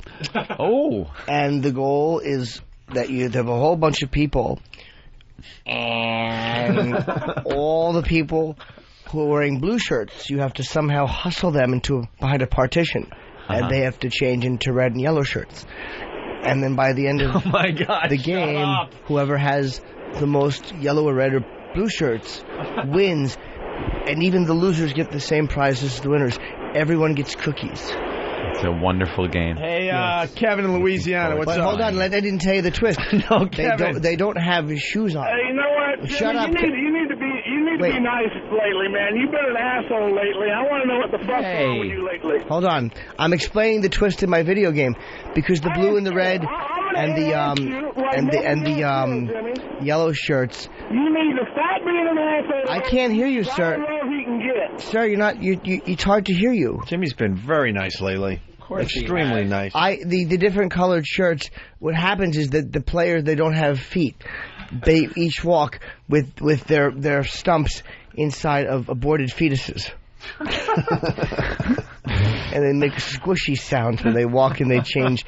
Oh. And the goal is that you have a whole bunch of people, and all the people who are wearing blue shirts, you have to somehow hustle them behind a partition. And they have to change into red and yellow shirts. And then by the end of the game, whoever has the most yellow or red or blue shirts wins. And even the losers get the same prize as the winners. Everyone gets cookies. It's a wonderful game. Hey, Kevin in Louisiana, what's up? Hold on, I didn't tell you the twist. No, Kevin. They don't have shoes on. Hey, you know what? Shut Jimmy, up. You need to be nice lately, man. You've been an asshole lately. I want to know what the fuck's wrong with you lately. Hold on. I'm explaining the twist in my video game because the blue and the red and the yellow shirts. You need to stop being an asshole. I can't hear you, sir. I don't know if he can get. Sir, you're not. It's hard to hear you. Jimmy's been very nice lately. Extremely nice. The different colored shirts. What happens is that the players, they don't have feet. They each walk with their stumps inside of aborted fetuses. And they make squishy sounds when they walk and they change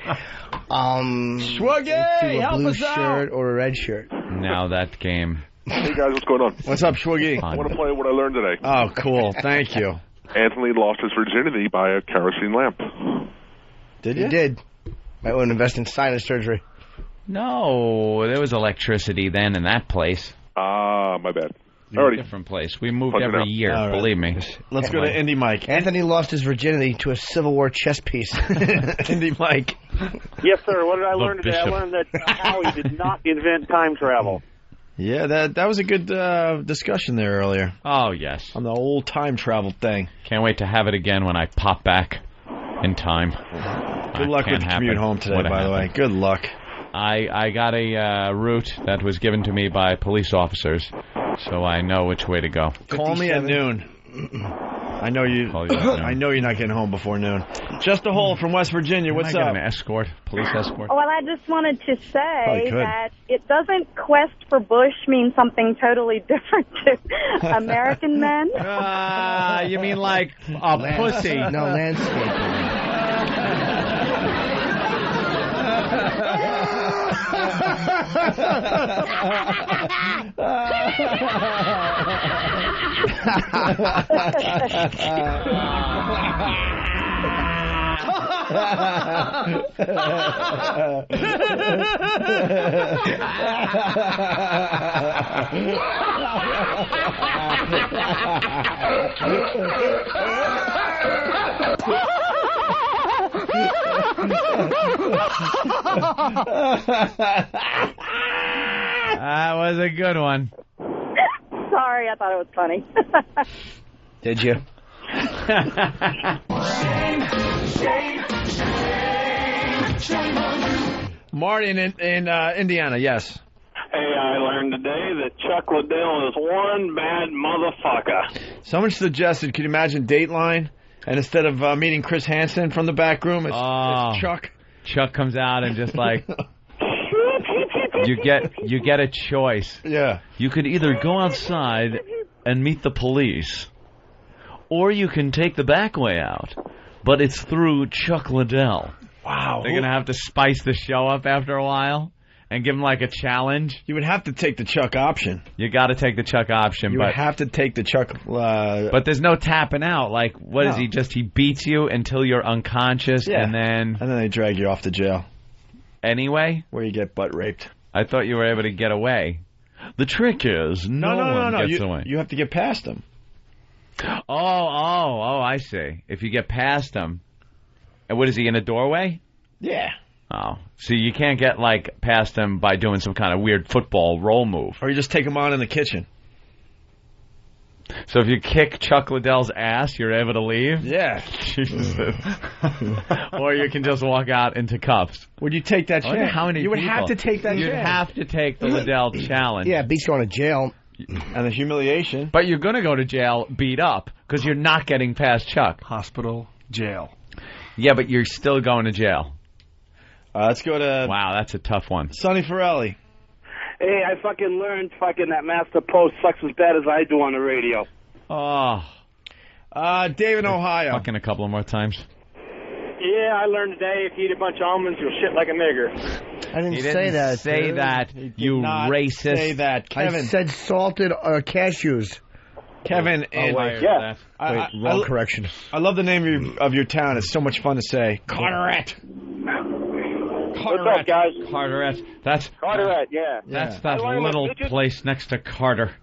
Swaggy, into a help blue us out. shirt or a red shirt. Now that game. Hey guys, what's going on? What's up, Swaggy? I want to play what I learned today. Oh, cool. Thank you. Anthony lost his virginity by a kerosene lamp. Did you? He did. Might want to invest in sinus surgery. No, there was electricity then in that place. Ah, my bad. Already. Different place. We moved every year, believe me. Let's go to Indy Mike. Anthony lost his virginity to a Civil War chess piece. Indy Mike. Yes, sir. What did I learn today? Bishop. I learned that Howie did not invent time travel. Yeah, that was a good discussion there earlier. Oh, yes. On the old time travel thing. Can't wait to have it again when I pop back in time. Good luck with the commute home today, by the way. Good luck. I got a route that was given to me by police officers, so I know which way to go. Call me at noon. I know you. I know you're not getting home before noon. Just a hole from West Virginia. What's Can I up? get an escort, police escort? Well, I just wanted to say Probably could. that it doesn't quest for Bush mean something totally different to American men. You mean like a pussy? No, landscaping. That was a good one. Sorry, I thought it was funny. Did you? Marty in Indiana, yes. Hey, I learned today that Chuck Liddell is one bad motherfucker. Someone suggested, could you imagine Dateline? And instead of meeting Chris Hansen from the back room, it's Chuck. Chuck comes out and just like... You get a choice. Yeah. You could either go outside and meet the police, or you can take the back way out, but it's through Chuck Liddell. Wow. They're going to have to spice the show up after a while and give him like a challenge. You would have to take the Chuck option. You got to take the Chuck option. You would have to take the Chuck... but there's no tapping out. Like, what is he? He beats you until you're unconscious, and then they drag you off to jail. Anyway? Where you get butt raped. I thought you were able to get away. The trick is no one gets away. You have to get past him. Oh, I see. If you get past him, and what is he, in a doorway? Yeah. Oh, so you can't get like past him by doing some kind of weird football roll move, or you just take him on in the kitchen. So if you kick Chuck Liddell's ass, you're able to leave? Yeah. Jesus. Or you can just walk out into cuffs. Would you take that chance? How many you would people? have to take that You'd chance. have to take the Liddell challenge. Yeah, beats going to jail. And the humiliation. But you're going to go to jail beat up because you're not getting past Chuck. Hospital, jail. Yeah, but you're still going to jail. Let's go to... Wow, that's a tough one. Sonny Forelli. Hey, I fucking learned that Master Post sucks as bad as I do on the radio. Oh. Dave in Ohio. Fucking a couple of more times. Yeah, I learned today if you eat a bunch of almonds, you'll shit like a nigger. I didn't He say that. Say dude. that, you racist. Say that, Kevin. I said salted cashews. Kevin in... Wait, wrong correction. I love the name of your town. It's so much fun to say. Carteret. What's up, guys? Carteret. That's Carteret, yeah. That's that little place next to Carter.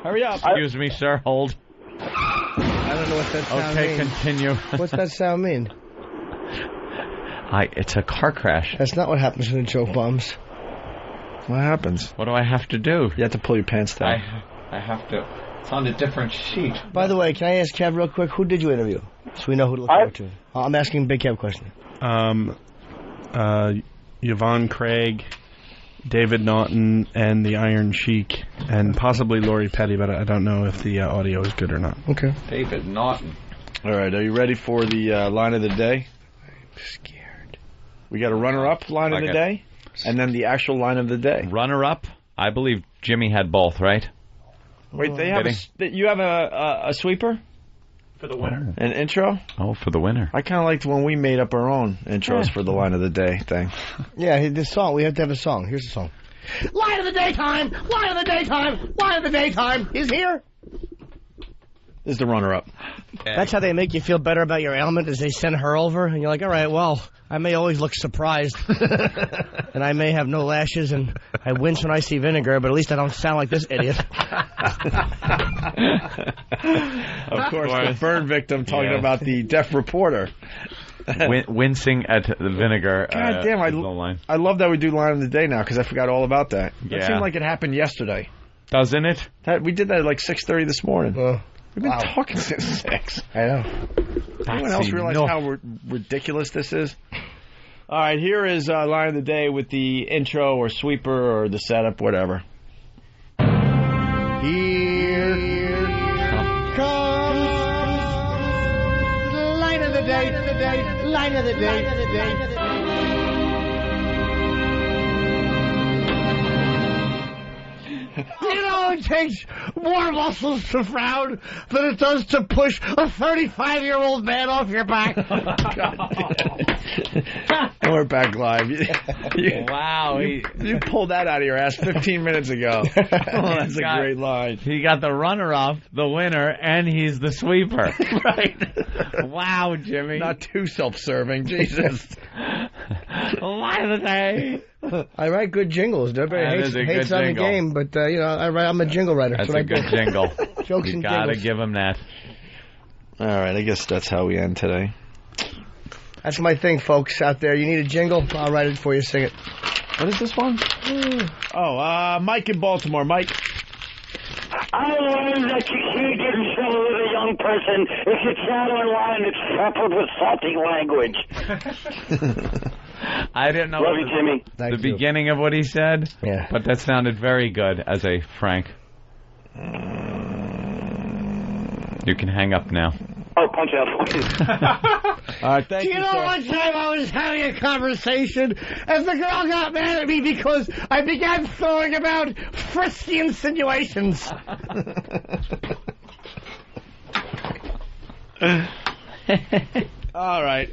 Hurry up. Excuse me, sir. Hold. I don't know what that sound Okay, means. continue. What's that sound mean? It's a car crash. That's not what happens when the choke bombs. What happens? What do I have to do? You have to pull your pants down. I have to. It's on a different sheet. By the way, can I ask Kev real quick, who did you interview? So we know who to look forward to. I'm asking Big Kev a question. Yvonne Craig, David Naughton, and the Iron Sheik, and possibly Lori Petty, but I don't know if the audio is good or not. Okay. David Naughton. All right, are you ready for the line of the day? I'm scared. We got a runner-up line of the day, and then the actual line of the day. Runner-up? I believe Jimmy had both, right? Wait, they have you have a sweeper? For the winner. An intro? Oh, for the winner. I kind of liked when we made up our own intros for the line of the day thing. Yeah, this song. We have to have a song. Here's the song. Line of the daytime! Line of the daytime! Line of the daytime! He's here! This is the runner-up. Okay. That's how they make you feel better about your ailment, is they send her over, and you're like, all right, well, I may always look surprised, and I may have no lashes, and I wince when I see vinegar, but at least I don't sound like this idiot. Of course, the burn victim talking about the deaf reporter. Wincing at the vinegar. God damn, I love that we do line of the day now, because I forgot all about that. Yeah. It seemed like it happened yesterday. Doesn't it? We did that at like 6:30 this morning. We've been talking since 6. I know. Anyone else realize how ridiculous this is? All right, here is line of the day with the intro or sweeper or the setup, whatever. Here comes line of the day, line of the day. You know, it takes more muscles to frown than it does to push a 35-year-old man off your back. And we're back live. Wow. You pulled that out of your ass 15 minutes ago. That's a great line. He got the runner-up, the winner, and he's the sweeper. Right. Wow, Jimmy. Not too self-serving. Jesus. Line of the day. I write good jingles. Everybody hates on the game, but I'm a jingle writer. That's a good jingle. Jokes you and gotta jingles. give him that. All right, I guess that's how we end today. That's my thing, folks out there. You need a jingle? I'll write it for you. Sing it. What is this one? Mike in Baltimore. Mike. I learned that you can't get in trouble with a young person if you chat online that's peppered with salty language. I didn't know Love you, Jimmy. the beginning of what he said, but that sounded very good as a Frank. You can hang up now. Oh, punch out. All right, thank you, Do you know one time I was having a conversation and the girl got mad at me because I began throwing about frisky insinuations. All right.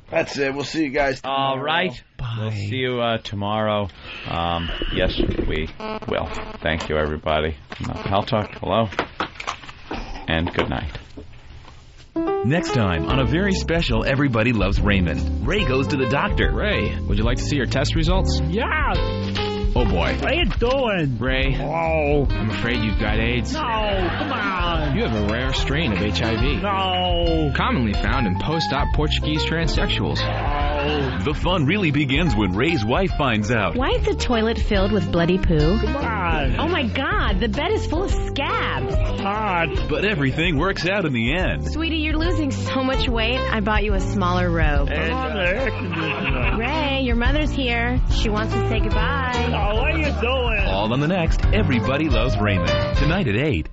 That's it. We'll see you guys tomorrow. All right. Bye. We'll see you tomorrow. Yes, we will. Thank you, everybody. Pal Talk, hello. And good night. Next time on a very special Everybody Loves Raymond, Ray goes to the doctor. Ray, would you like to see your test results? Yeah. Oh, boy. What are you doing? Ray, I'm afraid you've got AIDS. No, come on. You have a rare strain of HIV. No. Commonly found in post-op Portuguese transsexuals. The fun really begins when Ray's wife finds out. Why is the toilet filled with bloody poo? Come on. Oh, my God. The bed is full of scabs. Hot. But everything works out in the end. Sweetie, you're losing so much weight. I bought you a smaller robe. Ray, your mother's here. She wants to say goodbye. Oh, what are you doing? All on the next Everybody Loves Raymond. Tonight at 8.